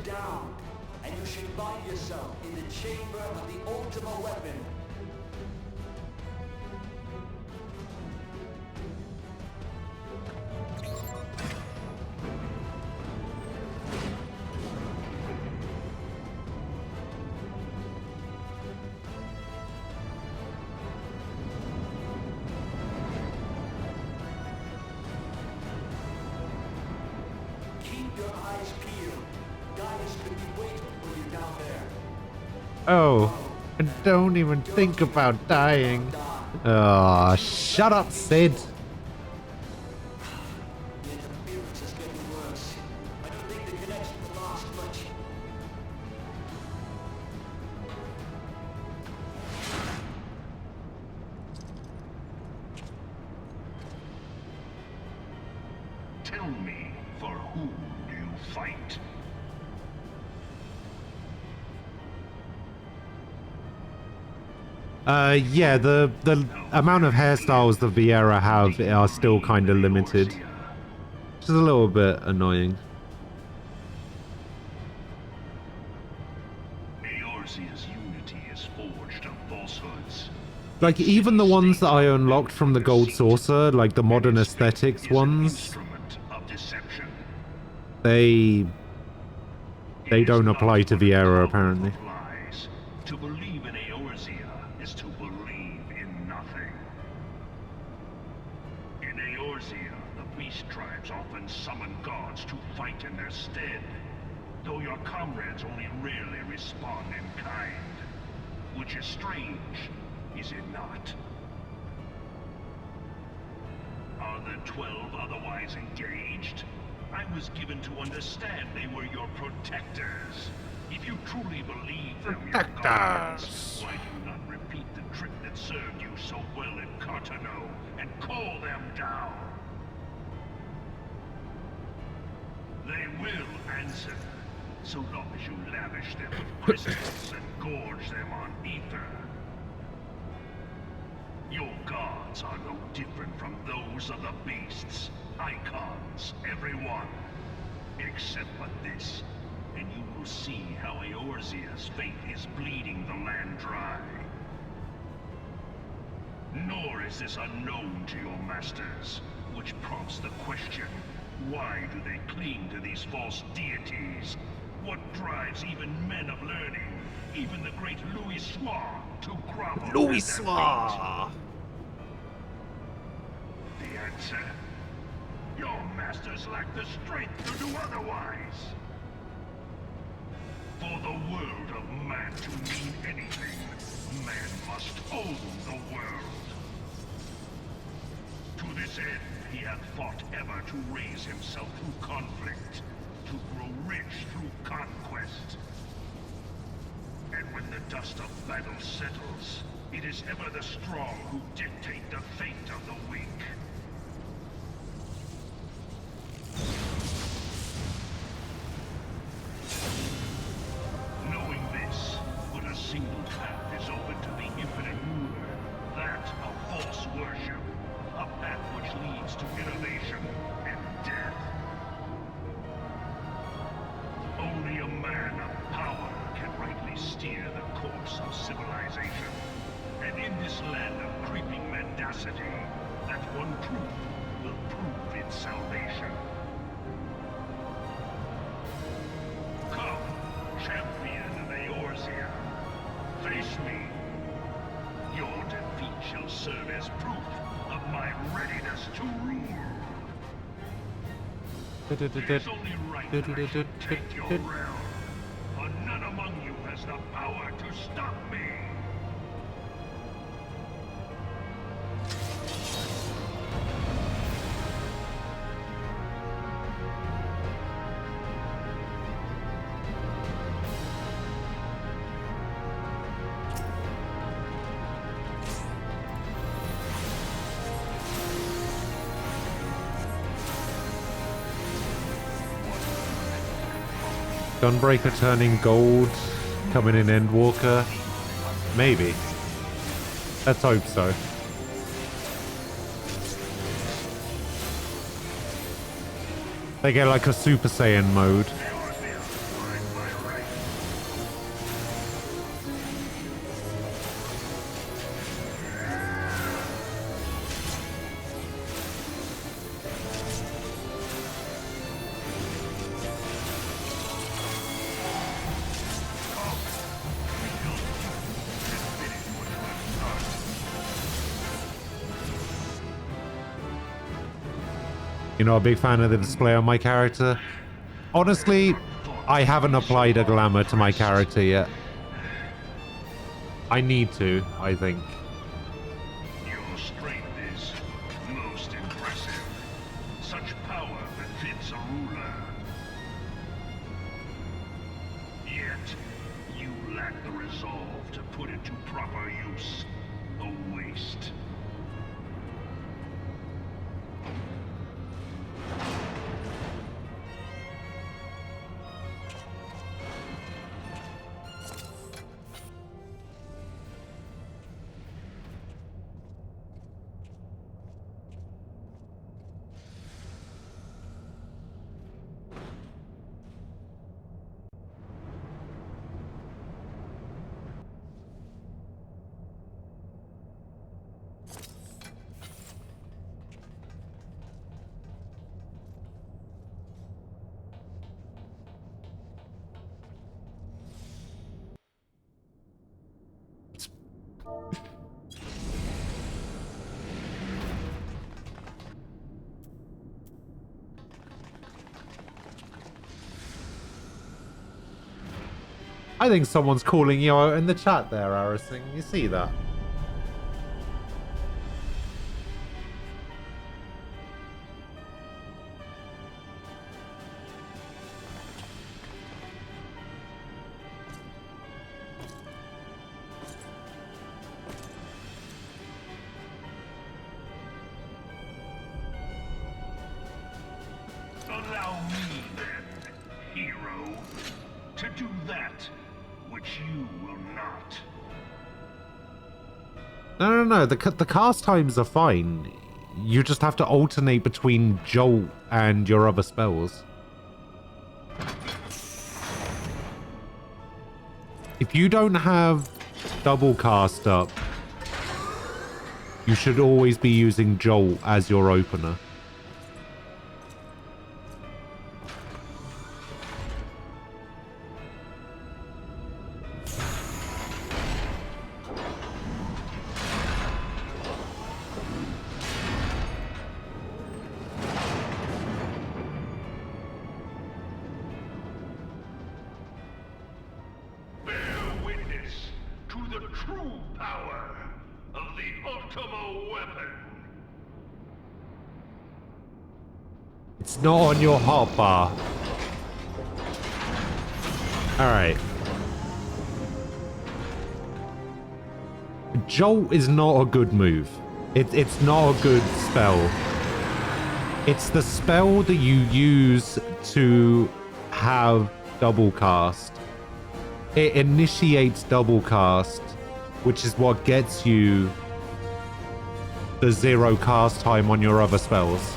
Speaker 1: Oh, and don't even think about dying. Oh, shut up, Sid.
Speaker 8: Tell me, for whom do fight.
Speaker 1: Yeah, the amount of hairstyles the Viera have are still kind of limited. Which is a little bit annoying.
Speaker 8: Eorzea's unity is forged of falsehoods.
Speaker 1: Like, even the ones that I unlocked from the Gold Saucer, like the modern aesthetics ones, they don't apply to Viera, apparently.
Speaker 8: To believe in Eorzea is to believe in nothing. In Eorzea, the beast tribes often summon gods to fight in their stead, though your comrades only rarely respond in kind. Which is strange, is it not? Are the 12 otherwise engaged? I was given to understand they were your protectors. If you truly believe them your gods, why do you not repeat the trick that served you so well in Cartano and call them down? They will answer, so long as you lavish them with crystals and gorge them on ether. Your gods are no different from those of the beasts. Icons, everyone. Except for this, and you will see how Eorzea's fate is bleeding the land dry. Nor is this unknown to your masters, which prompts the question, why do they cling to these false deities? What drives even men of learning, even the great Louis Soir, to grovel at their feet? The answer? Your masters lack the strength to do otherwise. For the world of man to mean anything, man must own the world. To this end, he hath fought ever to raise himself through conflict, to grow rich through conquest. And when the dust of battle settles, it is ever the strong who dictate the fate of the weak. Knowing this, but a single path is open to the infinite ruler, that of false worship, a path which leads to innovation and death. Only a man of power can rightly steer the course of civilization. And in this land of creeping mendacity, that one truth will prove its salvation. Come, champion of Eorzea, face me. Your defeat shall serve as proof of my readiness to rule. It is only right that I should take your realm, for none among you has the power to stop me.
Speaker 1: Gunbreaker turning gold, coming in Endwalker. Maybe. Let's hope so. They get like a Super Saiyan mode. You know, a big fan of the display on my character. Honestly, I haven't applied a glamour to my character yet. I need to, I think.
Speaker 8: Your strength is most impressive. Such power befits a ruler. Yet, you lack the resolve to put it to proper use. A waste.
Speaker 1: I think someone's calling you out in the chat there, Arison. You see that?
Speaker 8: Allow me then, hero, to do that which you will not.
Speaker 1: No. The cast times are fine. You just have to alternate between Jolt and your other spells. If you don't have double cast up, you should always be using Jolt as your opener. It's not on your hotbar. Alright. Jolt is not a good move. It's not a good spell. It's the spell that you use to have double cast. It initiates double cast, which is what gets you the 0 cast time on your other spells.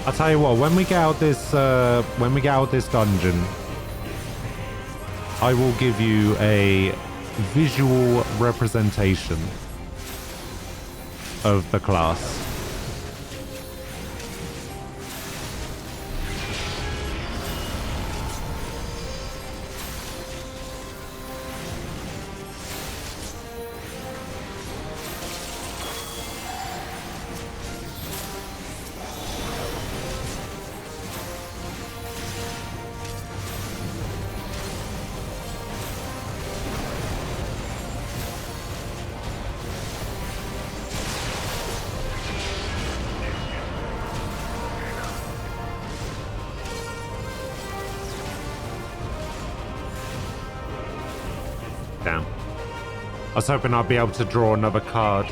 Speaker 1: I'll tell you what, when we get out this dungeon, I will give you a visual representation of the class. Damn. I was hoping I'd be able to draw another card.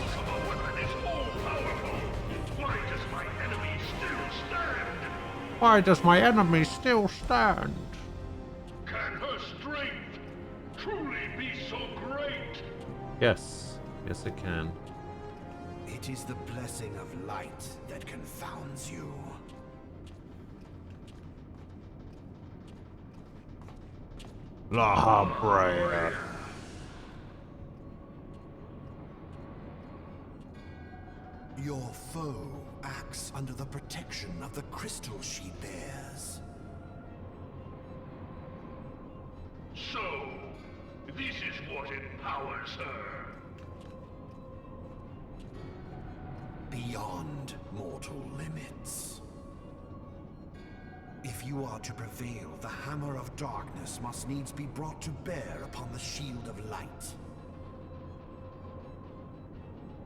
Speaker 1: Why does my enemy still stand?
Speaker 8: Can her strength truly be so great?
Speaker 1: Yes. Yes, it can.
Speaker 7: It is the blessing of light that confounds you.
Speaker 1: La Brea.
Speaker 7: Your foe acts under the protection of the crystal she bears.
Speaker 8: So, this is what empowers her.
Speaker 7: Beyond mortal limits. If you are to prevail, the hammer of darkness must needs be brought to bear upon the shield of light.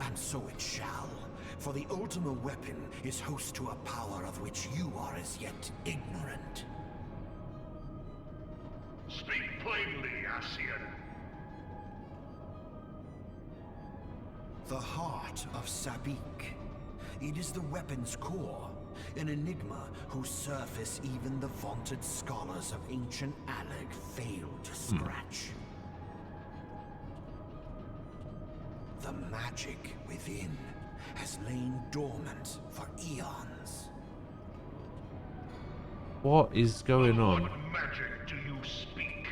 Speaker 7: And and so it shall. For the Ultima weapon is host to a power of which you are as yet ignorant.
Speaker 8: Speak plainly, Ascian.
Speaker 7: The heart of Sabik. It is the weapon's core, an enigma whose surface even the vaunted scholars of ancient Alleg failed to scratch. The magic within has lain dormant for eons.
Speaker 1: What is going on?
Speaker 8: What magic do you speak?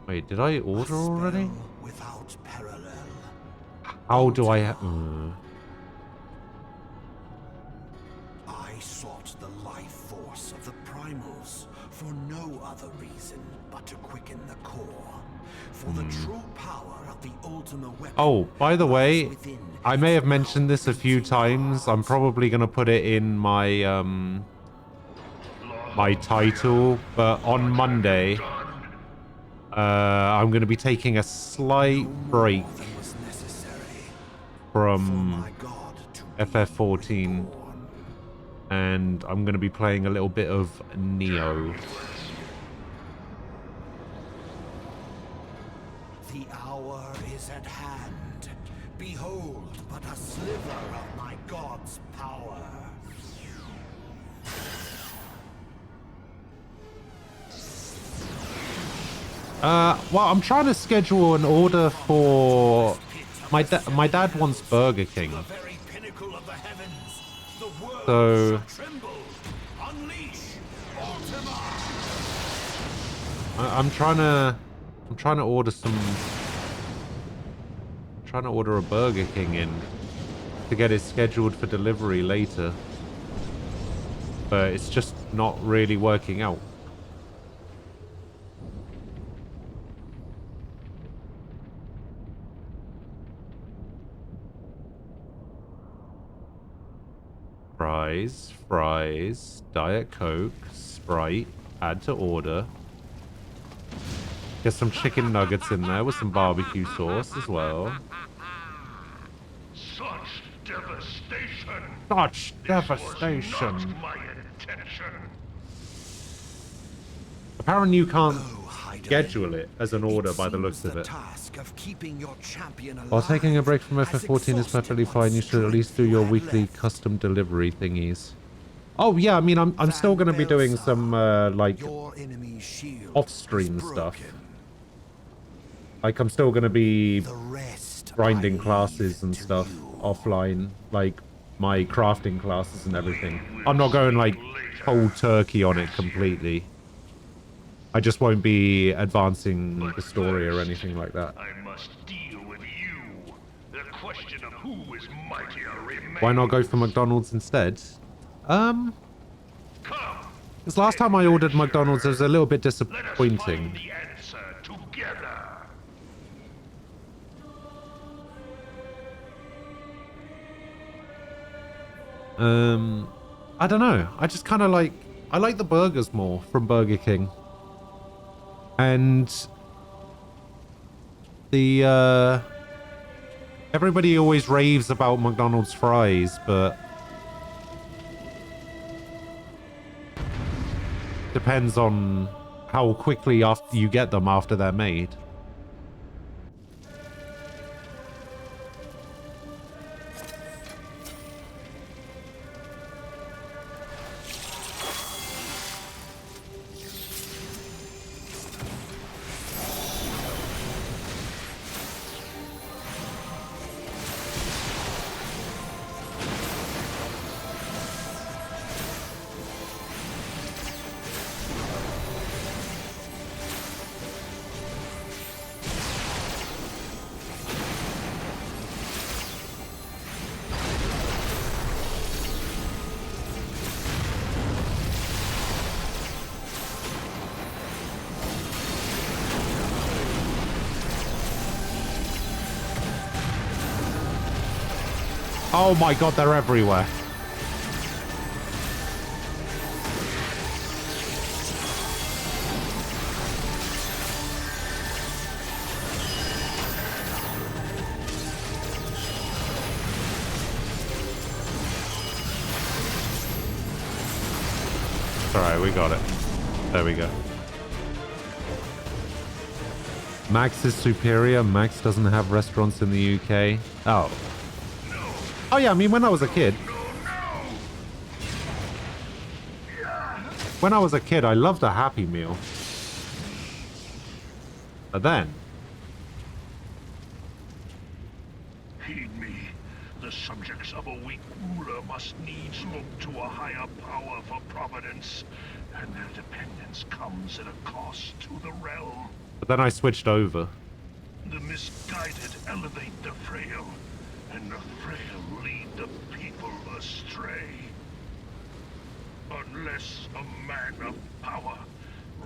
Speaker 1: Wait, did I order already?
Speaker 7: Spell without parallel.
Speaker 1: How do I...
Speaker 7: I sought the life force of the primals for no other reason but to quicken the core. For the true power of the Ultima weapon.
Speaker 1: Oh, by the way,
Speaker 7: lies within
Speaker 1: I may have mentioned this a few times. I'm probably going to put it in my my title, but on Monday, I'm going to be taking a slight break
Speaker 7: than was necessary.
Speaker 1: from
Speaker 7: My God, to be
Speaker 1: FF14,
Speaker 7: reborn.
Speaker 1: and I'm going to be playing a little bit of Neo.
Speaker 7: The hour is at hand. Behold but a sliver of my God's power.
Speaker 1: Well, I'm trying to schedule an order for... My dad wants Burger King.
Speaker 7: The very pinnacle of the heavens. The world
Speaker 1: So...
Speaker 7: shall tremble. Unleash Ultima.
Speaker 1: I'm trying to order some... I'm trying to order a Burger King in to get it scheduled for delivery later. But it's just not really working out. Fries, Diet Coke, Sprite, add to order. Get some chicken nuggets in there with some barbecue sauce as well.
Speaker 8: Such devastation.
Speaker 1: Such
Speaker 8: This
Speaker 1: devastation.
Speaker 8: was not my intention.
Speaker 1: Apparently you can't
Speaker 7: Heidelin,
Speaker 1: schedule it as an order by the
Speaker 7: seems
Speaker 1: looks of
Speaker 7: the
Speaker 1: it.
Speaker 7: task of keeping your champion
Speaker 1: While taking a
Speaker 7: alive
Speaker 1: break from
Speaker 7: has
Speaker 1: FF14 is
Speaker 7: exhausted
Speaker 1: perfectly
Speaker 7: one's
Speaker 1: fine, you should at least do your
Speaker 7: strength
Speaker 1: weekly
Speaker 7: left.
Speaker 1: custom delivery thingies. Oh yeah, I mean I'm still going to be doing some like
Speaker 7: Your enemy's shield
Speaker 1: off-stream
Speaker 7: is
Speaker 1: stuff.
Speaker 7: broken.
Speaker 1: Like I'm still going to be
Speaker 7: The rest
Speaker 1: grinding
Speaker 7: I
Speaker 1: classes
Speaker 7: leave
Speaker 1: and
Speaker 7: to
Speaker 1: stuff
Speaker 7: you.
Speaker 1: offline, like my crafting classes and everything. I'm not going like cold turkey on it completely. I just won't be advancing the story or anything like that.
Speaker 8: I must deal with you. The question of who is mightier remains.
Speaker 1: Why not go for McDonald's instead?
Speaker 8: Come.
Speaker 1: Because last time I ordered McDonald's, it was a little bit
Speaker 8: Let us find
Speaker 1: disappointing.
Speaker 8: the answer together.
Speaker 1: I don't know. I just kind of like... I like the burgers more from Burger King. And... the, everybody always raves about McDonald's fries, but... depends on how quickly after you get them after they're made. Oh my god, they're everywhere. It's alright, we got it. There we go. Max is superior. Max doesn't have restaurants in the UK. Oh. Oh yeah, I mean, when I was a kid. When I was a kid, I loved a Happy Meal. But then...
Speaker 8: Heed me. The subjects of a weak ruler must needs look to a higher power for providence, and their dependence comes at a cost to the realm.
Speaker 1: But then I switched over.
Speaker 8: The misguided elevate the frail, and the frail lead the people astray. Unless a man of power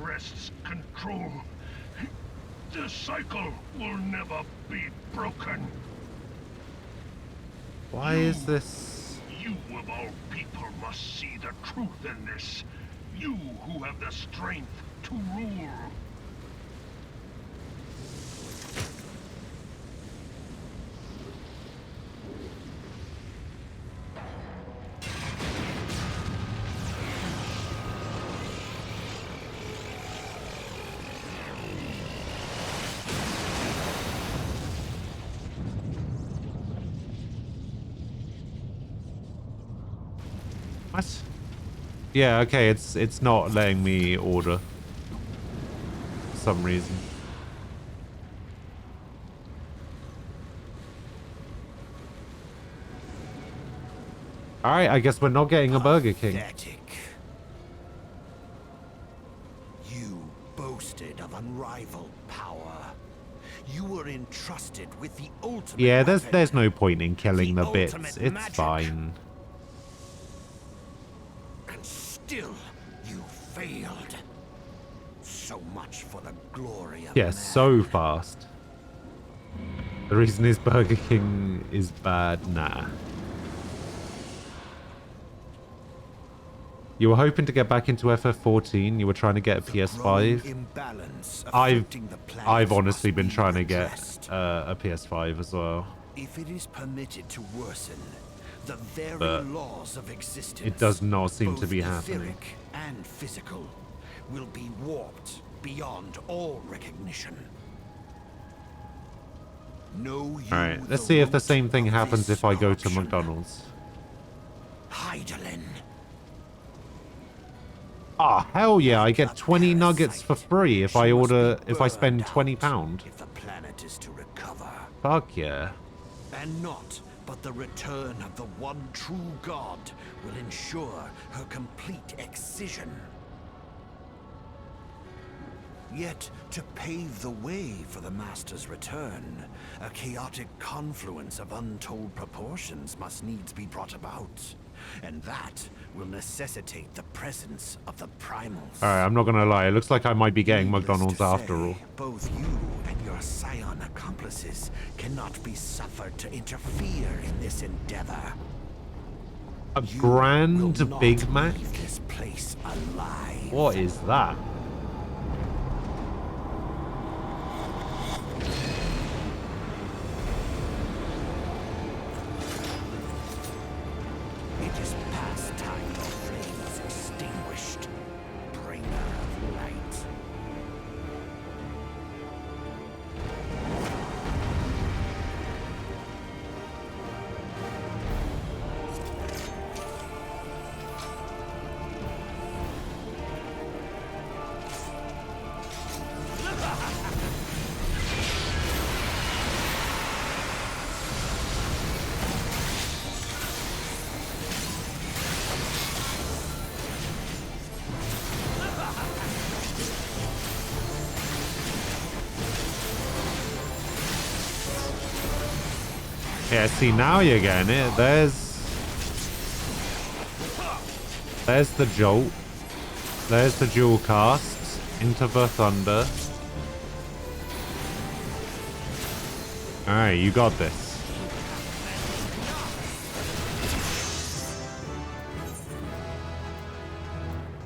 Speaker 8: wrests control, the cycle will never be broken.
Speaker 1: Why is this?
Speaker 8: You of all people must see the truth in this. You who have the strength to rule.
Speaker 1: What? Yeah, okay, it's not letting me order. For some reason. Alright, I guess we're not getting a Burger King.
Speaker 7: Pathetic. You boasted of unrivaled power. You were entrusted with the ultimate
Speaker 1: Yeah,
Speaker 7: weapon,
Speaker 1: there's no point in killing the bits.
Speaker 7: ultimate
Speaker 1: It's
Speaker 7: magic.
Speaker 1: fine.
Speaker 7: And still, you failed. So much for the glory of
Speaker 1: Yeah,
Speaker 7: man.
Speaker 1: so fast. The reason is Burger King is bad. Nah. You were hoping to get back into FF14. You were trying to get a
Speaker 7: The
Speaker 1: PS5.
Speaker 7: growing imbalance
Speaker 1: I've
Speaker 7: affecting the planets
Speaker 1: I've honestly
Speaker 7: must
Speaker 1: been
Speaker 7: be
Speaker 1: trying to get
Speaker 7: addressed.
Speaker 1: a PS5 as well.
Speaker 7: If it is permitted to worsen, the very
Speaker 1: But
Speaker 7: laws of existence,
Speaker 1: it does not seem to
Speaker 7: both
Speaker 1: be happening.
Speaker 7: etheric and physical, will be warped beyond all recognition. Know you
Speaker 1: Alright, let's
Speaker 7: the
Speaker 1: see if the
Speaker 7: root
Speaker 1: same thing
Speaker 7: of
Speaker 1: happens
Speaker 7: this
Speaker 1: if I go to
Speaker 7: corruption.
Speaker 1: McDonald's.
Speaker 7: Hydaelyn.
Speaker 1: Ah, hell yeah, I get 20 nuggets for free if I
Speaker 7: She must
Speaker 1: order,
Speaker 7: be
Speaker 1: if I spend
Speaker 7: burned
Speaker 1: £20.
Speaker 7: out If the planet is to recover.
Speaker 1: Fuck yeah.
Speaker 7: And not but the return of the one true God will ensure her complete excision. Yet, to pave the way for the Master's return, a chaotic confluence of untold proportions must needs be brought about. And that will necessitate the presence of the primals.
Speaker 1: Alright, I'm not gonna lie, it looks like I might be getting
Speaker 7: Needless
Speaker 1: McDonald's
Speaker 7: to
Speaker 1: after
Speaker 7: say,
Speaker 1: all.
Speaker 7: both you and your scion accomplices cannot be suffered to interfere in this endeavor.
Speaker 1: A
Speaker 7: You
Speaker 1: grand
Speaker 7: will not
Speaker 1: Big Mac?
Speaker 7: leave this place alive.
Speaker 1: What is that?
Speaker 7: It is past time your flames extinguished, bringer of light.
Speaker 1: Yeah, see, now you're getting it. There's the jolt. There's the dual cast into the thunder. Alright, you got this.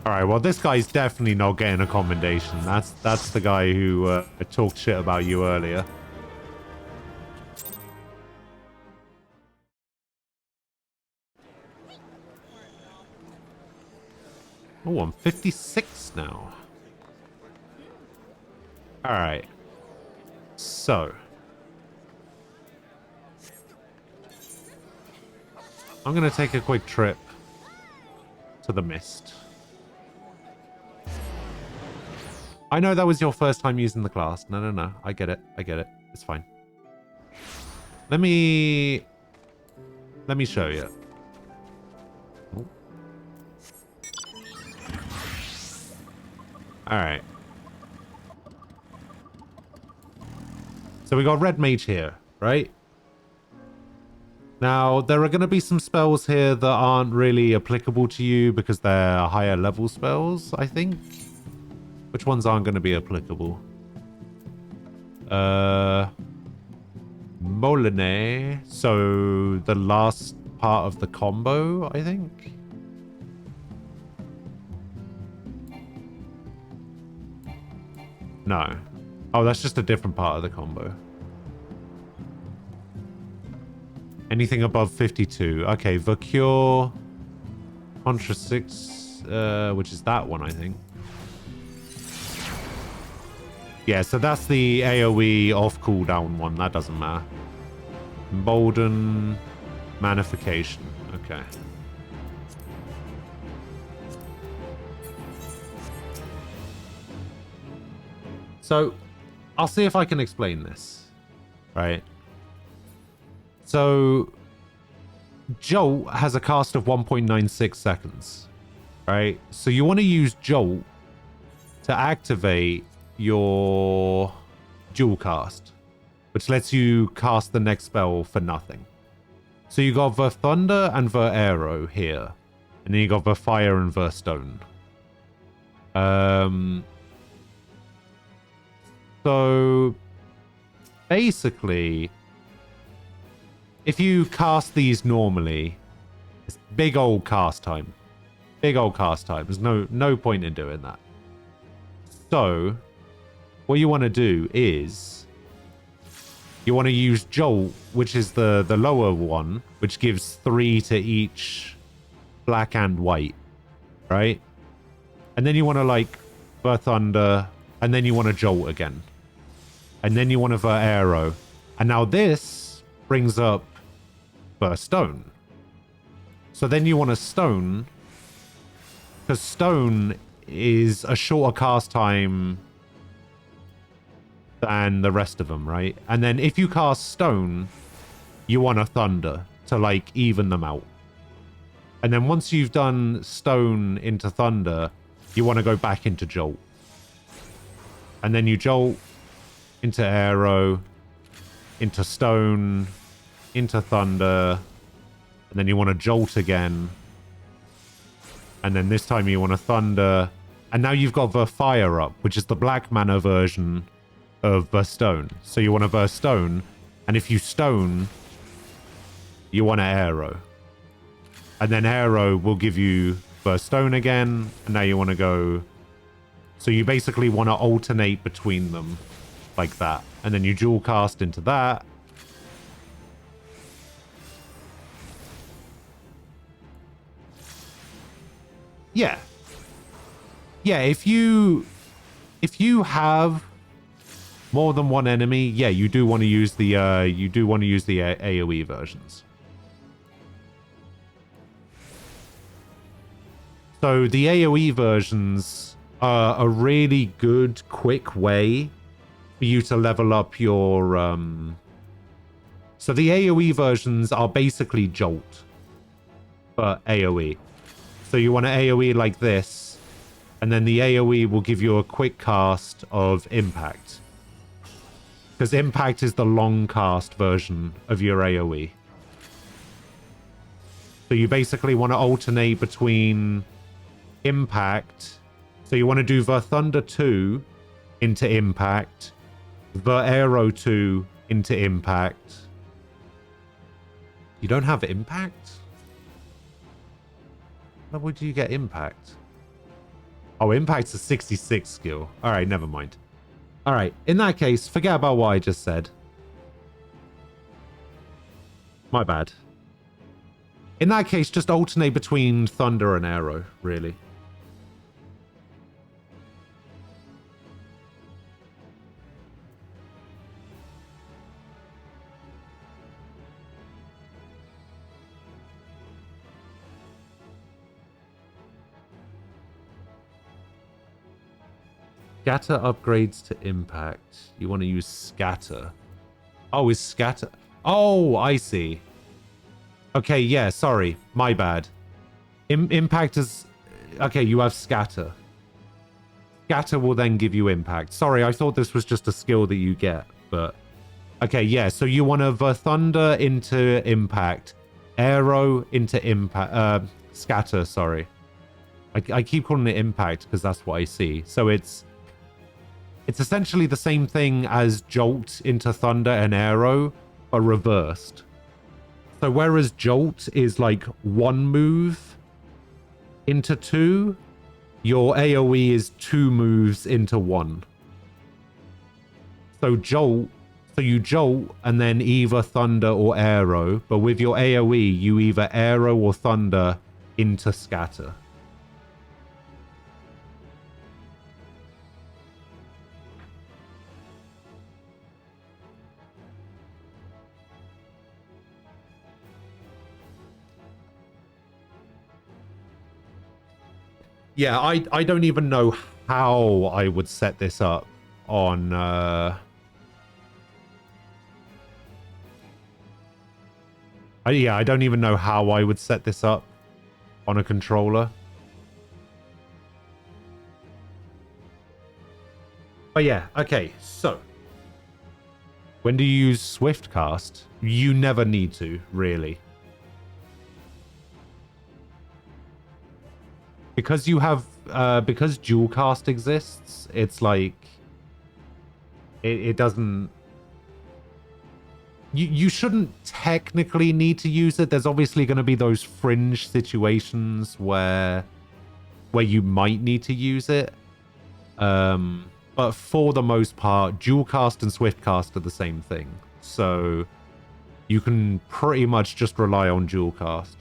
Speaker 1: Alright, well, this guy's definitely not getting a commendation. That's the guy who talked shit about you earlier. Oh, I'm 56 now. Alright. So. I'm going to take a quick trip to the mist. I know that was your first time using the class. No. I get it. It's fine. Let me show you. Alright. So we got Red Mage here, right? Now, there are going to be some spells here that aren't really applicable to you because they're higher level spells, I think. Which ones aren't going to be applicable? Moline. So, the last part of the combo, I think. No. Oh, that's just a different part of the combo. Anything above 52. Okay, Vacure. Contra 6, which is that one, I think. Yeah, so that's the AoE off cooldown one. That doesn't matter. Embolden. Manification. Okay. So, I'll see if I can explain this. Right. So, Jolt has a cast of 1.96 seconds. Right? So you want to use Jolt to activate your dual cast, which lets you cast the next spell for nothing. So you got the Thunder and the Arrow here. And then you got the Fire and the Stone. So basically, if you cast these normally, it's big old cast time. Big old cast time. There's no point in doing that. So what you want to do is you want to use Jolt, which is the lower one, which gives 3 to each black and white, right? And then you want to like the Thunder, and then you want to Jolt again. And then you want to the Arrow. And now this brings up the Stone. So then you want a Stone, because Stone is a shorter cast time than the rest of them, right? And then if you cast Stone, you want a Thunder to like even them out. And then once you've done Stone into Thunder, you want to go back into Jolt. And then you Jolt into Arrow, into Stone, into Thunder, and then you want to Jolt again. And then this time you want to Thunder. And now you've got the Fire up, which is the black mana version of the Stone. So you want to burst Stone, and if you Stone, you want to Arrow. And then Arrow will give you burst Stone again, and now you want to go. So you basically want to alternate between them like that. And then you dual cast into that. Yeah. Yeah, if you have more than one enemy, yeah, you do want to use the AoE versions. So the AoE versions are a really good, quick way for you to level up your... So the AoE versions are basically Jolt, but AoE. So you want to AoE like this, and then the AoE will give you a quick cast of Impact. Because Impact is the long cast version of your AoE. So you basically want to alternate between Impact. So you want to do the Thunder 2 into Impact, the Arrow 2 into Impact. You don't have Impact? How would you get Impact? Oh, Impact's a 66 skill. Alright, never mind. Alright, in that case, forget about what I just said. My bad. In that case, just alternate between Thunder and Arrow, really. Scatter upgrades to impact. You want to use scatter. Oh, is scatter... Oh, I see. Okay, yeah, sorry. My bad. Impact is... Okay, you have scatter. Scatter will then give you impact. Sorry, I thought this was just a skill that you get, but... Okay, yeah, so you want to thunder into impact. Arrow into impact... scatter, sorry. I keep calling it impact because that's what I see. So it's essentially the same thing as jolt into thunder and arrow, but reversed. So whereas jolt is like one move into two, your AoE is two moves into one. So you jolt and then either thunder or arrow, but with your AoE, you either arrow or thunder into scatter. Yeah, I don't even know how I would set this up on... yeah, I don't even know how I would set this up on a controller. But yeah, okay, so... When do you use Swift Cast? You never need to, really. Because you have, because dual cast exists, it's like, it doesn't, you shouldn't technically need to use it. There's obviously going to be those fringe situations where you might need to use it. But for the most part, dual cast and swift cast are the same thing. So you can pretty much just rely on dual cast.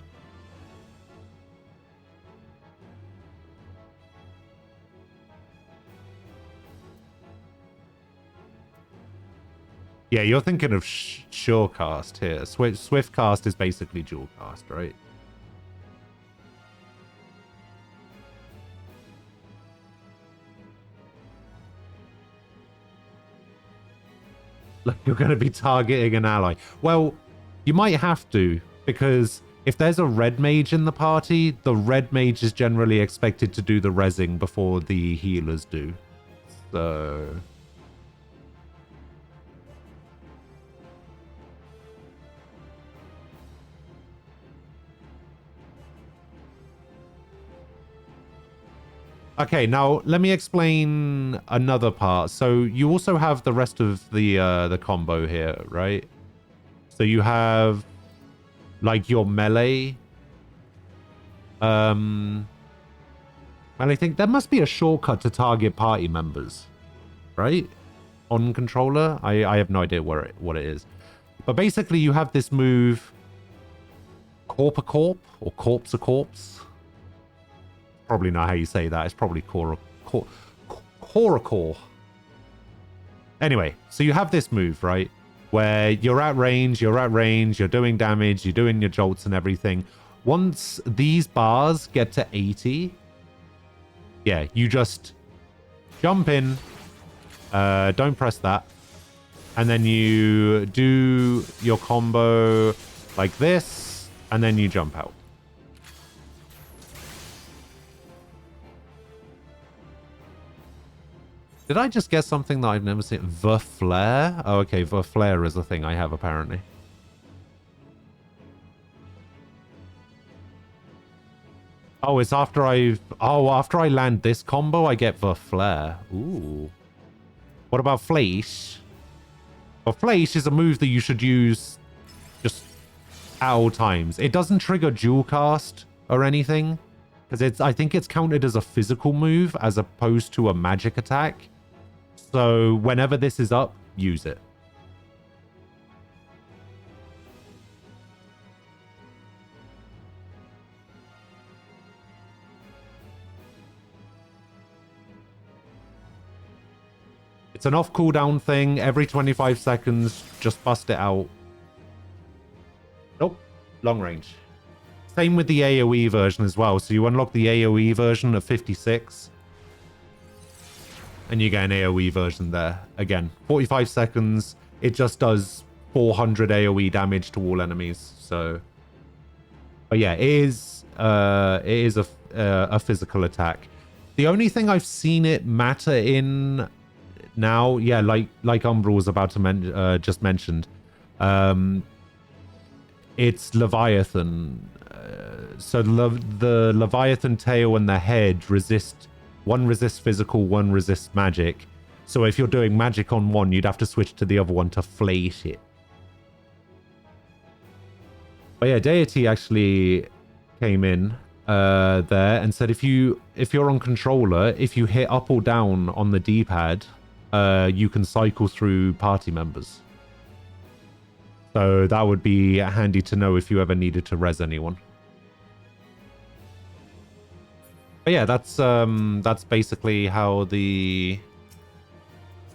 Speaker 1: Yeah, you're thinking of sure cast here. Swift cast is basically dual cast, right? Look, you're going to be targeting an ally. Well, you might have to, because if there's a red mage in the party, the red mage is generally expected to do the rezzing before the healers do. So... Okay, now let me explain another part. So you also have the rest of the combo here, right? So you have like your melee. And I think there must be a shortcut to target party members, right? On controller. I have no idea what it is. But basically you have this move Corp a Corp or Corpse a Corpse. Probably not how you say that. It's probably core. Anyway, so you have this move, right? Where you're at range, you're doing damage, you're doing your jolts and everything. Once these bars get to 80, yeah, you just jump in, don't press that, and then you do your combo like this, and then you jump out. Did I just get something that I've never seen? The Flare? Oh, okay. The Flare is a thing I have, apparently. Oh, it's after I've... Oh, after I land this combo, I get the Flare. Ooh. What about Flash? Well, Flash is a move that you should use just at all times. It doesn't trigger dual cast or anything. Because I think it's counted as a physical move as opposed to a magic attack. So whenever this is up, use it. It's an off cooldown thing. Every 25 seconds, just bust it out. Nope. Long range. Same with the AoE version as well. So you unlock the AoE version at 56. and you get an AoE version there. Again, 45 seconds. It just does 400 AoE damage to all enemies. So, but yeah, it is a physical attack. The only thing I've seen it matter in now, yeah, like Umbra was about to just mentioned, it's Leviathan. So the Leviathan tail and the head resist. One resists physical, one resists magic. So if you're doing magic on one, you'd have to switch to the other one to flate it. But yeah, Deity actually came in there and said if you're on controller, if you hit up or down on the D-pad, you can cycle through party members. So that would be handy to know if you ever needed to res anyone. But yeah, that's basically how the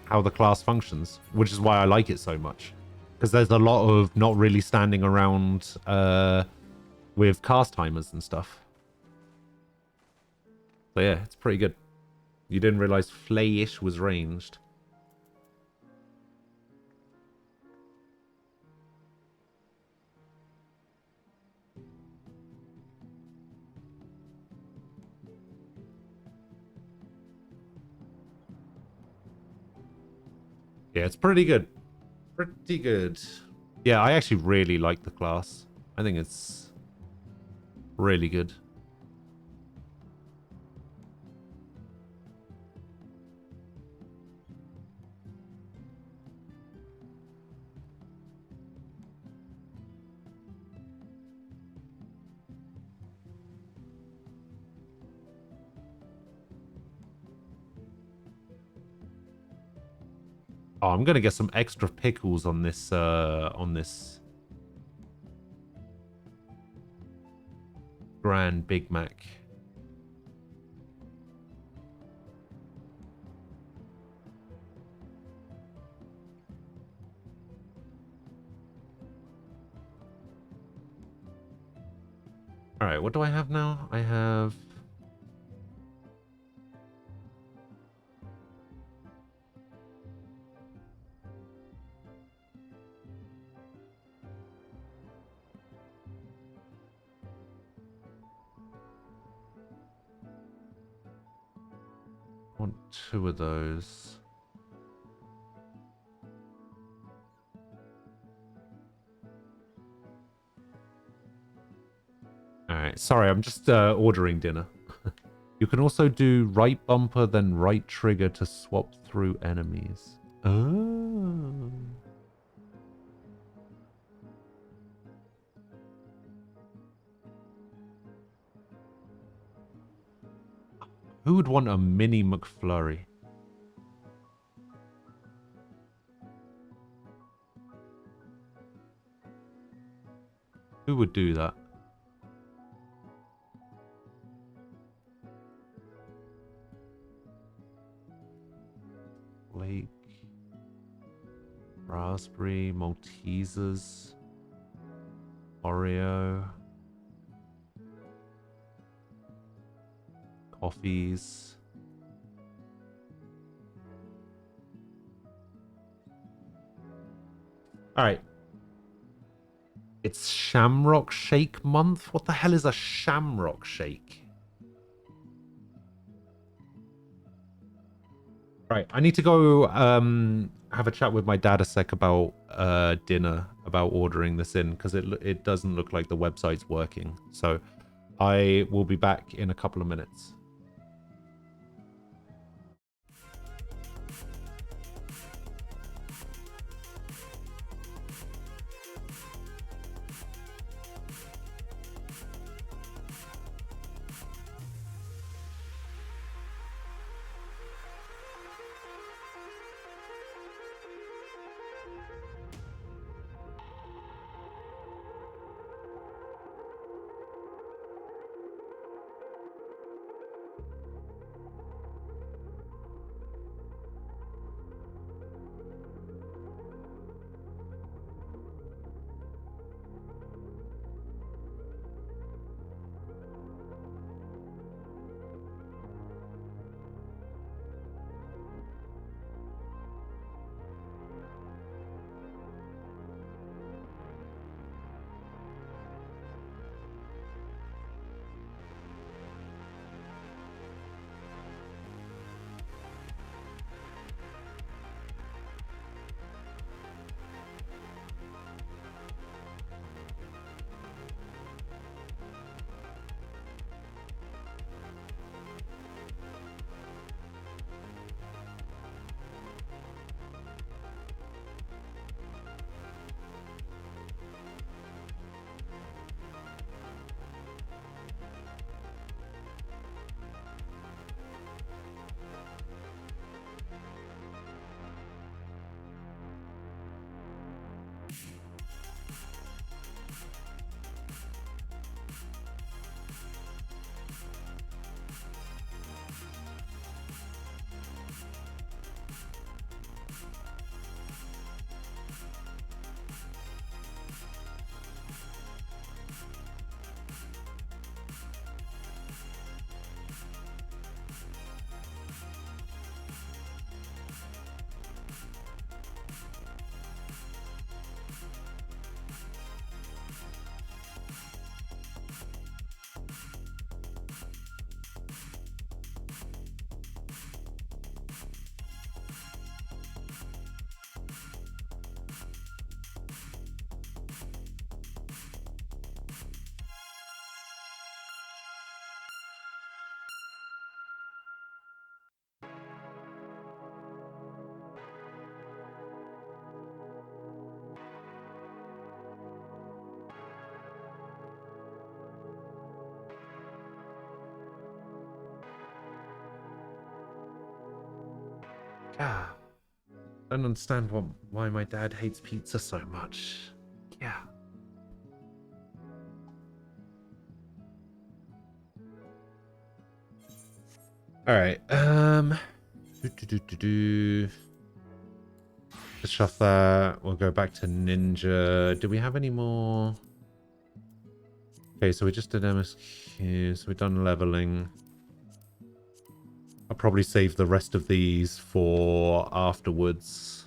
Speaker 1: class functions, which is why I like it so much. Because there's a lot of not really standing around with cast timers and stuff. So yeah, it's pretty good. You didn't realize Flayish was ranged. Yeah, it's pretty good. Pretty good. Yeah, I actually really like the class. I think it's really good. Oh, I'm gonna get some extra pickles on this Grand Big Mac. All right, what do I have now? I have want 2 of those. Alright, sorry, I'm just ordering dinner. You can also do right bumper, then right trigger to swap through enemies. Oh. Who would want a mini McFlurry? Who would do that? Lake, raspberry, Maltesers, Oreo, coffees. All right. It's Shamrock Shake month. What the hell is a Shamrock Shake? Right, I need to go have a chat with my dad a sec about dinner, about ordering this in, because it doesn't look like the website's working. So I will be back in a couple of minutes. Yeah. I don't understand why my dad hates pizza so much. Yeah. All right. Let's shuff that. We'll go back to ninja. Do we have any more? Okay, so we just did MSQ. So we've done leveling. I'll probably save the rest of these for afterwards.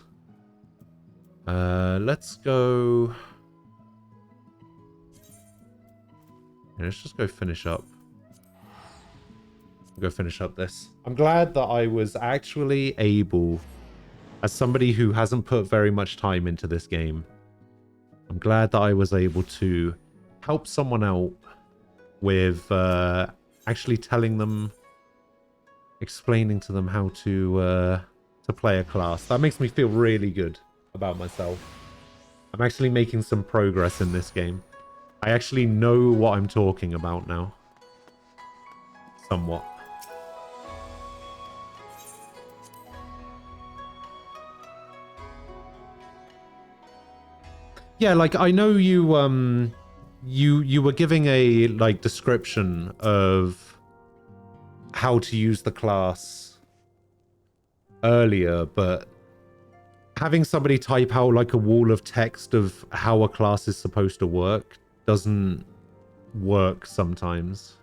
Speaker 1: Let's go. Yeah, let's just go finish up. Go finish up this. I'm glad that I was actually able, as somebody who hasn't put very much time into this game, I'm glad that I was able to help someone out with actually telling them, explaining to them how to play a class. That makes me feel really good about myself. I'm actually making some progress in this game. I actually know what I'm talking about now. Somewhat. Yeah, like I know you you were giving a like description of how to use the class earlier, but having somebody type out like a wall of text of how a class is supposed to work doesn't work sometimes.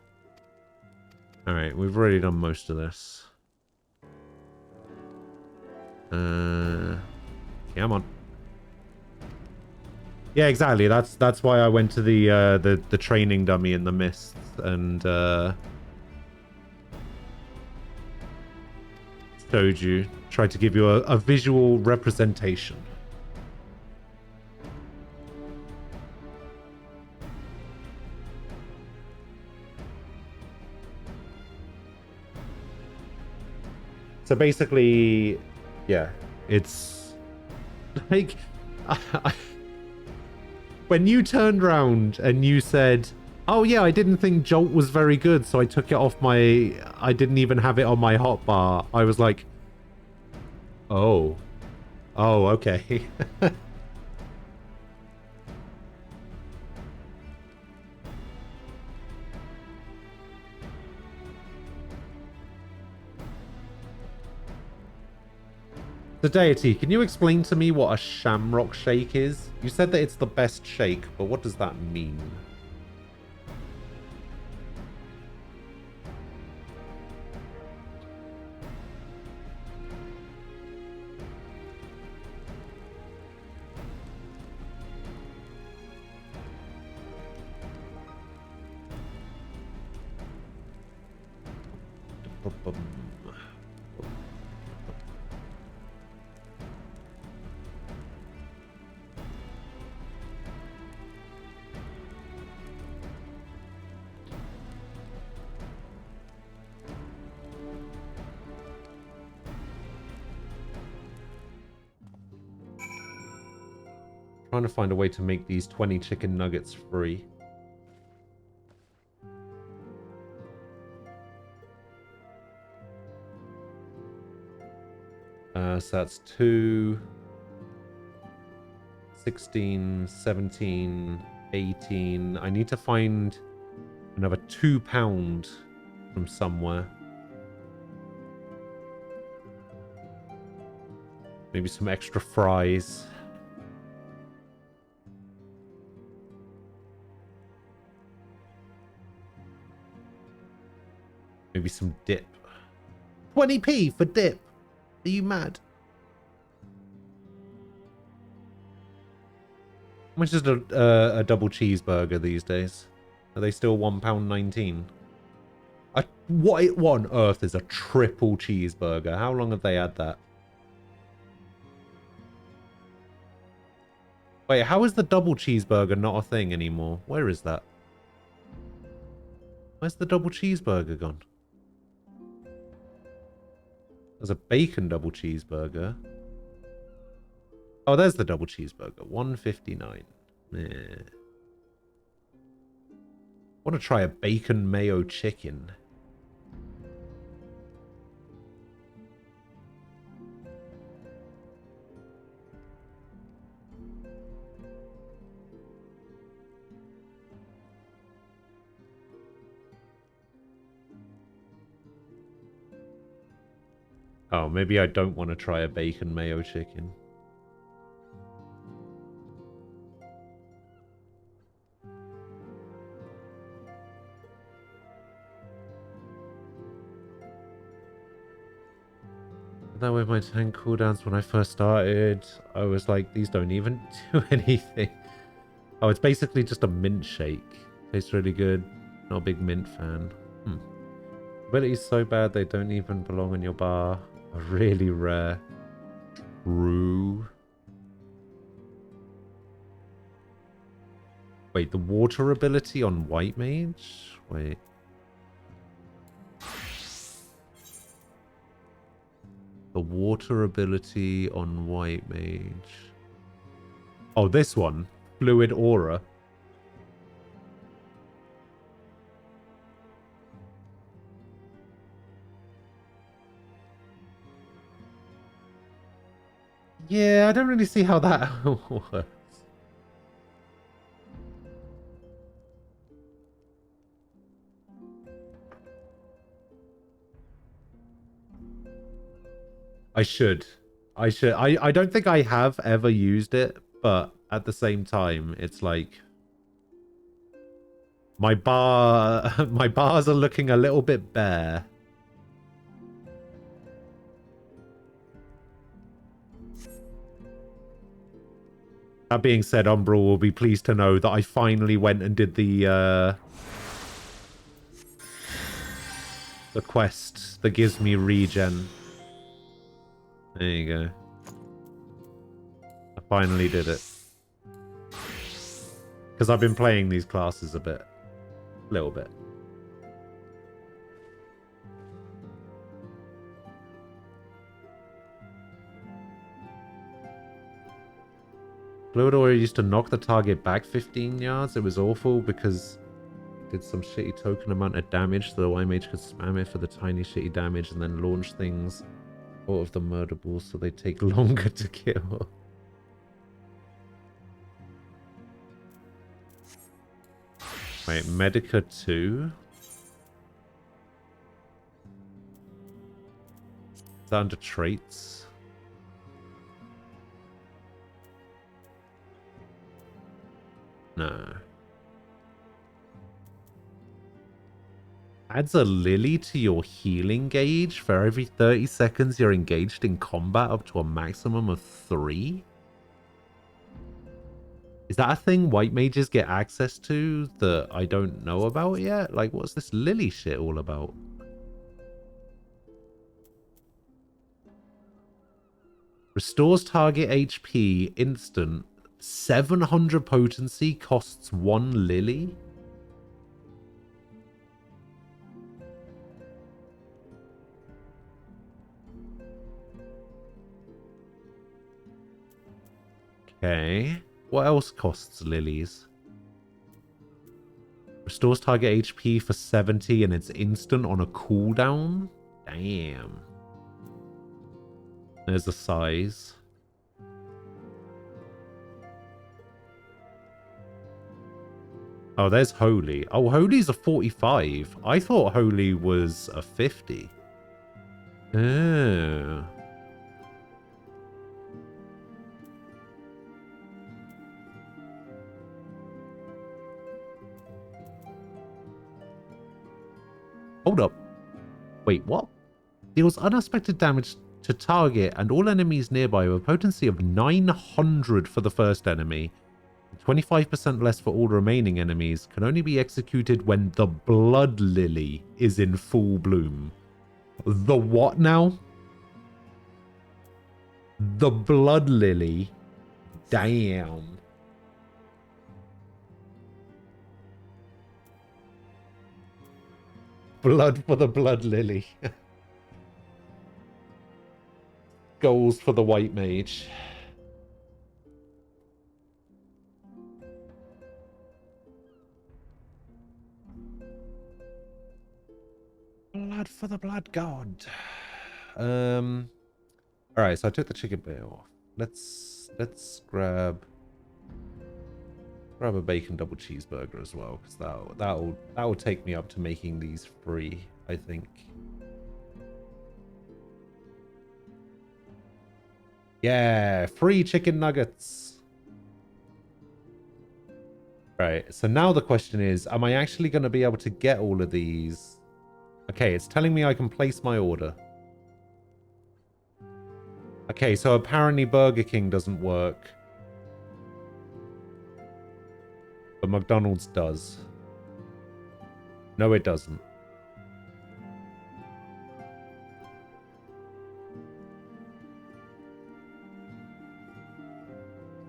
Speaker 1: All right, we've already done most of this. Come on. Yeah, exactly. That's why I went to the training dummy in the mist and showed you, tried to give you a visual representation. So basically, yeah, it's like when you turned around and you said, oh yeah, I didn't think Jolt was very good, so I took it off my... I didn't even have it on my hotbar. I was like, oh. Oh, okay. The deity, can you explain to me what a shamrock shake is? You said that it's the best shake, but what does that mean? Trying to find a way to make these 20 chicken nuggets free. So that's 2, 16, 17, 18. I need to find another £2 from somewhere. Maybe some extra fries. Maybe some dip. 20p for dip. Are you mad? How much is a double cheeseburger these days? Are they still £1.19? What on earth is a triple cheeseburger? How long have they had that? Wait, how is the double cheeseburger not a thing anymore? Where is that? Where's the double cheeseburger gone? There's a bacon double cheeseburger. Oh, there's the double cheeseburger. $1.59. Yeah. Want to try a bacon mayo chicken. Oh, maybe I don't want to try a bacon mayo chicken. That with my tank cooldowns when I first started, I was like, these don't even do anything. Oh, it's basically just a mint shake. Tastes really good. Not a big mint fan. Ability's so bad they don't even belong in your bar. Are really rare. True. Wait, the water ability on White Mage? Wait. The water ability on White Mage. Oh, this one. Fluid Aura. Yeah, I don't really see how that works. I should. I don't think I have ever used it, but at the same time, it's like my bars are looking a little bit bare. That being said, Umbral will be pleased to know that I finally went and did the quest that gives me regen. There you go. I finally did it. Because I've been playing these classes a bit. A little bit. Fluid Aura used to knock the target back 15 yards. It was awful because it did some shitty token amount of damage, so the White Mage could spam it for the tiny shitty damage and then launch things out of the murder balls so they take longer to kill. Wait, Medica 2? Is that under traits? No. Adds a lily to your healing gauge for every 30 seconds you're engaged in combat up to a maximum of 3? Is that a thing white mages get access to that I don't know about yet? Like, what's this lily shit all about? Restores target HP instant. 700 potency costs 1 lily? Okay. What else costs lilies? Restores target HP for 70 and it's instant on a cooldown? Damn. There's the size. Oh, there's Holy. Oh, Holy's a 45. I thought Holy was a 50. Oh. Hold up. Wait, what? Deals unexpected damage to target and all enemies nearby with a potency of 900 for the first enemy. 25% less for all remaining enemies. Can only be executed when the Blood Lily is in full bloom. The what now? The Blood Lily. Damn. Blood for the Blood Lily. Goals for the White Mage. Blood for the Blood God. Alright, so I took the chicken bit off. Let's grab a bacon double cheeseburger as well, because that'll take me up to making these free, I think. Yeah, free chicken nuggets. Right, so now the question is, am I actually going to be able to get all of these? Okay, it's telling me I can place my order. Okay, so apparently Burger King doesn't work. But McDonald's does. No, it doesn't.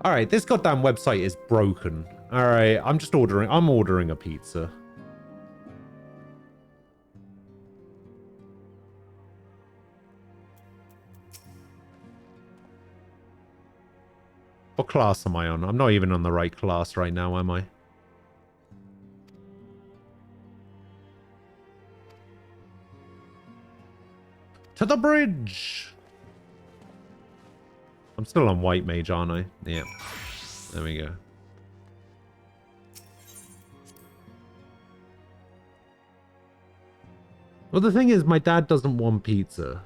Speaker 1: Alright, this goddamn website is broken. Alright, I'm ordering a pizza. What class am I on? I'm not even on the right class right now, am I? To the bridge! I'm still on white mage, aren't I? Yeah. There we go. Well, the thing is, my dad doesn't want pizza.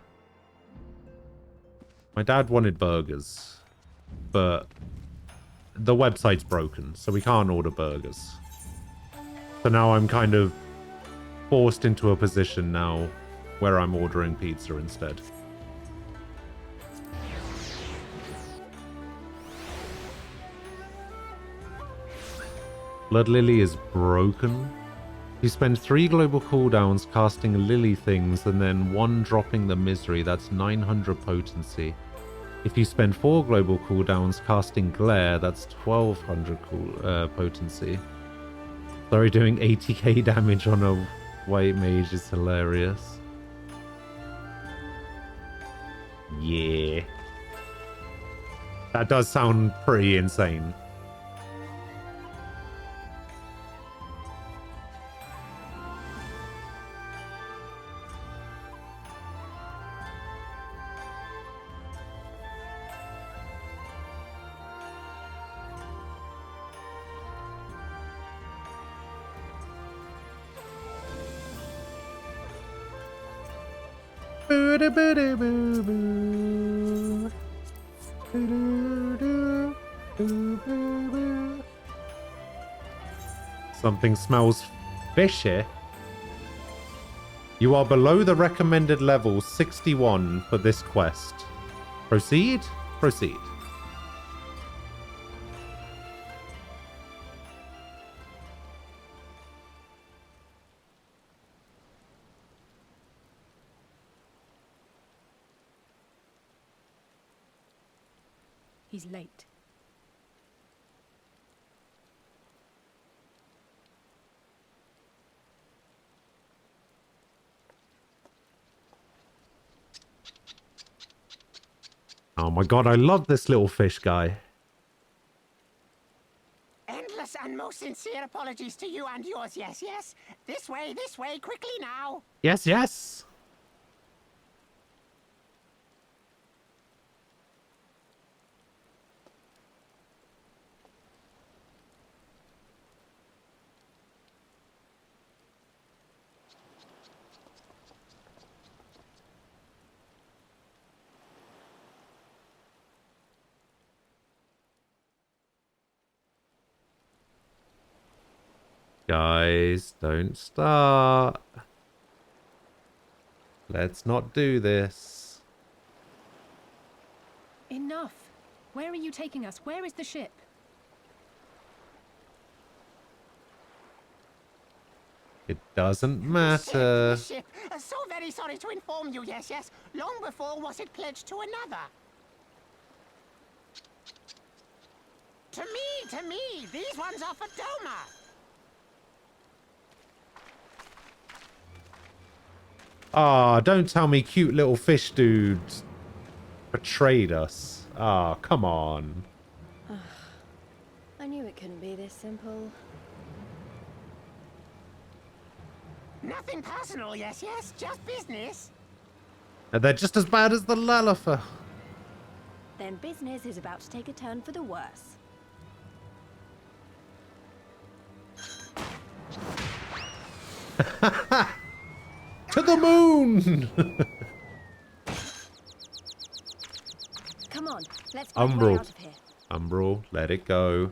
Speaker 1: My dad wanted burgers. But the website's broken, so we can't order burgers. So now I'm kind of forced into a position now where I'm ordering pizza instead. Blood Lily is broken. You spend 3 global cooldowns casting lily things and then 1 dropping the misery. That's 900 potency. If you spend 4 global cooldowns casting glare, that's 1200 potency. Sorry, doing 80k damage on a white mage is hilarious. Yeah. That does sound pretty insane. Something smells fishy. You are below the recommended level 61 for this quest. Proceed? Proceed.
Speaker 5: He's late.
Speaker 1: Oh my god, I love this little fish guy.
Speaker 9: Endless and most sincere apologies to you and yours, yes, yes. This way, quickly now.
Speaker 1: Yes, yes. Guys, don't start. Let's not do this.
Speaker 5: Enough. Where are you taking us? Where is the ship?
Speaker 1: It doesn't matter.
Speaker 9: The ship. So very sorry to inform you, yes, yes. Long before was it pledged to another. To me, these ones are for Doma.
Speaker 1: Ah, don't tell me cute little fish dude betrayed us. Ah, come on.
Speaker 10: I knew it couldn't be this simple.
Speaker 9: Nothing personal, yes, yes. Just business.
Speaker 1: And they're just as bad as the Lalafer.
Speaker 10: Then business is about to take a turn for the worse.
Speaker 1: To the moon!
Speaker 10: Come on, Let's find a way
Speaker 1: Umbral.
Speaker 10: out of here.
Speaker 1: Umbral, let it go.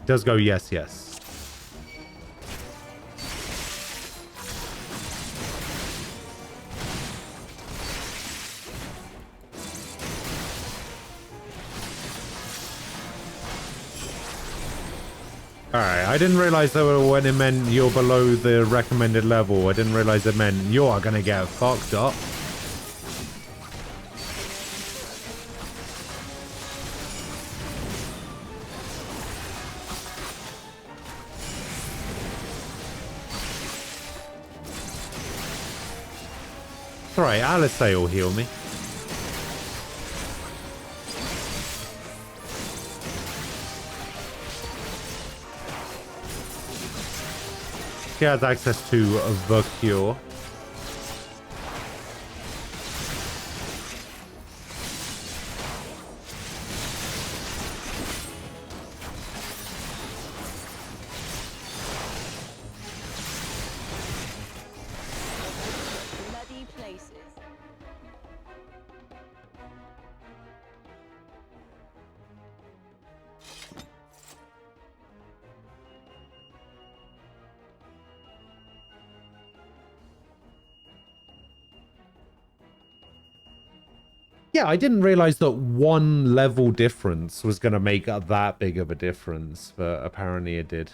Speaker 1: Does go yes, yes. Alright, I didn't realize that when it meant you're below the recommended level. I didn't realize it meant you are gonna get fucked up. It's alright, Alice will heal me. She has access to the cure.
Speaker 10: Bloody places.
Speaker 1: Yeah, I didn't realize that one level difference was going to make that big of a difference, but apparently it did.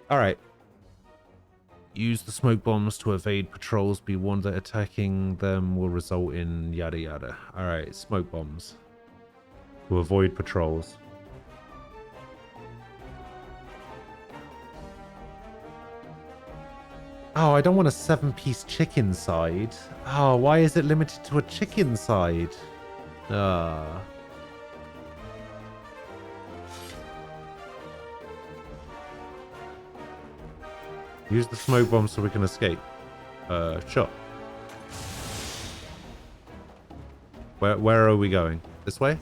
Speaker 1: All right. Use the smoke bombs to evade patrols. Be warned that attacking them will result in yada yada. Alright, smoke bombs. To avoid patrols. Oh, I don't want a 7-piece chicken side. Oh, why is it limited to a chicken side? Ah. Use the smoke bomb so we can escape. Sure. Where are we going? This way?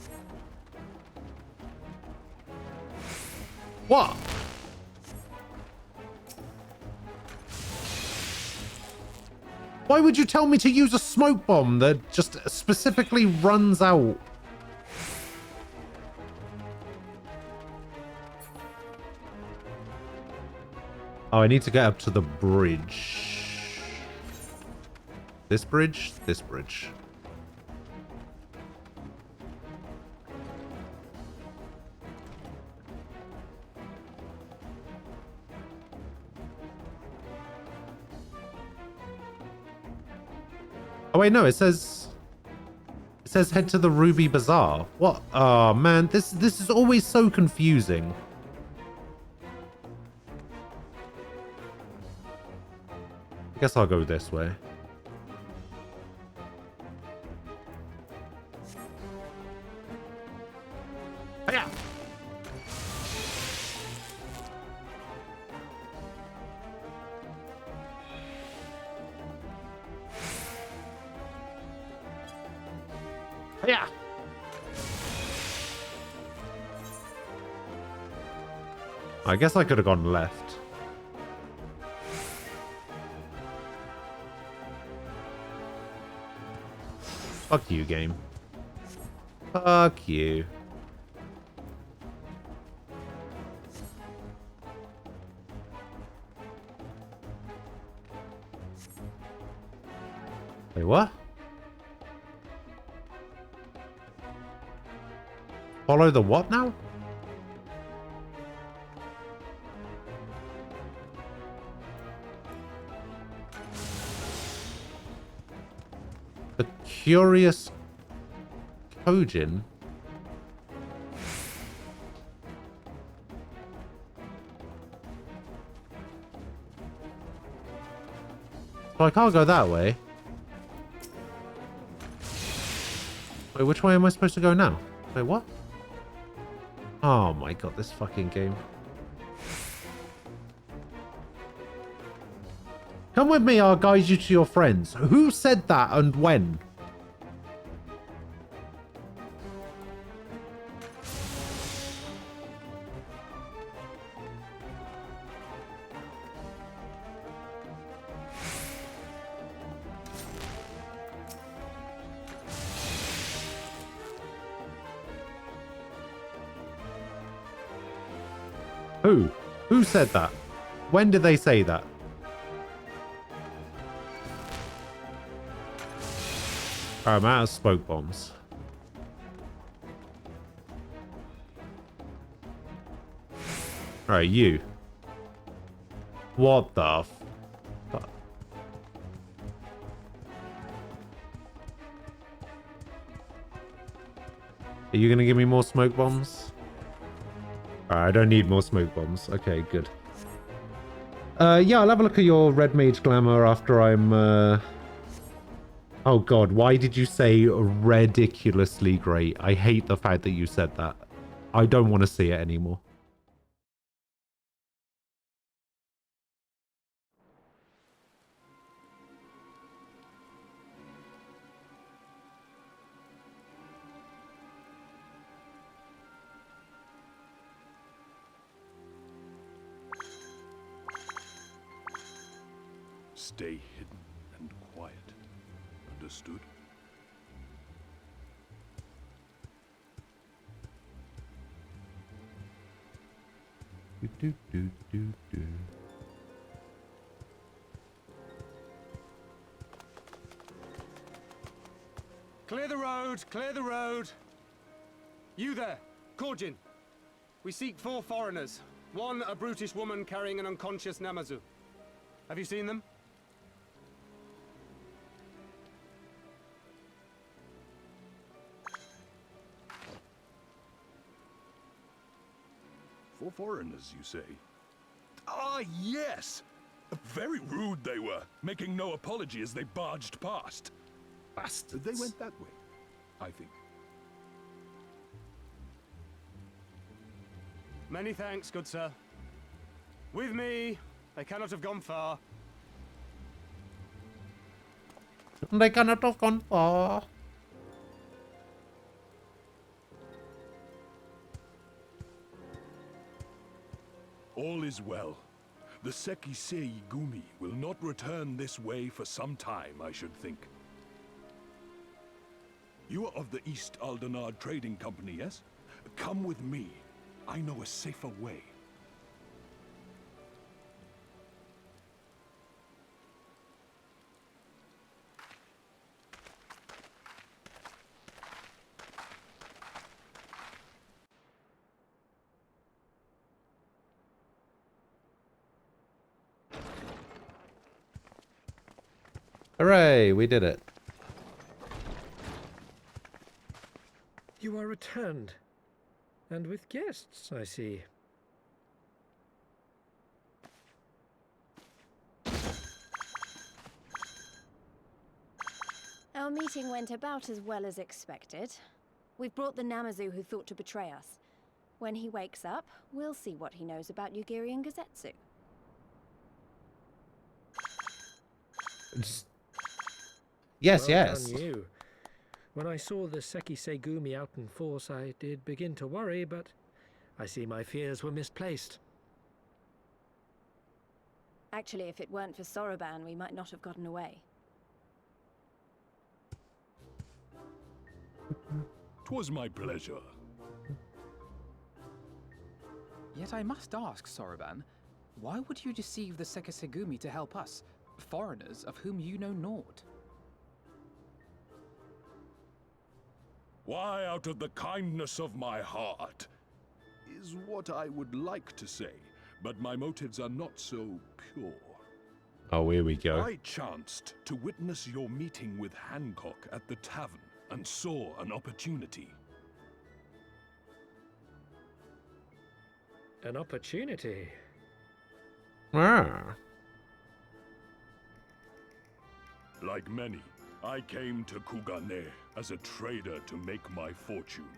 Speaker 1: What? Why would you tell me to use a smoke bomb that just specifically runs out? Oh, I need to get up to the bridge. This bridge? This bridge. Oh wait, no, it says head to the Ruby Bazaar. What? Oh man, this is always so confusing. I guess I'll go this way. Hiya! Hiya! I guess I could have gone left. Fuck you, game. Fuck you. Wait, what? Follow the what now? The Curious Kojin? So I can't go that way. Wait, which way am I supposed to go now? Wait, what? Oh my god, this fucking game. Come with me, I'll guide you to your friends. Who said that and when? Who? Who said that? When did they say that? Alright, I'm out of smoke bombs. Alright, you. What the fuck? Are you gonna give me more smoke bombs? Alright, I don't need more smoke bombs. Okay, good. Yeah, I'll have a look at your Red Mage Glamour after I'm, Oh god, why did you say ridiculously great? I hate the fact that you said that. I don't want to see it anymore.
Speaker 8: Stay hidden and quiet. Understood?
Speaker 1: Do, do, do, do.
Speaker 11: Clear the road! Clear the road! You there, Korjin. We seek 4 foreigners. One, a brutish woman carrying an unconscious Namazu. Have you seen them?
Speaker 8: For foreigners, you say? Ah, yes! Very rude they were, making no apology as they barged past.
Speaker 1: Bastards.
Speaker 8: They went that way, I think.
Speaker 11: Many thanks, good sir. With me, they cannot have gone far.
Speaker 1: They cannot have gone far.
Speaker 8: All is well. The Sekisei Gumi will not return this way for some time, I should think. You are of the East Aldenard Trading Company, yes? Come with me. I know a safer way.
Speaker 1: Hooray, we did it.
Speaker 4: You are returned. And with guests, I see.
Speaker 10: Our meeting went about as well as expected. We've brought the Namazu who thought to betray us. When he wakes up, we'll see what he knows about Yugiri and Gazetsu.
Speaker 1: Yes,
Speaker 4: Well
Speaker 1: yes.
Speaker 4: done you. When I saw the Sekisei Gumi out in force, I did begin to worry, but I see my fears were misplaced.
Speaker 10: Actually, if it weren't for Soroban, we might not have gotten away.
Speaker 8: 'Twas my pleasure.
Speaker 2: Yet I must ask, Soroban, why would you deceive the Sekisegumi to help us, foreigners of whom you know naught?
Speaker 8: Why, out of the kindness of my heart, is what I would like to say, but my motives are not so pure.
Speaker 1: Oh, here we go.
Speaker 8: I chanced to witness your meeting with Hancock at the tavern and saw an opportunity.
Speaker 4: An opportunity?
Speaker 1: Ah.
Speaker 8: Like many, I came to Kugane as a trader to make my fortune.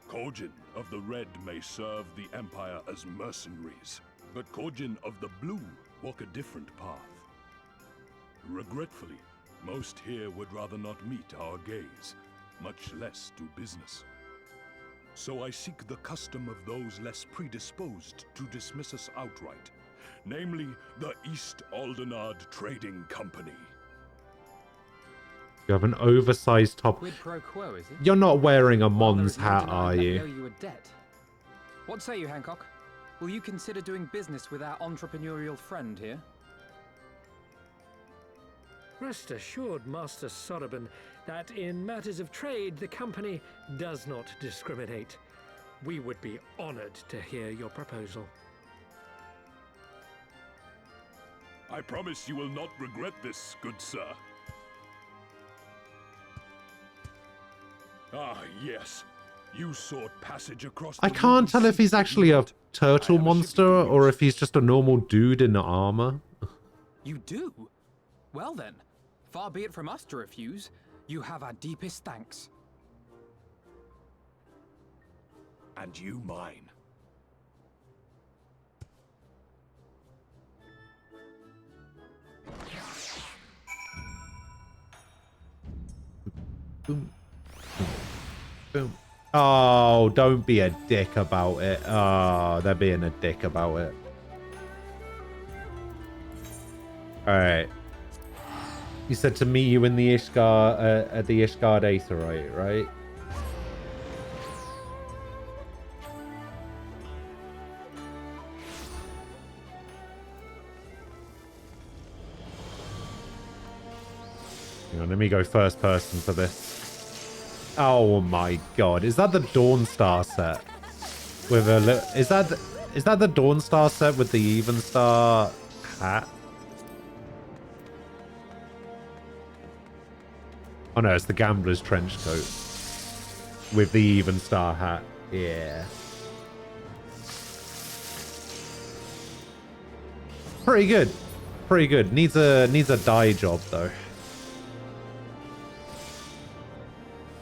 Speaker 8: Kojin of the Red may serve the Empire as mercenaries, but Kojin of the Blue walk a different path. Regretfully, most here would rather not meet our gaze, much less do business. So I seek the custom of those less predisposed to dismiss us outright, namely the East Aldenard Trading Company.
Speaker 1: You have an oversized top.
Speaker 2: Quid pro quo, is it?
Speaker 1: You're not wearing a
Speaker 2: Well,
Speaker 1: Mons
Speaker 2: there is no
Speaker 1: hat,
Speaker 2: denying
Speaker 1: are
Speaker 2: that we
Speaker 1: you?
Speaker 2: owe you a debt. What say you, Hancock? Will you consider doing business with our entrepreneurial friend here?
Speaker 4: Rest assured, Master Soroban, that in matters of trade, the company does not discriminate. We would be honored to hear your proposal.
Speaker 8: I promise you will not regret this, good sir. Ah, yes. You sought passage across the
Speaker 1: I can't tell if he's actually a turtle monster or if he's just a normal dude in armor.
Speaker 2: You do? Well then, far be it from us to refuse. You have our deepest thanks.
Speaker 8: And you mine.
Speaker 1: Boom. Boom. Oh, don't be a dick about it. Oh, they're being a dick about it. Alright. You said to meet you in the Ishgard, at the Ishgard Aetherite, right? Hang on, let me go first person for this. Oh my god, is that the Dawnstar set? With a is that the Dawnstar set with the Evenstar hat? Oh no, it's the Gambler's trench coat with the Evenstar hat. Yeah. Pretty good. Pretty good. Needs a dye job though.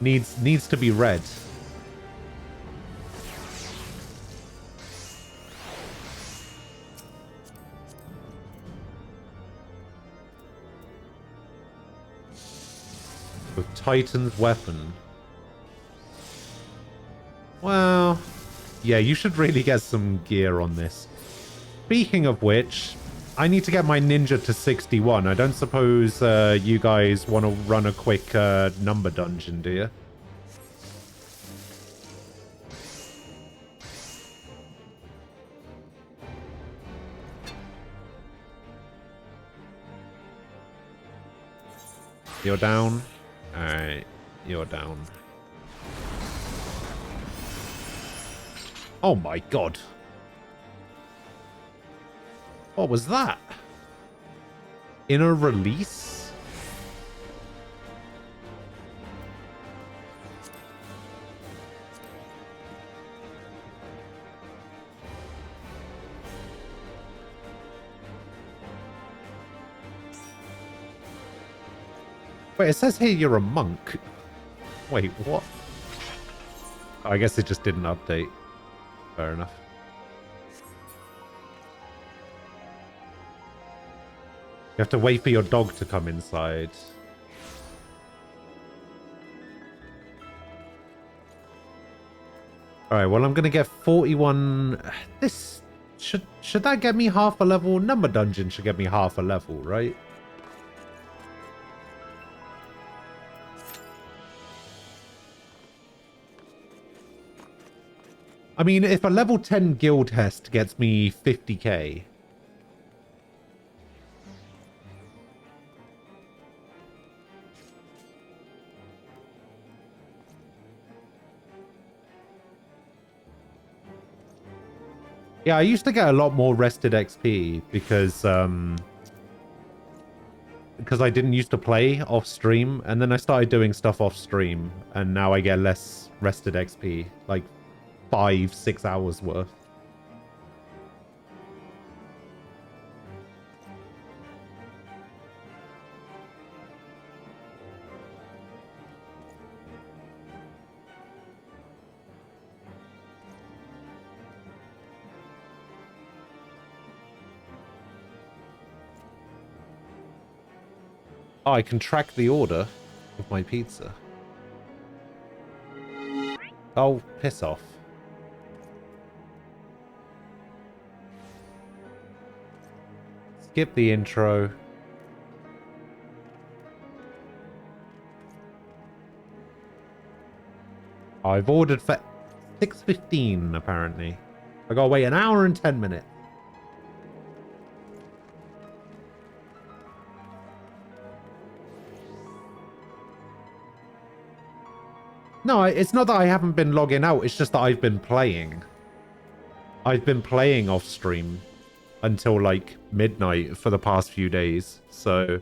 Speaker 1: Needs to be red. With Titan's weapon. Well, yeah, you should really get some gear on this. Speaking of which, I need to get my ninja to 61. I don't suppose you guys want to run a quick number dungeon, do you? You're down? Alright, you're down. Oh my god. What was that? Inner release? Wait, it says here you're a monk. Wait, what? Oh, I guess it just didn't update. Fair enough. You have to wait for your dog to come inside. Alright, well I'm gonna get 41... This... Should that get me half a level? Number dungeon should get me half a level, right? I mean, if a level 10 guild test gets me 50k... Yeah, I used to get a lot more rested XP because I didn't used to play off stream, and then I started doing stuff off stream, and now I get less rested XP, like 5-6 hours worth. Oh, I can track the order of my pizza. Oh, piss off. Skip the intro. I've ordered for 6:15 apparently. I gotta wait an hour and 10 minutes. No, it's not that I haven't been logging out. It's just that I've been playing. I've been playing off stream until like midnight for the past few days. So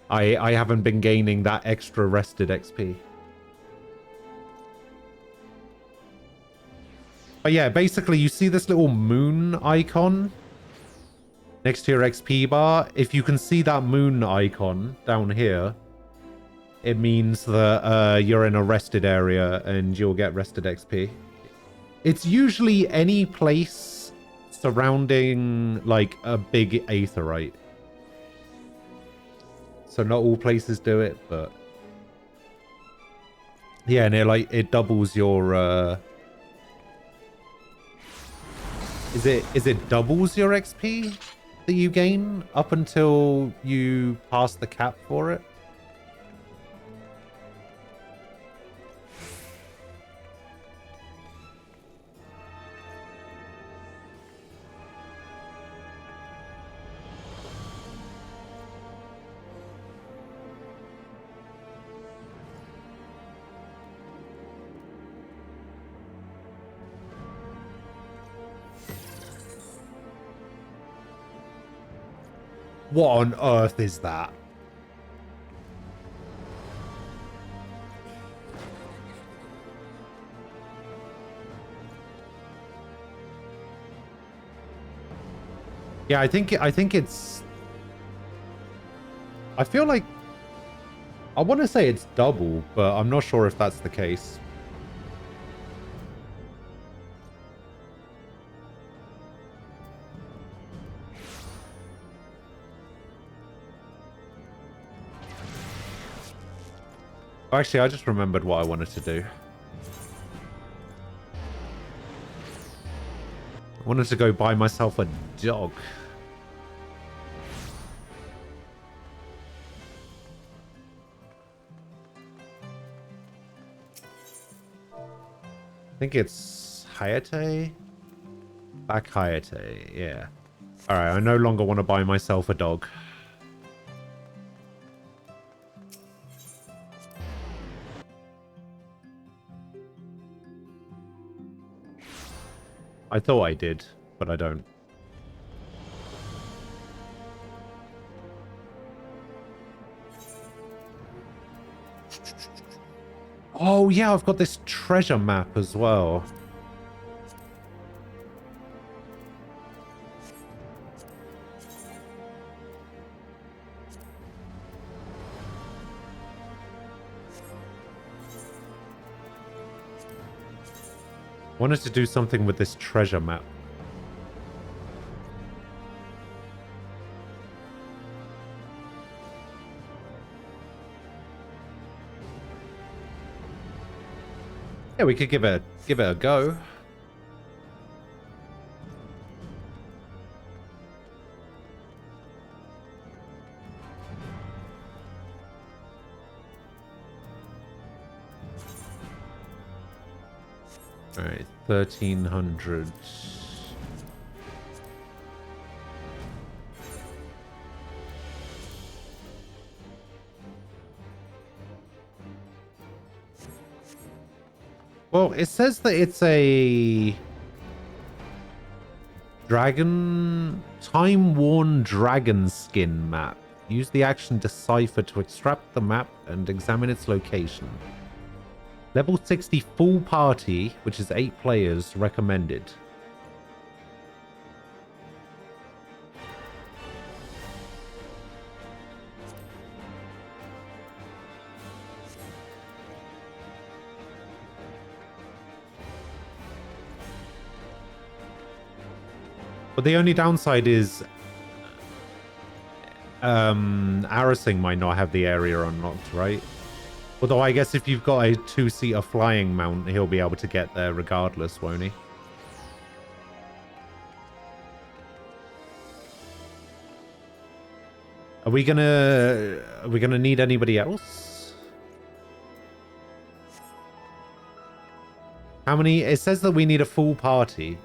Speaker 1: I haven't been gaining that extra rested XP. But yeah, basically you see this little moon icon next to your XP bar. If you can see that moon icon down here, it means that you're in a rested area and you'll get rested XP. It's usually any place surrounding like a big aetheryte. So not all places do it, but yeah, and it doubles your Is it doubles your XP that you gain up until you pass the cap for it? What on earth is that? Yeah, I think it's... I feel like... I want to say it's double, but I'm not sure if that's the case. Actually, I just remembered what I wanted to do. I wanted to go buy myself a dog. I think it's Hayate? Back Hayate, yeah. Alright, I no longer want to buy myself a dog. I thought I did, but I don't. Oh yeah, I've got this treasure map as well. Wanted to do something with this treasure map. Yeah, we could give it a go. All right, 1300. Well, it says that it's a time-worn dragon skin map. Use the action Decipher to extract the map and examine its location. Level 60 full party, which is 8 players, recommended. But the only downside is Arasing might not have the area unlocked, right? Although I guess if you've got a 2-seater flying mount, he'll be able to get there regardless, won't he? Are we gonna need anybody else? How many? It says that we need a full party.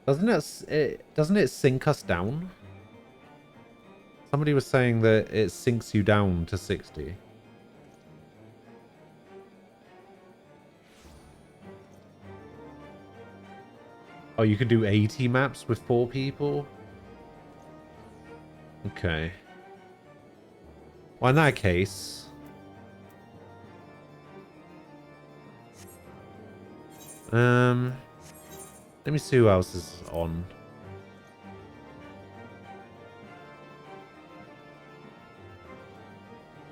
Speaker 1: Doesn't it sink us down? Somebody was saying that it sinks you down to 60. Oh, you can do 80 maps with 4 people? Okay. Well, in that case... let me see who else is on.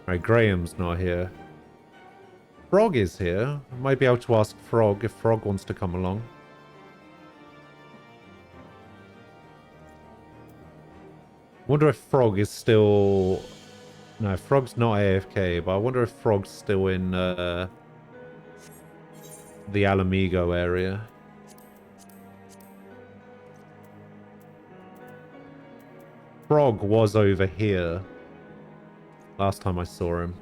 Speaker 1: Alright, Graham's not here. Frog is here. I might be able to ask Frog if Frog wants to come along. Wonder if Frog is still... No, Frog's not AFK, but I wonder if Frog's still in the Alamigo area. Frog was over here last time I saw him.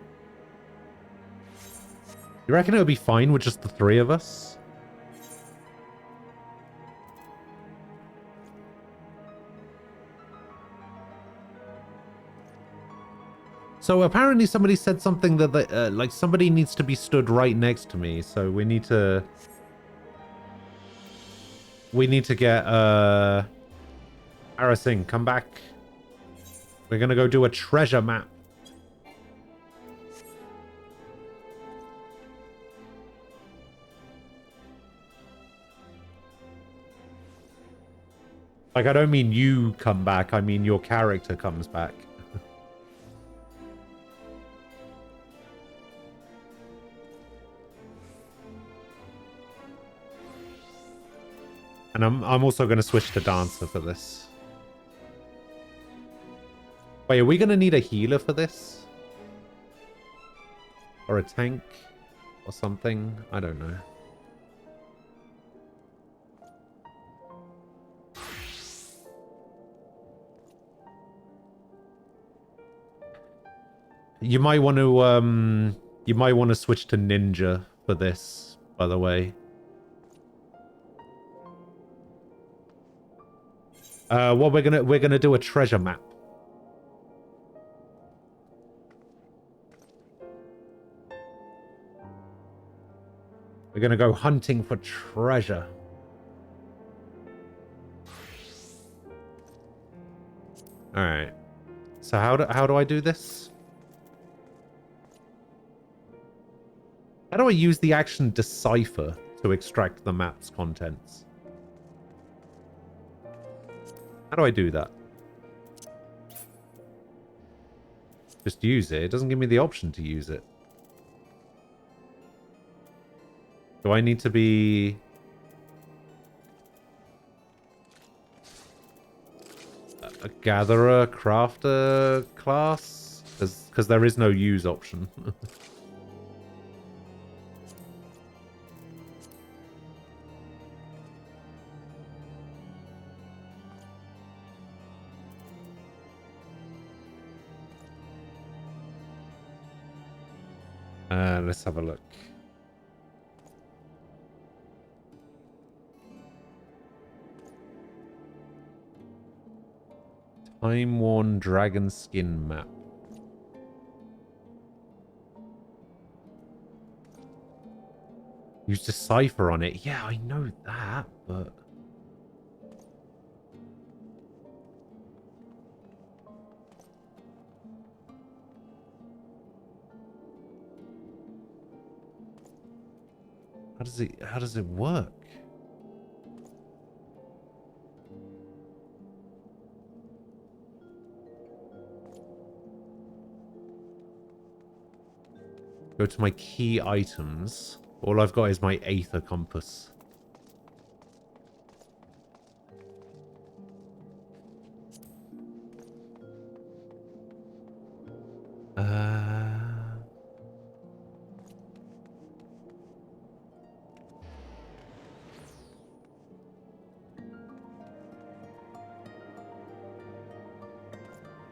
Speaker 1: You reckon it would be fine with just the 3 of us? So apparently somebody said something that like somebody needs to be stood right next to me, so we need to get Arasing, come back. We're gonna go do a treasure map. Like, I don't mean you come back, I mean your character comes back. And I'm also going to switch to Dancer for this. Wait, are we going to need a healer for this? Or a tank? Or something? I don't know. You might want to switch to Ninja for this, by the way. Well, we're gonna do a treasure map. We're gonna go hunting for treasure. All right. So how do I do this? How do I use the action decipher to extract the map's contents? How do I do that? Just use it. It doesn't give me the option to use it. Do I need to be... a gatherer, crafter class? Because there is no use option. Let's have a look. Time-worn dragon skin map. Use Decipher on it. Yeah, I know that, but... How does it work? Go to my key items. All I've got is my Aether Compass.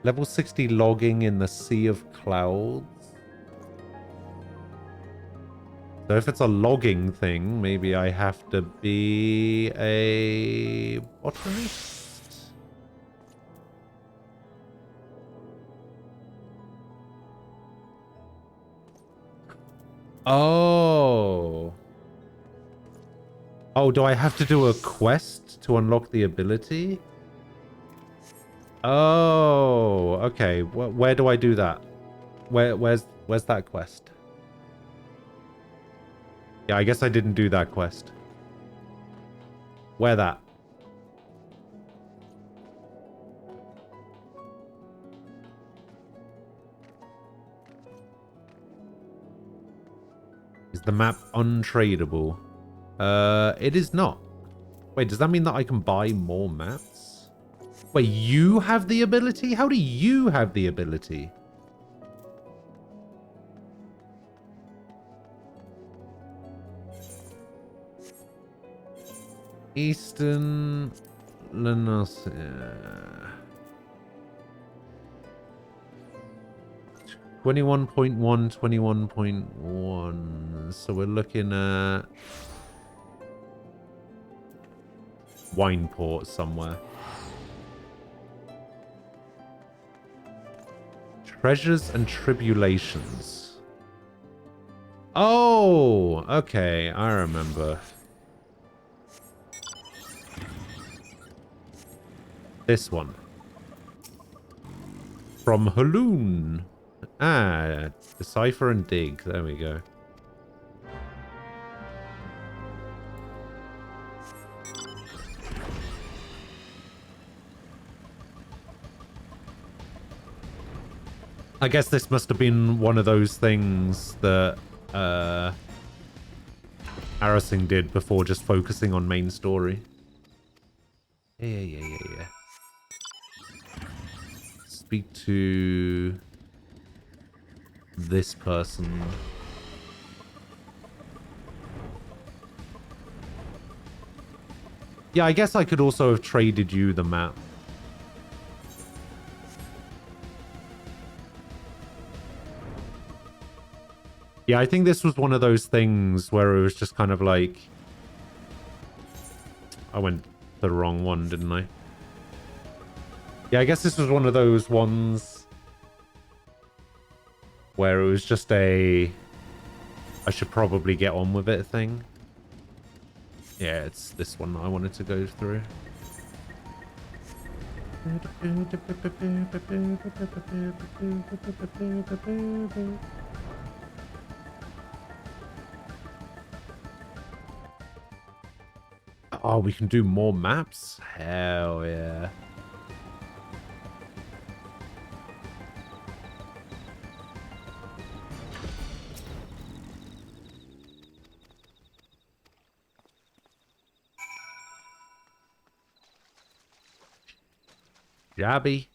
Speaker 1: Level 60 logging in the Sea of Clouds. So if it's a logging thing, maybe I have to be a botanist? Oh. Oh, do I have to do a quest to unlock the ability? Oh, okay. Where do I do that? Where's that quest? Yeah, I guess I didn't do that quest. Where that? Is the map untradeable? It is not. Wait, does that mean that I can buy more maps? Wait, you have the ability? How do you have the ability? Eastern Lenos. 21.1, 21.1. So we're looking at Wineport somewhere. Treasures and Tribulations. Oh, okay. I remember. This one. From Haloon. Ah, decipher and dig. There we go. I guess this must have been one of those things that Arasing did before just focusing on main story. Yeah. Speak to this person. Yeah, I guess I could also have traded you the map. Yeah, I think this was one of those things where it was just kind of like... I went the wrong one, didn't I? Yeah, I guess this was one of those ones where it was just a... I should probably get on with it thing. Yeah, it's this one that I wanted to go through. Oh, we can do more maps? Hell yeah. Jabby.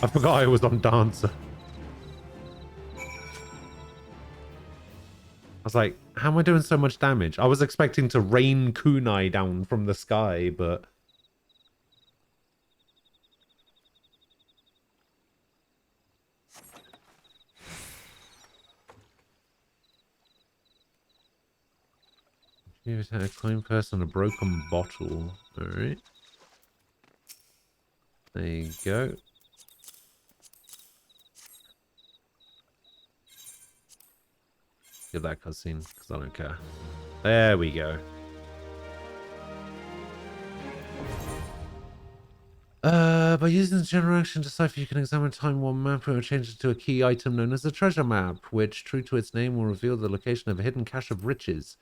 Speaker 1: I forgot I was on Dancer. I was like, how am I doing so much damage? I was expecting to rain kunai down from the sky, but... You've had a climb first on a broken bottle. Alright. There you go. Give that cutscene, because I don't care. There we go. By using the general action decipher, you can examine time one map and change it to a key item known as a treasure map, which, true to its name, will reveal the location of a hidden cache of riches.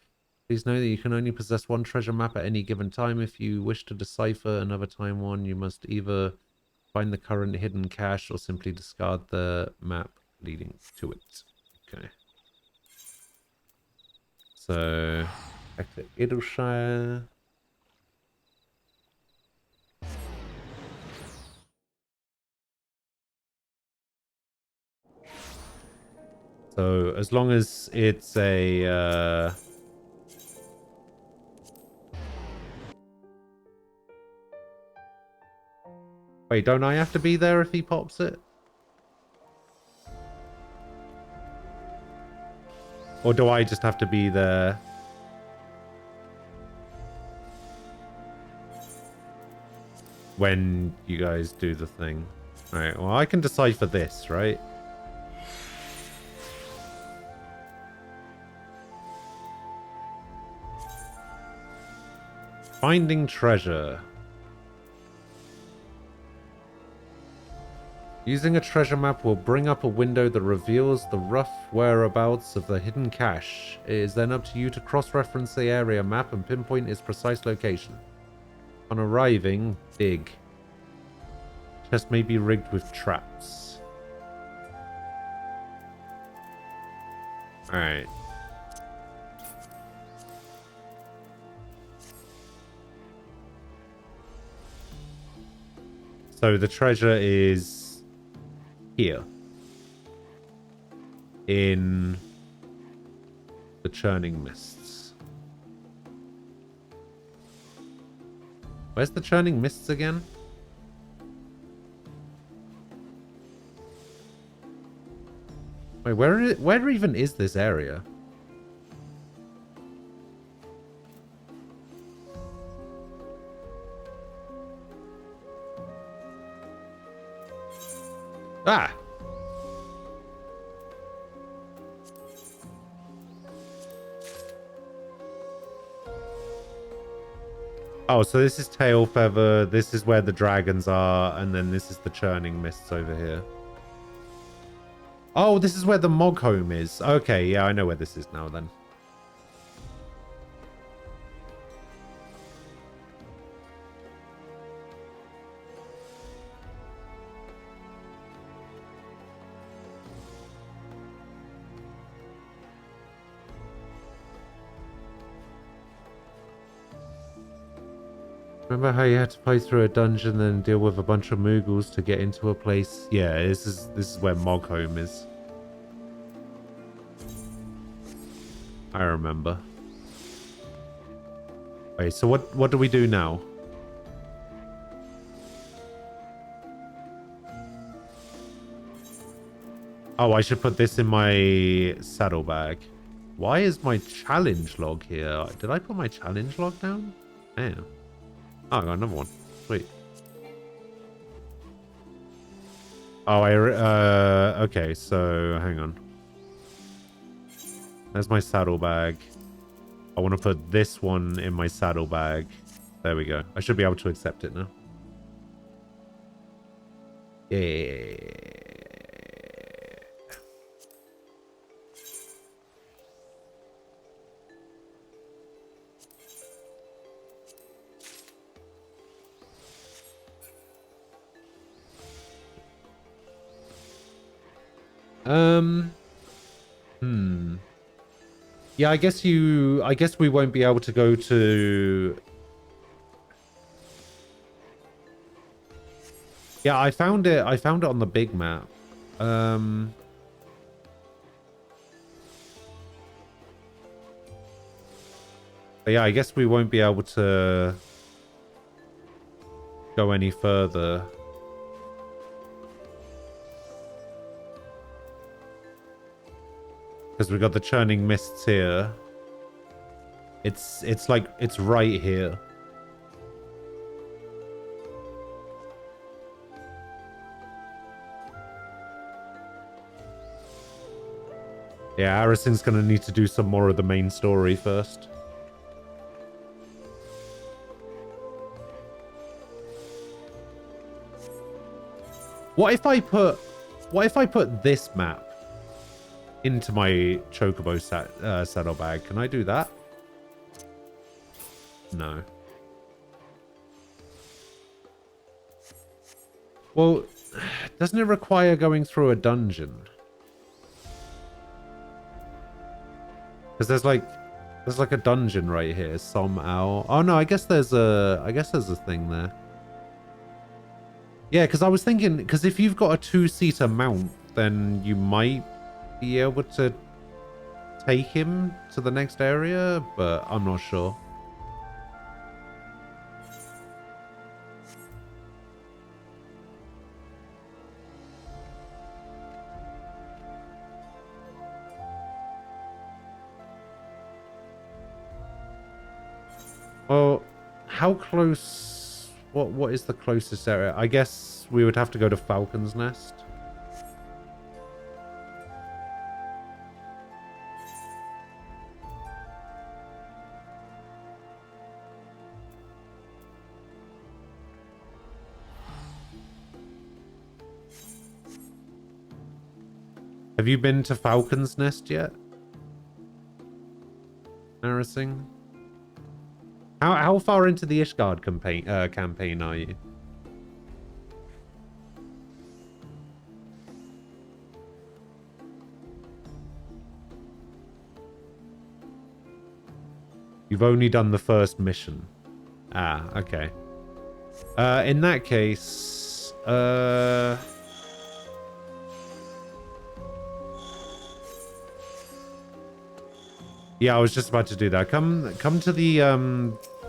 Speaker 1: Please know that you can only possess one treasure map at any given time. If you wish to decipher another time one, you must either find the current hidden cache or simply discard the map leading to it. Okay. So, back to Idleshire. So, as long as it's a... Wait, don't I have to be there if he pops it? Or do I just have to be there? When you guys do the thing. Alright, well, I can decipher this, right? Finding treasure. Using a treasure map will bring up a window that reveals the rough whereabouts of the hidden cache. It is then up to you to cross-reference the area map and pinpoint its precise location. On arriving, dig. Chest may be rigged with traps. Alright. So the treasure is here. In the churning mists. Where's the churning mists again? Wait, where even is this area? Ah! Oh, so this is Tail Feather, this is where the dragons are, and then this is the churning mists over here. Oh, this is where the Mog home is. Okay, yeah, I know where this is now then. Remember how you had to play through a dungeon and deal with a bunch of Moogles to get into a place? Yeah, this is where Mog home is. I remember. Wait, so what do we do now? Oh, I should put this in my saddlebag. Why is my challenge log here? Did I put my challenge log down? Damn. Oh, I got another one. Sweet. Oh, okay, so hang on. There's my saddlebag. I want to put this one in my saddlebag. There we go. I should be able to accept it now. Yeah. Yeah, I guess we won't be able to go to... Yeah, I found it on the big map. But yeah, I guess we won't be able to go any further. Because we've got the churning mists here. It's like, it's right here. Yeah, Harrison's gonna need to do some more of the main story first. What if I put this map into my chocobo saddlebag? Can I do that? No. Well, doesn't it require going through a dungeon? Because there's like a dungeon right here somehow. Oh no, I guess there's a thing there. Yeah, because I was thinking, because if you've got a 2-seater mount, then you might be able to take him to the next area, but I'm not sure. Well, how close... What is the closest area? I guess we would have to go to Falcon's Nest. Have you been to Falcon's Nest yet? Embarrassing. How far into the Ishgard campaign are you? You've only done the first mission. Ah, okay. In that case, yeah, I was just about to do that. Come to the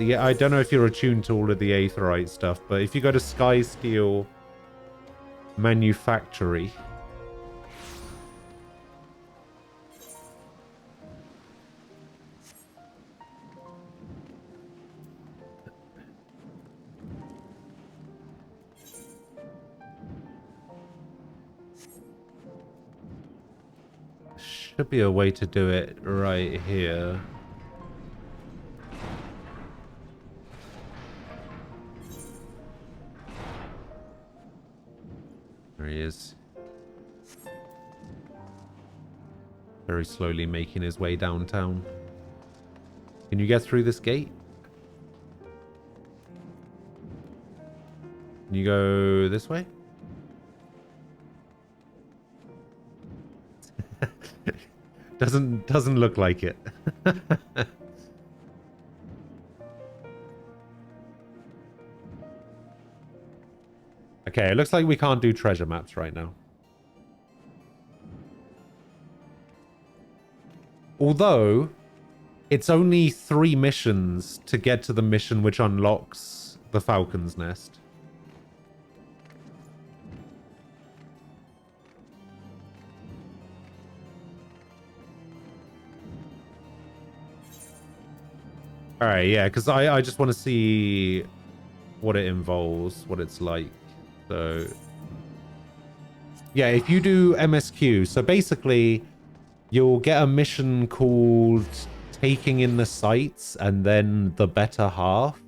Speaker 1: I don't know if you're attuned to all of the Aetheryte stuff, but if you go to Skysteel Manufactory, should be a way to do it right here. There he is. Very slowly making his way downtown. Can you get through this gate? Can you go this way? Doesn't look like it. Okay, it looks like we can't do treasure maps right now. Although, it's only 3 missions to get to the mission which unlocks the Falcon's Nest. Alright, yeah, because I just want to see what it involves, what it's like. So, yeah, if you do MSQ, so basically, you'll get a mission called Taking in the Sights and then The Better Half.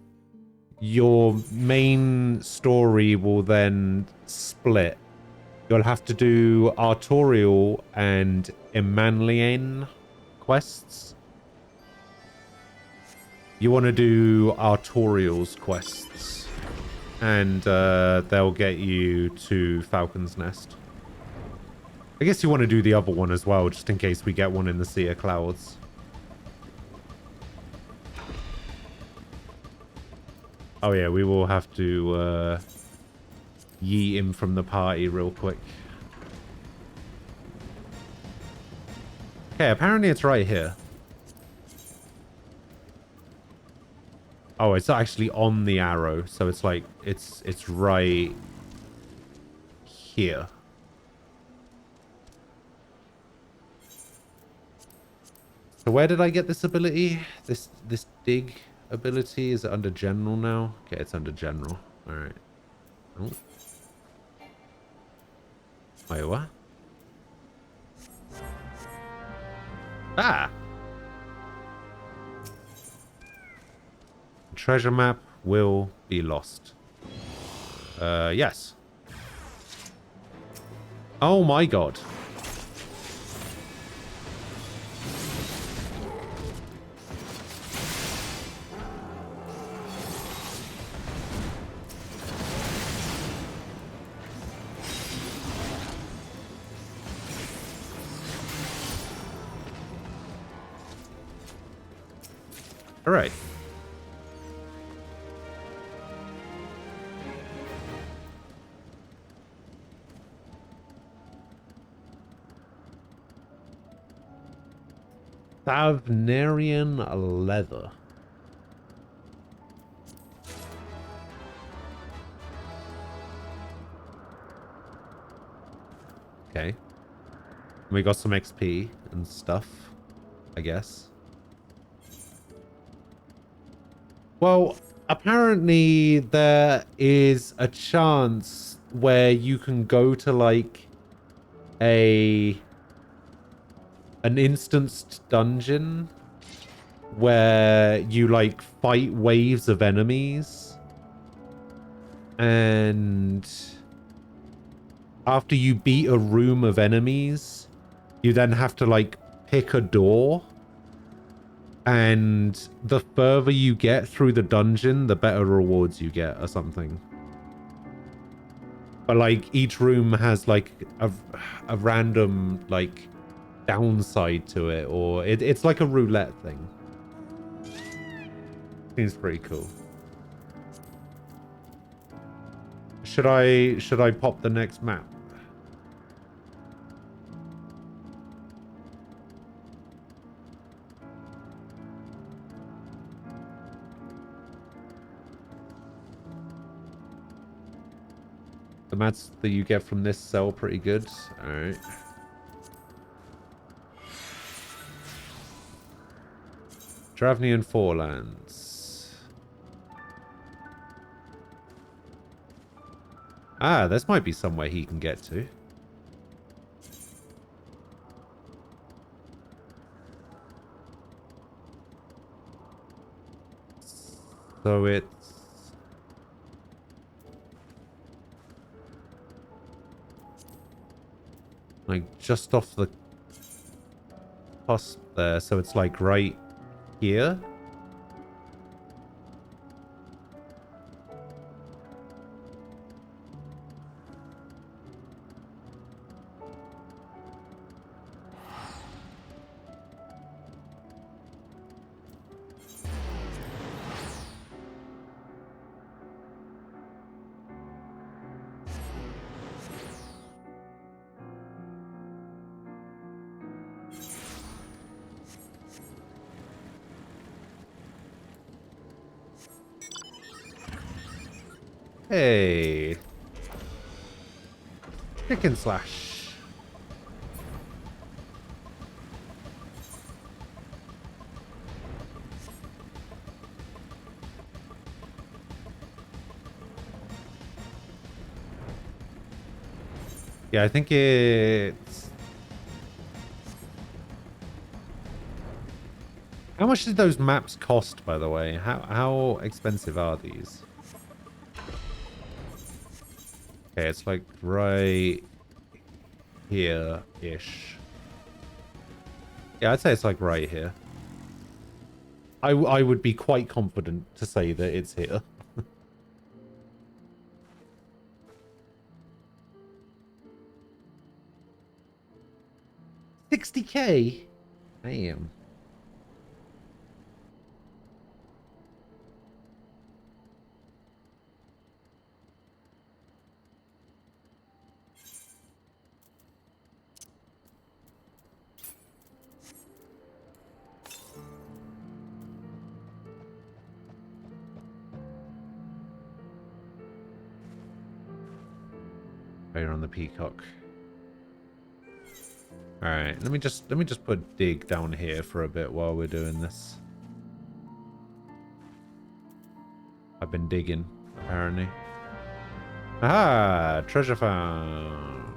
Speaker 1: Your main story will then split. You'll have to do Artorial and Emanlian quests. You want to do Artorial's quests. And they'll get you to Falcon's Nest. I guess you want to do the other one as well, just in case we get one in the Sea of Clouds. Oh yeah, we will have to yeet him from the party real quick. Okay, apparently it's right here. Oh, it's actually on the arrow, so it's like it's right here. So where did I get this ability? This dig ability, is it under general now? Okay, it's under general. All right. Oh. Wait, what? Ah. Treasure map will be lost. Yes. Oh my god. All right. Thavnarian leather. Okay. We got some XP and stuff, I guess. Well, apparently there is a chance where you can go to like an instanced dungeon where you like fight waves of enemies, and after you beat a room of enemies, you then have to like pick a door, and the further you get through the dungeon, the better rewards you get or something. But like each room has like a random like downside to it, or it's like a roulette thing. Seems pretty cool. Should I pop the next map? The mats that you get from this sell pretty good. All right. Dravnian Forelands. Ah, this might be somewhere he can get to. So it's like just off the cusp there, so it's like right here. Hey. Chicken slash. Yeah, I think it's... How much did those maps cost, by the way? How expensive are these? Okay, it's like right here-ish. Yeah, I'd say it's like right here. I would be quite confident to say that it's here. 60k? Damn. Right on the peacock. All right, let me just put dig down here for a bit while we're doing this. I've been digging, apparently. Aha! Treasure found.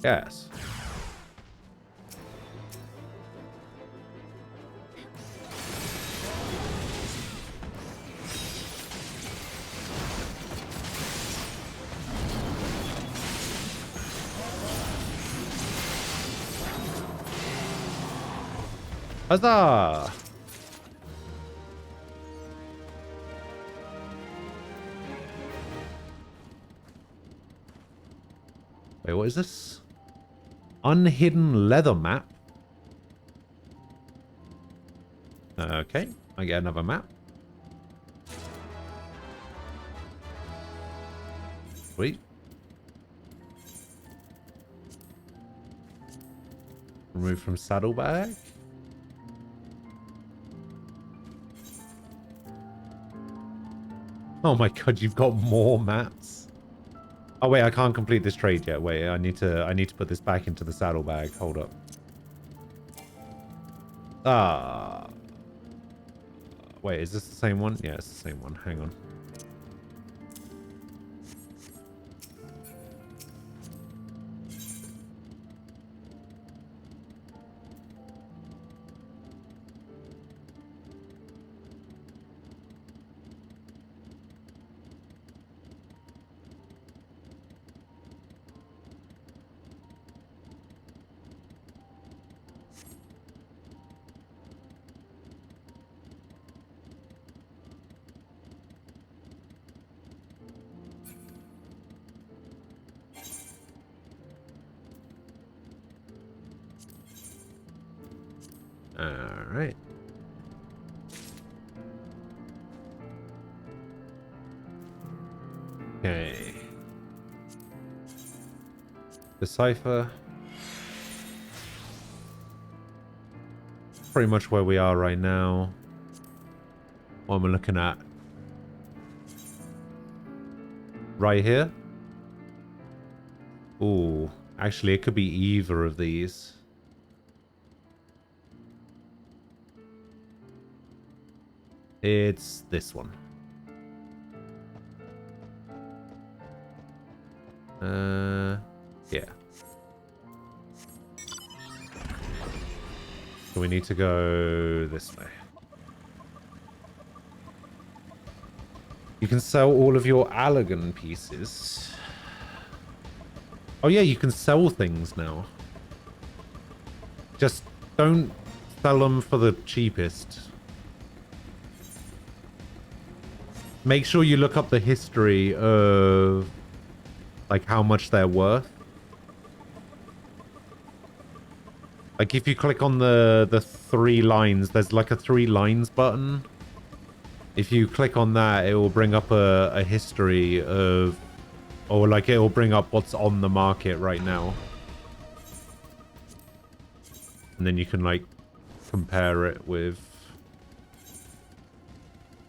Speaker 1: Yes. Huzzah! Wait, what is this? Unhidden leather map. Okay, I get another map. Sweet. Remove from saddlebag. Oh my god, you've got more maps. Oh wait, I can't complete this trade yet. Wait, I need to put this back into the saddlebag. Hold up. Ah. Wait, is this the same one? Yeah, it's the same one. Hang on. Alright. Okay. Decipher. Pretty much where we are right now. What am I looking at? Right here? Ooh. Actually, it could be either of these. It's this one. Yeah. So we need to go this way. You can sell all of your Allegan pieces. Oh yeah, you can sell things now. Just don't sell them for the cheapest. Make sure you look up the history of like how much they're worth. Like if you click on the 3 lines, there's like a 3 lines button. If you click on that, it will bring up a history of, or like it will bring up what's on the market right now. And then you can like compare it with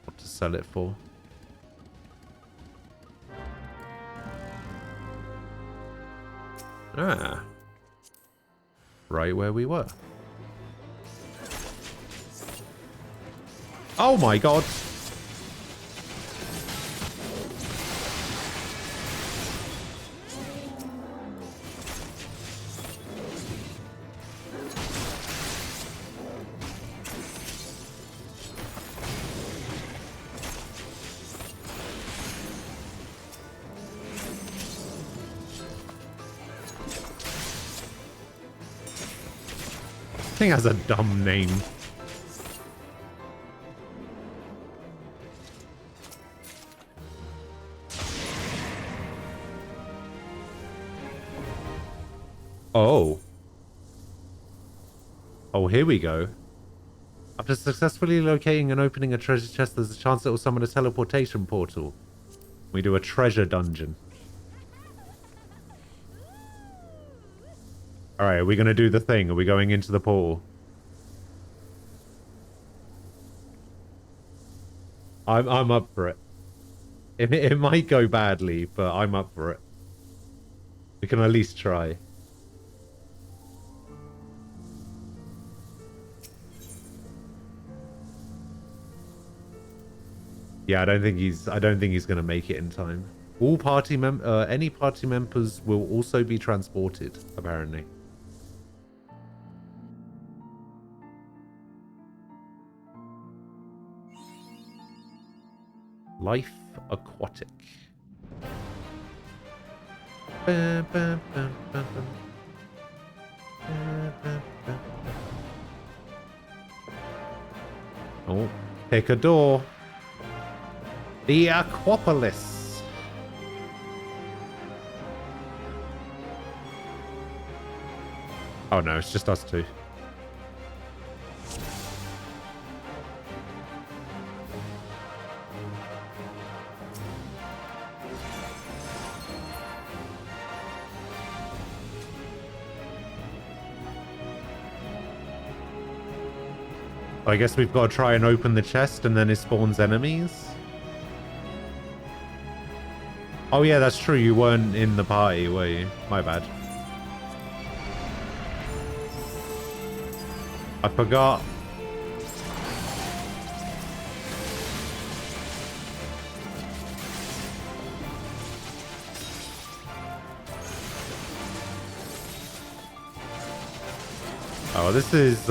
Speaker 1: what to sell it for. Ah. Right where we were. Oh my god. Thing has a dumb name. Oh. Oh, here we go. After successfully locating and opening a treasure chest, there's a chance it will summon a teleportation portal. We do a treasure dungeon. Alright, are we going to do the thing? Are we going into the portal? I'm up for it. It might go badly, but I'm up for it. We can at least try. Yeah, I don't think he's going to make it in time. All party any party members will also be transported, apparently. Life aquatic. Oh, pick a door. The Aquapolis. Oh no, it's just us two. I guess we've got to try and open the chest and then it spawns enemies. Oh yeah, that's true. You weren't in the party, were you? My bad. I forgot. Oh, this is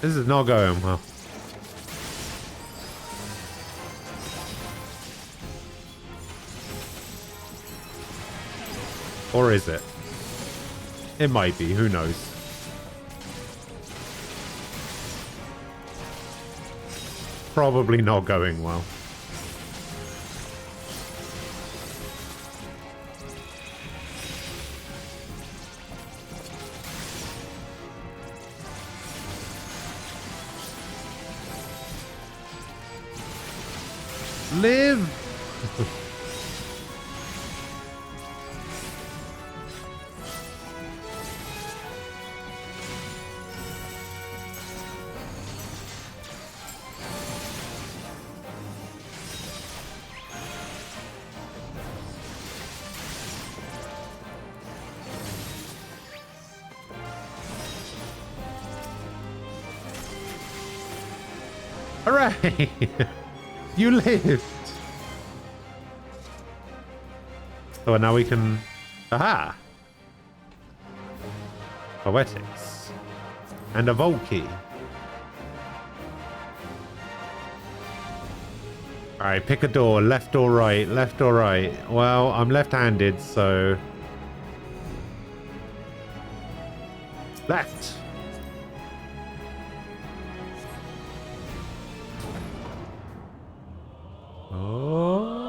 Speaker 1: this is not going well. Or is it? It might be, who knows? Probably not going well. Live! Hooray! You lived! So now we can... Aha! Poetics. And a vault key. Alright, pick a door. Left or right? Left or right? Well, I'm left-handed, so... Left! Oh.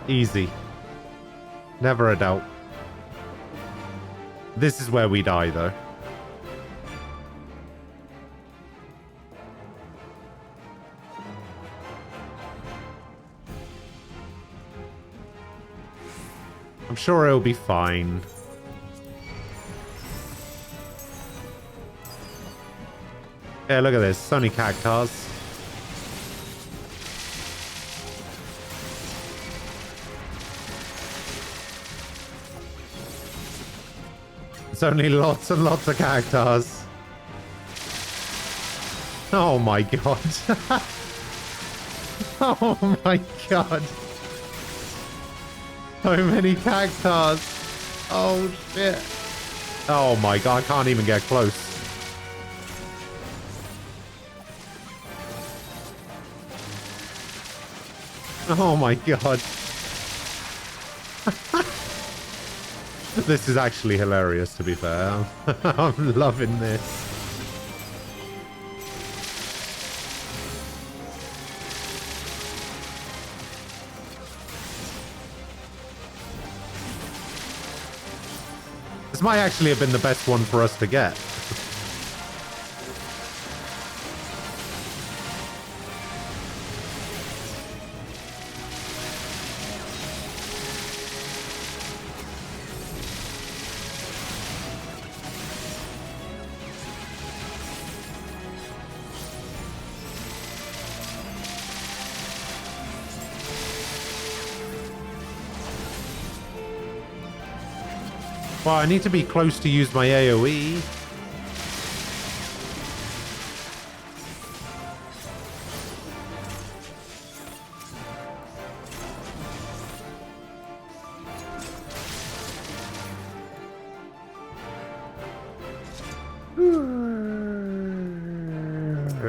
Speaker 1: Easy. Never a doubt. This is where we die, though. I'm sure it'll be fine. Yeah, look at this. It's only cactus. It's only lots and lots of cactus. Oh my god. Oh my god. So many cactus. Oh shit. Oh my god, I can't even get close. Oh my god. This is actually hilarious, to be fair. I'm loving this. This might actually have been the best one for us to get. Well, I need to be close to use my AoE.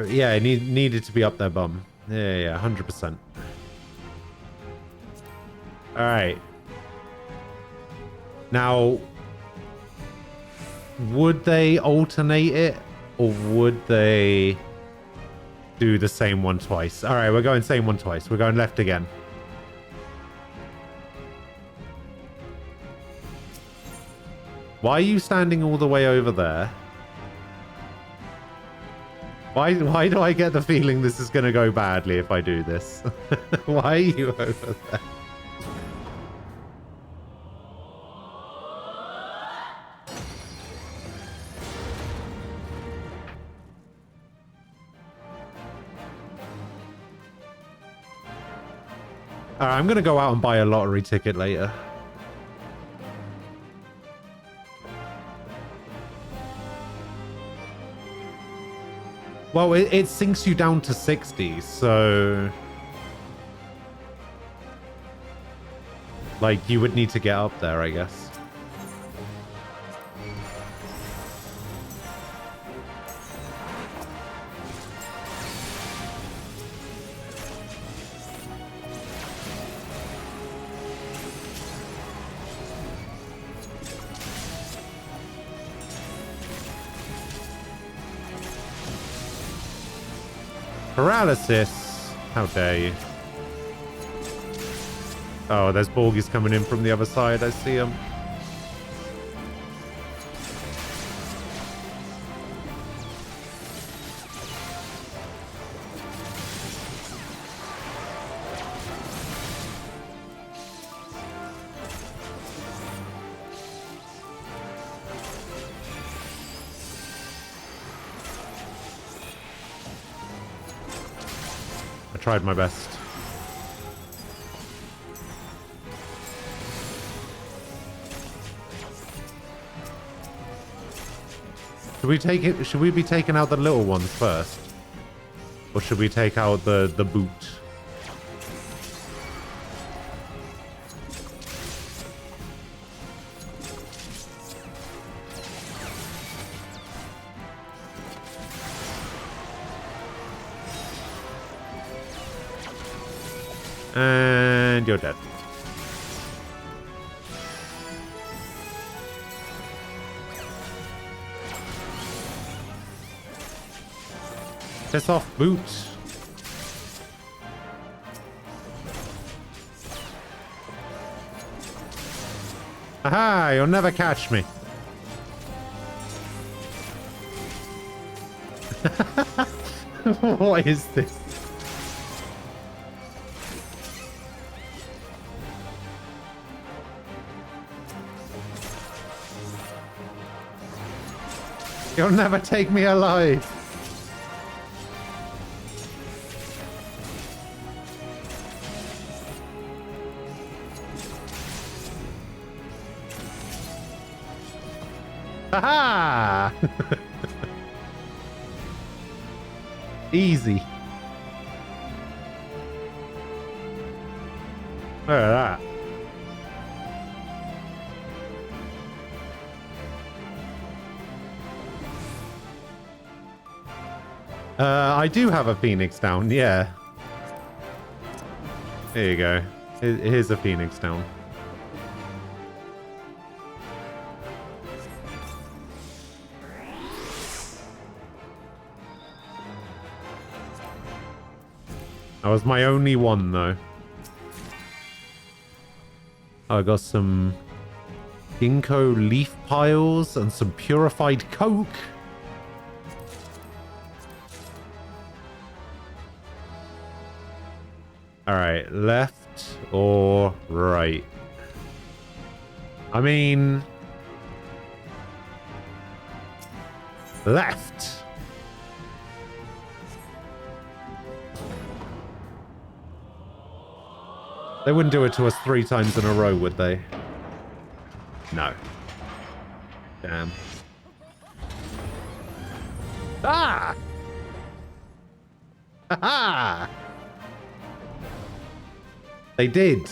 Speaker 1: Yeah, it needed to be up their bum. Yeah, 100%. All right. Now, would they alternate it, or would they do the same one twice? All right, we're going same one twice. We're going left again. Why are you standing all the way over there? Why do I get the feeling this is going to go badly if I do this? Why are you over there? Alright, I'm going to go out and buy a lottery ticket later. Well, it sinks you down to 60, so... Like, you would need to get up there, I guess. Paralysis. How dare you. Oh, there's Borgies coming in from the other side. I see them. Tried my best. Should we take it? Should we be taking out the little ones first, or should we take out the boot? And you're dead. Piss off, boot. Aha, you'll never catch me. What is this? You'll never take me alive. Haha! Easy. Look at that. I do have a Phoenix down, yeah. There you go. Here's a Phoenix down. That was my only one, though. I got some ginkgo leaf piles and some purified coke. Alright, left or right? I mean... left! They wouldn't do it to us 3 times in a row, would they? No. Damn. Ah! Ha-ha! They did.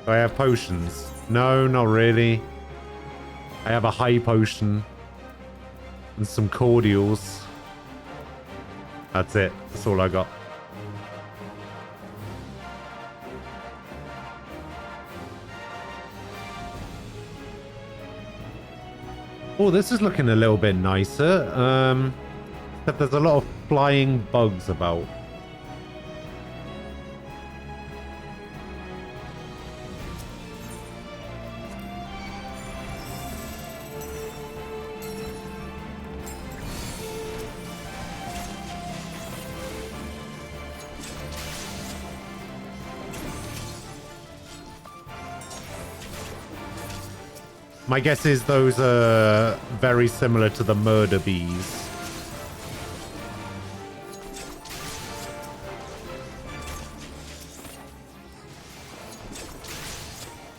Speaker 1: Do I have potions? No, not really. I have a high potion. And some cordials. That's it. That's all I got. Oh, this is looking a little bit nicer. But there's a lot of flying bugs about. My guess is those are very similar to the murder bees.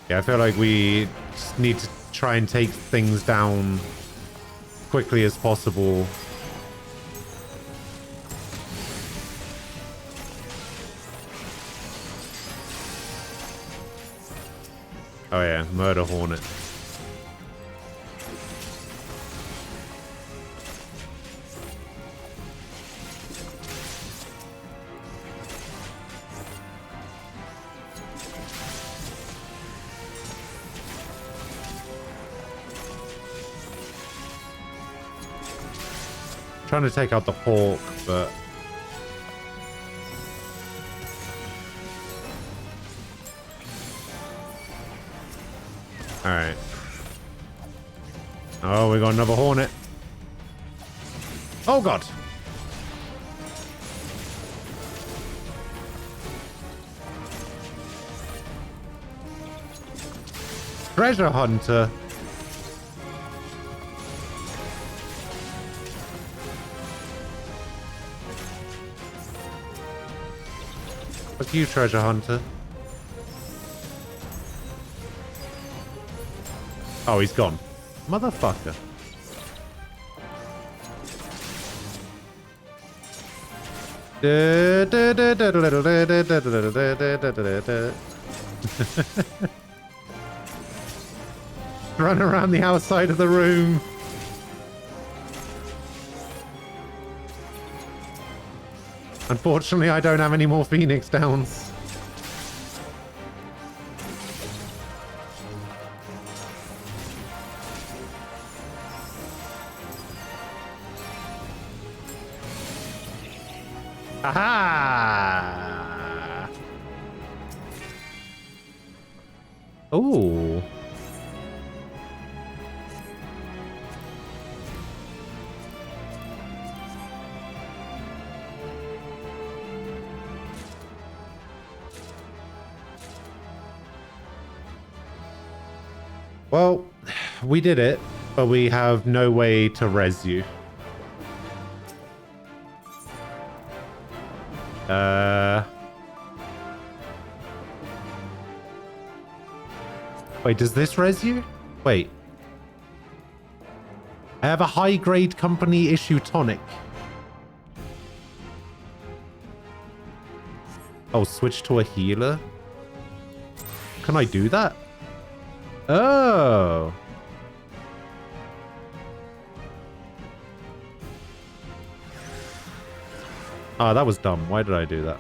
Speaker 1: Yeah, I feel like we just need to try and take things down quickly as possible. Oh yeah, murder hornet. Trying to take out the hawk, but all right. Oh, we got another hornet. Oh god. Treasure hunter. Fuck you, treasure hunter. Oh, he's gone. Motherfucker. Run around the outside of the room. Unfortunately, I don't have any more Phoenix Downs. Aha! Ooh. Well, we did it, but we have no way to res you. Wait, does this res you? Wait. I have a high-grade company issue tonic. Oh, switch to a healer? Can I do that? Oh. Ah, that was dumb. Why did I do that?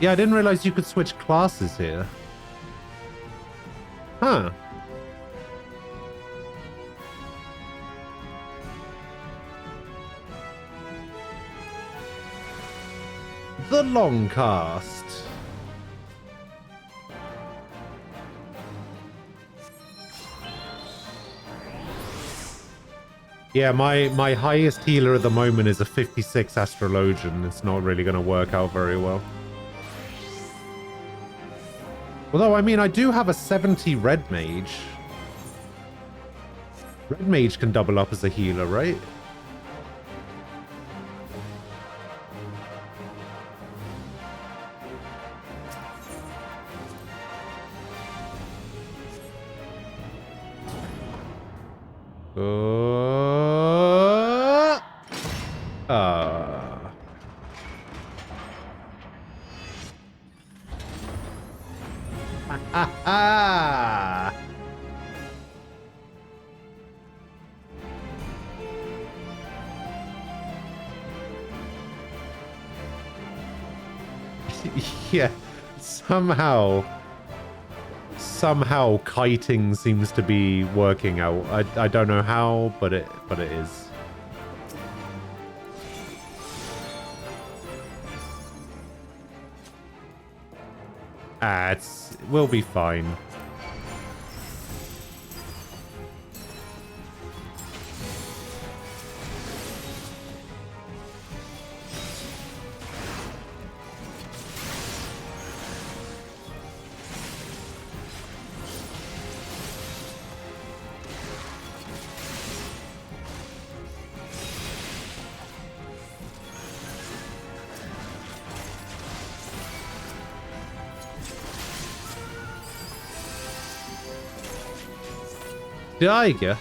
Speaker 1: Yeah, I didn't realize you could switch classes here. Huh. The long cast. Yeah, my highest healer at the moment is a 56 Astrologian. It's not really going to work out very well. Although, I mean, I do have a 70 Red Mage. Red Mage can double up as a healer, right? Yeah, somehow kiting seems to be working out. I don't know how, but it is. We'll be fine. Did I get?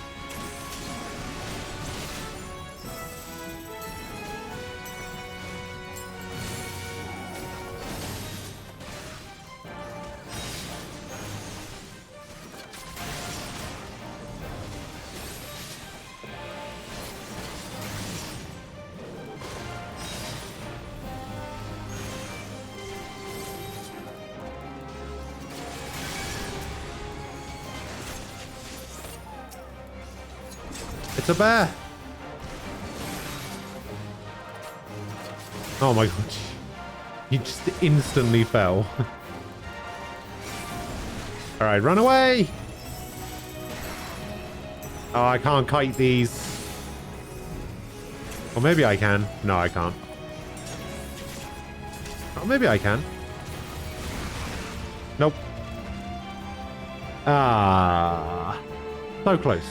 Speaker 1: It's a bear. Oh my god. He just instantly fell. Alright, run away! Oh, I can't kite these. Or maybe I can. No, I can't. Oh, maybe I can. Nope. Ah. So close.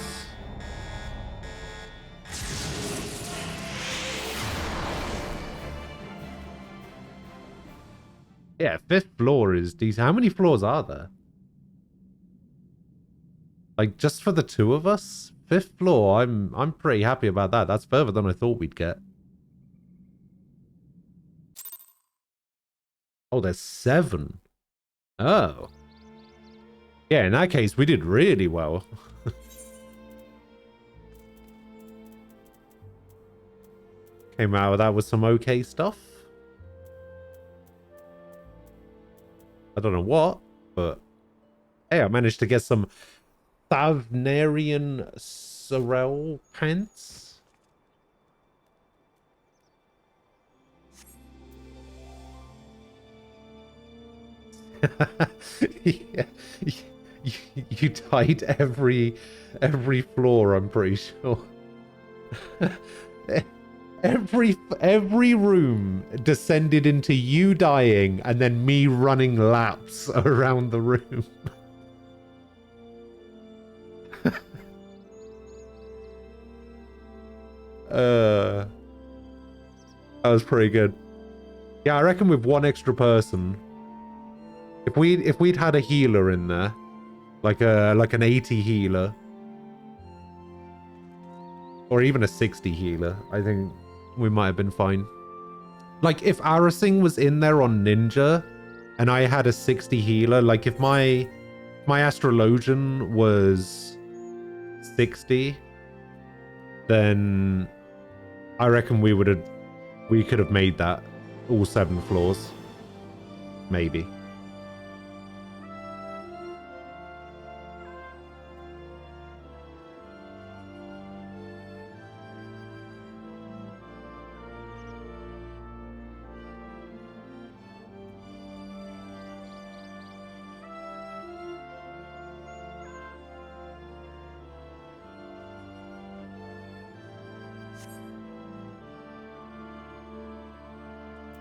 Speaker 1: Yeah, 5th floor is decent. How many floors are there? Like, just for the two of us? 5th floor, I'm pretty happy about that. That's further than I thought we'd get. Oh, there's 7. Oh. Yeah, in that case, we did really well. Came out of that with some okay stuff. I don't know what, but hey, I managed to get some Thavnarian Sorrel pants. Yeah, you tied every floor, I'm pretty sure. Every room descended into you dying and then me running laps around the room. That was pretty good. Yeah, I reckon with one extra person, if we'd had a healer in there, like an 80 healer, or even a 60 healer, I think we might have been fine. Like, if Arasing was in there on Ninja, and I had a 60 healer, like if my Astrologian was 60, then I reckon we could have made that all 7 floors. Maybe.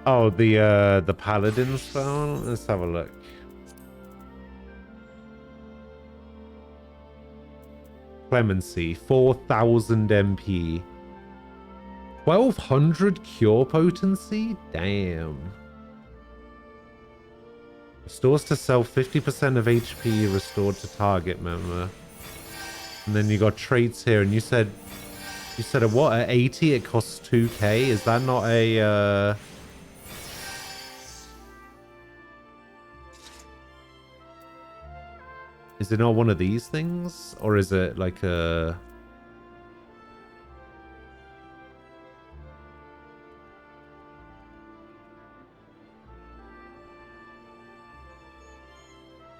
Speaker 1: Oh, the paladin spell? Let's have a look. Clemency, 4,000 MP. 1,200 cure potency? Damn. Restores to self 50% of HP restored to target member. And then you got traits here, and you said at what? At 80 it costs 2k? Is that not a Is it not one of these things? Or is it like a...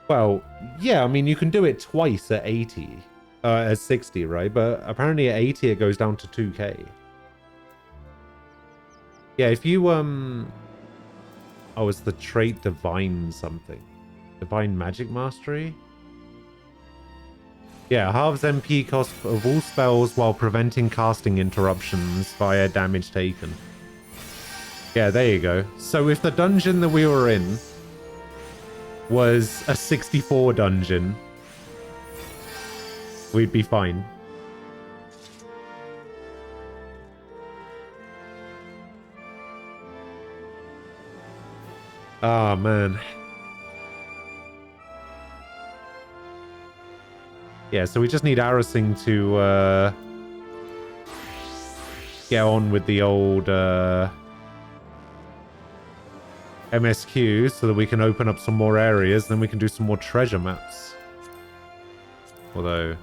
Speaker 1: Well, yeah, I mean, you can do it twice at 80, at 60, right? But apparently at 80, it goes down to 2k. Yeah, if you, oh, it's the trait Divine something. Divine Magic Mastery? Yeah, halves MP cost of all spells while preventing casting interruptions via damage taken. Yeah, there you go. So if the dungeon that we were in was a 64 dungeon, we'd be fine. Ah, man. Yeah, so we just need Arasing to get on with the old MSQ so that we can open up some more areas, then we can do some more treasure maps. Although,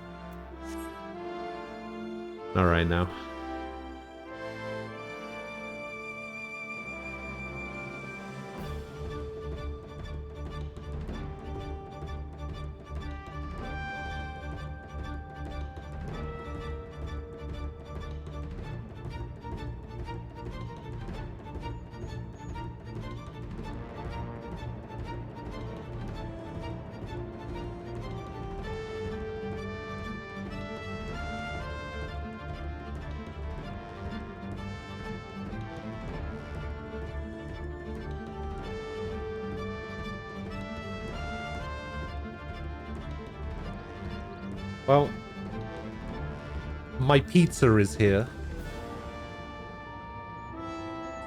Speaker 1: not right now. Well, my pizza is here.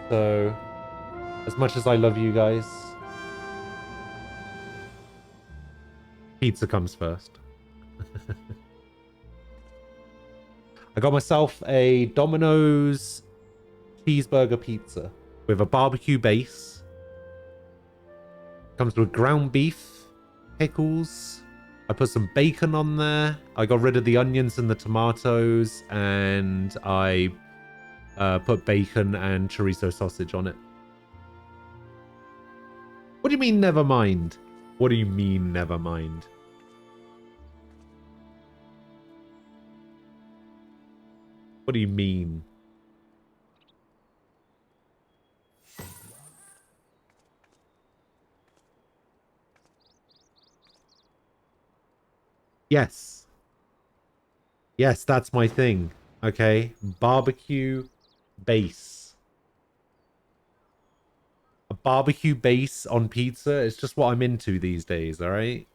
Speaker 1: So, as much as I love you guys, pizza comes first. I got myself a Domino's cheeseburger pizza with a barbecue base. Comes with ground beef, pickles. I put some bacon on there. I got rid of the onions and the tomatoes, and I put bacon and chorizo sausage on it. What do you mean, never mind? What do you mean, never mind? What do you mean? Yes. Yes, that's my thing. Okay. Barbecue base. A barbecue base on pizza is just what I'm into these days, alright?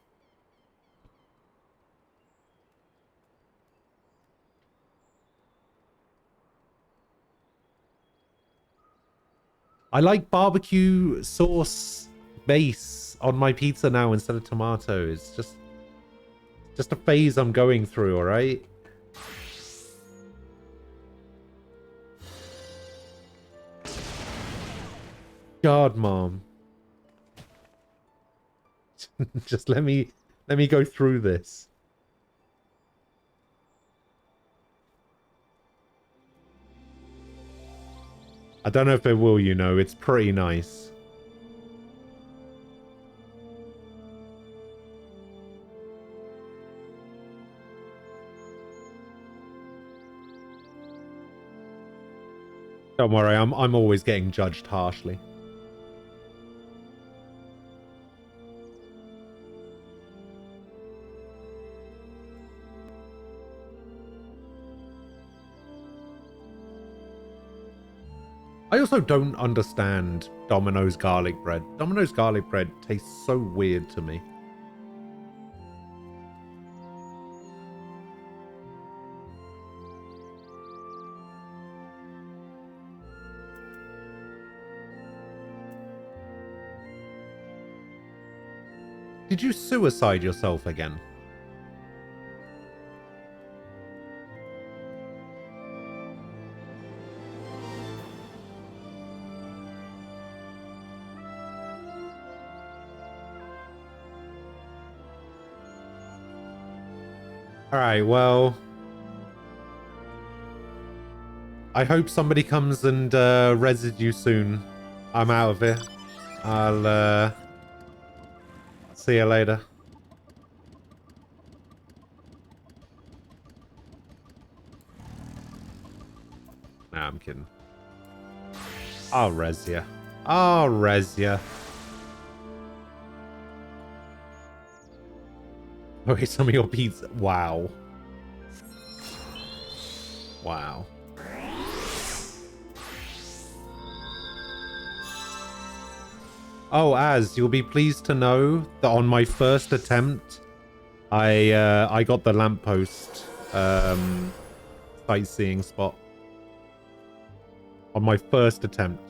Speaker 1: I like barbecue sauce base on my pizza now instead of tomatoes. Just a phase I'm going through, alright? God, Mom. Just let me go through this. I don't know if it will, you know. It's pretty nice. Don't worry, I'm always getting judged harshly. I also don't understand Domino's garlic bread. Domino's garlic bread tastes so weird to me. Did you suicide yourself again? Alright, well, I hope somebody comes and reses you soon. I'm out of here. I'll see you later. Nah, I'm kidding. I'll res ya. I'll res ya. Okay, some of your pizza. Wow. Wow. Oh, Az, you'll be pleased to know that on my first attempt, I got the lamppost sightseeing spot. On my first attempt.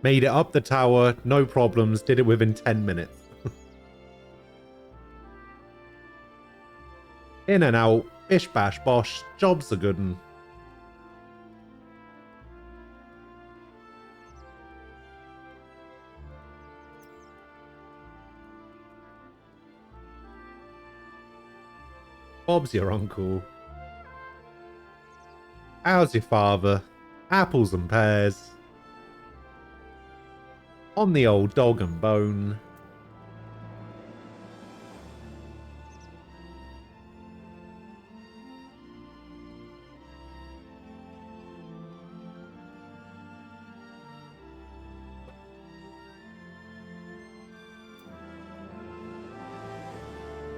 Speaker 1: Made it up the tower, no problems, did it within 10 minutes. In and out, bish bash bosh, job's a good one. Bob's your uncle. How's your father? Apples and pears. On the old dog and bone.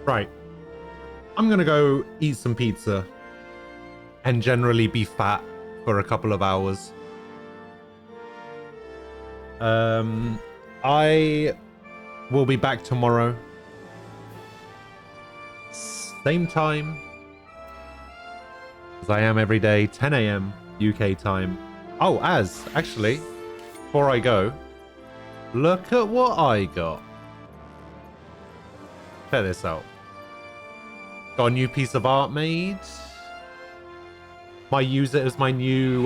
Speaker 1: Right. I'm gonna go eat some pizza and generally be fat for a couple of hours. I will be back tomorrow. Same time as I am every day, 10 a.m. UK time. Oh, actually, before I go, look at what I got. Check this out. Got a new piece of art made. Might use it as my new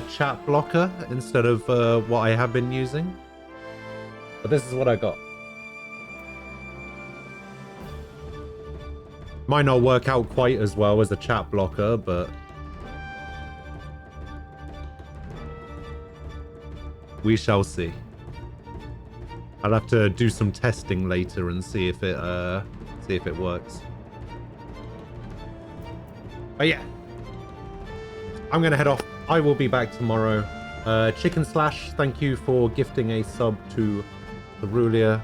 Speaker 1: chat blocker instead of what I have been using. But this is what I got. Might not work out quite as well as a chat blocker, but we shall see. I'll have to do some testing later and see if it works. But yeah, I'm gonna head off. I will be back tomorrow. Chicken Slash, thank you for gifting a sub to Cerulia.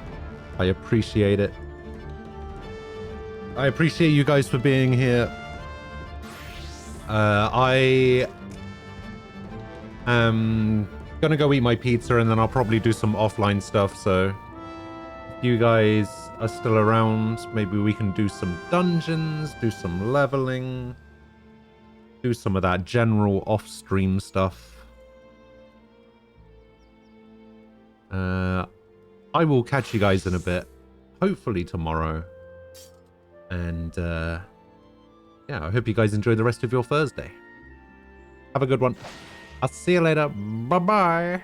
Speaker 1: I appreciate it. I appreciate you guys for being here. I am gonna go eat my pizza and then I'll probably do some offline stuff. So if you guys are still around, maybe we can do some dungeons, do some leveling, do some of that general off-stream stuff. I will catch you guys in a bit, hopefully tomorrow. And yeah, I hope you guys enjoy the rest of your Thursday. Have a good one. I'll see you later. Bye-bye.